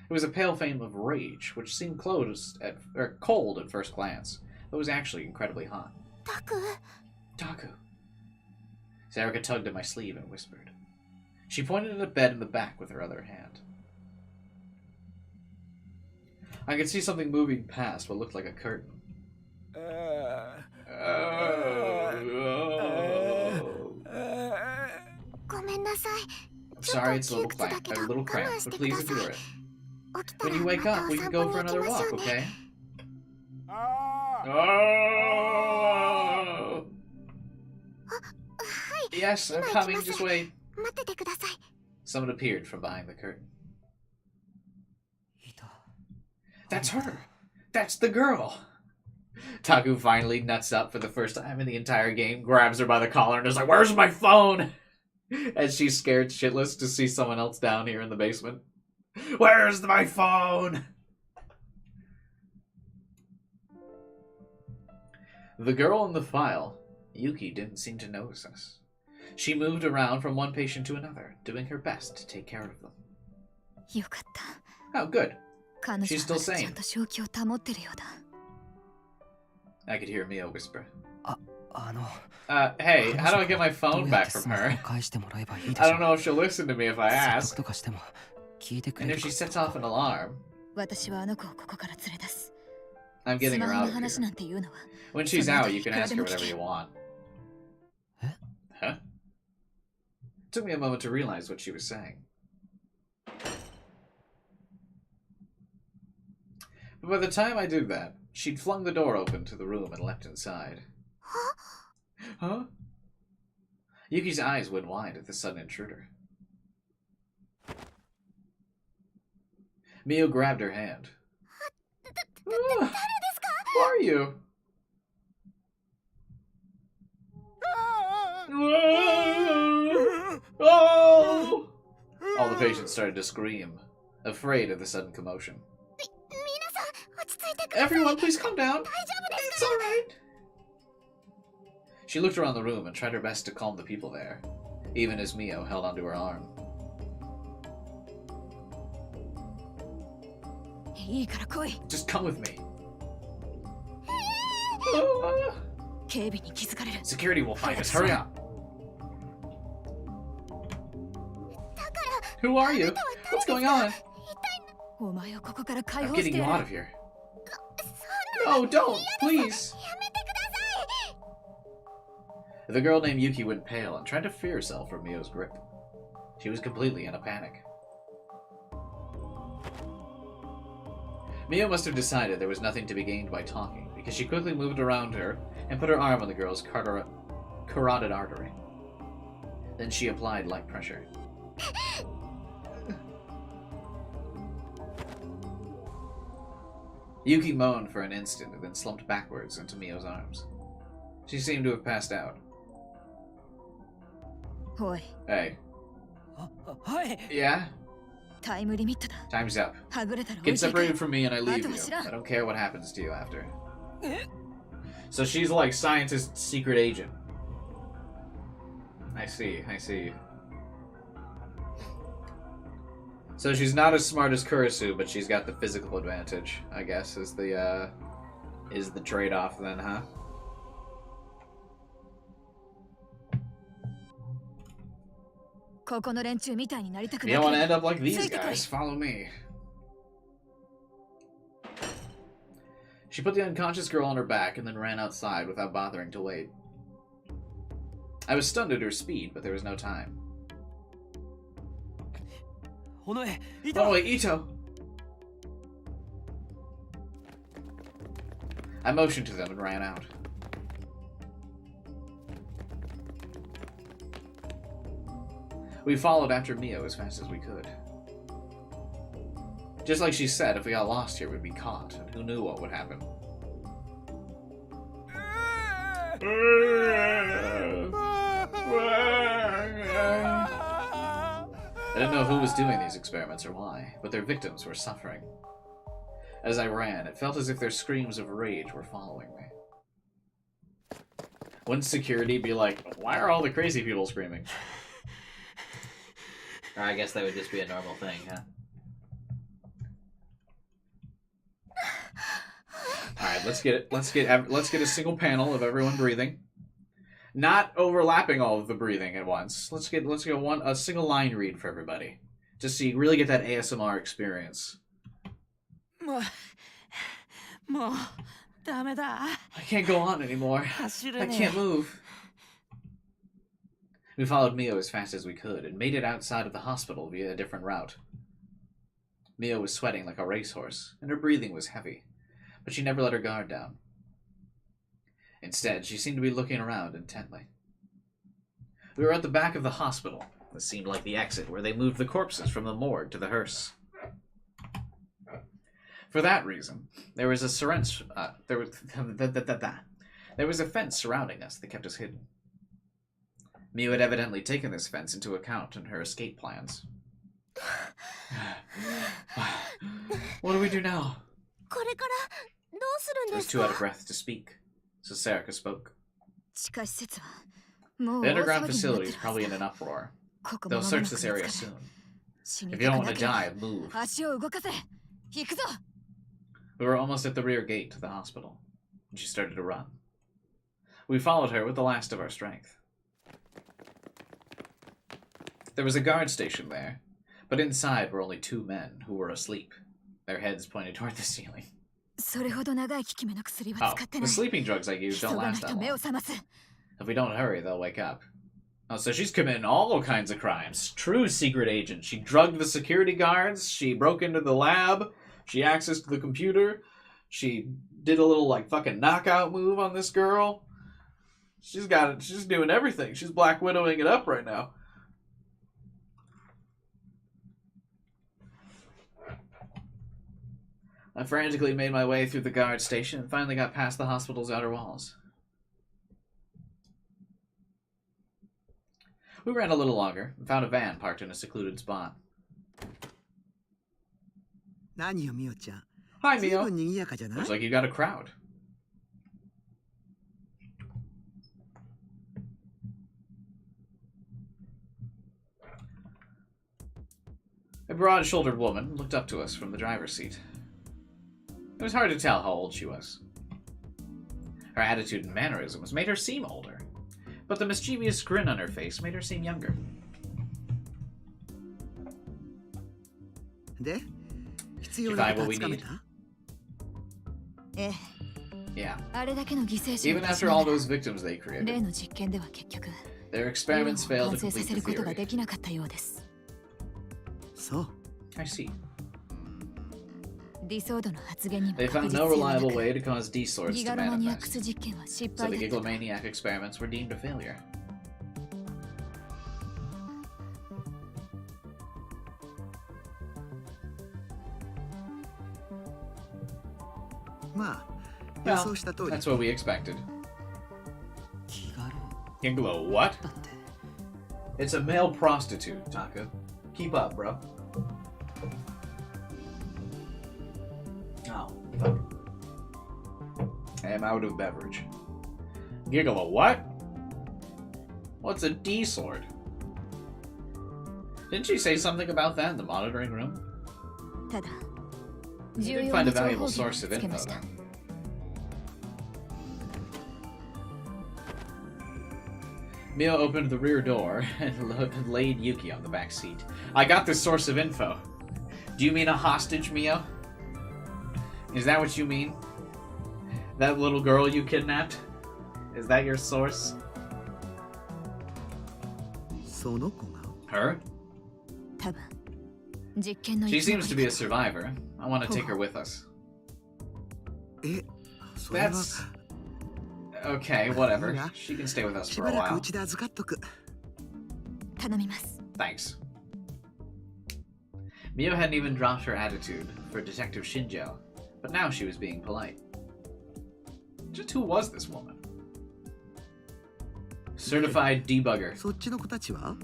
It was a pale flame of rage, which seemed cold at first glance, but was actually incredibly hot. Taku. Sarika tugged at my sleeve and whispered. She pointed at a bed in the back with her other hand. I could see something moving past what looked like a curtain. I'm sorry it's a little cramped, but please endure it. When you wake up, we can go for another walk, okay? Oh! Yes, I'm coming, just wait. Someone appeared from behind the curtain. That's her! That's the girl! Taku finally nuts up for the first time in the entire game, grabs her by the collar, and is like, "Where's my phone?" As she's scared shitless to see someone else down here in the basement. Where's my phone? The girl in the file, Yuki, didn't seem to notice us. She moved around from one patient to another, doing her best to take care of them. Oh, good. She's still sane. I could hear Mio whisper. Hey, how do I get my phone back from her? I don't know if she'll listen to me if I ask. And if she sets off an alarm, I'm getting her out of here. When she's out, you can ask her whatever you want. Huh? It took me a moment to realize what she was saying. But by the time I did that, she'd flung the door open to the room and leapt inside. Huh? Yuki's eyes went wide at the sudden intruder. Mio grabbed her hand. Who are you? Oh! All the patients started to scream, afraid of the sudden commotion. Everyone, please calm down. It's alright. She looked around the room and tried her best to calm the people there, even as Mio held onto her arm. Just come with me. Security will find us. Hurry up. Who are you? What's going on? I'm getting you out of here. No, don't! Please! The girl named Yuki went pale and tried to free herself from Mio's grip. She was completely in a panic. Mio must have decided there was nothing to be gained by talking, because she quickly moved around her and put her arm on the girl's carotid artery. Then she applied light pressure. Yuki moaned for an instant and then slumped backwards into Mio's arms. She seemed to have passed out. Hey. Yeah? Time's up. はぐれたら置 Get いていく separated from me and I leave you. あとは知らん。 I don't care what happens to you after. So she's like scientist secret agent. I see, I see. So she's not as smart as Kurisu, but she's got the physical advantage, I guess, is the trade-off then, huh? You don't want to end up like these guys. Follow me. She put the unconscious girl on her back and then ran outside without bothering to wait. I was stunned at her speed, but there was no time. Onoe, Ito! I motioned to them and ran out. We followed after Mio as fast as we could. Just like she said, if we got lost here, we'd be caught, and who knew what would happen. I didn't know who was doing these experiments or why, but their victims were suffering. As I ran, it felt as if their screams of rage were following me. Wouldn't security be like, why are all the crazy people screaming? Or I guess that would just be a normal thing, huh? Alright, let's get a single panel of everyone breathing. Not overlapping all of the breathing at once. Let's get a single line read for everybody. Just so you really get that ASMR experience. I can't go on anymore. I can't move. We followed Mio as fast as we could and made it outside of the hospital via a different route. Mio was sweating like a racehorse, and her breathing was heavy, but she never let her guard down. Instead, she seemed to be looking around intently. We were at the back of the hospital. This seemed like the exit where they moved the corpses from the morgue to the hearse. For that reason, there was a fence surrounding us that kept us hidden. Mio had evidently taken this fence into account in her escape plans. What do we do now? I was too out of breath to speak, so Sarika spoke. The underground facility is probably in an uproar. They'll search this area soon. If you don't want to die, move. We were almost at the rear gate to the hospital, and she started to run. We followed her with the last of our strength. There was a guard station there, but inside were only 2 men who were asleep, their heads pointed toward the ceiling. Oh, the sleeping drugs I used don't last that long. If we don't hurry, they'll wake up. Oh, so she's committing all kinds of crimes. True secret agent. She drugged the security guards, she broke into the lab, she accessed the computer, she did a little, like, fucking knockout move on this girl. She's got it. She's doing everything. She's Black Widowing it up right now. I frantically made my way through the guard station and finally got past the hospital's outer walls. We ran a little longer and found a van parked in a secluded spot. Hi, Mio. Looks like you got a crowd. A broad-shouldered woman looked up to us from the driver's seat. It was hard to tell how old she was. Her attitude and mannerisms made her seem older, but the mischievous grin on her face made her seem younger. You find what we need? Yeah. Even after all those victims they created, their experiments failed to complete the theory. I see. They found no reliable way to cause D-sorts to manifest, so the Gigglomaniac experiments were deemed a failure. Well, that's what we expected. Gigolo what? It's a male prostitute, Taka. Keep up, bro. I am out of beverage. Giggle of what? What's a D sword? Didn't she say something about that in the monitoring room? ただ You 重 did 要 find な a 情 valuable 報源を source of 見つけ info ました then. Mio opened the rear door and laid Yuki on the back seat. I got this source of info. Do you mean a hostage, Mio? Is that what you mean? That little girl you kidnapped? Is that your source? その子が Her? 多分実験の She 一部 seems to be a survivor. I want to take her with us. えそれは That's... Okay, whatever. Yeah. She can stay with us し for ば a らく while. うちで預かっとく。頼みます Thanks. Mio hadn't even dropped her attitude for Detective Shinjo, but now she was being polite. Just who was this woman? Certified debugger. そっちの子たちは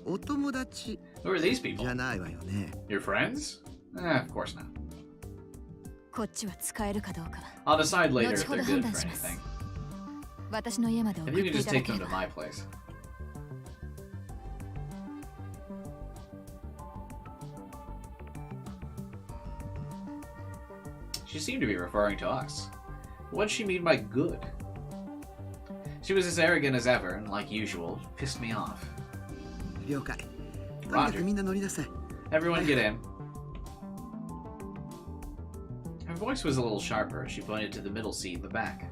お友達 Who are these じ people? ゃないわよね。 Your friends? Of course not. こっちは使えるかどうか I'll decide later if 後ほ they're ど good 判断 for します anything. 私の家まで送 If っ you て could い just ただ take け them れ to ば my place. She seemed to be referring to us. What'd she mean by good? She was as arrogant as ever, and like usual, pissed me off. 了解。とにか Roger. くみんな乗りなさい。 Everyone get in. Her voice was a little sharper as she pointed to the middle seat in the back.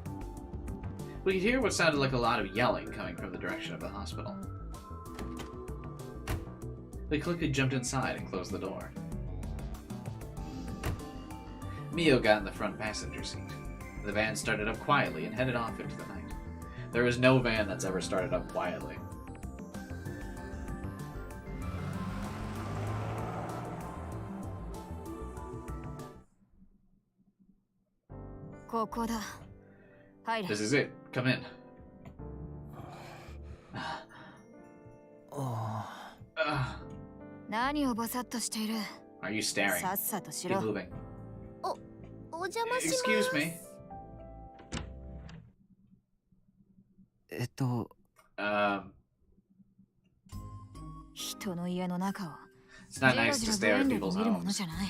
We could hear what sounded like a lot of yelling coming from the direction of the hospital. We quickly jumped inside and closed the door. Mio got in the front passenger seat. The van started up quietly and headed off into the night. There is no van that's ever started up quietly. This is it. Come in. Ugh. 何をぼさっとしている Are you staring? さっさとし Keep ろ moving. お邪魔します Excuse me. 人の家の中を It's not じろ nice じ to ろ stare 無 at 遠慮 people's に見るもの homes. じゃない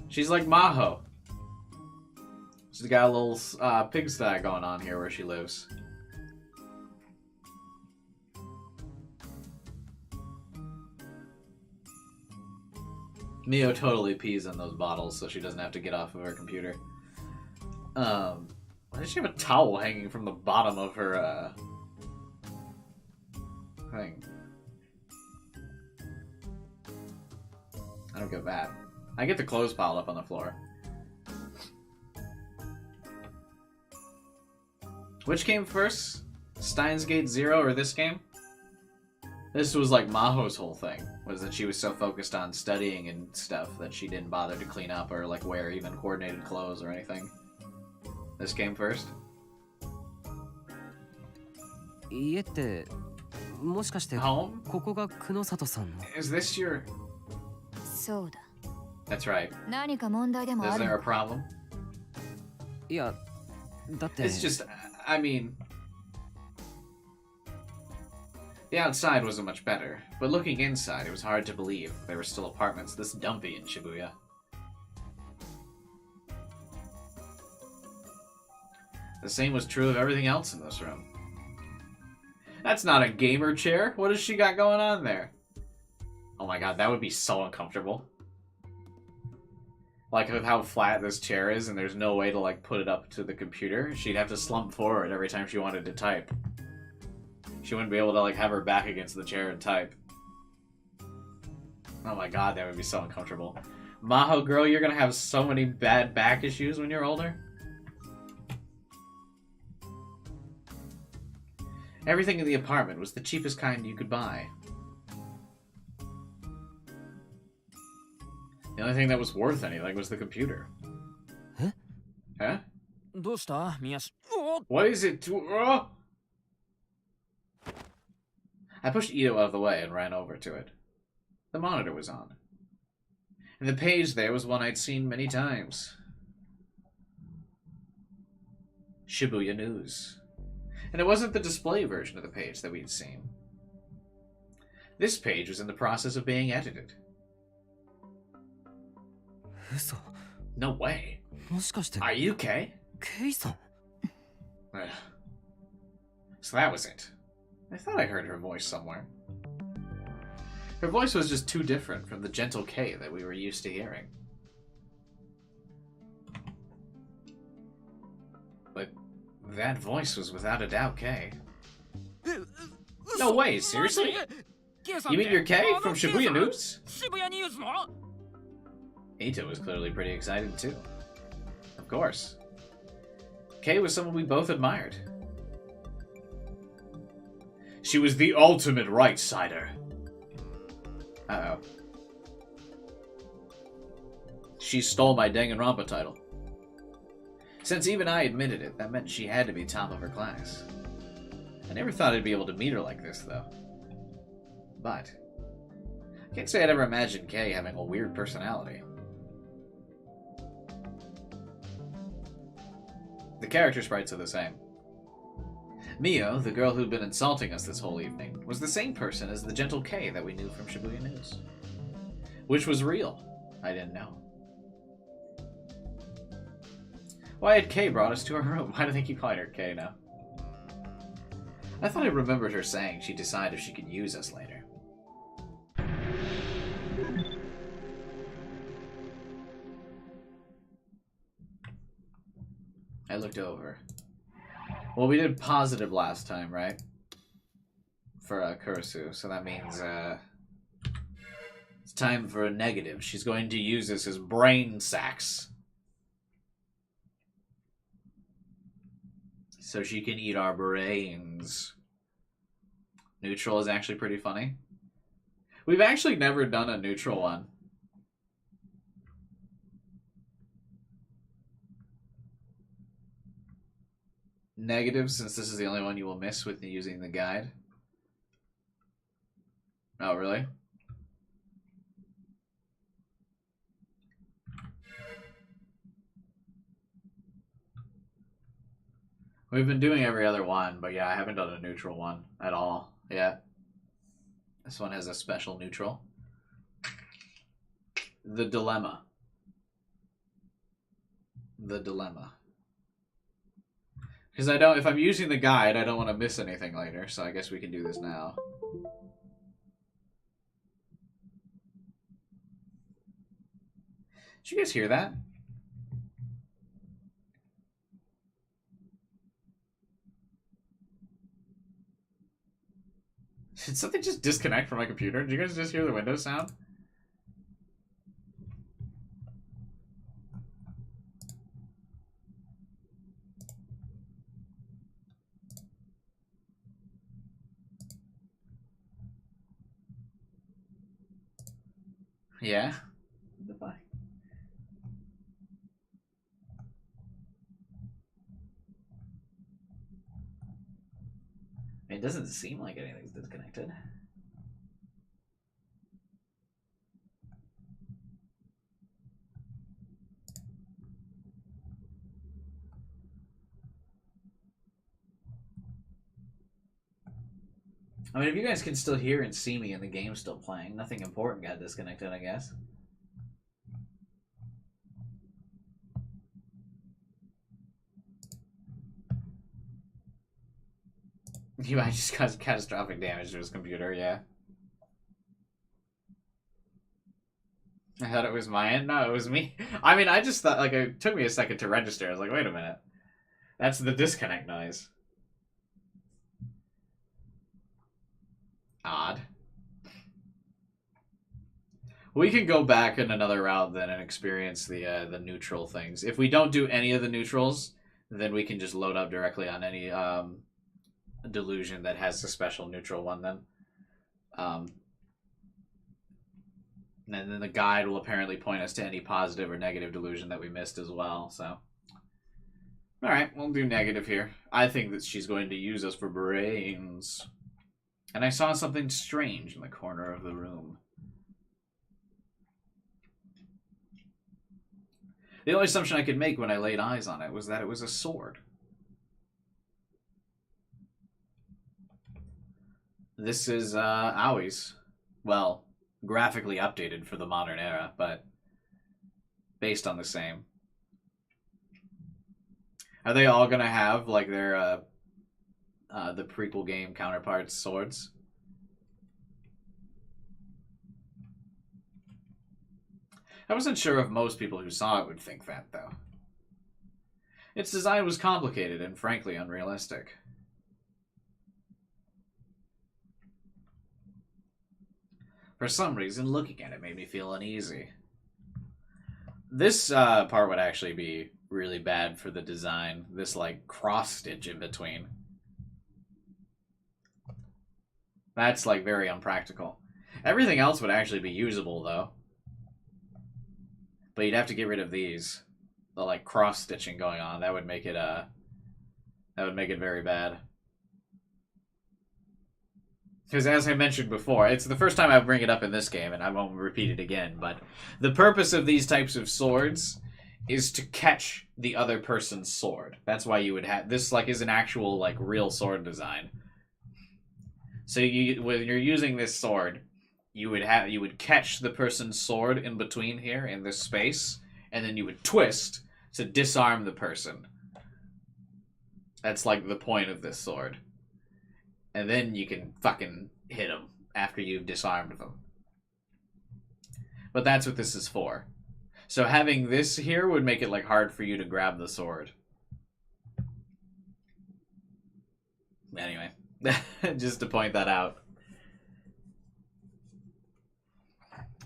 She's like Maho. She's got a little pigsty going on here where she lives. Mio totally pees in those bottles so she doesn't have to get off of her computer. Why does she have a towel hanging from the bottom of her thing? I don't get that. I get the clothes piled up on the floor. Which came first? Steins Gate Zero or this game? This was like Maho's whole thing, was that she was so focused on studying and stuff that she didn't bother to clean up or like wear even coordinated clothes or anything. This came first? 家ってもしかして Home? ここが久野里さんの Is this your... そうだ That's right. 何か問題でも Is ある there の a problem? いやだって It's just, I mean... The outside wasn't much better, but looking inside, it was hard to believe there were still apartments this dumpy in Shibuya. The same was true of everything else in this room. That's not a gamer chair. What has she got going on there? Oh my god, that would be so uncomfortable. Like with how flat this chair is and there's no way to like put it up to the computer, she'd have to slump forward every time she wanted to type. She wouldn't be able to like have her back against the chair and type. Oh my god, that would be so uncomfortable. Maho girl, you're gonna have so many bad back issues when you're older. Everything in the apartment was the cheapest kind you could buy. The only thing that was worth anything was the computer. Huh? Huh? どうした宮下。おっ What is it to... I pushed Ito out of the way and ran over to it. The monitor was on. And the page there was one I'd seen many times. Shibuya News. And it wasn't the display version of the page that we'd seen. This page was in the process of being edited. 嘘 No way. もしかして Are you Kay? ケイさん Ugh. So that was it. I thought I heard her voice somewhere. Her voice was just too different from the gentle Kay that we were used to hearing. But that voice was without a doubt Kay. No way, seriously? You mean you're Kay from Shibuya News? 渋谷ニュースの Ito was clearly pretty excited too. Of course. Kay was someone we both admired. She was the ultimate right-sider. Uh-oh. She stole my Danganronpa title. Since even I admitted it, that meant she had to be top of her class. I never thought I'd be able to meet her like this, though. But I can't say I'd ever imagined Kay having a weird personality. The character sprites are the same. Mio, the girl who'd been insulting us this whole evening, was the same person as the gentle Kay that we knew from Shibuya News. Which was real. I didn't know. Why had Kay brought us to her room? Why do they keep calling her Kay now? I thought I remembered her saying she'd decide if she could use us later. I looked over. Well, we did positive last time, right? For Kurisu, so that means it's time for a negative. She's going to use this as brain sacks. So she can eat our brains. Neutral is actually pretty funny. We've actually never done a neutral one. Negative, since this is the only one you will miss with using the guide. Oh, really? We've been doing every other one, but yeah, I haven't done a neutral one at all yet. This one has a special neutral. The dilemma. The dilemma. Because if I'm using the guide, I don't want to miss anything later, so I guess we can do this now. Did you guys hear that? Did something just disconnect from my computer? Did you guys just hear the Windows sound? Yeah? What the fuck? It doesn't seem like anything's disconnected. I mean, if you guys can still hear and see me and the game's still playing, nothing important got disconnected, I guess. He might just cause catastrophic damage to his computer, yeah. I thought it was my end. No, it was me. I mean, I just thought, like, it took me a second to register. I was like, wait a minute. That's the disconnect noise. Odd. We can go back in another round then and experience the neutral things. If we don't do any of the neutrals, then we can just load up directly on any delusion that has a special neutral one then. And then the guide will apparently point us to any positive or negative delusion that we missed as well, so. Alright, we'll do negative here. I think that she's going to use us for brains. And I saw something strange in the corner of the room. The only assumption I could make when I laid eyes on it was that it was a sword. This is Aui's. Well, graphically updated for the modern era, but based on the same. Are they all gonna have like their the prequel game counterparts swords? I wasn't sure if most people who saw it would think that, though. Its design was complicated and frankly unrealistic. For some reason, looking at it made me feel uneasy. This part would actually be really bad for the design. This, like, cross-stitch in between. That's, like, very unpractical. Everything else would actually be usable, though. But you'd have to get rid of these. The, like, cross-stitching going on. That would make it very bad. Because as I mentioned before, it's the first time I bring it up in this game, and I won't repeat it again, but the purpose of these types of swords is to catch the other person's sword. That's why you would have... This, like, is an actual, like, real sword design. So when you're using this sword, you would catch the person's sword in between here, in this space, and then you would twist to disarm the person. That's, like, the point of this sword. And then you can fucking hit them after you've disarmed them. But that's what this is for. So having this here would make it, like, hard for you to grab the sword. Anyway, just to point that out.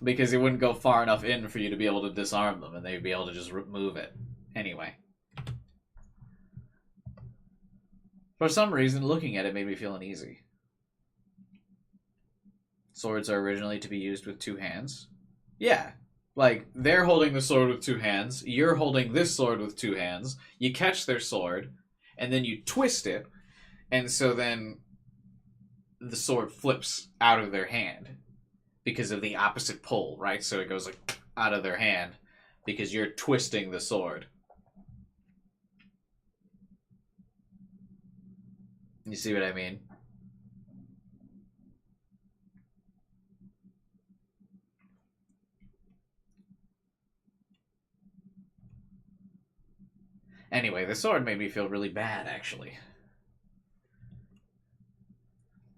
Because it wouldn't go far enough in for you to be able to disarm them, and they'd be able to just remove it. Anyway. For some reason, looking at it made me feel uneasy. Swords are originally to be used with two hands. Yeah. Like, they're holding the sword with two hands, you're holding this sword with two hands, you catch their sword, and then you twist it, and so then the sword flips out of their hand because of the opposite pull, right? So it goes, like, out of their hand because you're twisting the sword. You see what I mean? Anyway, the sword made me feel really bad, actually.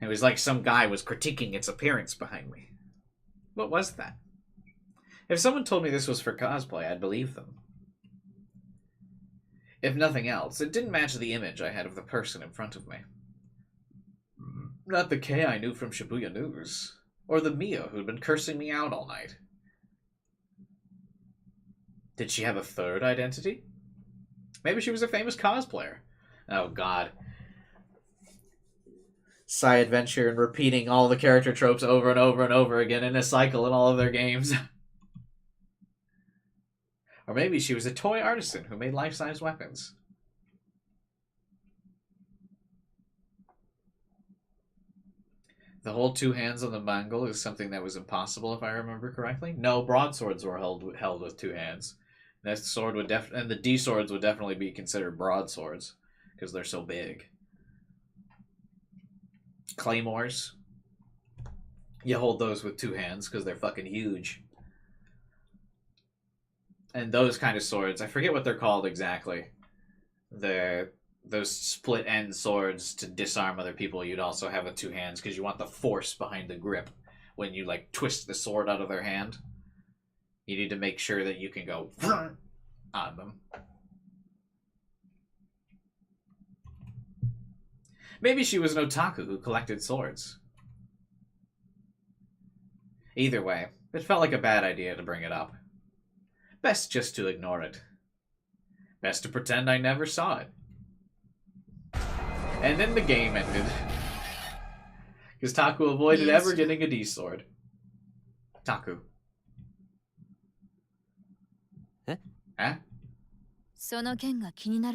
It was like some guy was critiquing its appearance behind me. What was that? If someone told me this was for cosplay, I'd believe them. If nothing else, it didn't match the image I had of the person in front of me. Not the Kei I knew from Shibuya News, or the Mia who'd been cursing me out all night. Did she have a third identity? Maybe she was a famous cosplayer. Oh god. Side adventure and repeating all the character tropes over and over and over again in a cycle in all of their games. Or maybe she was a toy artisan who made life-size weapons. The whole two hands on the Mongol is something that was impossible, if I remember correctly. No, broadswords were held with two hands. That sword would and the D swords would definitely be considered broadswords because they're so big. Claymores, you hold those with two hands because they're fucking huge. And those kind of swords, I forget what they're called exactly. Those split end swords to disarm other people, you'd also have with two hands because you want the force behind the grip when you, like, twist the sword out of their hand. You need to make sure that you can go on them. Maybe she was an otaku who collected swords. Either way, it felt like a bad idea to bring it up. Best just to ignore it. Best to pretend I never saw it. And then the game ended. Because Taku avoided ever getting a D-sword. Taku. Huh?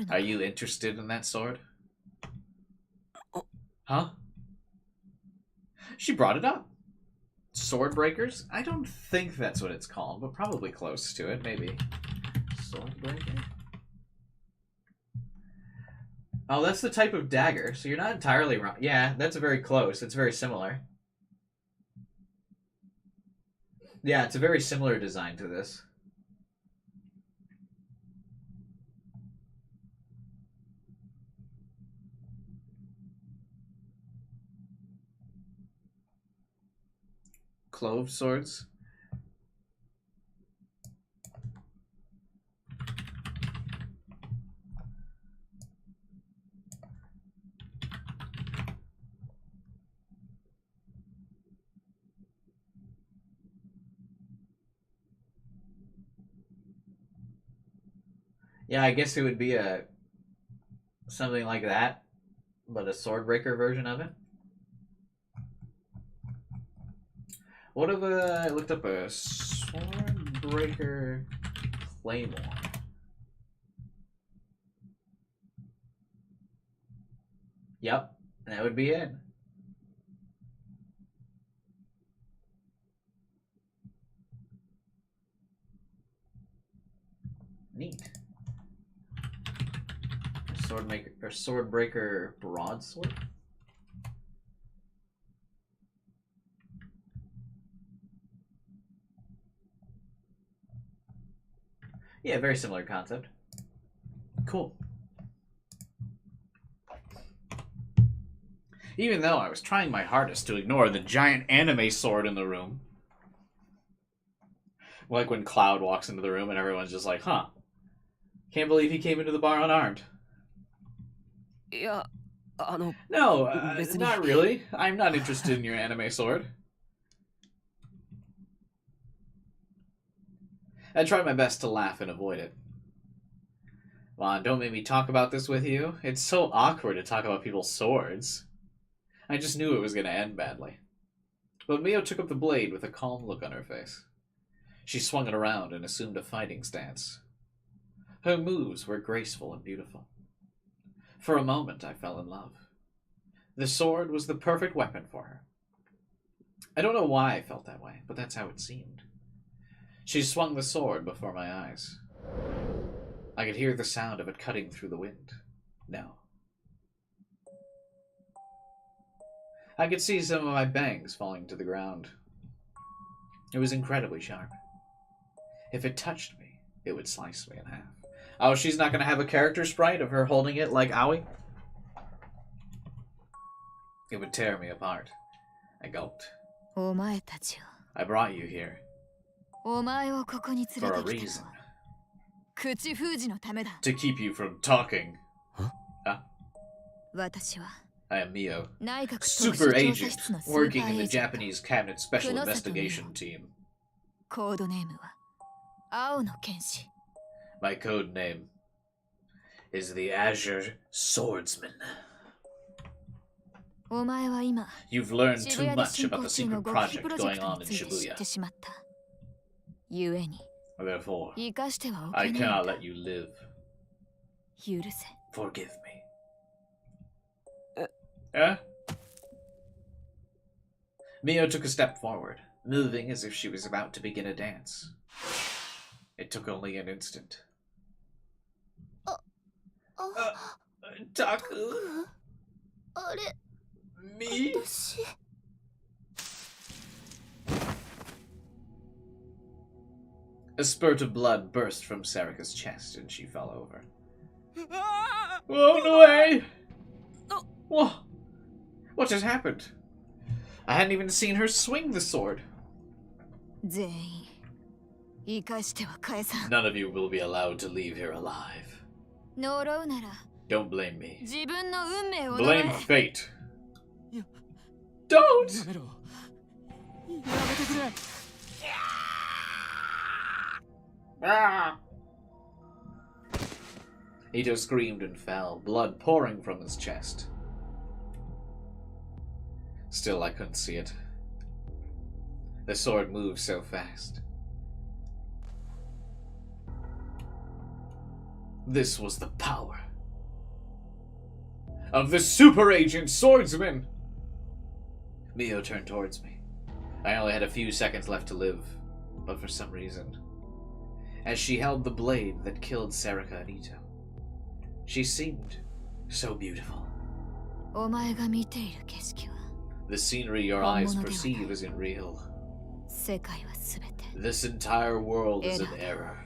Are you interested in that sword? Huh? She brought it up. Sword breakers? I don't think that's what it's called, but probably close to it, maybe. Sword breaker? Oh, that's the type of dagger, so you're not entirely wrong. Yeah, that's very close. It's very similar. Yeah, it's a very similar design to this. Clove swords. Yeah, I guess it would be a something like that, but a swordbreaker version of it. What if I looked up a swordbreaker claymore? Yep, that would be it. Neat. Swordbreaker broadsword. Yeah, very similar concept. Cool. Even though I was trying my hardest to ignore the giant anime sword in the room. Like when Cloud walks into the room and everyone's just like, huh. Can't believe he came into the bar unarmed. Yeah, No, not really. I'm not interested in your anime sword. I tried my best to laugh and avoid it. Vaughn, don't make me talk about this with you. It's so awkward to talk about people's swords. I just knew it was going to end badly. But Mio took up the blade with a calm look on her face. She swung it around and assumed a fighting stance. Her moves were graceful and beautiful. For a moment, I fell in love. The sword was the perfect weapon for her. I don't know why I felt that way, but that's how it seemed. She swung the sword before my eyes. I could hear the sound of it cutting through the wind. No. I could see some of my bangs falling to the ground. It was incredibly sharp. If it touched me, it would slice me in half. Oh, she's not going to have a character sprite of her holding it like Aoi? It would tear me apart. I gulped. I brought you here. For a reason. To keep you from talking. Huh? I am Mio, super agent, working in the Japanese Cabinet Special Investigation Team. My code name is the Azure Swordsman. You've learned too much about the secret project going on in Shibuya. Therefore, I cannot let you live. Forgive me. Mio took a step forward, moving as if she was about to begin a dance. It took only an instant. Taku? Me? A spurt of blood burst from Sarika's chest and she fell over. Oh, no way! What has happened? I hadn't even seen her swing the sword. None of you will be allowed to leave here alive. Don't blame me. Blame fate. Don't! Ah! Ito screamed and fell, blood pouring from his chest. Still, I couldn't see it. The sword moved so fast. This was the power of the super agent swordsman! Mio turned towards me. I only had a few seconds left to live, but for some reason, as she held the blade that killed Sarika and Ito, she seemed So beautiful. お前が見ている景色は The scenery your eyes perceive isn't real. 世界はすべて This entire world is an error.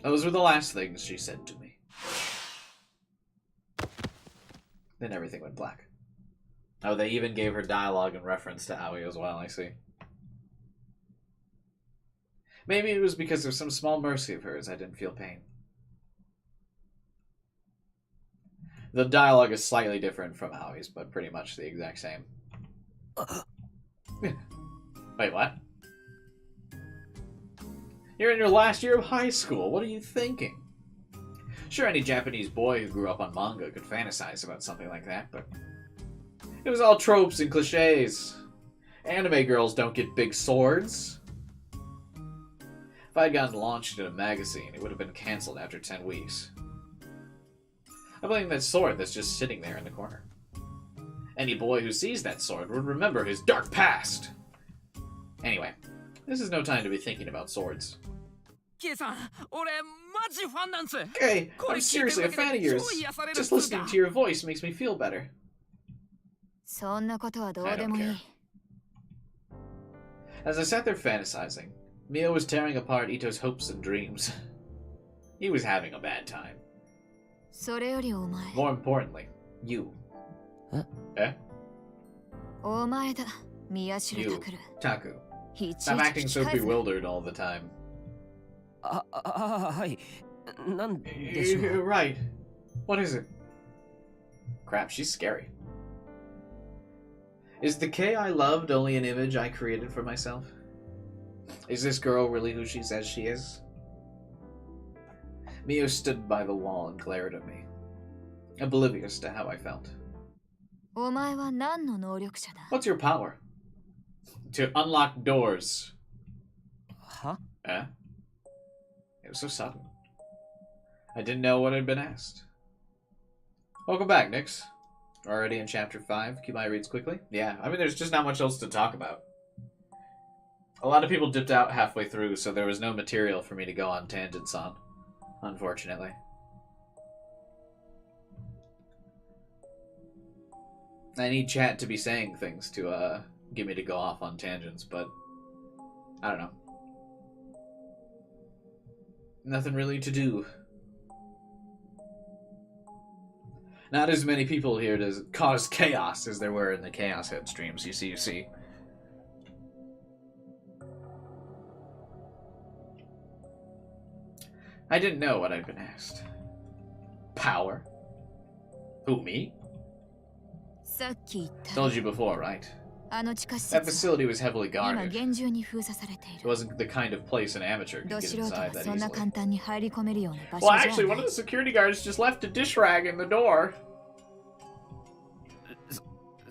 Those were the last things she said to me. Then everything went black. Oh, they even gave her dialogue in reference to Aoi as well, I see. Maybe it was because of some small mercy of hers I didn't feel pain. The dialogue is slightly different from Aoi's, but pretty much the exact same. Wait, what? You're in your last year of high school. What are you thinking? Sure, any Japanese boy who grew up on manga could fantasize about something like that, but it was all tropes and cliches. Anime girls don't get big swords. If I'd gotten launched in a magazine, it would have been cancelled after 10 weeks. I blame that sword that's just sitting there in the corner. Any boy who sees that sword would remember his dark past. Anyway, this is no time to be thinking about swords. K-さん、俺マジファンなんす。 Hey, I'm seriously a fan of yours. Just listening to your voice makes me feel better. そんなことはどうでもいい As I sat there fantasizing, Mio was tearing apart Ito's hopes and dreams. He was having a bad time. それよりお前 More importantly, you. Huh? Eh? お前だ宮代 You. 拓 Taku. いちい Stop ち acting 聞 so き返すな bewildered all the time. はいなんでしょ You're う right. What is it? Crap, she's scary. Is the K I loved only an image I created for myself? Is this girl really who she says she is? Mio stood by the wall and glared at me, oblivious to how I felt. お前は何の能力者だ What's your power? To unlock doors. は Eh? It was so sudden. I didn't know what had been asked. Welcome back, Nix. Already in chapter 5. Keep my reads quickly. Yeah, I mean, there's just not much else to talk about. A lot of people dipped out halfway through, so there was no material for me to go on tangents on, unfortunately. I need chat to be saying things to get me to go off on tangents, but I don't know. Nothing really to do. Not as many people here to cause chaos as there were in the Chaos Head streams, you see. I didn't know what I'd been asked. Power? Who, me? さっき言った Told you before, right? あの地下施 That 設 facility was heavily 今 guarded. 厳重に封鎖されてい It る wasn't the kind of place an amateur could ど get 素人 inside は that そんな easily. 簡単に入り込めるような場所 Well, じゃ actually, な one い of the security guards just left a dish rag in the door.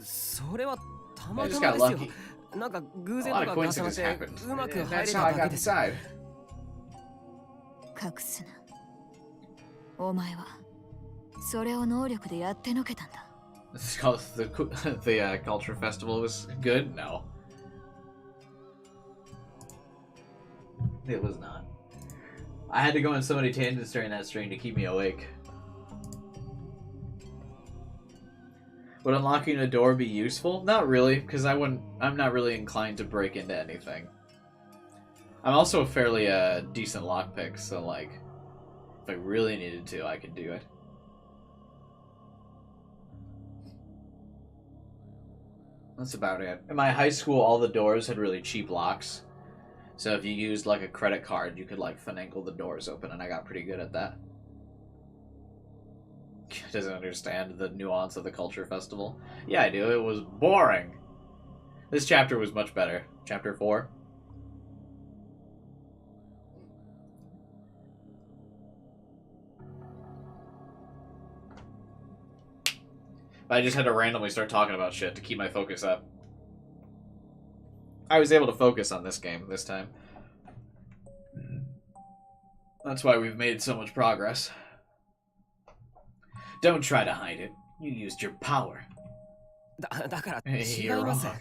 それはたま I た just ま got ですよ lucky. なんか偶 A 然 lot と of か重なっ coincidences て happened. うまく And 入 that's れ how た I だけ got です inside. 隠すなお前はそれを能力でやってのけたんだ It's called the culture festival was good? No. It was not. I had to go on so many tangents during that stream to keep me awake. Would unlocking a door be useful? Not really, because I'm not really inclined to break into anything. I'm also a fairly decent lockpick, so like, if I really needed to, I could do it. That's about it. In my high school, all the doors had really cheap locks. So if you used like a credit card, you could like finagle the doors open, and I got pretty good at that. Doesn't understand the nuance of the culture festival. Yeah, I do. It was boring. This chapter was much better. Chapter 4. I just had to randomly start talking about shit to keep my focus up. I was able to focus on this game this time. That's why we've made so much progress. Don't try to hide it. You used your power. だから違い You're ます wrong.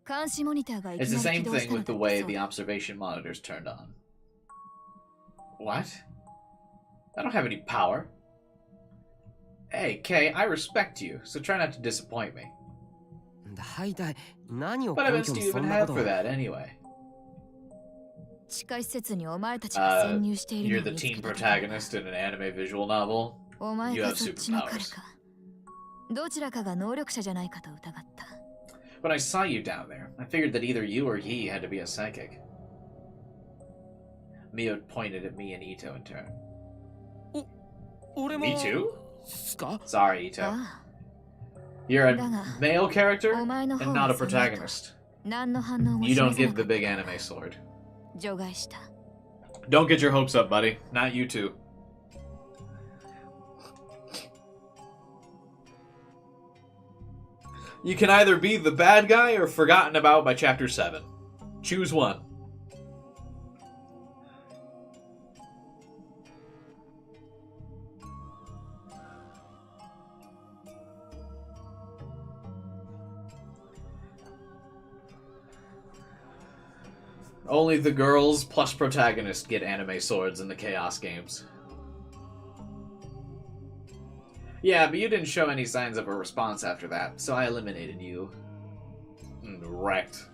監視モニターがいき It's the なり same 起動し thing たの with だ the って way そう the だ observation monitors turned on. What? I don't have any power. Hey, Kay, I respect you, so try not to disappoint me. 大体何を What 根 evidence 拠 do に you そ even んな have ことを for that anyway? 地下施設にお前たちが潜入している You're のを the 見つけ teen た時 protagonist in an anime visual novel. お前 You か have そっちの彼 superpowers. かどちらかが能力者じゃないかと疑った When I saw you down there, I figured that either you or he had to be a psychic. Mio pointed at me and Ito in turn. 俺も Me too? すか Sorry, Ito. あ You're a だが male character お前の and 方 not は a その後 protagonist. 何の反応も You 示 don't さな give か the っ big た anime sword. 除外した Don't get your hopes up, buddy. Not you too. You can either be the bad guy or forgotten about by chapter 7. Choose one. Only the girls plus protagonist get anime swords in the Chaos games. Yeah, but you didn't show any signs of a response after that, so I eliminated you. Wrecked.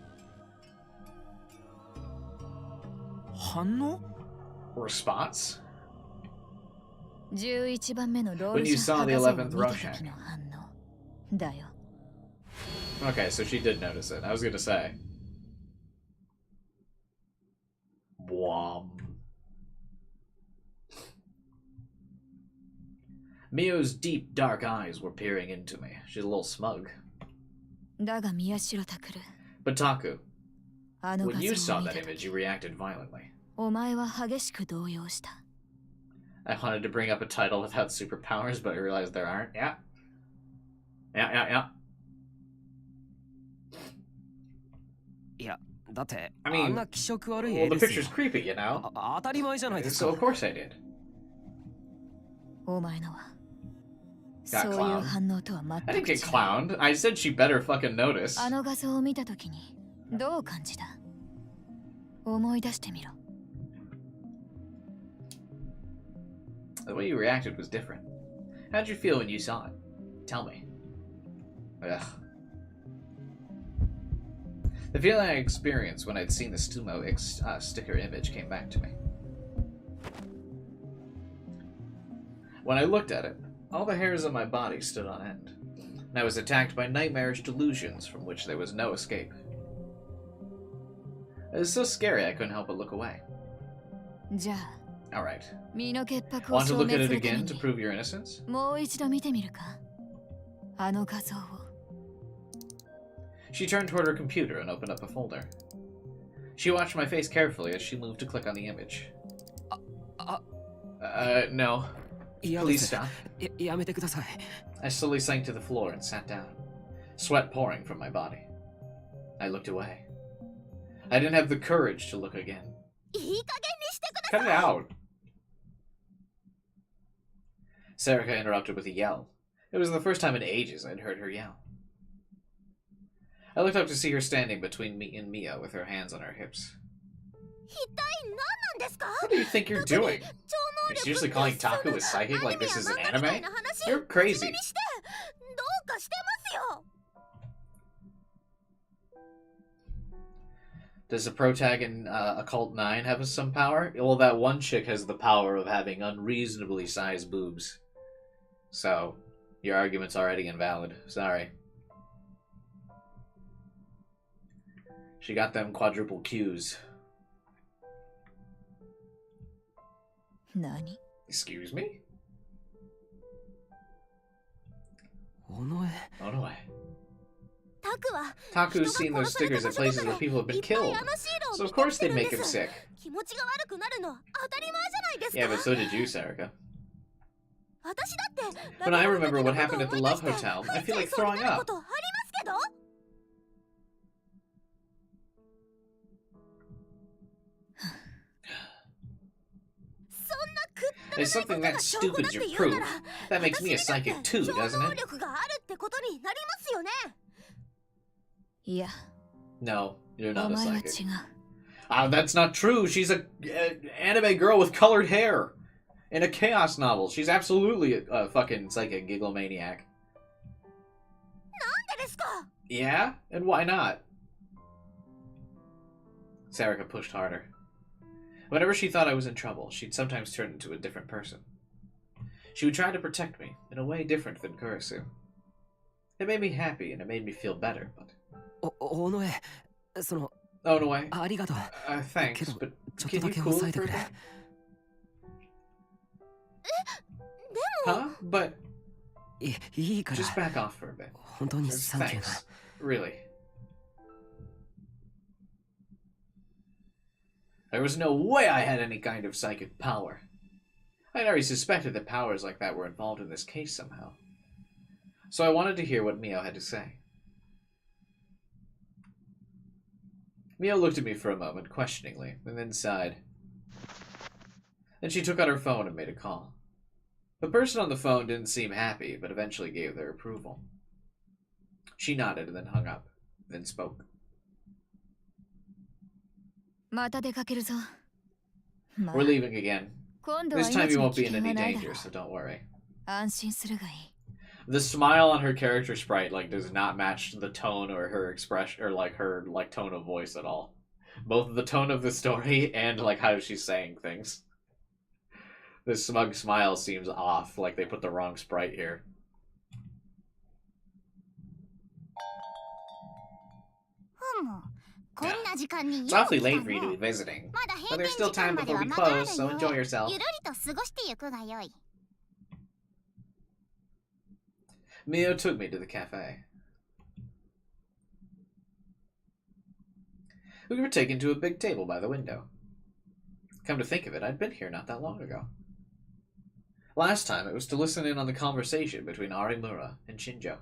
反応 Response? 11番目のロー When ル you シャ saw ン the 博士を 11th 見た Rorschach. 時の反応だよ Okay, so she did notice it. I was gonna say. Wham. Mio's deep, dark eyes were peering into me. She's a little smug. だが宮代拓 But Taku, あの when 画 you 像 saw を見 that た image, 時 you reacted violently. お前は激しく動揺した I wanted to bring up a title without superpowers, but I realized there aren't. Yeah. Yeah. いやだって I mean, あんな気色悪い Well, 絵 the ですよ picture's creepy, you know? 当たり前じゃないです So か of course I did. お前のは Got そういう clowned. 反応とは I 全 didn't く違 get う clowned. I said she better fucking notice. あの画像を見た時にどう感じた思い出してみろ The way you reacted was different. How'd you feel when you saw it? Tell me. Ugh. The feeling I experienced when I'd seen the Sumo sticker image came back to me. When I looked at it, all the hairs on my body stood on end, and I was attacked by nightmarish delusions from which there was no escape. It was so scary I couldn't help but look away. じゃあ Alright. 身の潔白を Want to 証 look 明 at す it るため again to に prove your innocence? もう一度見てみるかあの画像を She turned toward her computer and opened up a folder. She watched my face carefully as she moved to click on the image. No. いや Please です stop. やめてください I slowly sank to the floor and sat down, sweat pouring from my body. I looked away. I didn't have the courage to look again. いい加減にしてくだ Cut さ it い out! Sarika interrupted with a yell. It was the first time in ages I'd heard her yell. I looked up to see her standing between me and Mia with her hands on her hips. 一体何なんですか What do you think you're doing? 超能 You're 力 seriously calling ってすぐ Taku a psychic like this is an アニメや anime? 漫画みたいな話 You're crazy. 真面目にしてどうかしてますよ Does the protag in Occult 9 have some power? Well, that one chick has the power of having unreasonably sized boobs. So, your argument's already invalid. Sorry. She got them quadruple Qs. 何 Excuse me? おのえ Oh no way. タクは Taku's seen those stickers at places where people have い been っぱい killed. あのシールを So 見 of て course きて they'd るんで make him す sick. 気持ちが悪くなるの当たり前じゃないですか Yeah, but so did you, Sarika. 私だって When I remember what happened at the Love Hotel, I feel like throwing こ up. とありますけど There's something that stupid as your proof. That makes me a psychic too, 超 doesn't 能 it? 力があるってことになりますよね いや No, you're お not a 前は違 psychic. う That's not true. She's a anime girl with colored hair. In a chaos novel, she's absolutely a fucking psychic gigglomaniac. Yeah? And why not? Sarika pushed harder. Whenever she thought I was in trouble, she'd sometimes turn into a different person. She would try to protect me in a way different than Kurisu. It made me happy and it made me feel better, but... Oh, no way. Thanks, but can you cool it for a bit? Huh? But... Just back off for a bit. Thanks. Really. There was no way I had any kind of psychic power. I'd already suspected that powers like that were involved in this case somehow. So I wanted to hear what Mio had to say. Mio looked at me for a moment, questioningly, and then sighed. Then she took out her phone and made a call. The person on the phone didn't seem happy, but eventually gave their approval. She nodded and then hung up, then spoke. We're leaving again. This time you won't be in any danger, so don't worry. The smile on her character sprite does not match the tone or her expression or her tone of voice at all. Both the tone of the story and how she's saying things. The smug smile seems off, like they put the wrong sprite here. Yeah. It's awfully late for you to be visiting, but there's still time before we close, so enjoy yourself. Mio took me to the cafe. We were taken to a big table by the window. Come to think of it, I'd been here not that long ago. Last time it was to listen in on the conversation between Arimura and Shinjo.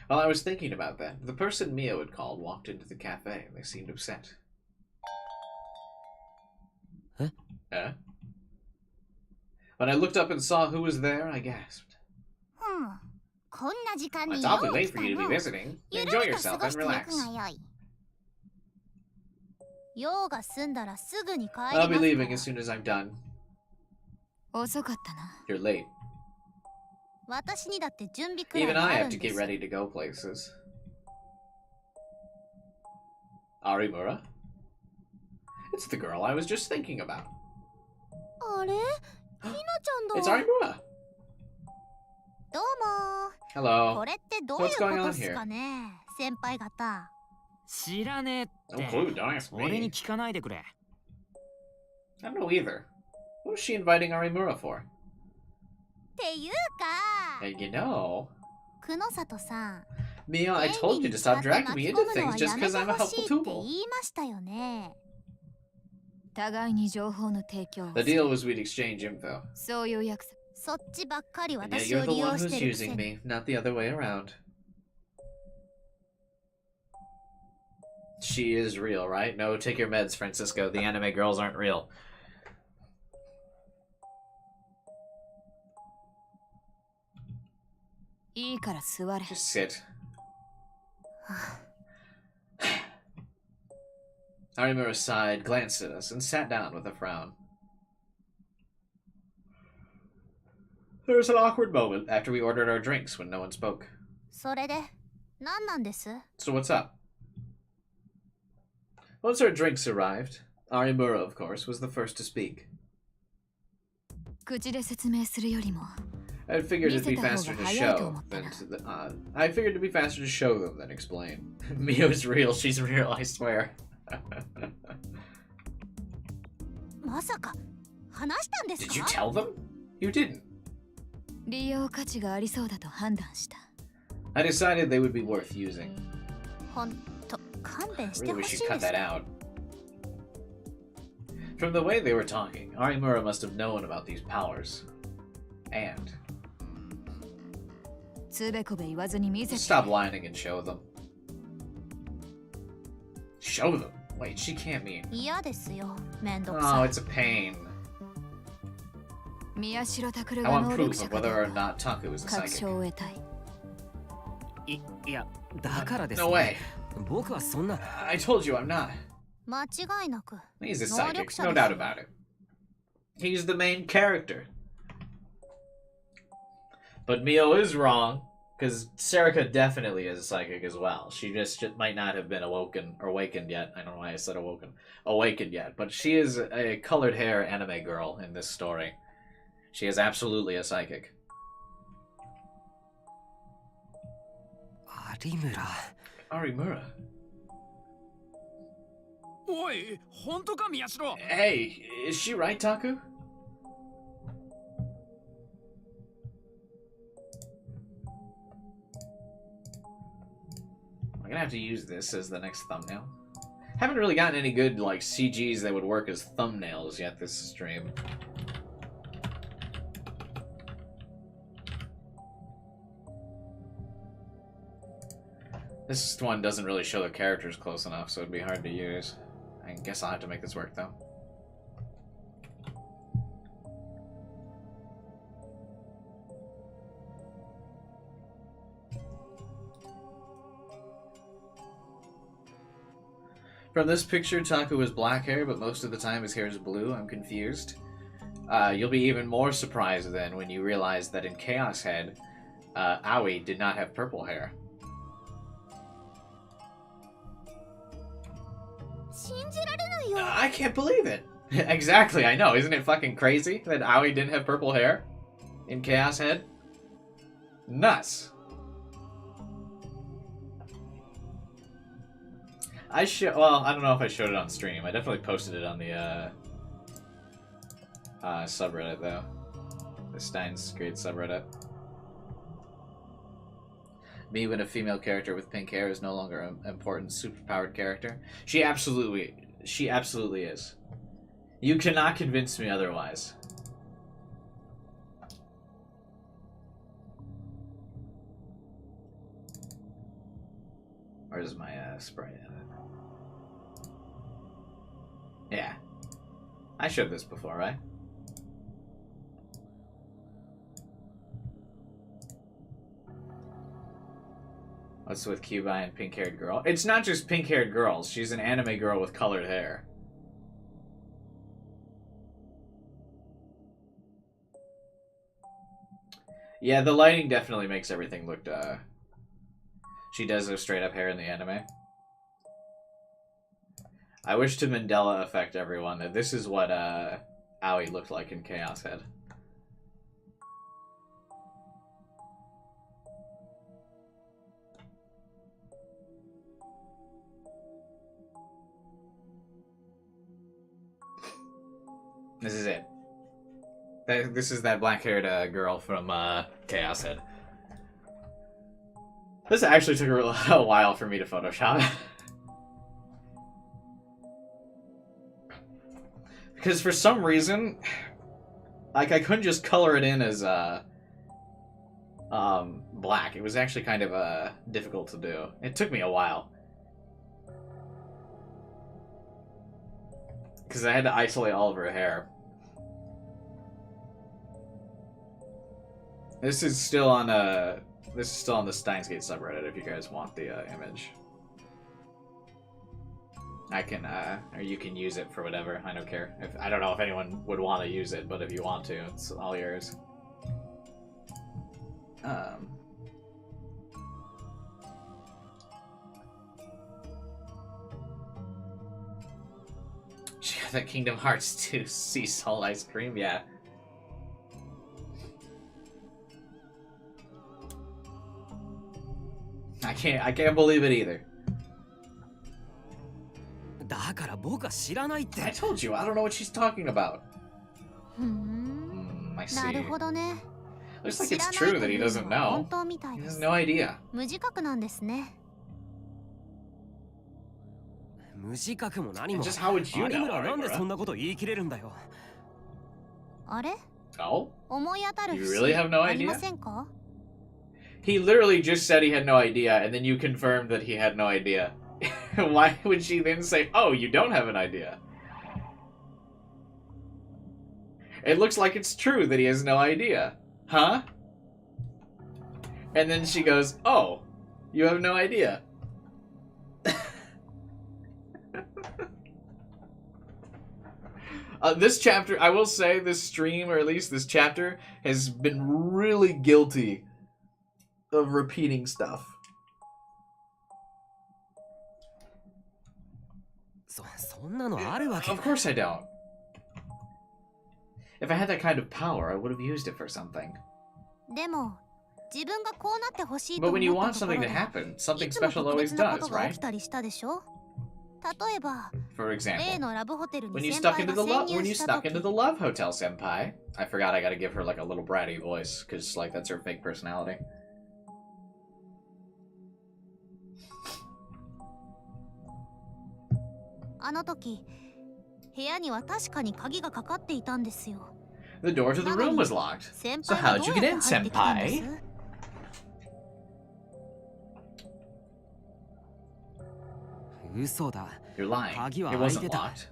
While I was thinking about that, the person Mio had called walked into the cafe and they seemed upset. Huh? When I looked up and saw who was there, I gasped. It's awfully late for you to be visiting. Enjoy yourself and relax. I'll be leaving as soon as I'm done. You're late. Even I have to get ready to go places. Arimura? It's the girl I was just thinking about. It's Arimura! Hello. What's going on here? No clue, don't ask me. I don't know either. What was she inviting Arimura for? And you know... Mia, I told you to stop dragging me into things just because I'm a helpful tool. The deal was we'd exchange info. And yet you're the one who's using me, not the other way around. She is real, right? No, take your meds, Francisco. The anime girls aren't real. Just sit. Arimura sighed, glanced at us, and sat down with a frown. There was an awkward moment after we ordered our drinks when no one spoke. So what's up? Once our drinks arrived, Arimura, of course, was the first to speak. I figured it'd be faster to show them than explain. Mio's real, she's real, I swear. Did you tell them? You didn't. I decided they would be worth using. I really wish you'd cut that out. From the way they were talking, Arimura must have known about these powers. And... stop whining and show them. Show them? Wait, she can't mean... Oh, it's a pain. I want proof of whether or not Taku is a psychic. No way. I told you I'm not. 間違いなく He's a 能力 psychic, 者 no です doubt よ about it. He's the main character. But Mio is wrong, because Serica definitely is a psychic as well. She just might not have been awakened yet. I don't know why I said awakened yet. But she is a colored hair anime girl in this story. She is absolutely a psychic. 有村 Arimura. おい本当か宮代 Hey, is she right, Taku? I'm gonna have to use this as the next thumbnail. Haven't really gotten any good like CGs that would work as thumbnails yet this stream. This one doesn't really show the characters close enough, so it'd be hard to use. I guess I'll have to make this work though. From this picture, Taku has black hair, but most of the time his hair is blue. I'm confused. You'll be even more surprised then when you realize that in Chaos Head, Aoi did not have purple hair. 信じられないよ I can't believe it! Exactly, I know. Isn't it fucking crazy that Aoi didn't have purple hair in Chaos Head? Nuts. Well, I don't know if I showed it on stream. I definitely posted it on the subreddit though. The Steins Gate subreddit. Me when a female character with pink hair is no longer an important superpowered character. She absolutely is. You cannot convince me otherwise. Where's my sprite in it? Yeah. I showed this before, right? What's with Cubai and pink-haired girl? It's not just pink-haired girls. She's an anime girl with colored hair. Yeah, the lighting definitely makes everything look, She does have straight-up hair in the anime. I wish to Mandela affect everyone that this is what, Aoi looked like in Chaos Head. This is it. This is that black-haired girl from Chaos Head. This actually took a while for me to Photoshop. Because for some reason, like, I couldn't just color it in as black. It was actually kind of difficult to do. It took me a while. Because I had to isolate all of her hair. This is still on the Steins Gate subreddit if you guys want the image. I can or you can use it for whatever. I don't care. I don't know if anyone would want to use it, but if you want to, it's all yours. She got that Kingdom Hearts 2 sea salt ice cream, yeah. I can't believe it either. だから僕は知らないって I told you, I don't know what she's talking about. ふん I なる see. ほどね Looks like 知 it's らない true と that い he う doesn't のは know. 本当みたい He で has す no idea. 無自覚なんですね無自覚も何も Just how would you 有 know, 村はなんで Arimura? そんなこと言い切れるんだよあれ Oh? 思い当たる You 節 really have no ありま idea? せんか He literally just said he had no idea, and then you confirmed that he had no idea. Why would she then say, oh, you don't have an idea? It looks like it's true that he has no idea. Huh? And then she goes, oh, you have no idea. This chapter, I will say, this stream, or at least this chapter, has been really guilty of repeating stuff. そんなのあるわけ Of course I don't. If I had that kind of power, I would have used it for something. でも自分がこうなってほしいと But 思 when you った want ところ something で to happen, something いつも special 特 always 別なこ does, とが起 right? きたりしたでしょ。例えば For 例 example, のラブホテル when に you 先 stuck 輩 into が the 潜 when 入 you した stuck 時 into the love hotel, senpai. I forgot I gotta give her like a little bratty voice, because like that's her fake personality. あの時部屋には確かに鍵がかかっていたんですよ。 The door to the room was locked. 先 So 輩が how'd ど you う get やっ in, て入ってきたんで senpai? す？ 嘘だ You're lying. 鍵は It 開い wasn't てた locked.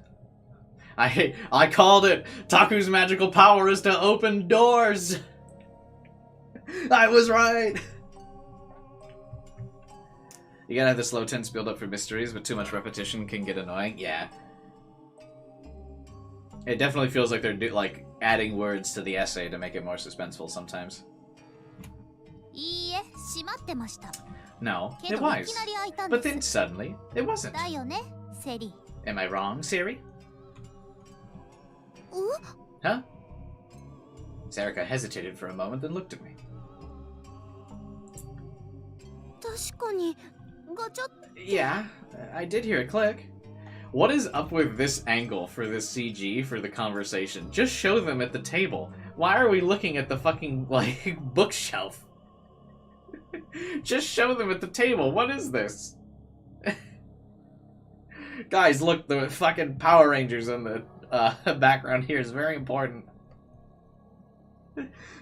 I called it. Taku's magical power is to open doors. I was right. You gotta have the slow tense build up for mysteries, but too much repetition can get annoying. Yeah. It definitely feels like they're like adding words to the essay to make it more suspenseful sometimes. いいえ、閉まってました。 No, け it どい was. きなり開いたん But で then す。 suddenly, it wasn't. だよね、セリ。 Am I wrong, Siri? う？ Huh? Sarika hesitated for a moment, then looked at me. 確かにガチャ。 Yeah, I did hear it click. What is up with this angle for this CG for the conversation? Just show them at the table. Why are we looking at the fucking, like, bookshelf? Just show them at the table. What is this? Guys, look, the fucking Power Rangers in the background here is very important.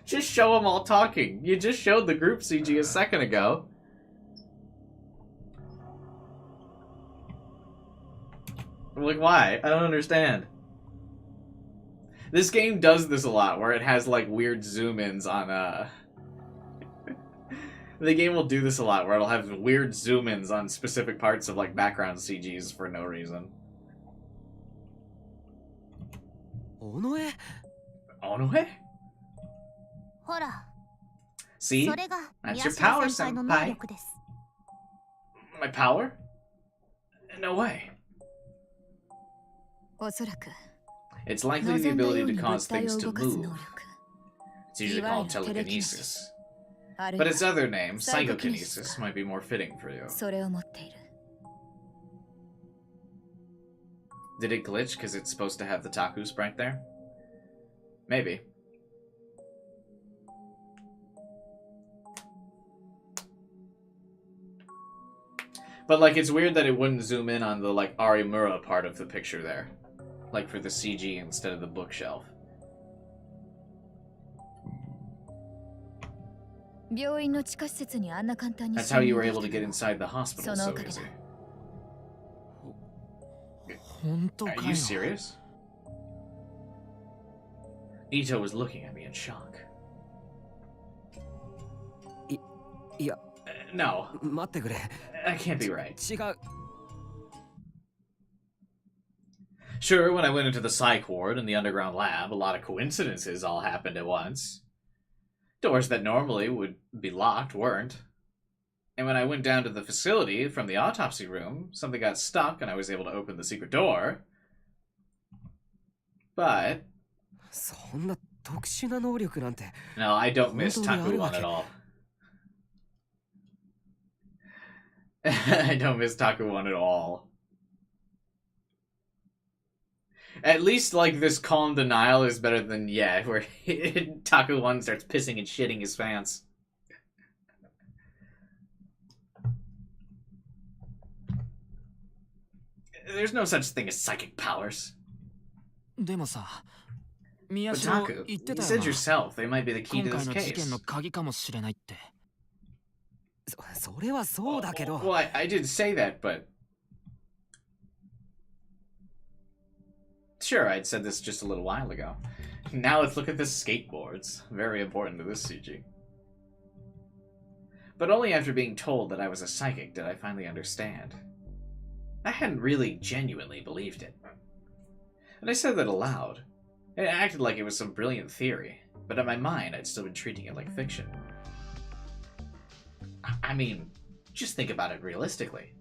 Just show them all talking. You just showed the group CG a second ago. Like, why? I don't understand. This game does this a lot, where it has, like, weird zoom-ins on, The game will do this a lot, where it'll have weird zoom-ins on specific parts of, like, background CGs for no reason. 尾上 Onoe? ほら、 See? それが That's 宮 your 島 power, 先輩の能 senpai. 力です。 My power? No way. おそらく It's likely 望 the んだよ ability う to に cause 物体 things を to 動かす move. 能力 It's usually いわゆ called るテレキネシス telekinesis. あるい But は its other name, Psychokinesis. psychokinesis, might be more fitting for you. それを持っている Did it glitch because it's supposed to have the Taku sprite there? Maybe. But, like, it's weird that it wouldn't zoom in on the, like, Arimura part of the picture there. Like, for the CG instead of the bookshelf. 病院の地下施設にあんな簡単に That's how you were 侵 able 入 to で get きた inside the hospital So so no good. easy. 本当か Are よ you serious? Ito was looking at me in shock. いや No, 待ってくれ that can't be right. 違う Sure, when I went into the psych ward and the underground lab, a lot of coincidences all happened at once. Doors that normally would be locked weren't. And when I went down to the facility from the autopsy room, something got stuck and I was able to open the secret door. But そんな特殊な能力なんて no, I don't miss Totally Taku-1 at all. I don't miss Taku-1 at all. At least, like, this calm denial is better than, yeah, where Taku-1 starts pissing and shitting his pants. There's no such thing as psychic powers. でもさ宮 But 代 Taku, 言って you たよ said な yourself they might be the key 今 to 回 this の事件 case. の鍵かもしれないってそれはそうだけど Well, I did say that, but... Sure, I'd said this just a little while ago. Now let's look at the skateboards. Very important to this CG. But only after being told that I was a psychic did I finally understand. I hadn't really genuinely believed it. And I said that aloud. It acted like it was some brilliant theory, but in my mind, I'd still been treating it like fiction. I mean, just think about it realistically.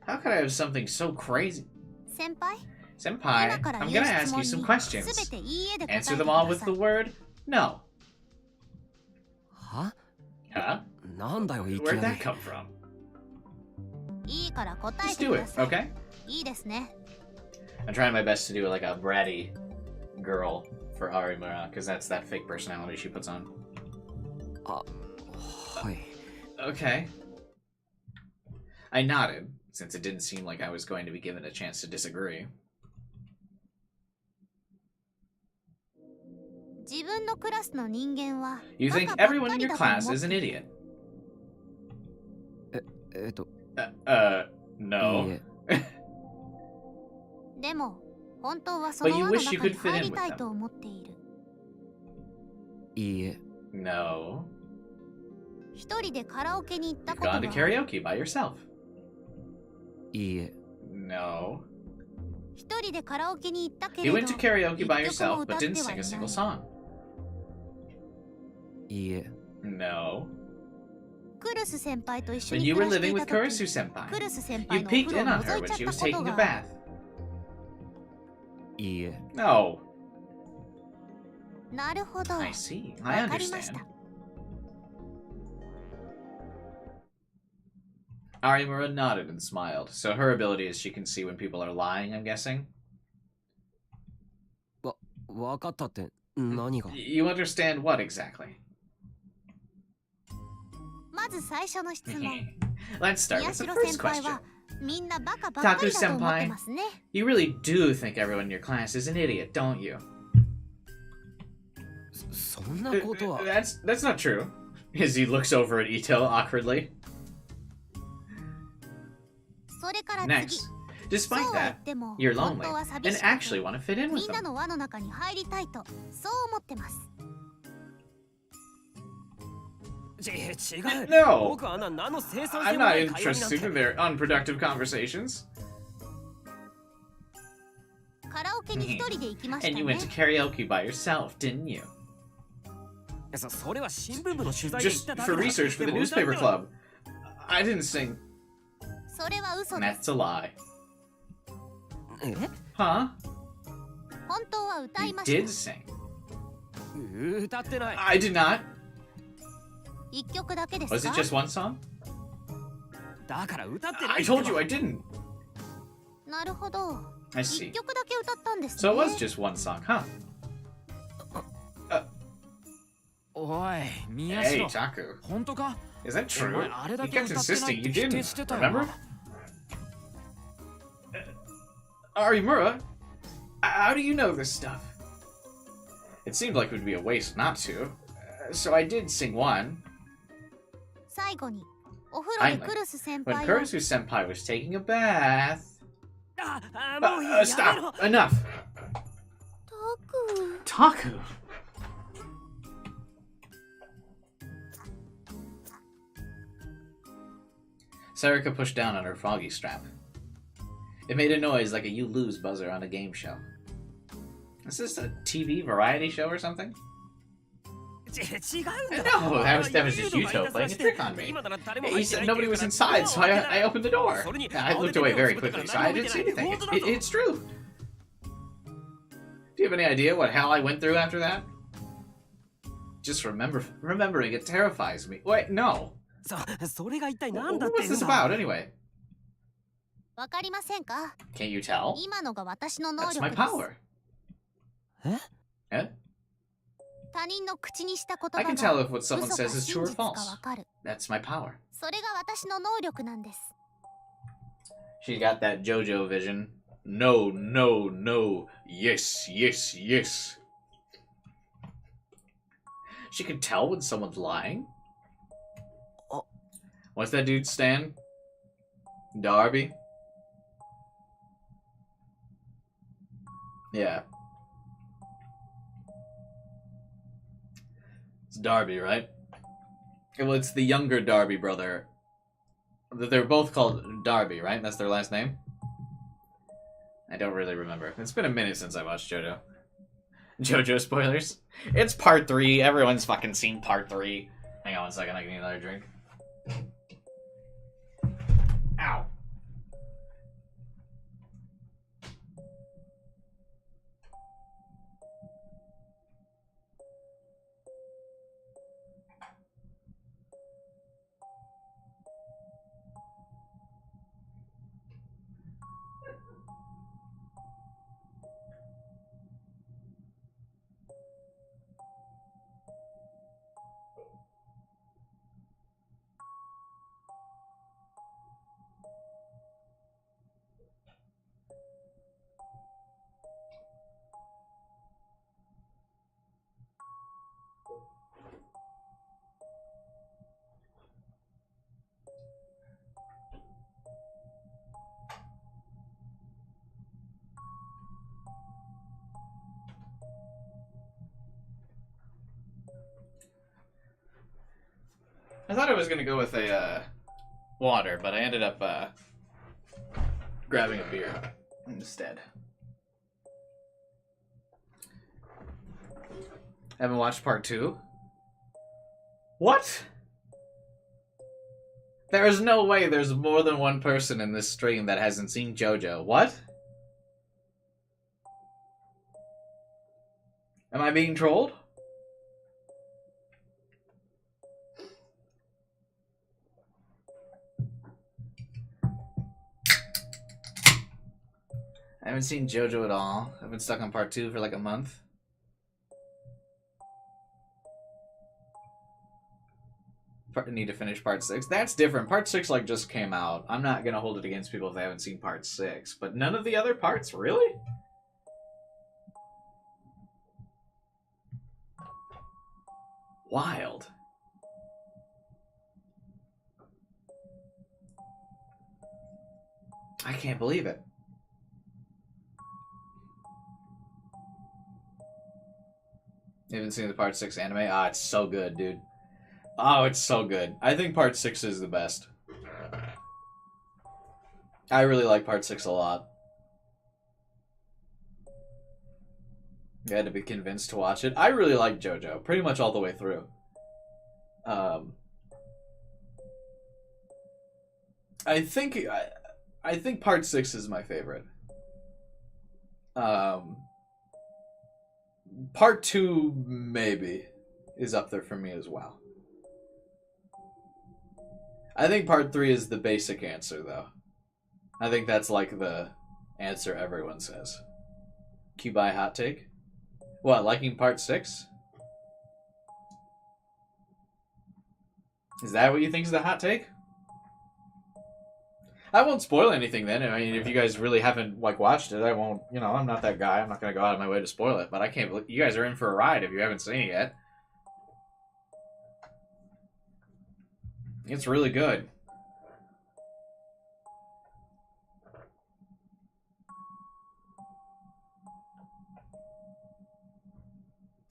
How could I have something so crazy? 先輩 Senpai, I'm gonna ask you some questions. Answer them all with the word no. は Huh? なんだよいき Where'd な that り come from? いいから答え Just て do くだ it, さい okay? いいですね I'm trying my best to do like a bratty girl for Arimura, because that's that fake personality she puts on. はい Okay. I nodded, since it didn't seem like I was going to be given a chance to disagree. 自分のクラスの人間は You think バカばっ everyone か in り your だと思 class っ is て an idiot? いい No. えでも本当はそ But の you 輪の wish you 中に could fit 入 in り with たい them. と思っている いいえ No. 一人でカラオケに行った You've こと gone は to karaoke by yourself. いいえ No. 一人でカラオケに行ったけれ You ど went to karaoke by 一曲も yourself, 歌 but って didn't はい sing a な single い song. いいえ No. クルス先輩と一緒 When に you 暮 were らして living い with た Kurisu 時 senpai, クルス先 you 輩のお風 peeked 呂を in on 覗 her い when ちゃっ she た was こと taking a が bath. いいえ No. なるほど I see. I わかりまし understand. た Arimura nodded and smiled. So her ability is she can see when people are lying, I'm guessing? わかったって何が You understand what exactly? まず最初の質問 Let's start 宮 with the 代 first 先輩 question. はみんなバカばっかりだと思ってますね You really do think everyone in your class is an idiot, don't you? そんなことは That's not true. As he looks over at Ito awkwardly. それから次 Next, そう despite は言 that, っても you're 本 lonely 当は and 寂しく actually て want to fit in み with んな them. の輪の中に入りたいとそう思ってます 違う No! 僕は何の生産 I'm 性もな not い会話になん interested て in their unproductive conversations. カラオケに一人で行きました And you ね went to karaoke by yourself, didn't you? それは新聞部の取材で言っ Just ただけ for だ research for the でも newspaper 歌では club. I didn't sing. それは嘘です That's a lie. え Huh? 本当は歌 You いま did した sing. 歌ってない I did not. 一曲だけです Was か it just one song? だから歌ってない I ってば told you I didn't. なるほど I 一 see. 曲だけ歌ったんです So ね it was just one song, huh? おい宮 Hey, 代 Taku. 本当か Is that お true? 前あれ You だけ kept 歌ってない insisting って you 否定 didn't. してたよ Remember? な Arimura? How do you know this stuff? It seemed like it would be a waste not to. So I did sing one. 最後にお風呂でクルス先 When 輩を Kurisu senpai was taking a bath. もういいやめろ Stop! Enough! タク Taku! Sarika pushed down on her foggy strap. It made a noise like a you lose buzzer on a game show. Is this a TV variety show or something? 違うんだ No, that was just Yuto playing a trick on me. He said nobody was inside, so I opened the door. I looked away very quickly, so I didn't see anything. It's true. Do you have any idea what hell I went through after that? Just remembering it terrifies me. Wait, no. それが一体何 What だって was 言うん this だ about anyway? わかりませんか Can't you tell? 今のが私の能 That's 力 my です power. え Eh? 他人の口にした言 I 葉 can tell が if what 嘘 someone か says is 真 true or 実か false. わかる That's my power. それが私の能力なんです She got that JoJo vision. No, no, no. Yes, yes, yes. She can tell when someone's lying? Oh. What's that dude's stand? Darby? Yeah. It's Darby, right? Well, it's the younger Darby brother. They're both called Darby, right? That's their last name? I don't really remember. It's been a minute since I watched JoJo. JoJo spoilers. It's part 3. Everyone's fucking seen part 3. Hang on one second, I can need another drink. Ow. I thought I was gonna go with a water, but I ended up grabbing a beer instead. Haven't watched part 2? What? There is no way there's more than one person in this stream that hasn't seen JoJo. What? Am I being trolled? I haven't seen JoJo at all. I've been stuck on part 2 for like a month. Need to finish part 6. That's different. Part 6 like just came out. I'm not gonna hold it against people if they haven't seen part 6. But none of the other parts? Really? Wild. I can't believe it. You haven't seen the part 6 anime? Ah, it's so good, dude. Oh, it's so good. I think part 6 is the best. I really like part 6 a lot. You had to be convinced to watch it. I really like JoJo, pretty much all the way through. I think part 6 is my favorite. Part 2 maybe is up there for me as well. I think part 3 is the basic answer, though. I think that's like the answer everyone says. Cubai hot take? What, liking part 6? Is that what you think is the hot take? I won't spoil anything then. I mean, if you guys really haven't like watched it, I won't, you know, I'm not that guy. I'm not going to go out of my way to spoil it, but I can't believe you guys are in for a ride if you haven't seen it yet. It's really good.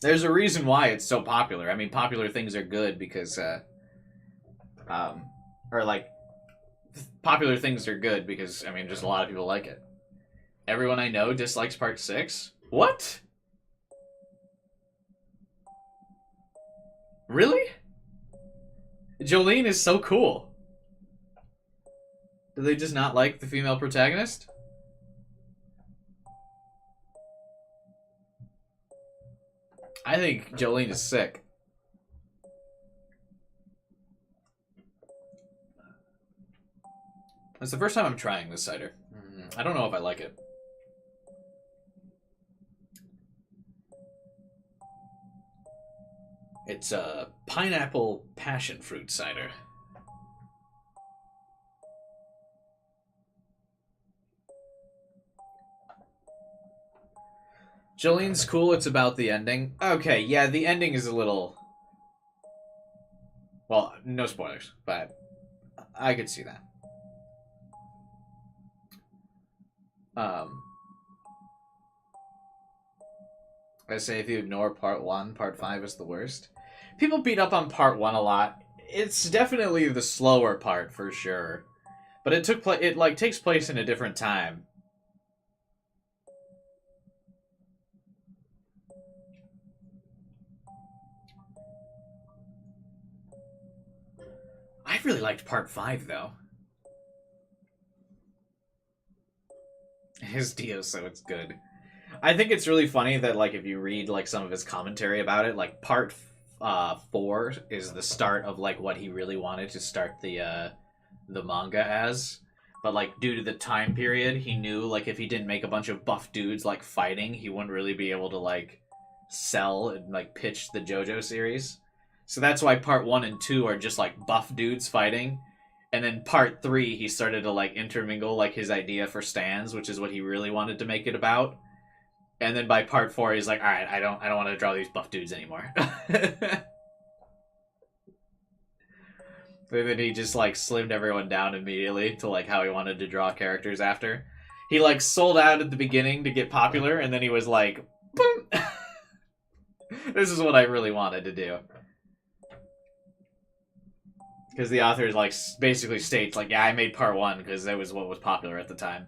There's a reason why it's so popular. I mean, popular things are good because, popular things are good because, I mean, just a lot of people like it. Everyone I know dislikes part 6? What? Really? Jolene is so cool. Do they just not like the female protagonist? I think Jolene is sick. It's the first time I'm trying this cider. I don't know if I like it. It's a pineapple passion fruit cider. Jolene's cool, it's about the ending. Okay, yeah, the ending is a little... Well, no spoilers, but I could see that. I say if you ignore part 1, part 5 is the worst. People beat up on part 1 a lot. It's definitely the slower part for sure. But it takes place in a different time. I really liked part 5 though. His Dio, so it's good. I think it's really funny that like if you read like some of his commentary about it, like part 4 is the start of like what he really wanted to start the manga as. But like due to the time period, he knew like if he didn't make a bunch of buff dudes like fighting, he wouldn't really be able to like sell and like pitch the JoJo series. So that's why part 1 and 2 are just like buff dudes fighting. And then part 3 he started to like intermingle like his idea for stands, which is what he really wanted to make it about. And then by part 4 he's like, all right, I don't want to draw these buff dudes anymore. But then he just like slimmed everyone down immediately to like how he wanted to draw characters after. He like sold out at the beginning to get popular, and then he was like, boom. This is what I really wanted to do. Because the author like basically states like, yeah, I made part 1 because that was what was popular at the time.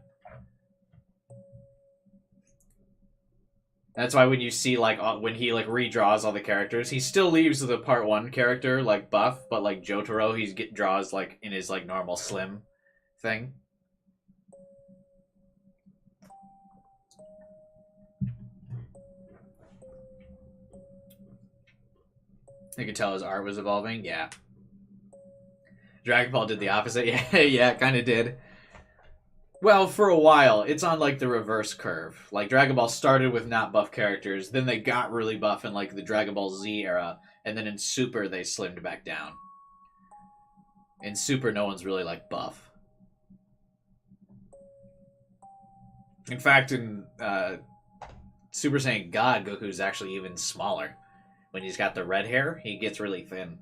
That's why when you see like when he like redraws all the characters, he still leaves the part 1 character like buff, but like Jotaro draws like in his like normal slim thing. You could tell his art was evolving. Yeah. Dragon Ball did the opposite. Yeah, yeah, it kind of did. Well, for a while, it's on, like, the reverse curve. Like, Dragon Ball started with not buff characters, then they got really buff in, like, the Dragon Ball Z era, and then in Super, they slimmed back down. In Super, no one's really, like, buff. In fact, in Super Saiyan God, Goku's actually even smaller. When he's got the red hair, he gets really thin.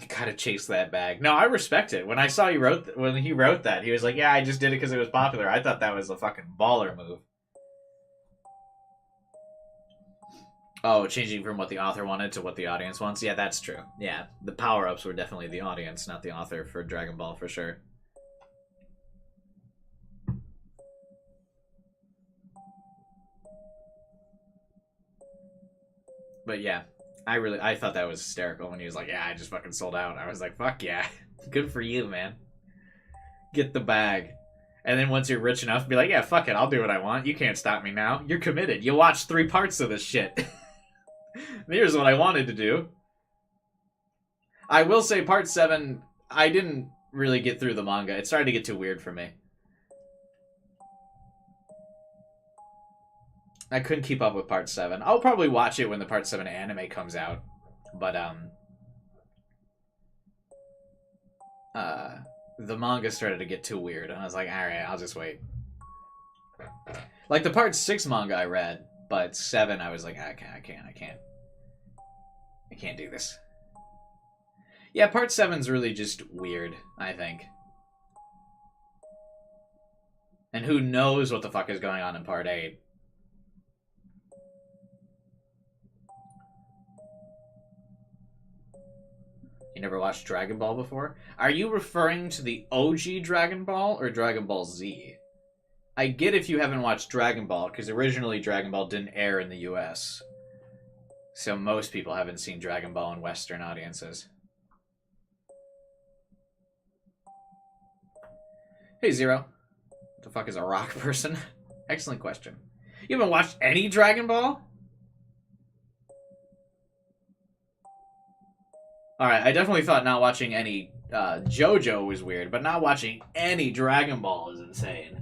Gotta chase that bag. No, I respect it. When I saw when he wrote that, he was like, "Yeah, I just did it because it was popular." I thought that was a fucking baller move. Oh, changing from what the author wanted to what the audience wants. Yeah, that's true. Yeah, the power-ups were definitely the audience, not the author for Dragon Ball for sure. But yeah. I thought that was hysterical when he was like, yeah, I just fucking sold out. I was like, fuck yeah. Good for you, man. Get the bag. And then once you're rich enough, be like, yeah, fuck it, I'll do what I want. You can't stop me now. You're committed. You watched 3 parts of this shit. Here's what I wanted to do. I will say part 7, I didn't really get through the manga. It started to get too weird for me. I couldn't keep up with part 7. I'll probably watch it when the part 7 anime comes out. But, the manga started to get too weird, and I was like, alright, I'll just wait. Like, the part 6 manga I read, but 7 I was like, I can't do this. Yeah, part 7's really just weird, I think. And who knows what the fuck is going on in part 8. You never watched Dragon Ball before? Are you referring to the OG Dragon Ball or Dragon Ball Z? I get if you haven't watched Dragon Ball, because originally Dragon Ball didn't air in the US. So most people haven't seen Dragon Ball in Western audiences. Hey, Zero. What the fuck is a rock person? Excellent question. You haven't watched any Dragon Ball? Alright, I definitely thought not watching any JoJo was weird, but not watching any Dragon Ball is insane.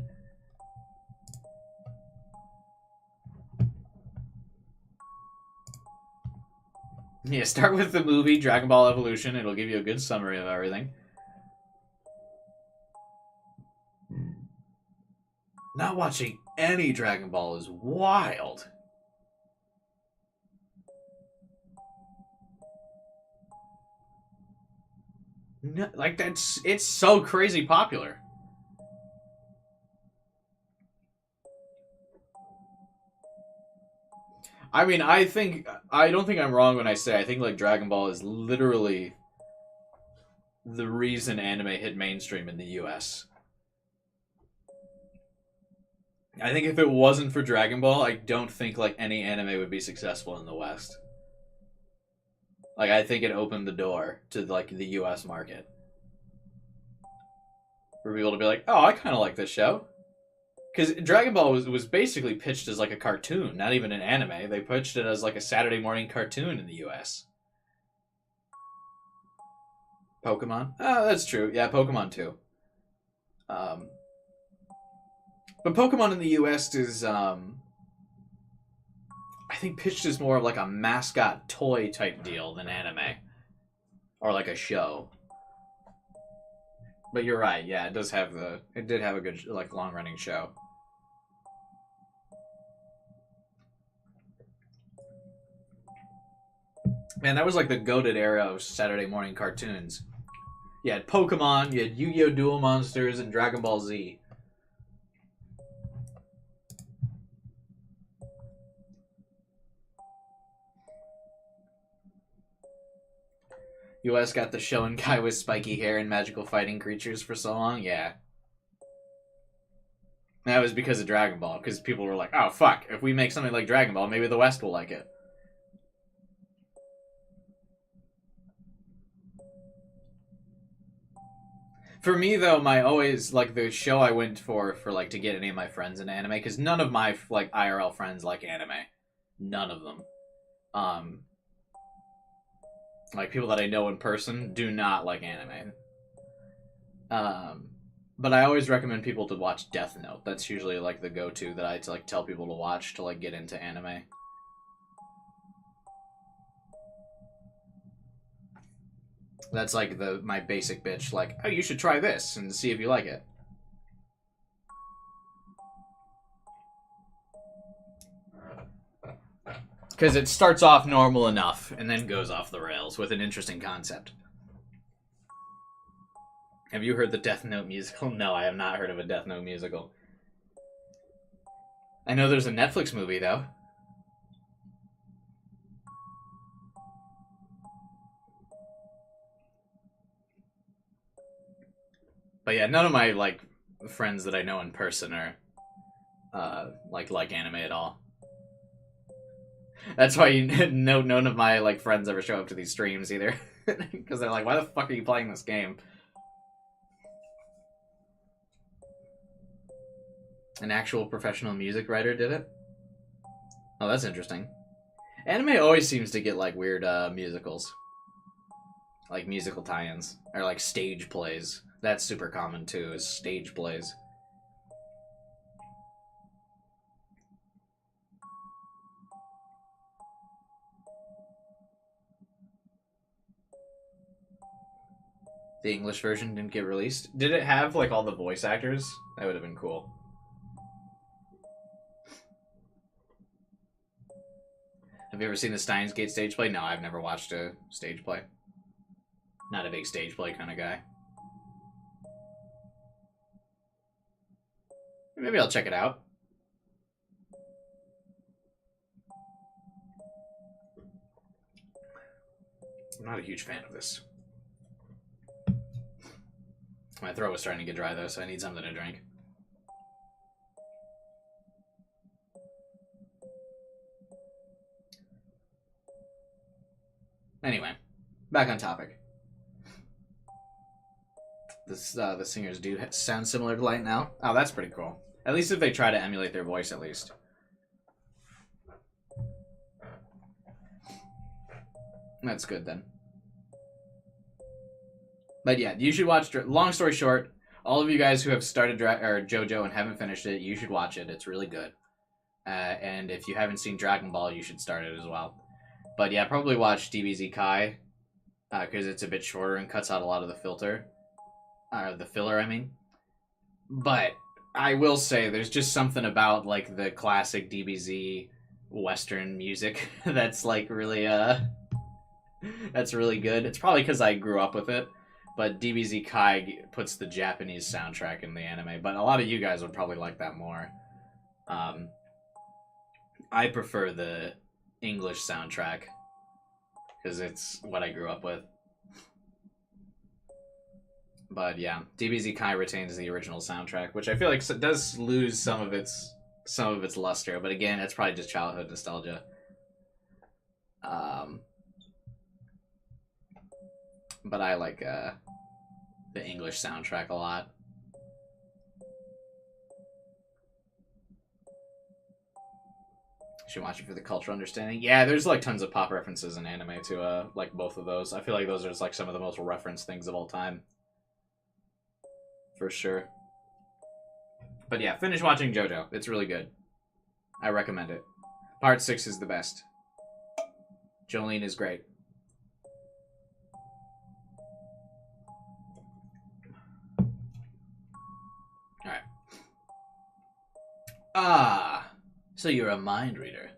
Yeah, start with the movie Dragon Ball Evolution. It'll give you a good summary of everything. Not watching any Dragon Ball is wild. No, like, it's so crazy popular. I mean, I don't think I'm wrong when I say I think, like, Dragon Ball is literally the reason anime hit mainstream in the US. I think if it wasn't for Dragon Ball, I don't think, like, any anime would be successful in the West. Like, I think it opened the door to, like, the US market. For people to be like, oh, I kind of like this show. Because Dragon Ball was basically pitched as, like, a cartoon, not even an anime. They pitched it as, like, a Saturday morning cartoon in the US. Pokemon? Oh, that's true. Yeah, Pokemon too. But Pokemon in the US is, I think pitched as more of like a mascot toy type deal than anime. Or like a show. But you're right, yeah, it did have a good, like, long running show. Man, that was like the goated era of Saturday morning cartoons. You had Pokemon, you had Yu-Gi-Oh! Duel Monsters, and Dragon Ball Z. US got the Shonen guy with spiky hair and magical fighting creatures for so long, yeah. That was because of Dragon Ball, because people were like, oh, fuck, if we make something like Dragon Ball, maybe the West will like it. For me, though, my always, like, the show I went for like, to get any of my friends into anime, because none of my, like, IRL friends like anime. None of them. Like, people that I know in person do not like anime. But I always recommend people to watch Death Note. That's usually, like, the go-to that I, like, tell people to watch to, like, get into anime. That's like my basic bitch, like, oh, you should try this and see if you like it. Because it starts off normal enough and then goes off the rails with an interesting concept. Have you heard the Death Note musical? No, I have not heard of a Death Note musical. I know there's a Netflix movie, though. But yeah, none of my, like, friends that I know in person are, like anime at all. That's why none of my, like, friends ever show up to these streams either. Because they're like, why the fuck are you playing this game? An actual professional music writer did it? Oh, that's interesting. Anime always seems to get, like, weird, musicals. Like, musical tie-ins. Or, like, stage plays. That's super common, too, is stage plays. The English version didn't get released. Did it have, like, all the voice actors? That would have been cool. Have you ever seen the Steins Gate stage play? No, I've never watched a stage play. Not a big stage play kind of guy. Maybe I'll check it out. I'm not a huge fan of this. My throat was starting to get dry, though, so I need something to drink. Anyway, back on topic. The singers do sound similar to Light now. Oh, that's pretty cool. At least if they try to emulate their voice, at least. That's good, then. But yeah, you should watch... Long story short, all of you guys who have started JoJo and haven't finished it, you should watch it. It's really good. And if you haven't seen Dragon Ball, you should start it as well. But yeah, probably watch DBZ Kai, because it's a bit shorter and cuts out a lot of the filler, I mean. But I will say, there's just something about, like, the classic DBZ Western music that's, like, really, that's really good. It's probably because I grew up with it, but DBZ Kai puts the Japanese soundtrack in the anime, but a lot of you guys would probably like that more. I prefer the English soundtrack, because it's what I grew up with. But yeah, DBZ Kai retains the original soundtrack, which I feel like does lose some of its luster. But again, it's probably just childhood nostalgia. But I like the English soundtrack a lot. Should watch it for the cultural understanding. Yeah, there's like tons of pop references in anime to like both of those. I feel like those are like some of the most referenced things of all time. For sure. But yeah, finish watching JoJo. It's really good. I recommend it. Part 6 is the best. Jolene is great. Alright. Ah, so you're a mind reader.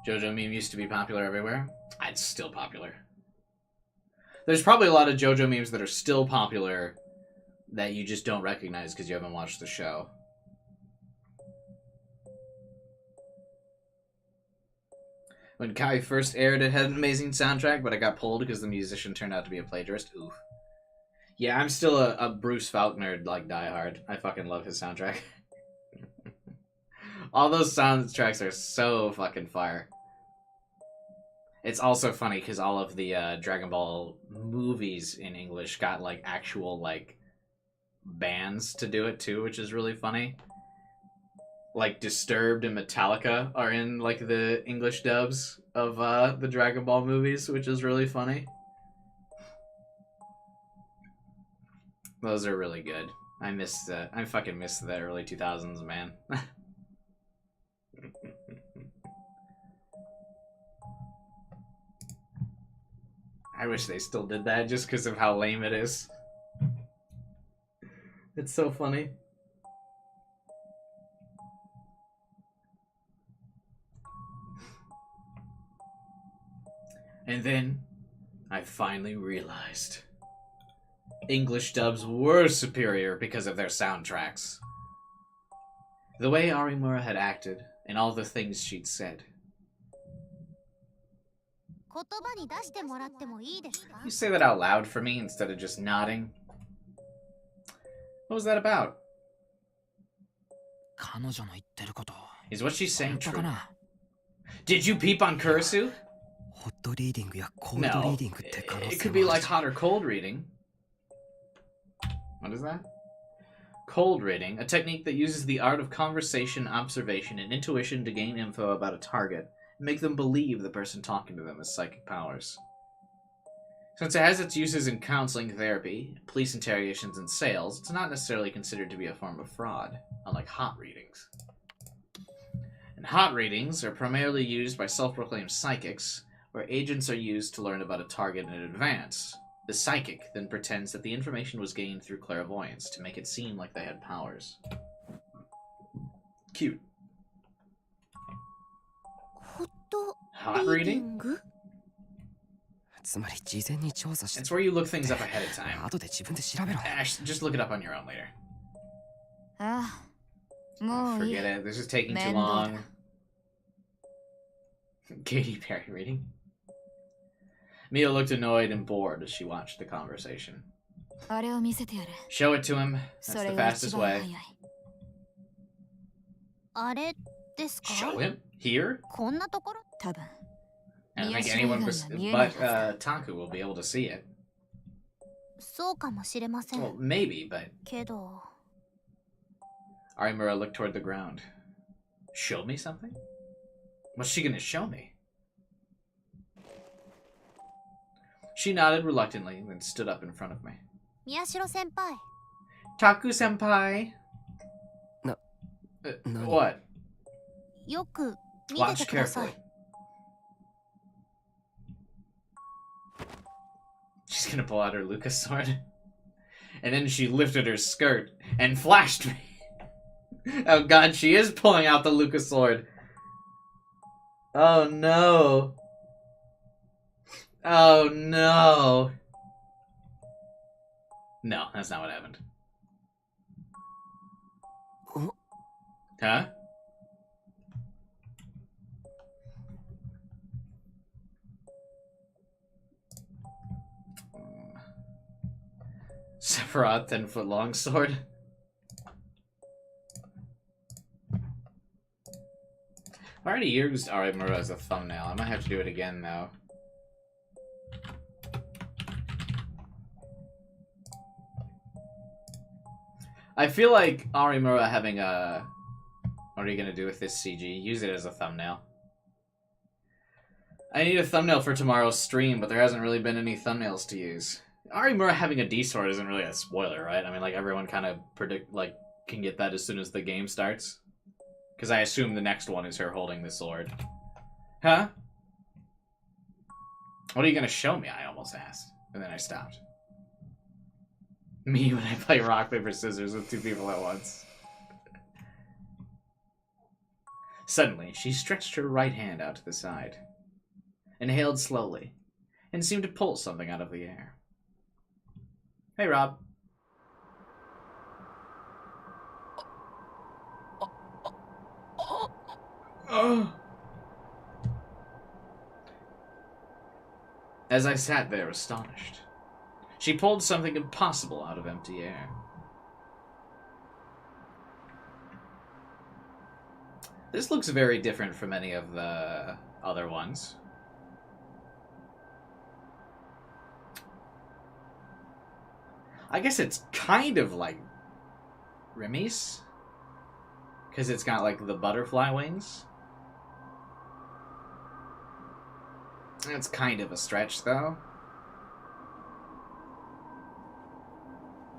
JoJo meme used to be popular everywhere. It's still popular. There's probably a lot of JoJo memes that are still popular that you just don't recognize because you haven't watched the show. When Kai first aired, it had an amazing soundtrack, but it got pulled because the musician turned out to be a plagiarist. Oof. Yeah, I'm still a Bruce Faulkner like diehard. I fucking love his soundtrack. All those soundtracks are so fucking fire. It's also funny because all of the Dragon Ball movies in English got like actual like bands to do it too, which is really funny. Like Disturbed and Metallica are in like the English dubs of the Dragon Ball movies, which is really funny. Those are really good. I fucking miss the early 2000s, man. I wish they still did that just because of how lame it is. It's so funny. And then I finally realized English dubs were superior because of their soundtracks. The way Arimura had acted and all the things she'd said. You say that out loud for me instead of just nodding. What was that about? Is what she's saying true? Did you peep on Kurisu? No. It could be like hot or cold reading. What is that? Cold reading, a technique that uses the art of conversation, observation, and intuition to gain info about a target and make them believe the person talking to them has psychic powers. Since it has its uses in counseling, therapy, police interrogations, and sales, it's not necessarily considered to be a form of fraud, unlike hot readings. And hot readings are primarily used by self-proclaimed psychics, where agents are used to learn about a target in advance. The psychic then pretends that the information was gained through clairvoyance to make it seem like they had powers. Cute. Hot reading? It's where you look things up ahead of time. Ash, just look it up on your own later. Forget it. This is taking too long. Katy Perry reading. Mia looked annoyed and bored as she watched the conversation. Show it to him. That's the fastest way. Show him? Here? I don't think anyone but Taku will be able to see it. Well, maybe, but... Arimura looked toward the ground. Show me something? What's she gonna show me? She nodded reluctantly, then stood up in front of me. Taku-senpai! What? Watch carefully. She's gonna pull out her Lucas sword. And then she lifted her skirt and flashed me. Oh god, she is pulling out the Lucas sword. Oh no. Oh no. No, that's not what happened. Huh? Sephiroth 10-foot long sword. I already used Arimura as a thumbnail. I might have to do it again, though. I feel like Arimura having a... What are you going to do with this CG? Use it as a thumbnail. I need a thumbnail for tomorrow's stream, but there hasn't really been any thumbnails to use. Arimura having a D-sword isn't really a spoiler, right? I mean, like, everyone kind of can get that as soon as the game starts. Because I assume the next one is her holding the sword. Huh? What are you going to show me? I almost asked. And then I stopped. Me when I play rock, paper, scissors with two people at once. Suddenly, she stretched her right hand out to the side. Inhaled slowly. And seemed to pull something out of the air. Hey, Rob. As I sat there astonished, she pulled something impossible out of empty air. This looks very different from any of the other ones. I guess it's kind of like Remy's, because it's got like the butterfly wings. It's kind of a stretch, though.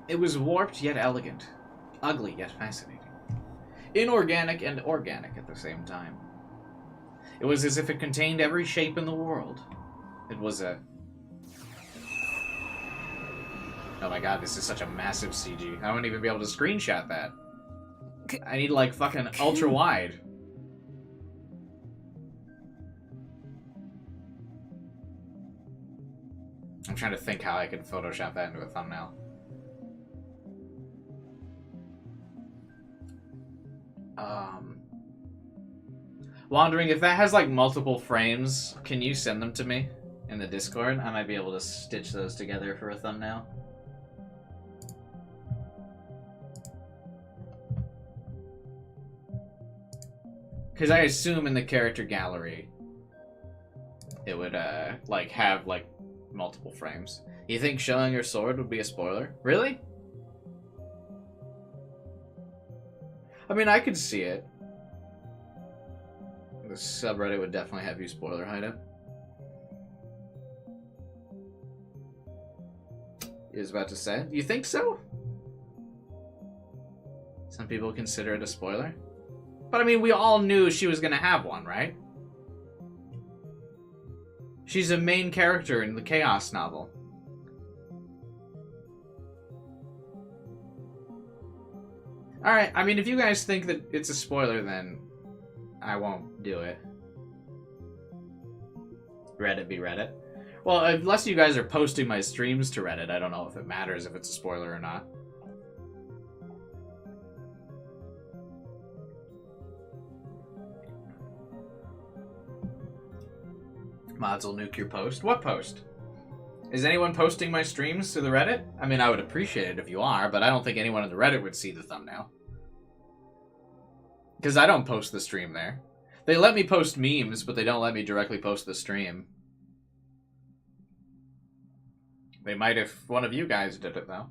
It was warped yet elegant, ugly yet fascinating, inorganic and organic at the same time. It was as if it contained every shape in the world. It was a... Oh my god, this is such a massive CG. I won't even be able to screenshot that. I need, like, fucking ultra-wide. I'm trying to think how I can Photoshop that into a thumbnail. Wondering if that has, like, multiple frames, can you send them to me in the Discord? I might be able to stitch those together for a thumbnail. Because I assume in the character gallery, it would, like, have, like, multiple frames. You think showing her sword would be a spoiler? Really? I mean, I could see it. The subreddit would definitely have you spoiler hide it. He was about to say, you think so? Some people consider it a spoiler. But I mean, we all knew she was gonna have one, right? She's a main character in the Chaos novel. Alright, I mean, if you guys think that it's a spoiler, then I won't do it. Reddit be Reddit. Well, unless you guys are posting my streams to Reddit, I don't know if it matters if it's a spoiler or not. Mods will nuke your post. What post? Is anyone posting my streams to the Reddit? I mean, I would appreciate it if you are, but I don't think anyone on the Reddit would see the thumbnail. Because I don't post the stream there. They let me post memes, but they don't let me directly post the stream. They might if one of you guys did it, though.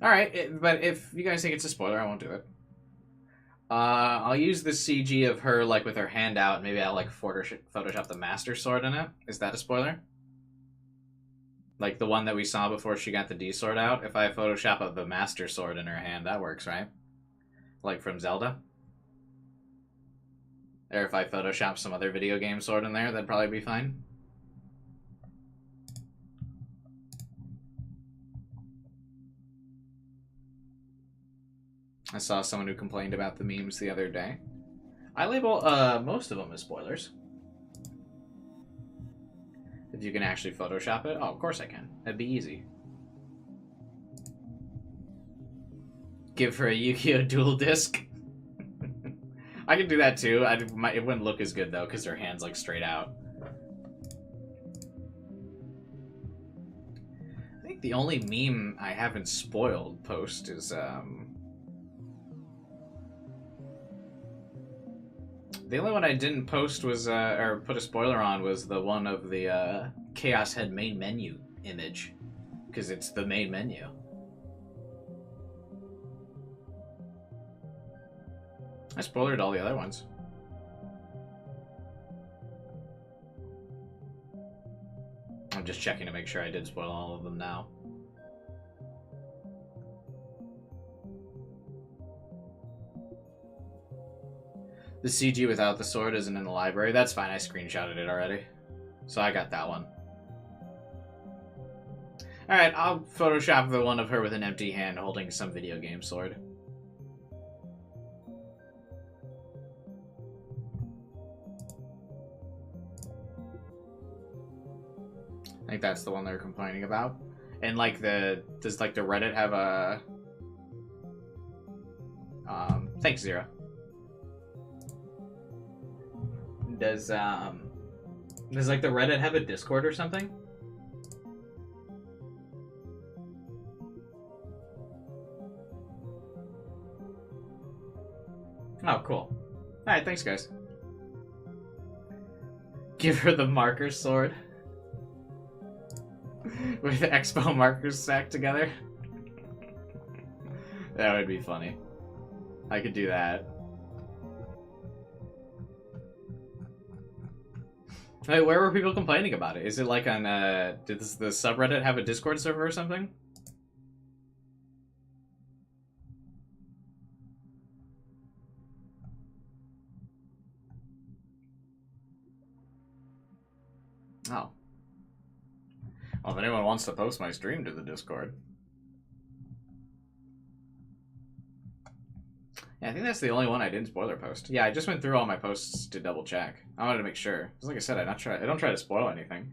Alright, but if you guys think it's a spoiler, I won't do it. I'll use the CG of her, like, with her hand out. Maybe I'll, like, Photoshop the Master Sword in it. Is that a spoiler? Like, the one that we saw before she got the D-Sword out? If I Photoshop the Master Sword in her hand, that works, right? Like from Zelda? Or if I Photoshop some other video game sword in there, that'd probably be fine. I saw someone who complained about the memes the other day. I label most of them as spoilers. If you can actually Photoshop it. Oh, of course I can. That'd be easy. Give her a Yu-Gi-Oh! Dual Disc. I can do that too. It wouldn't look as good though, because her hand's like straight out. I think the only meme I haven't spoiled post is The only one I didn't post was, or put a spoiler on, was the one of the Chaos Head main menu image. Because it's the main menu. I spoiled all the other ones. I'm just checking to make sure I did spoil all of them now. The CG without the sword isn't in the library. That's fine, I screenshotted it already. So I got that one. Alright, I'll Photoshop the one of her with an empty hand holding some video game sword. I think that's the one they're complaining about. And like does like the Reddit have a thanks, Zero. Does like the Reddit have a Discord or something? Oh, cool. Alright, thanks guys. Give her the marker sword. With the Expo markers stacked together. That would be funny. I could do that. Wait, where were people complaining about it? Is it like on, did the subreddit have a Discord server or something? Oh. Well, if anyone wants to post my stream to the Discord. Yeah, I think that's the only one I didn't spoiler post. Yeah, I just went through all my posts to double check. I wanted to make sure. Because like I said, I don't try to spoil anything.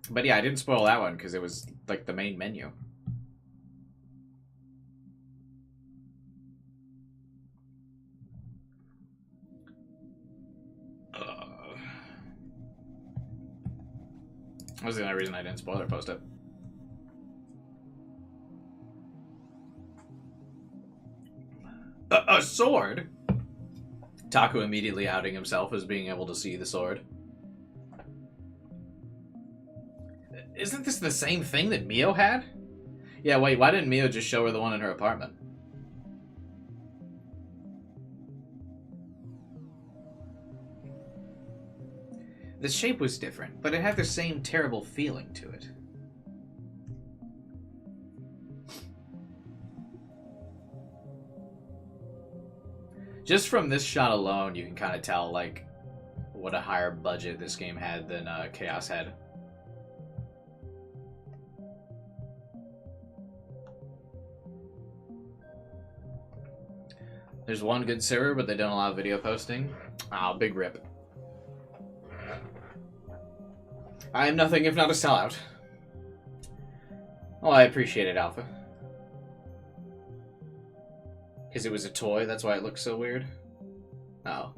But yeah, I didn't spoil that one because it was like the main menu. That was the only reason I didn't spoiler post it. A sword? Taku immediately outing himself as being able to see the sword. Isn't this the same thing that Mio had? Yeah, wait, why didn't Mio just show her the one in her apartment? The shape was different, but it had the same terrible feeling to it. Just from this shot alone, you can kind of tell, like, what a higher budget this game had than Chaos had. There's one good server, but they don't allow video posting. Ah, big rip. I am nothing if not a sellout. Oh, I appreciate it, Alpha. Because it was a toy, that's why it looks so weird? Oh.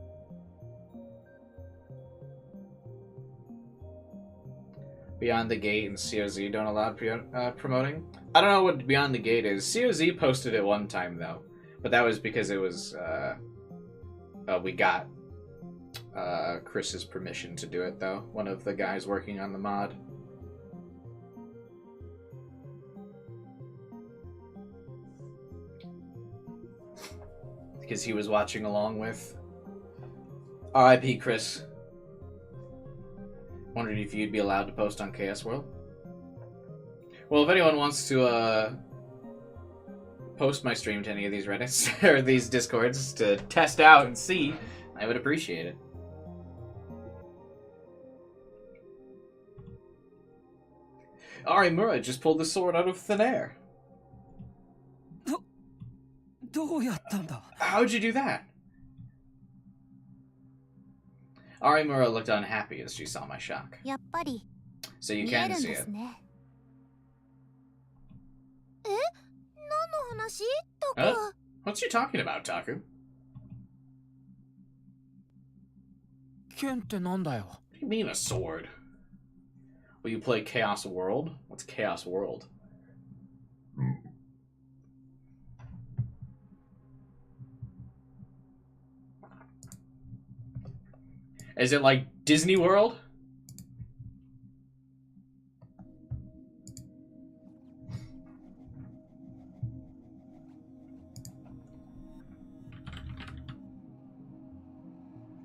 Beyond the Gate and COZ don't allow promoting? I don't know what Beyond the Gate is. COZ posted it one time, though. But that was because it was, we got Chris's permission to do it, though. One of the guys working on the mod. Because he was watching along with RIP Chris. Wondered if you'd be allowed to post on Chaos World. Well, if anyone wants to post my stream to any of these Reddits or these Discords to test out and see, I would appreciate it. Arimura just pulled the sword out of thin air. How'd you do that? Arimura looked unhappy as she saw my shock. So you can see it. Huh? What's she talking about, Taku? What do you mean a sword? Will you play Chaos World? What's Chaos World? Is it like Disney World?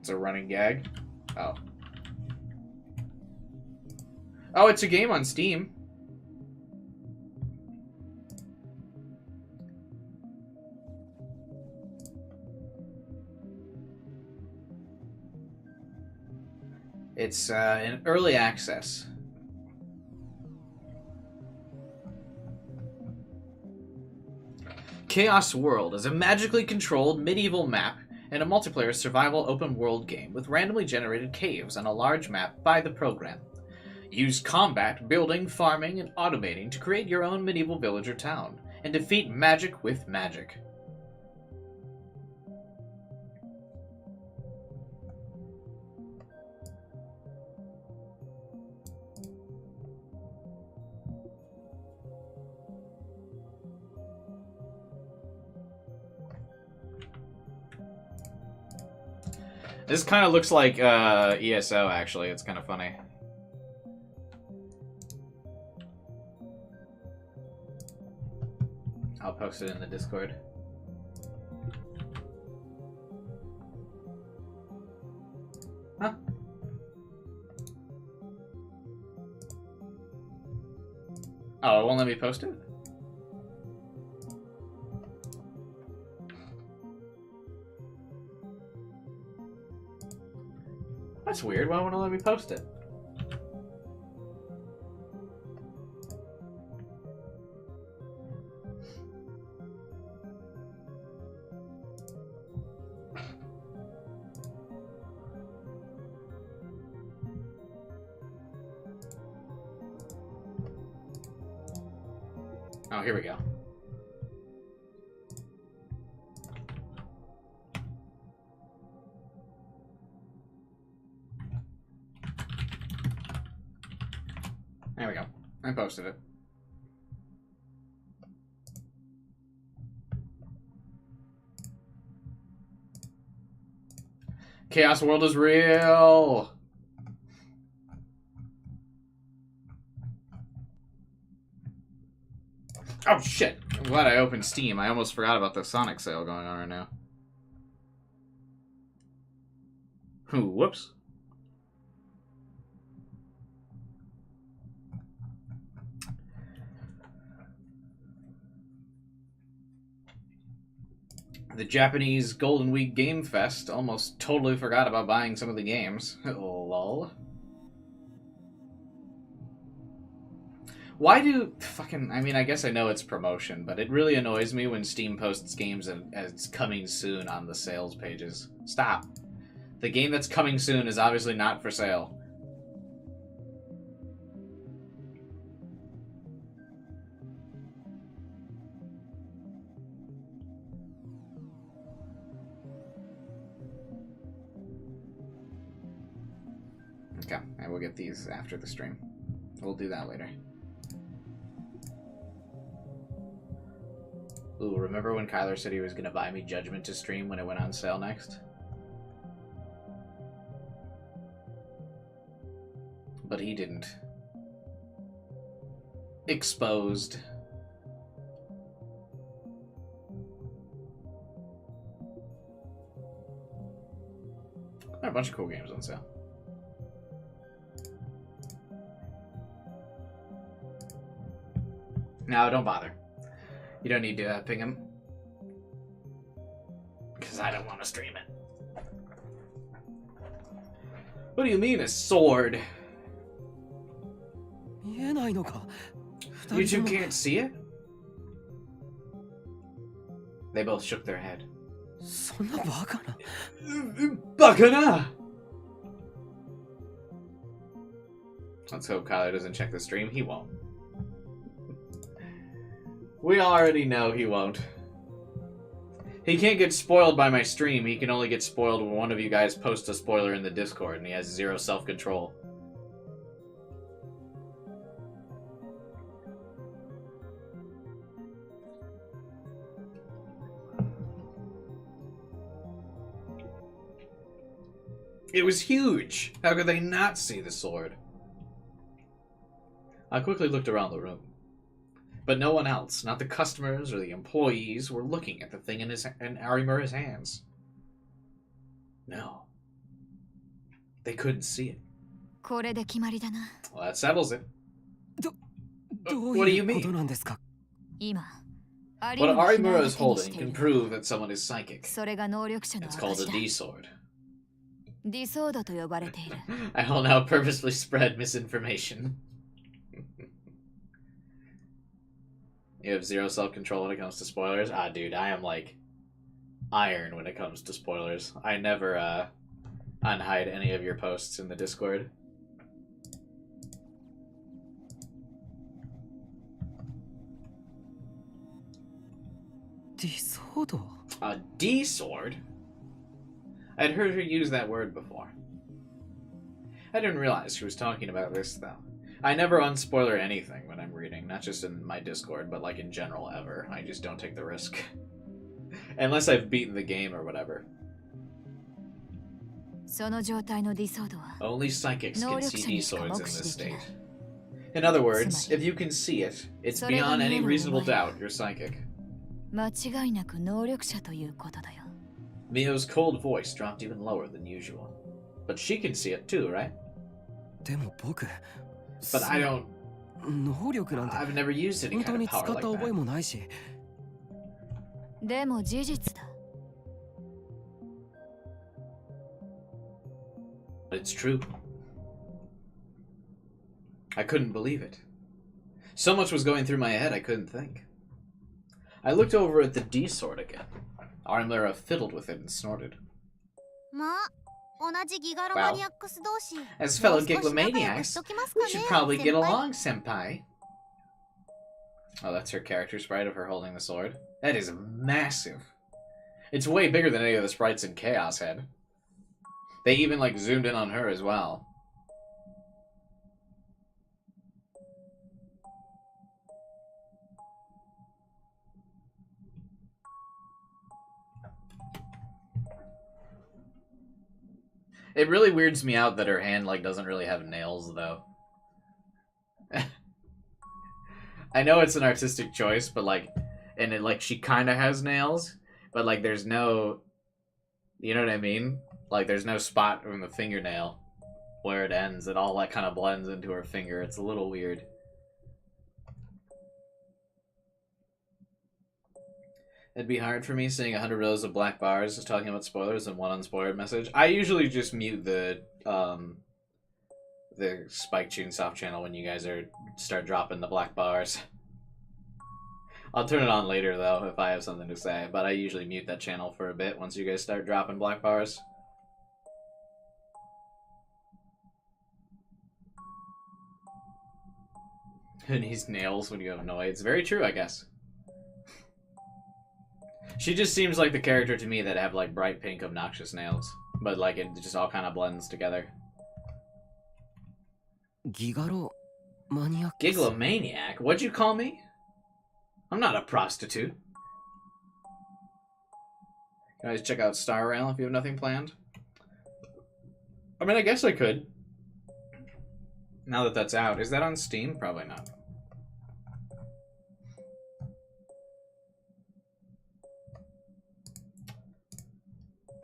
It's a running gag. Oh. Oh, it's a game on Steam. It's in early access. Chaos World is a magically controlled medieval map and a multiplayer survival open world game with randomly generated caves on a large map by the program. Use combat, building, farming, and automating to create your own medieval village or town, and defeat magic with magic. This kind of looks like ESO, actually. It's kind of funny. I'll post it in the Discord. Huh? Oh, it won't let me post it? That's weird. Why won't it let me post it? Oh, here we go. There we go. I posted it. Chaos World is real! Oh shit! I'm glad I opened Steam. I almost forgot about the Sonic sale going on right now. Whoops. The Japanese Golden Week Game Fest almost totally forgot about buying some of the games. Lol. Why do fucking... I mean, I guess I know it's promotion, but it really annoys me when Steam posts games as coming soon on the sales pages. Stop. The game that's coming soon is obviously not for sale. Okay, I will get these after the stream. We'll do that later. Ooh, remember when Kyler said he was going to buy me Judgment to stream when it went on sale next? But he didn't. Exposed. There are a bunch of cool games on sale. No, don't bother. You don't need to ping him. Because I don't want to stream it. What do you mean, a sword? You two can't see it? They both shook their head. Bakana! Let's hope Kyler doesn't check the stream. He won't. We already know he won't. He can't get spoiled by my stream. He can only get spoiled when one of you guys posts a spoiler in the Discord, and he has zero self-control. It was huge! How could they not see the sword? I quickly looked around the room. But no one else, not the customers or the employees, were looking at the thing in Arimura's hands. No. They couldn't see it. これで決まりだな。 Well, that settles it. どう What do い you うこと mean? なんですか。今、アリ What ウムが Arimura is 手に holding してい can る。 prove that someone is psychic. それが能力者の It's called 証 a だ。 D sword. ディソードと呼ばれている。I will now purposely spread misinformation. You have zero self-control when it comes to spoilers? Ah, dude, I am like iron when it comes to spoilers. I never unhide any of your posts in the Discord. Disorder? A D sword? I'd heard her use that word before. I didn't realize she was talking about this, though. I never unspoiler anything when I'm reading, not just in my Discord, but like in general ever. I just don't take the risk. Unless I've beaten the game or whatever. その状態のディソードは Only psychics can see D swords in this 能力者にしか目視できない。 state. In other words, if you can see it, it's beyond any reasonable doubt you're psychic. 間違いなく能力者ということだよ。 Mio's cold voice dropped even lower than usual. But she can see it too, right? でも僕、 But I don't... 能力なんて I've never used any 本当 kind に of 使 power った like 覚え that. もないし。でも事実だ。 But it's true. I couldn't believe it. So much was going through my head I couldn't think. I looked over at the D sword again. Armlera fiddled with it and snorted. まあ、同じギガロマニアックス同士。 As fellow もう少し仲良く Giglomaniacs, しときますか we ね should probably get 先輩 along, senpai. Oh, that's her character sprite of her holding the sword. That is massive. It's way bigger than any of the sprites in Chaos had. They even, like, zoomed in on her as well. It really weirds me out that her hand, like, doesn't really have nails, though. I know it's an artistic choice, but, like, and it, like, she kind of has nails, but, like, there's no, you know what I mean? Like, there's no spot from the fingernail where it ends. It all, like, kind of blends into her finger. It's a little weird. It'd be hard for me seeing 100 rows of black bars just talking about spoilers and one unspoiled message. I usually just mute the Spike Tune Soft channel when you guys start dropping the black bars. I'll turn it on later, though, if I have something to say. But I usually mute that channel for a bit once you guys start dropping black bars. Who needs nails when you have noise? It's very true, I guess. She just seems like the character to me that have, like, bright pink obnoxious nails. But, like, it just all kind of blends together. Gigalomaniac? Giglomaniac? What'd you call me? I'm not a prostitute. You guys check out Star Rail if you have nothing planned? I mean, I guess I could. Now that that's out. Is that on Steam? Probably not.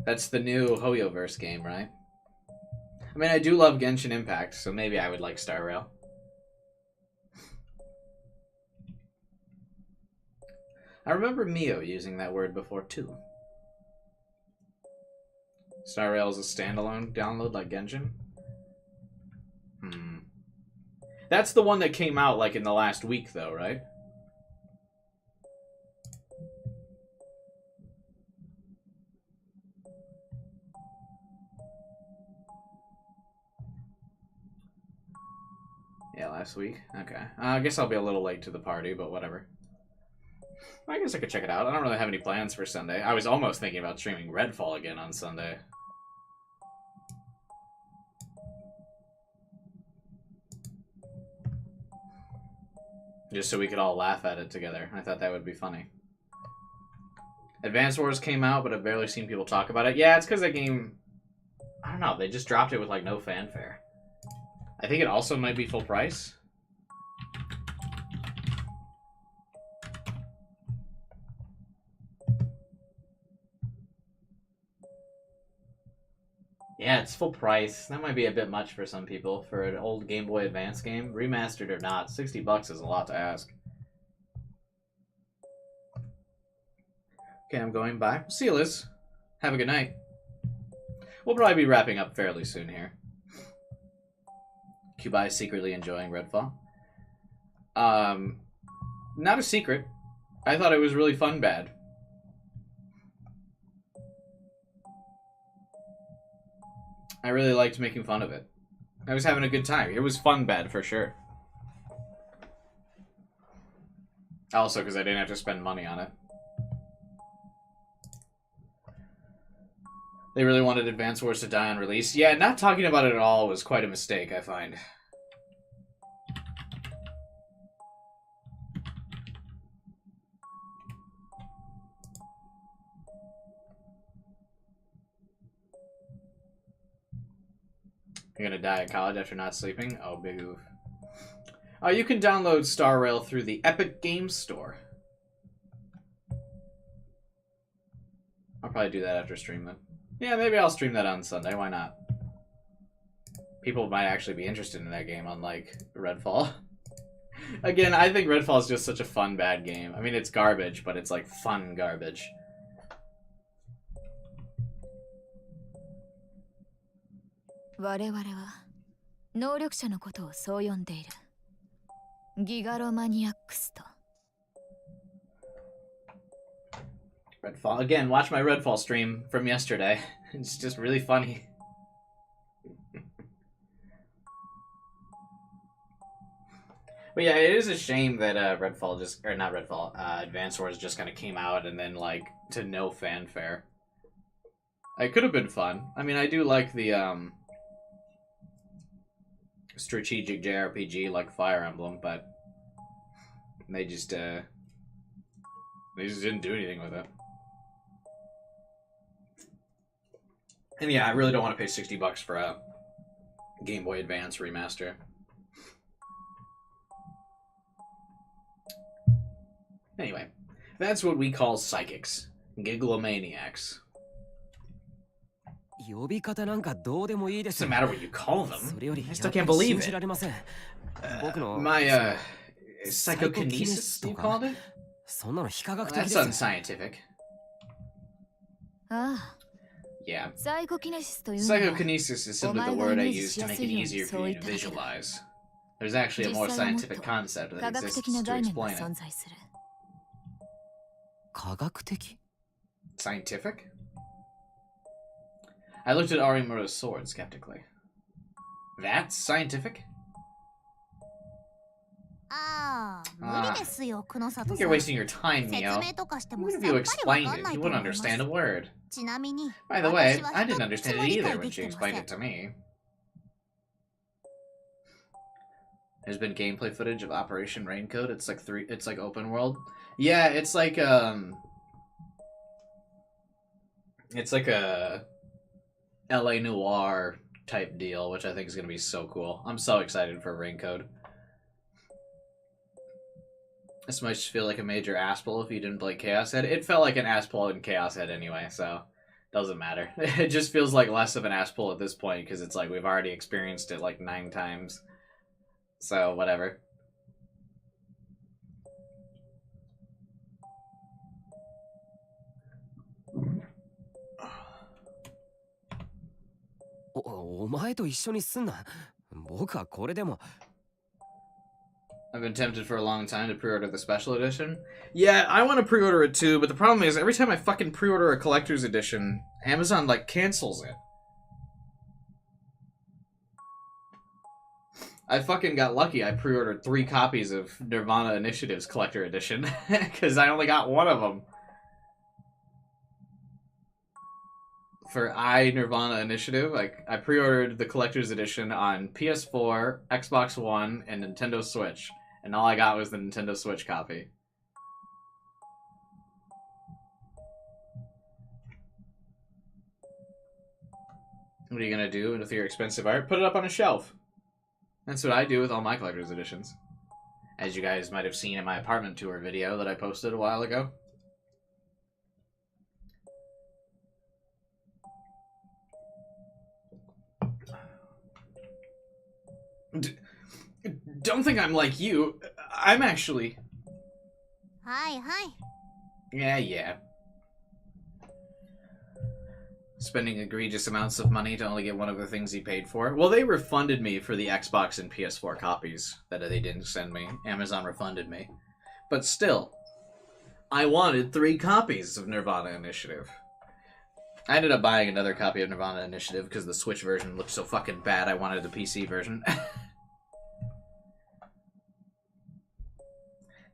That's the new Hoyoverse game, right? I mean, I do love Genshin Impact, so maybe I would like Star Rail. I remember Mio using that word before, too. Star Rail is a standalone download like Genshin? That's the one that came out, like, in the last week, though, right? Yeah, last week? Okay. I guess I'll be a little late to the party, but whatever. I guess I could check it out. I don't really have any plans for Sunday. I was almost thinking about streaming Redfall again on Sunday. Just so we could all laugh at it together. I thought that would be funny. Advance Wars came out, but I've barely seen people talk about it. Yeah, it's because that game I don't know. They just dropped it with like no fanfare. I think it also might be full price. Yeah, it's full price. That might be a bit much for some people for an old Game Boy Advance game, remastered or not. $60 is a lot to ask. Okay, I'm going. Bye. See you, Liz. Have a good night. We'll probably be wrapping up fairly soon here. Kubai is secretly enjoying Redfall. Not a secret. I thought it was really fun bad. I really liked making fun of it. I was having a good time. It was fun bad for sure. Also, because I didn't have to spend money on it. They really wanted Advance Wars to die on release. Yeah, not talking about it at all was quite a mistake, I find. You're gonna die at college after not sleeping? Oh, big oof. Oh, you can download Star Rail through the Epic Games Store. I'll probably do that after stream then. Yeah, maybe I'll stream that on Sunday. Why not? People might actually be interested in that game, unlike Redfall. Again, I think Redfall is just such a fun, bad game. I mean, it's garbage, but it's like fun garbage. Redfall. Again, watch my Redfall stream from yesterday. It's just really funny. But yeah, it is a shame that Redfall just, or not Redfall, Advance Wars just kind of came out and then like to no fanfare. It could have been fun. I mean, I do like the strategic JRPG like Fire Emblem, but they just didn't do anything with it. And yeah, I really don't want to pay $60 for a Game Boy Advance remaster. Anyway, that's what we call psychics. Giglomaniacs. What's the matter what you call them? I still can't believe it. My, psychokinesis, you called it? That's unscientific. Yeah. Psychokinesis is simply the word I use to make it easier for you to visualize. There's actually a more scientific concept that exists to explain it. Scientific? I looked at Arimura's sword skeptically. That's scientific? I think you're wasting your time, Mio. Even if you explained it, you wouldn't understand a word. By the way, I didn't understand it either when she explained it to me. There's been gameplay footage of Operation Raincoat. It's like open world. Yeah, it's like a LA Noire type deal, which I think is gonna be so cool. I'm so excited for Raincoat. This might just feel like a major ass pull if you didn't play Chaos Head. It felt like an ass pull in Chaos Head anyway, so doesn't matter. It just feels like less of an ass pull at this point because it's like we've already experienced it like 9 times. So whatever. I've been tempted for a long time to pre-order the special edition. Yeah, I want to pre-order it too, but the problem is every time I fucking pre-order a collector's edition, Amazon like cancels it. I fucking got lucky. I pre-ordered 3 copies of Nirvana Initiative's collector edition because I only got one of them. For Nirvana Initiative, I pre-ordered the collector's edition on PS4, Xbox One, and Nintendo Switch, and all I got was the Nintendo Switch copy. What are you gonna do with your expensive art? Put it up on a shelf. That's what I do with all my collector's editions. As you guys might have seen in my apartment tour video that I posted a while ago. Don't think I'm like you. I'm actually... Hi. Yeah. Spending egregious amounts of money to only get one of the things he paid for. Well, they refunded me for the Xbox and PS4 copies that they didn't send me. Amazon refunded me. But still, I wanted 3 copies of Nirvana Initiative. I ended up buying another copy of Nirvana Initiative because the Switch version looked so fucking bad I wanted the PC version.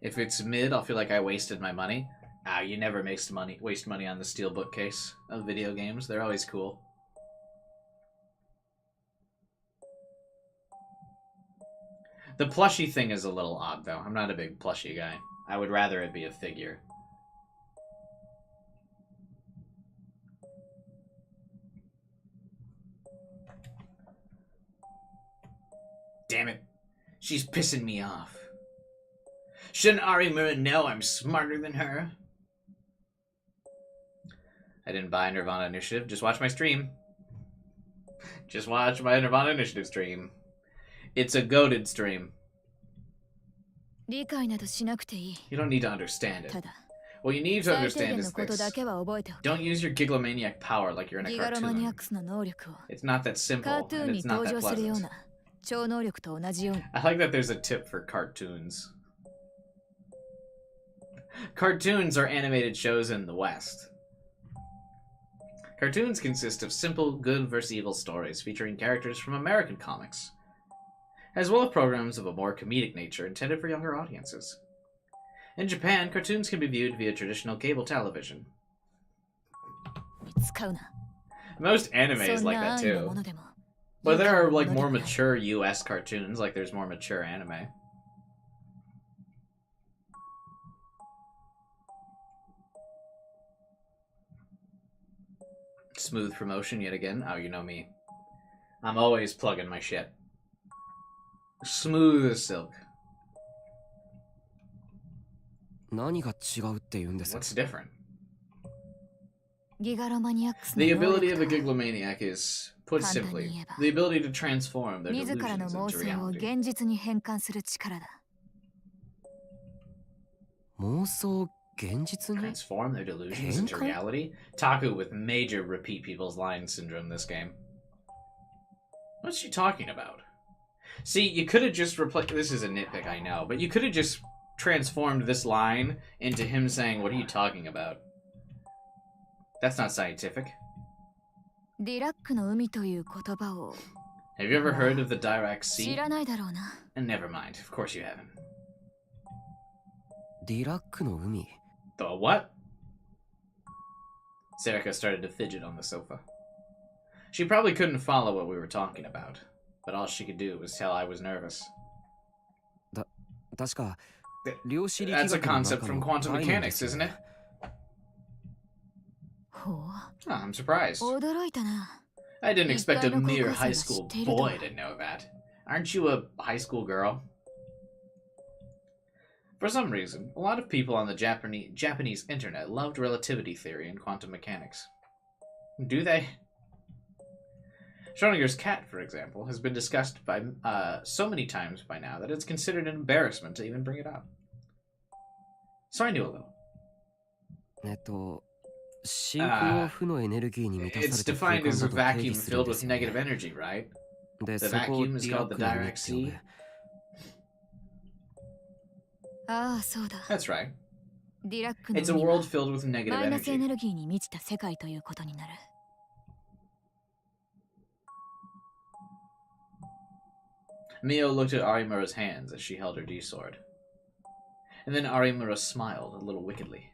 If it's mid, I'll feel like I wasted my money. You never waste money on the steelbook case of video games. They're always cool. The plushie thing is a little odd, though. I'm not a big plushie guy. I would rather it be a figure. Damn it. She's pissing me off. Shouldn't Arimura know I'm smarter than her? I didn't buy Nirvana Initiative. Just watch my stream. Just watch my Nirvana Initiative stream. It's a goated stream. You don't need to understand it. What you need to understand is this. Don't use your Giglomaniac power like you're in a cartoon. It's not that simple, and it's not that pleasant. I like that there's a tip for cartoons. Cartoons are animated shows in the West. Cartoons consist of simple good versus evil stories featuring characters from American comics, as well as programs of a more comedic nature intended for younger audiences. In Japan, cartoons can be viewed via traditional cable television. Most anime is like that too. But there are like more mature US cartoons, like there's more mature anime. Smooth promotion yet again. Oh, you know me. I'm always plugging my shit. Smooth as silk. What's different? The ability of a Giglomaniac is, put simply, the ability to transform their delusions into reality. Transform their delusions into reality? Taku with major repeat people's lines syndrome this game. What's she talking about? See, you could have just replaced... This is a nitpick, I know, but you could have just transformed this line into him saying, "What are you talking about?" That's not scientific. Have you ever heard of the Dirac Sea? And never mind, of course you haven't. The what? Serica started to fidget on the sofa. She probably couldn't follow what we were talking about, but all she could do was tell I was nervous. That's a concept from quantum mechanics, isn't it? Oh, I'm surprised. I didn't expect a mere high school boy to know that. Aren't you a high school girl? For some reason, a lot of people on the Japanese internet loved relativity theory and quantum mechanics. Do they? Schrodinger's cat, for example, has been discussed by so many times by now that it's considered an embarrassment to even bring it up. So I knew a little. It's defined as a vacuum filled with negative energy, right? The vacuum is called the Dirac Sea. That's right. It's a world filled with negative energy. Mio looked at Arimura's hands as she held her D-sword. And then Arimura smiled a little wickedly.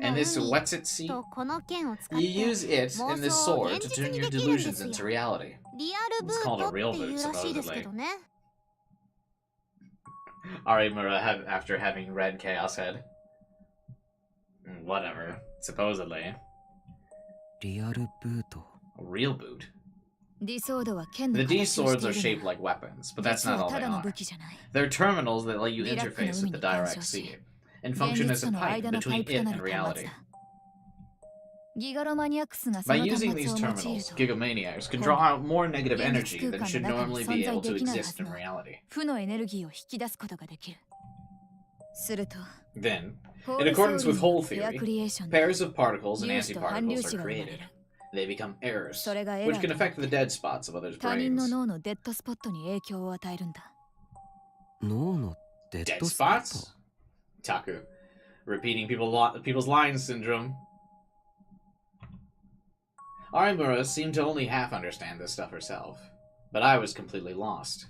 And this what's-it-see? You use it and this sword to turn your delusions into reality. It's called a real boot, supposedly. Arimura had, after having read Chaos Head. Whatever, supposedly. リアルブート。 A real boot. ディソードは剣の The D 形を swords して are いる shaped が like weapons, but that's 実 not は all た they だの are. 武器じゃない。 They're terminals that let you リラックの interface 海 with the に干渉 direct し sea and 現 実 function as と a の pipe 間のパ between イプと it な and る端 reality. 末だ。ギガロマニアックスがそ By の端 using 末 these を用いる terminals, と Gigamaniacs can draw out more negative 現 energy 実 than 空 should 間の中に normally be 存在 able to できないは exist ず in の reality. 負のエネルギーを引き出すことができる。すると Then, ホ in ールソウ accordance ル with に Hole エア theory, クリエーションで pairs of particles and 粒子と反粒 antiparticles 子 are が生まれ created. る。 They become errors, それがエ which ラー can と affect the dead spots of others' 他人の brains. 脳のデッドスポットに影響を与えるんだ。脳のデッ Dead ドスポッ spots? ト。 Taku. Repeating people's lines syndrome. Arimura seemed to only half understand this stuff herself, but I was completely lost.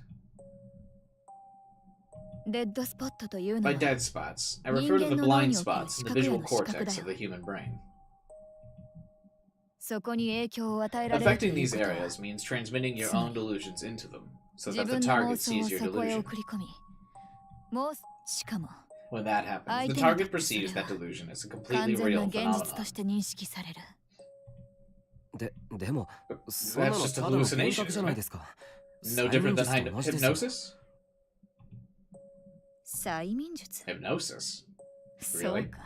デッドスポットというの By は dead spots, I refer to the blind spots in the visual cortex of the human brain. そこに影響を与えられると Affecting いう these ことは areas means transmitting your own delusions into them, so 自 that the 分の妄 target 想を sees your そこへ delusion. 送り込みもうしかも When that happens, the 相手にとって target perceives それは that delusion as a 完 completely 全な real 現実と phenomenon. して認識される。でも、そんな That's の just ただの hallucination, 幻覚じゃないですか。 No different than 催眠術と同じですよ。 hypnosis? 催眠術 Hypnosis? そう Really? か。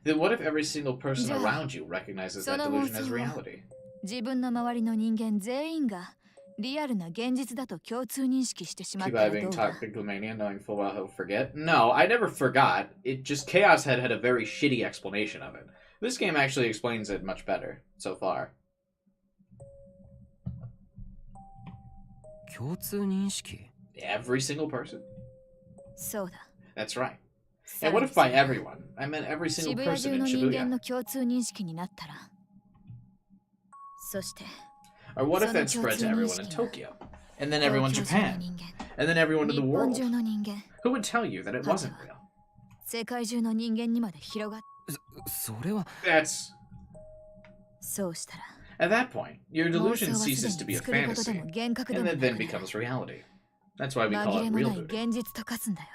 Then what if every single person じゃあ、 around you recognizes そ that の妄 delusion as 想を reality? 自分の周りの人間全員がリアルな現実だと共通認識してしまっ Keep たら I ど being うだ。 taught Biglomania, knowing full well he'll forget? No, I never forgot. It just Chaos Head had a very shitty explanation of it. This game actually explains it much better so far. 共通認識。 Every single person? そうだ。 That's right. さ And ら what に if そ by れが everyone, I meant every single 渋谷 person 中 in の人間 Shibuya? の共通認識になったら、そして Or what if その that spread to 共通認 everyone 識 in が Tokyo? And then everyone in 東京中の Japan? 人間、 And then everyone in 日 the 本 world? 中の人間、 Who would tell you that it wasn't real? 世界中の人間にまで広がっそれは、 That's... そうしたら At that point, your 妄想 delusion はす ceases で to に be a 作ることで fantasy, も幻覚で and も then な then くなる。 becomes reality. That's why we 紛 call れ it もな real い looting. 現実と化すんだよ。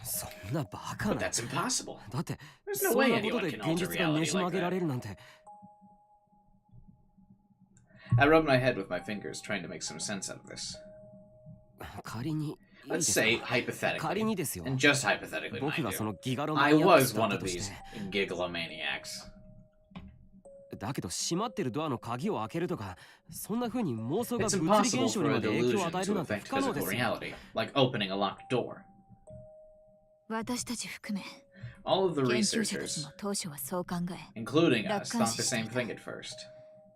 そんなバカ But な。 that's impossible. だって、 There's no そん way なこと anyone で can 現 alter 実がね reality じ曲 like げられ that. るなんて。I rubbed my head with my fingers, trying to make some sense out of this. 仮に、いいで Let's す say か。 hypothetically, 仮にですよ。 and just hypothetically, 僕 mind がそ you, のギガロマ I ニアック was スだっ one た of とし these て。 gigalomaniacs. だけど閉まってるドアの鍵を開けるとか、そんな風に妄想が It's 物理 impossible 現象 for に a まで影響を delusion 与える to なんて affect 不可能で physical すよ。 reality, like opening a locked door. 私たち含め All of the 研究者た researchers, ちも当初はそう考え、 including us, thought the same thing at first.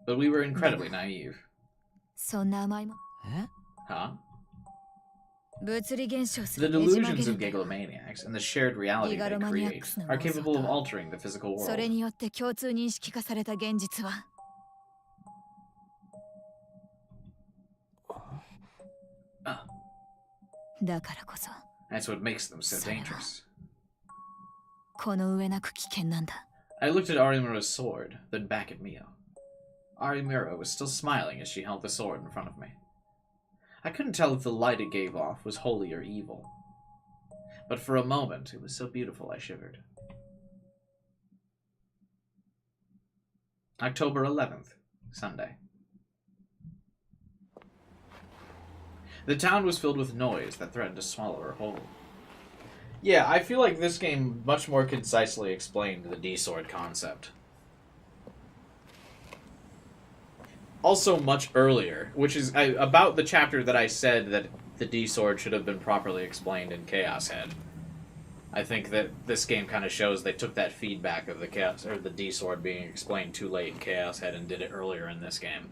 But we were incredibly naive. そんな甘いもえ Huh? 物理現象す The らねじ曲 delusions げる of んだよ。 gigalomaniacs and the shared reality they create are capable of altering the physical それ world. によって共通認識化された現実は だからこそ That's what makes them so それは dangerous. この上なく危険なんだ。 I looked at Arimura's sword, then back at Mio. Arimura was still smiling as she held the sword in front of me. I couldn't tell if the light it gave off was holy or evil. But for a moment, it was so beautiful I shivered. October 11th, Sunday. The town was filled with noise that threatened to swallow her whole. Yeah, I feel like this game much more concisely explained the D-sword concept. Also much earlier, which is about the chapter that I said that the D-sword should have been properly explained in Chaos Head. I think that this game kind of shows they took that feedback of the Chaos or the D-sword being explained too late in Chaos Head and did it earlier in this game.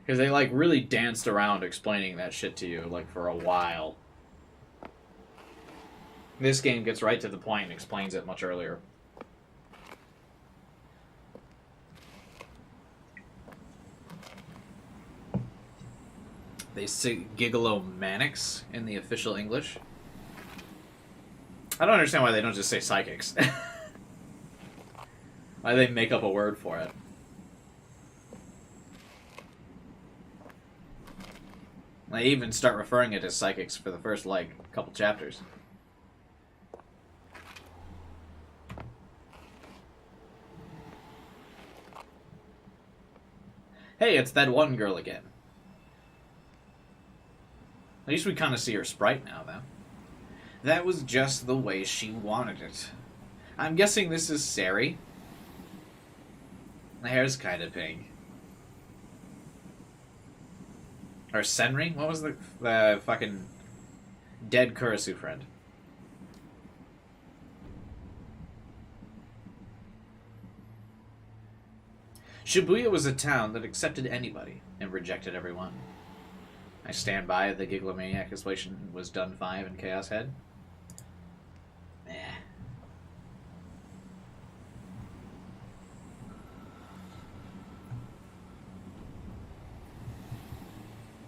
Because they, like, really danced around explaining that shit to you, like, for a while. This game gets right to the point and explains it much earlier. They say gigalomanics in the official English. I don't understand why they don't just say psychics. Why they make up a word for it. They even start referring it as psychics for the first, like, couple chapters. Hey, it's that one girl again. At least we kind of see her sprite now, though. That was just the way she wanted it. I'm guessing this is Sari. The hair's kind of pink. Or Senri? What was the fucking dead Kurisu friend? Shibuya was a town that accepted anybody and rejected everyone. I stand by the Giglomaniac explanation was done 5 in Chaos Head. Eh.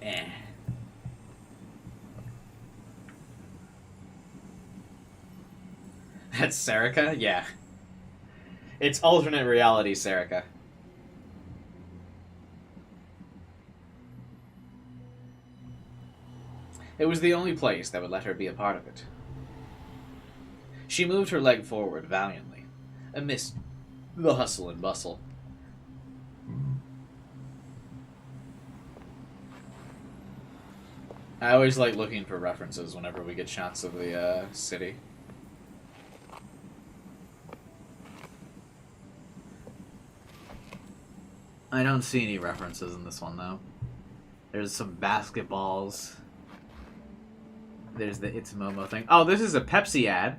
Eh. That's Serica? Yeah. It's alternate reality Serica. It was the only place that would let her be a part of it. She moved her leg forward valiantly, amidst the hustle and bustle. I always like looking for references whenever we get shots of the city. I don't see any references in this one, though. There's some basketballs. There's the It's Momo thing. Oh, this is a Pepsi ad.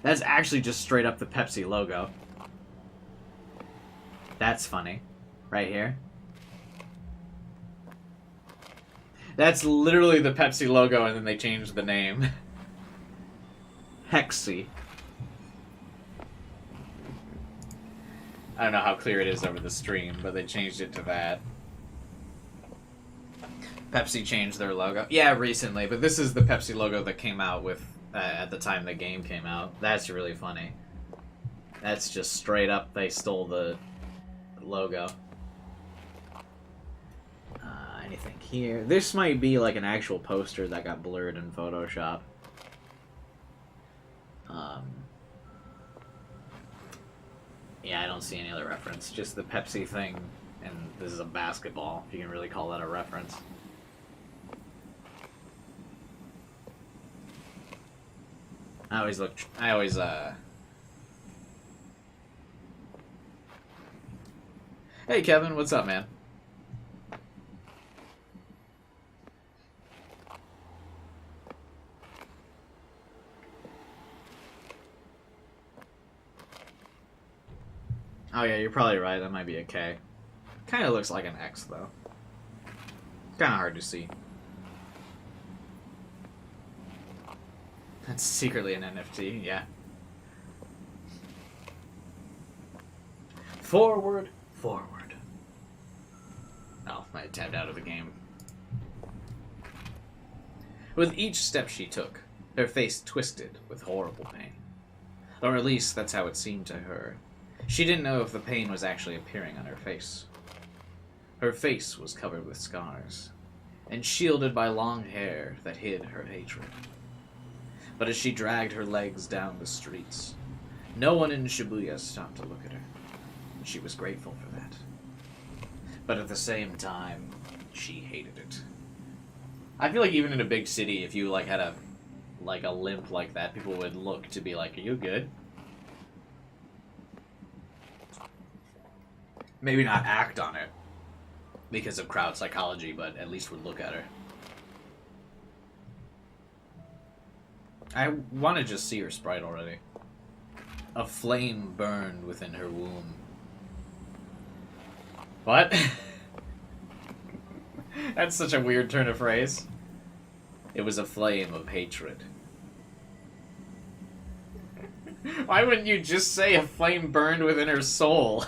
That's actually just straight up the Pepsi logo. That's funny. Right here. That's literally the Pepsi logo, and then they changed the name. Hexy. I don't know how clear it is over the stream, but they changed it to that. Pepsi changed their logo. Yeah, recently, but this is the Pepsi logo that came out with at the time the game came out. That's really funny. That's just straight up, they stole the logo. Anything here? This might be like an actual poster that got blurred in Photoshop. Yeah, I don't see any other reference. Just the Pepsi thing, and this is a basketball, if you can really call that a reference. I always Hey Kevin, what's up, man? Oh yeah, you're probably right, that might be a K. Kinda looks like an X, though. Kinda hard to see. That's secretly an NFT, yeah. Forward, forward. Oh, I tapped out of the game. With each step she took, her face twisted with horrible pain. Or at least that's how it seemed to her. She didn't know if the pain was actually appearing on her face. Her face was covered with scars, and shielded by long hair that hid her hatred. But as she dragged her legs down the streets, no one in Shibuya stopped to look at her. She was grateful for that. But at the same time, she hated it. I feel like even in a big city, if you like had a limp like that, people would look to be like, "Are you good?" Maybe not act on it because of crowd psychology, but at least would look at her. I want to just see her sprite already. A flame burned within her womb. What? That's such a weird turn of phrase. It was a flame of hatred. Why wouldn't you just say a flame burned within her soul?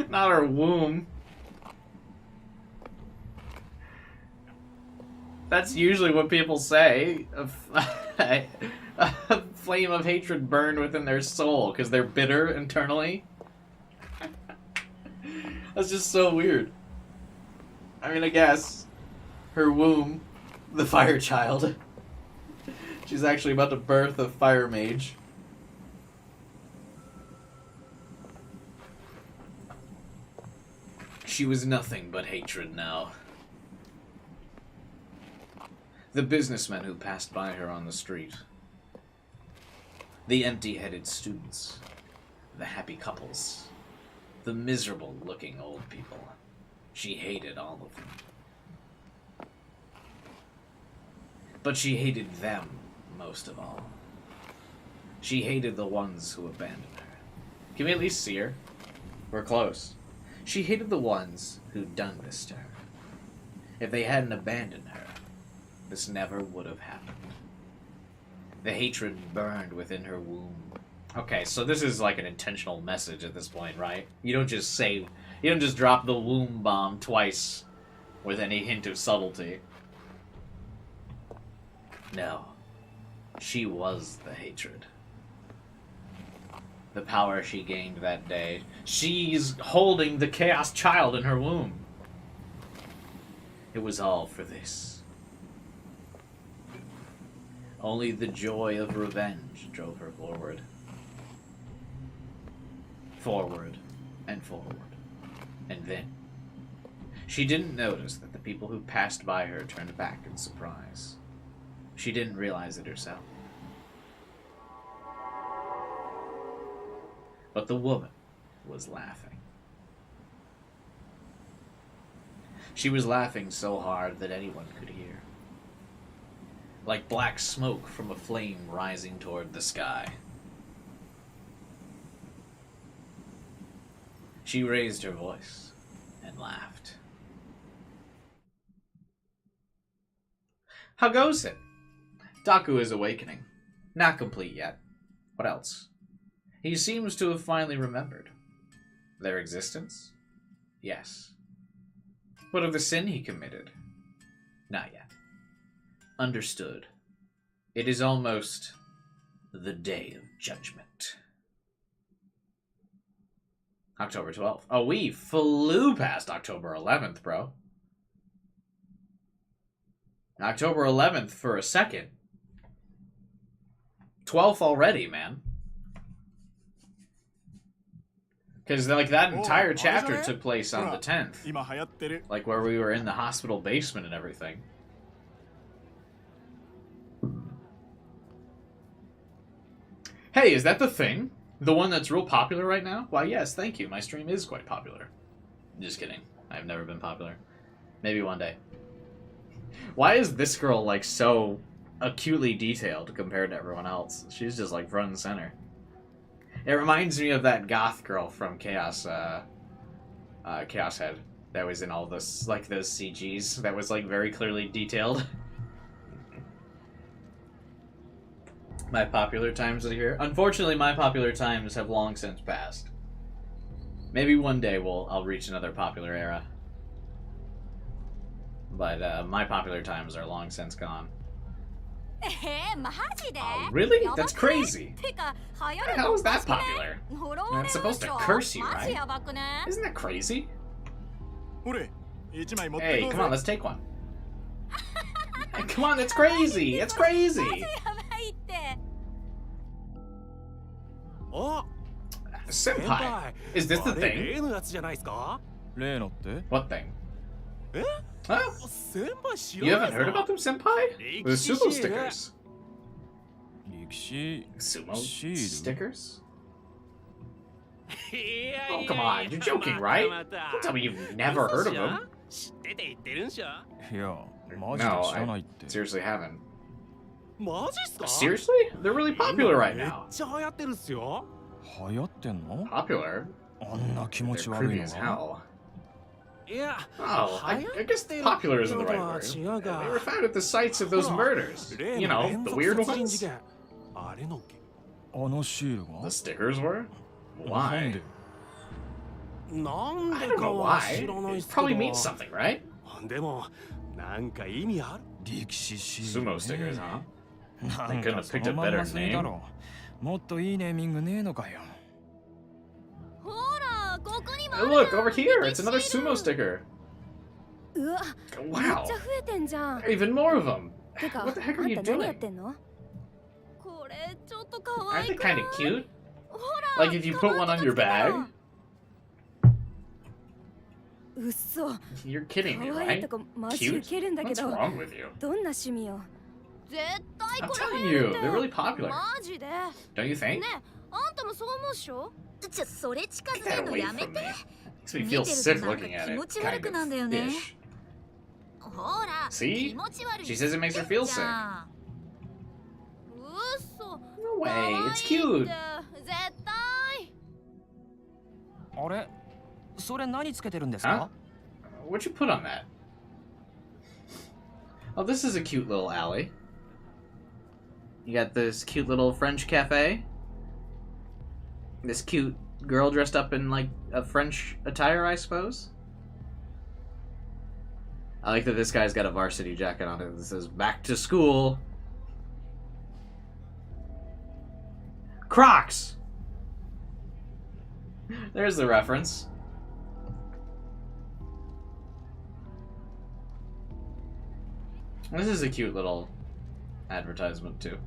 Not her womb. That's usually what people say. A flame of hatred burned within their soul because they're bitter internally. That's just so weird. I mean, I guess her womb, the fire child. She's actually about to birth a fire mage. She was nothing but hatred now. The businessmen who passed by her on the street. The empty-headed students. The happy couples. The miserable-looking old people. She hated all of them. But she hated them most of all. She hated the ones who abandoned her. Can we at least see her? We're close. She hated the ones who'd done this to her. If they hadn't abandoned her, this never would have happened. The hatred burned within her womb. Okay, so this is like an intentional message at this point, right? You don't just drop the womb bomb twice with any hint of subtlety. No. She was the hatred. The power she gained that day. She's holding the Chaos Child in her womb. It was all for this. Only the joy of revenge drove her forward. Forward and forward. And then, she didn't notice that the people who passed by her turned back in surprise. She didn't realize it herself. But the woman was laughing. She was laughing so hard that anyone could hear. Like black smoke from a flame rising toward the sky. She raised her voice and laughed. How goes it? Daku is awakening. Not complete yet. What else? He seems to have finally remembered. Their existence? Yes. What of the sin he committed? Not yet. Understood. It is almost the day of judgment. October 12th. Oh, we flew past October 11th, bro. October 11th for a second. 12th already, man. Because like that entire chapter took place on the 10th. Like where we were in the hospital basement and everything. Hey, is that the thing? The one that's real popular right now? Why, yes, thank you. My stream is quite popular. Just kidding. I've never been popular. Maybe one day. Why is this girl like so acutely detailed compared to everyone else? She's just like front and center. It reminds me of that goth girl from Chaos Head that was in all this, like those CGs that was like very clearly detailed. My popular times are here. Unfortunately, my popular times have long since passed. Maybe one day I'll reach another popular era. But my popular times are long since gone. Oh, really? That's crazy. How is that popular? It's supposed to curse you, right? Isn't that crazy? Hey, come on, let's take one. Hey, come on, that's crazy! It's crazy! Senpai! Is this the thing? What thing? Huh? You haven't heard about them, Senpai? The Sumo stickers. Sumo stickers? Oh, come on, you're joking, right? Don't tell me you've never heard of them. No, I seriously haven't. Seriously? They're really popular right now. Popular? They're creepy as hell. Oh, I guess popular isn't the right word. They were found at the sites of those murders. You know, the weird ones. The stickers were? Why? I don't know why. It probably means something, right? Sumo stickers, huh? They couldn't have picked a better name. Hey, look, over here! It's another sumo sticker! Wow! There are even more of them! What the heck are you doing? Aren't they kind of cute? Like if you put one on your bag? うっそ。 You're kidding me, 可愛い right? とこマジウ Cute? ケるんだけ What's ど。 wrong with you? どんな趣味よ。絶対 I'm こ telling れ you, 流行るって they're really popular. マジで。 Don't you think? ねえ、あんたもそう思うっしょ。それ近づ Get け that るの away やめ from て。 me. Makes me feel sick looking at it. 気持ち悪くなんだよ Kind ね。 of ish. ほら、 See? 気持ち悪い。 She says it makes her feel sick. うっそ。 No way, it's 可愛い cute. って絶対。あれそれ何つけてるんですか？ What'd you put on that? Oh, this is a cute little alley. You got this cute little French cafe. This cute girl dressed up in, like, a French attire, I suppose. I like that this guy's got a varsity jacket on it that says, "Back to school." Crocs! There's the reference. This is a cute little advertisement, too.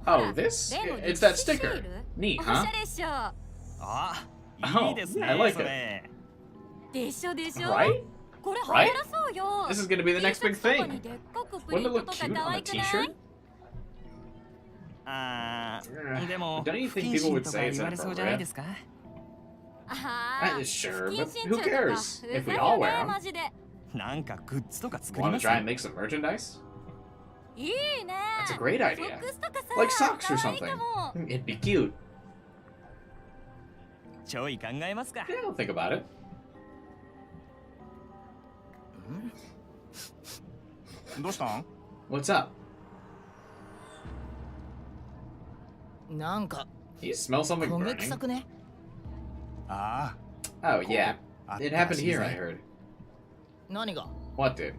Oh, this? It's that sticker. Neat, おし huh? ゃれっしょ。あ、 Oh, いいですね。 I like それ。でしょでしょ。 Right? これ流行らそうよ。 This is gonna be the next big T シャツとか thing. にでっかくプリ Wouldn't ン it ト look とか cute 可 on a 愛くない？ t-shirt? あー、でも Don't you 不 think 謹 people 慎 would と say か it's 言われそうじゃないですか？あ Sure, 不 but 謹慎 who 中とか cares う if ざ we い all よ wear ね them? マジで。なんかグッズとか作り Want ま to す？ try and make some merchandise? いいね。 That's a great ソ idea. ックスとかさ、 Like socks or 可愛い something. かも。 It'd be cute. ちょい考えますか。 Yeah, I'll think about it. どうしたん？ What's up? なんか You smell something 焦げ burning? 臭くね。あ Oh, yeah. あ、 It happened here, I heard. 何が？ What did?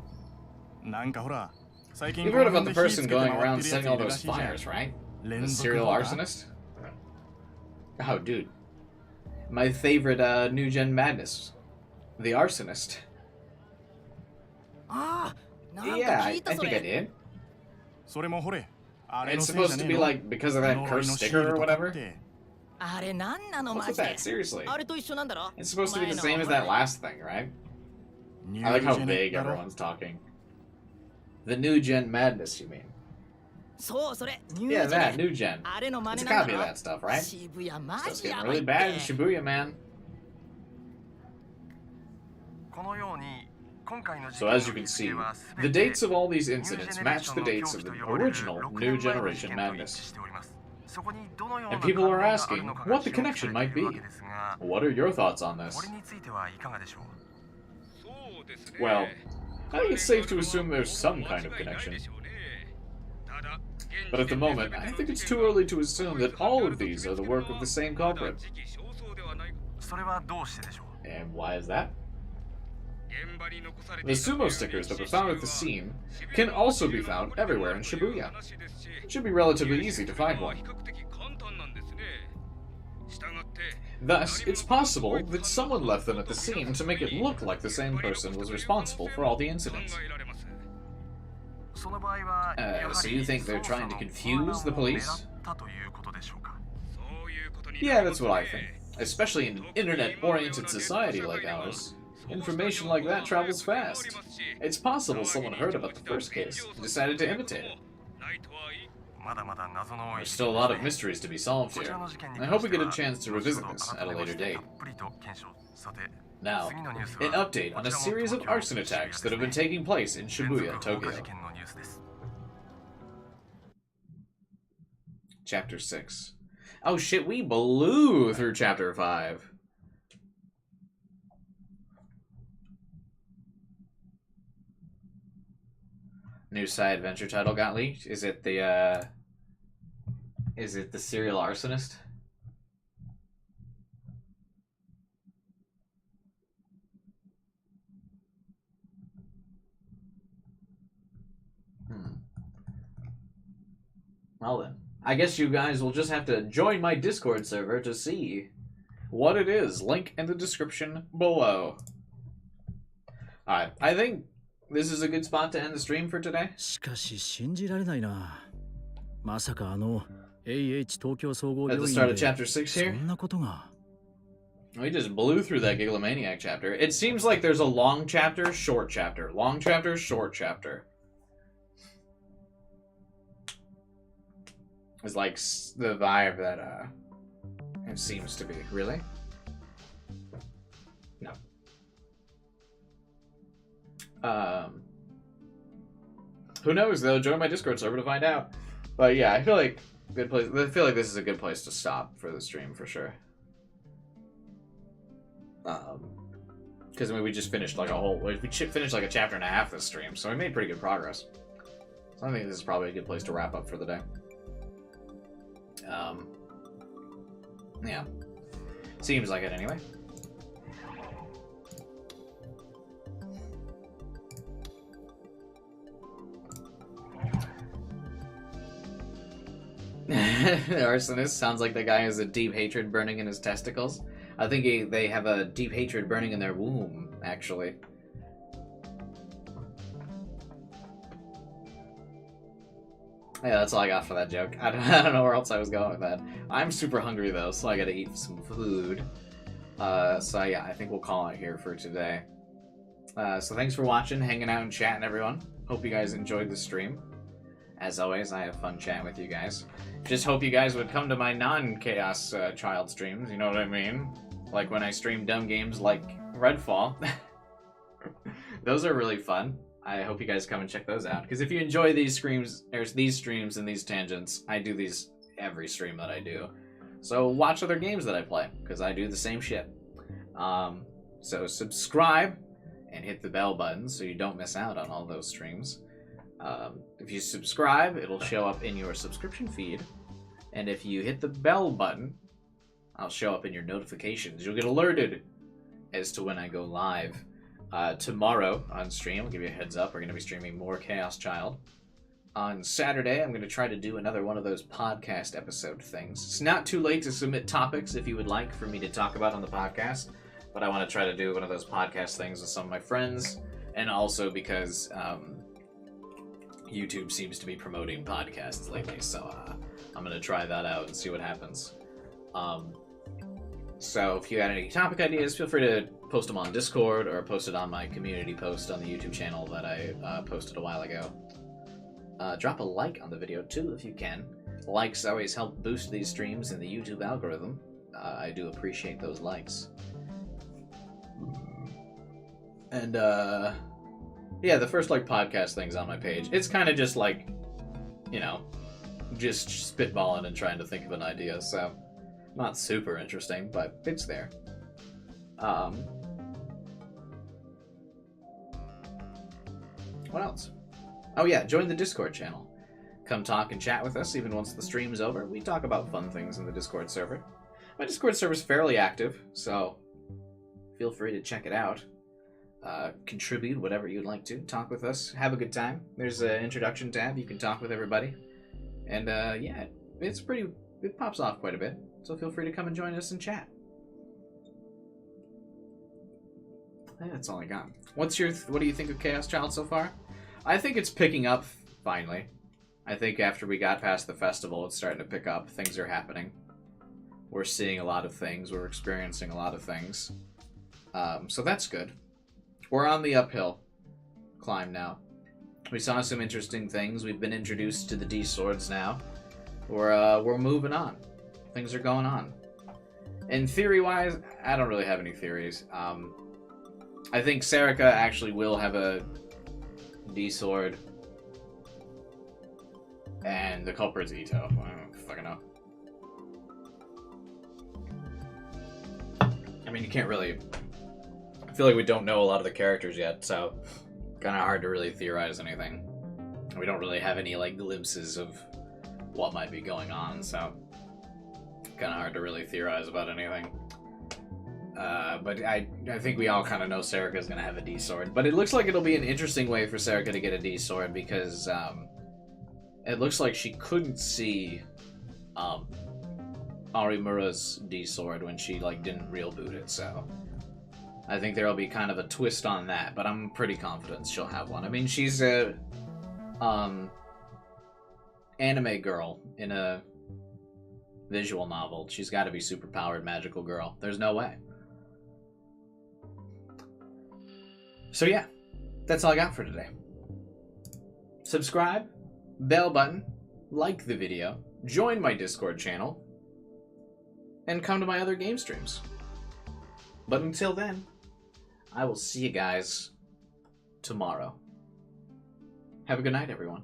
なんかほら、最近 You've heard about the person going around setting all those fires, right? 連 The 続 serial 放火 arsonist? Oh, dude. My favorite new gen madness. The arsonist. ああ、なんか Yeah, 聞 I いたそ think I せ れ。did. それもほれ、あれ It's のせいじゃ supposed ね to え be の？ like because of that 呪い cursed のシー sticker ル or とかっ whatever. て。あれなんなの What's マ with ジで that? Seriously. あれと一緒なんだろ It's supposed to be the 前 same の as that last thing, right? ニュ I like ー how ジェネ vague だろ？ everyone's talking. The new gen madness, you mean? そうそれ、ニュ Yeah, ージェ that ネ new gen. あれの真 It's 似 a なん copy だ of ろ that stuff, right? 渋谷マ Stuff's ジや getting ばい really っ bad in て。 Shibuya, man. このように今回の事 So 件 as you の can 日 see, 付は the 全て dates of all these ニュー incidents ジェネレー match ショ the ンの dates 狂 of 気と the 呼ばれる original 6 New 年前の事 Generation 件と一致 Madness. しております。そこにどのような And 関 people 連 are がある asking のかが what the 注目 connection され might ているわ be. けですが、 What are your thoughts on こ this? れについてはいかがでしょう。 Well, I think it's safe to assume there's some kind of connection. But at the moment, I think it's too early to assume that all of these are the work of the same culprit. それはどうしてでしょう。 And why is that? The sumo stickers that were found at the scene can also be found everywhere in Shibuya. It should be relatively easy to find one. Thus, it's possible that someone left them at the scene to make it look like the same person was responsible for all the incidents. その場合は、やは So り you think they're 捜査 trying の to confuse the 混乱を police? 狙ったということでしょうか。 Yeah, that's what I think. Especially in an internet-oriented society like ours, information like that travels fast. It's possible someone heard about the first case and decided to imitate it. まだまだ謎の多い There's still a lot of mysteries to be solved こち here. らの事件に I 関 hope して we は get a chance to 後 revisit ほど this 改 at a めま later して date. たっぷりと検証。さて、 Now, 次のニュースは an update on a こちらも series of 東京 arson 渋谷 attacks that have been ですね taking place in 連 Shibuya, 続放火 Tokyo. 事件のニュースです。 Chapter 6. Oh shit, we blew through Chapter 5. New side adventure title got leaked? Is it the serial arsonist? Well then, I guess you guys will just have to join my Discord server to see what it is. Link in the description below. Alright, I think this is a good spot to end the stream for today. しかし信じられないな。まさかあの AH 東京総合 At 病 the 院 start of で chapter 6そ here? んなことが We just blew through that Gigalomaniac chapter. It seems like there's a long chapter, short chapter. Long chapter, short chapter. It's like the vibe that it seems to be. Really? No. Who knows though? Join my Discord server to find out. But yeah, I feel like good place. I feel like this is a good place to stop for the stream for sure. Because I mean, we just finished like we finished like a chapter and a half this stream, so we made pretty good progress. So I think this is probably a good place to wrap up for the day. Yeah, seems like it anyway. The arsonist sounds like the guy has a deep hatred burning in his testicles. I think they have a deep hatred burning in their womb, actually. Yeah, that's all I got for that joke. I don't know where else I was going with that. I'm super hungry, though, so I gotta eat some food. So yeah, I think we'll call it here for today. So thanks for watching, hanging out, and chatting, everyone. Hope you guys enjoyed the stream. As always, I have fun chatting with you guys. Just hope you guys would come to my non-Chaos Child streams, you know what I mean? Like when I stream dumb games like Redfall. Those are really fun. I hope you guys come and check those out. Because if you enjoy these streams and these tangents, I do these every stream that I do. So watch other games that I play, because I do the same shit. So subscribe and hit the bell button so you don't miss out on all those streams. If you subscribe, it'll show up in your subscription feed. And if you hit the bell button, I'll show up in your notifications. You'll get alerted as to when I go live. Tomorrow on stream, I'll give you a heads up, we're going to be streaming more Chaos Child. On Saturday, I'm going to try to do another one of those podcast episode things. It's not too late to submit topics if you would like for me to talk about on the podcast, but I want to try to do one of those podcast things with some of my friends, and also because YouTube seems to be promoting podcasts lately, so I'm going to try that out and see what happens. So if you had any topic ideas, feel free to post them on Discord or post it on my community post on the YouTube channel that I posted a while ago. Drop a like on the video too if you can. Likes always help boost these streams in the YouTube algorithm. I do appreciate those likes. And yeah, the first like podcast thing's on my page. It's kind of just like, you know, just spitballing and trying to think of an idea, so not super interesting, but it's there. What else? Oh yeah, join the Discord channel. Come talk and chat with us even once the stream's over. We talk about fun things in the Discord server. My Discord server's fairly active, so feel free to check it out. Contribute whatever you'd like to. Talk with us. Have a good time. There's an introduction tab. You can talk with everybody. And yeah, it's pretty... It pops off quite a bit. So feel free to come and join us and chat. I think that's all I got. What do you think of Chaos Child so far? I think it's picking up, finally. I think after we got past the festival, it's starting to pick up. Things are happening. We're seeing a lot of things. We're experiencing a lot of things. So that's good. We're on the uphill climb now. We saw some interesting things. We've been introduced to the D-Swords now. We're moving on. Things are going on. And theory-wise, I don't really have any theories. I think Serica actually will have a D-Sword. And the culprit's Ito. I don't fucking know. I mean, you can't really... I feel like we don't know a lot of the characters yet, so kind of hard to really theorize anything. We don't really have any, like, glimpses of what might be going on, so kind of hard to really theorize about anything. But I think we all kind of know Serica's going to have a D-Sword. But it looks like it'll be an interesting way for Serica to get a D-Sword because it looks like she couldn't see Arimura's D-Sword when she like didn't real boot it, so I think there'll be kind of a twist on that, but I'm pretty confident she'll have one. I mean, she's a anime girl in a visual novel. She's got to be super powered magical girl. There's no way. So yeah, that's all I got for today. Subscribe, bell button, like the video, join my Discord channel, and come to my other game streams. But until then, I will see you guys tomorrow. Have a good night, everyone.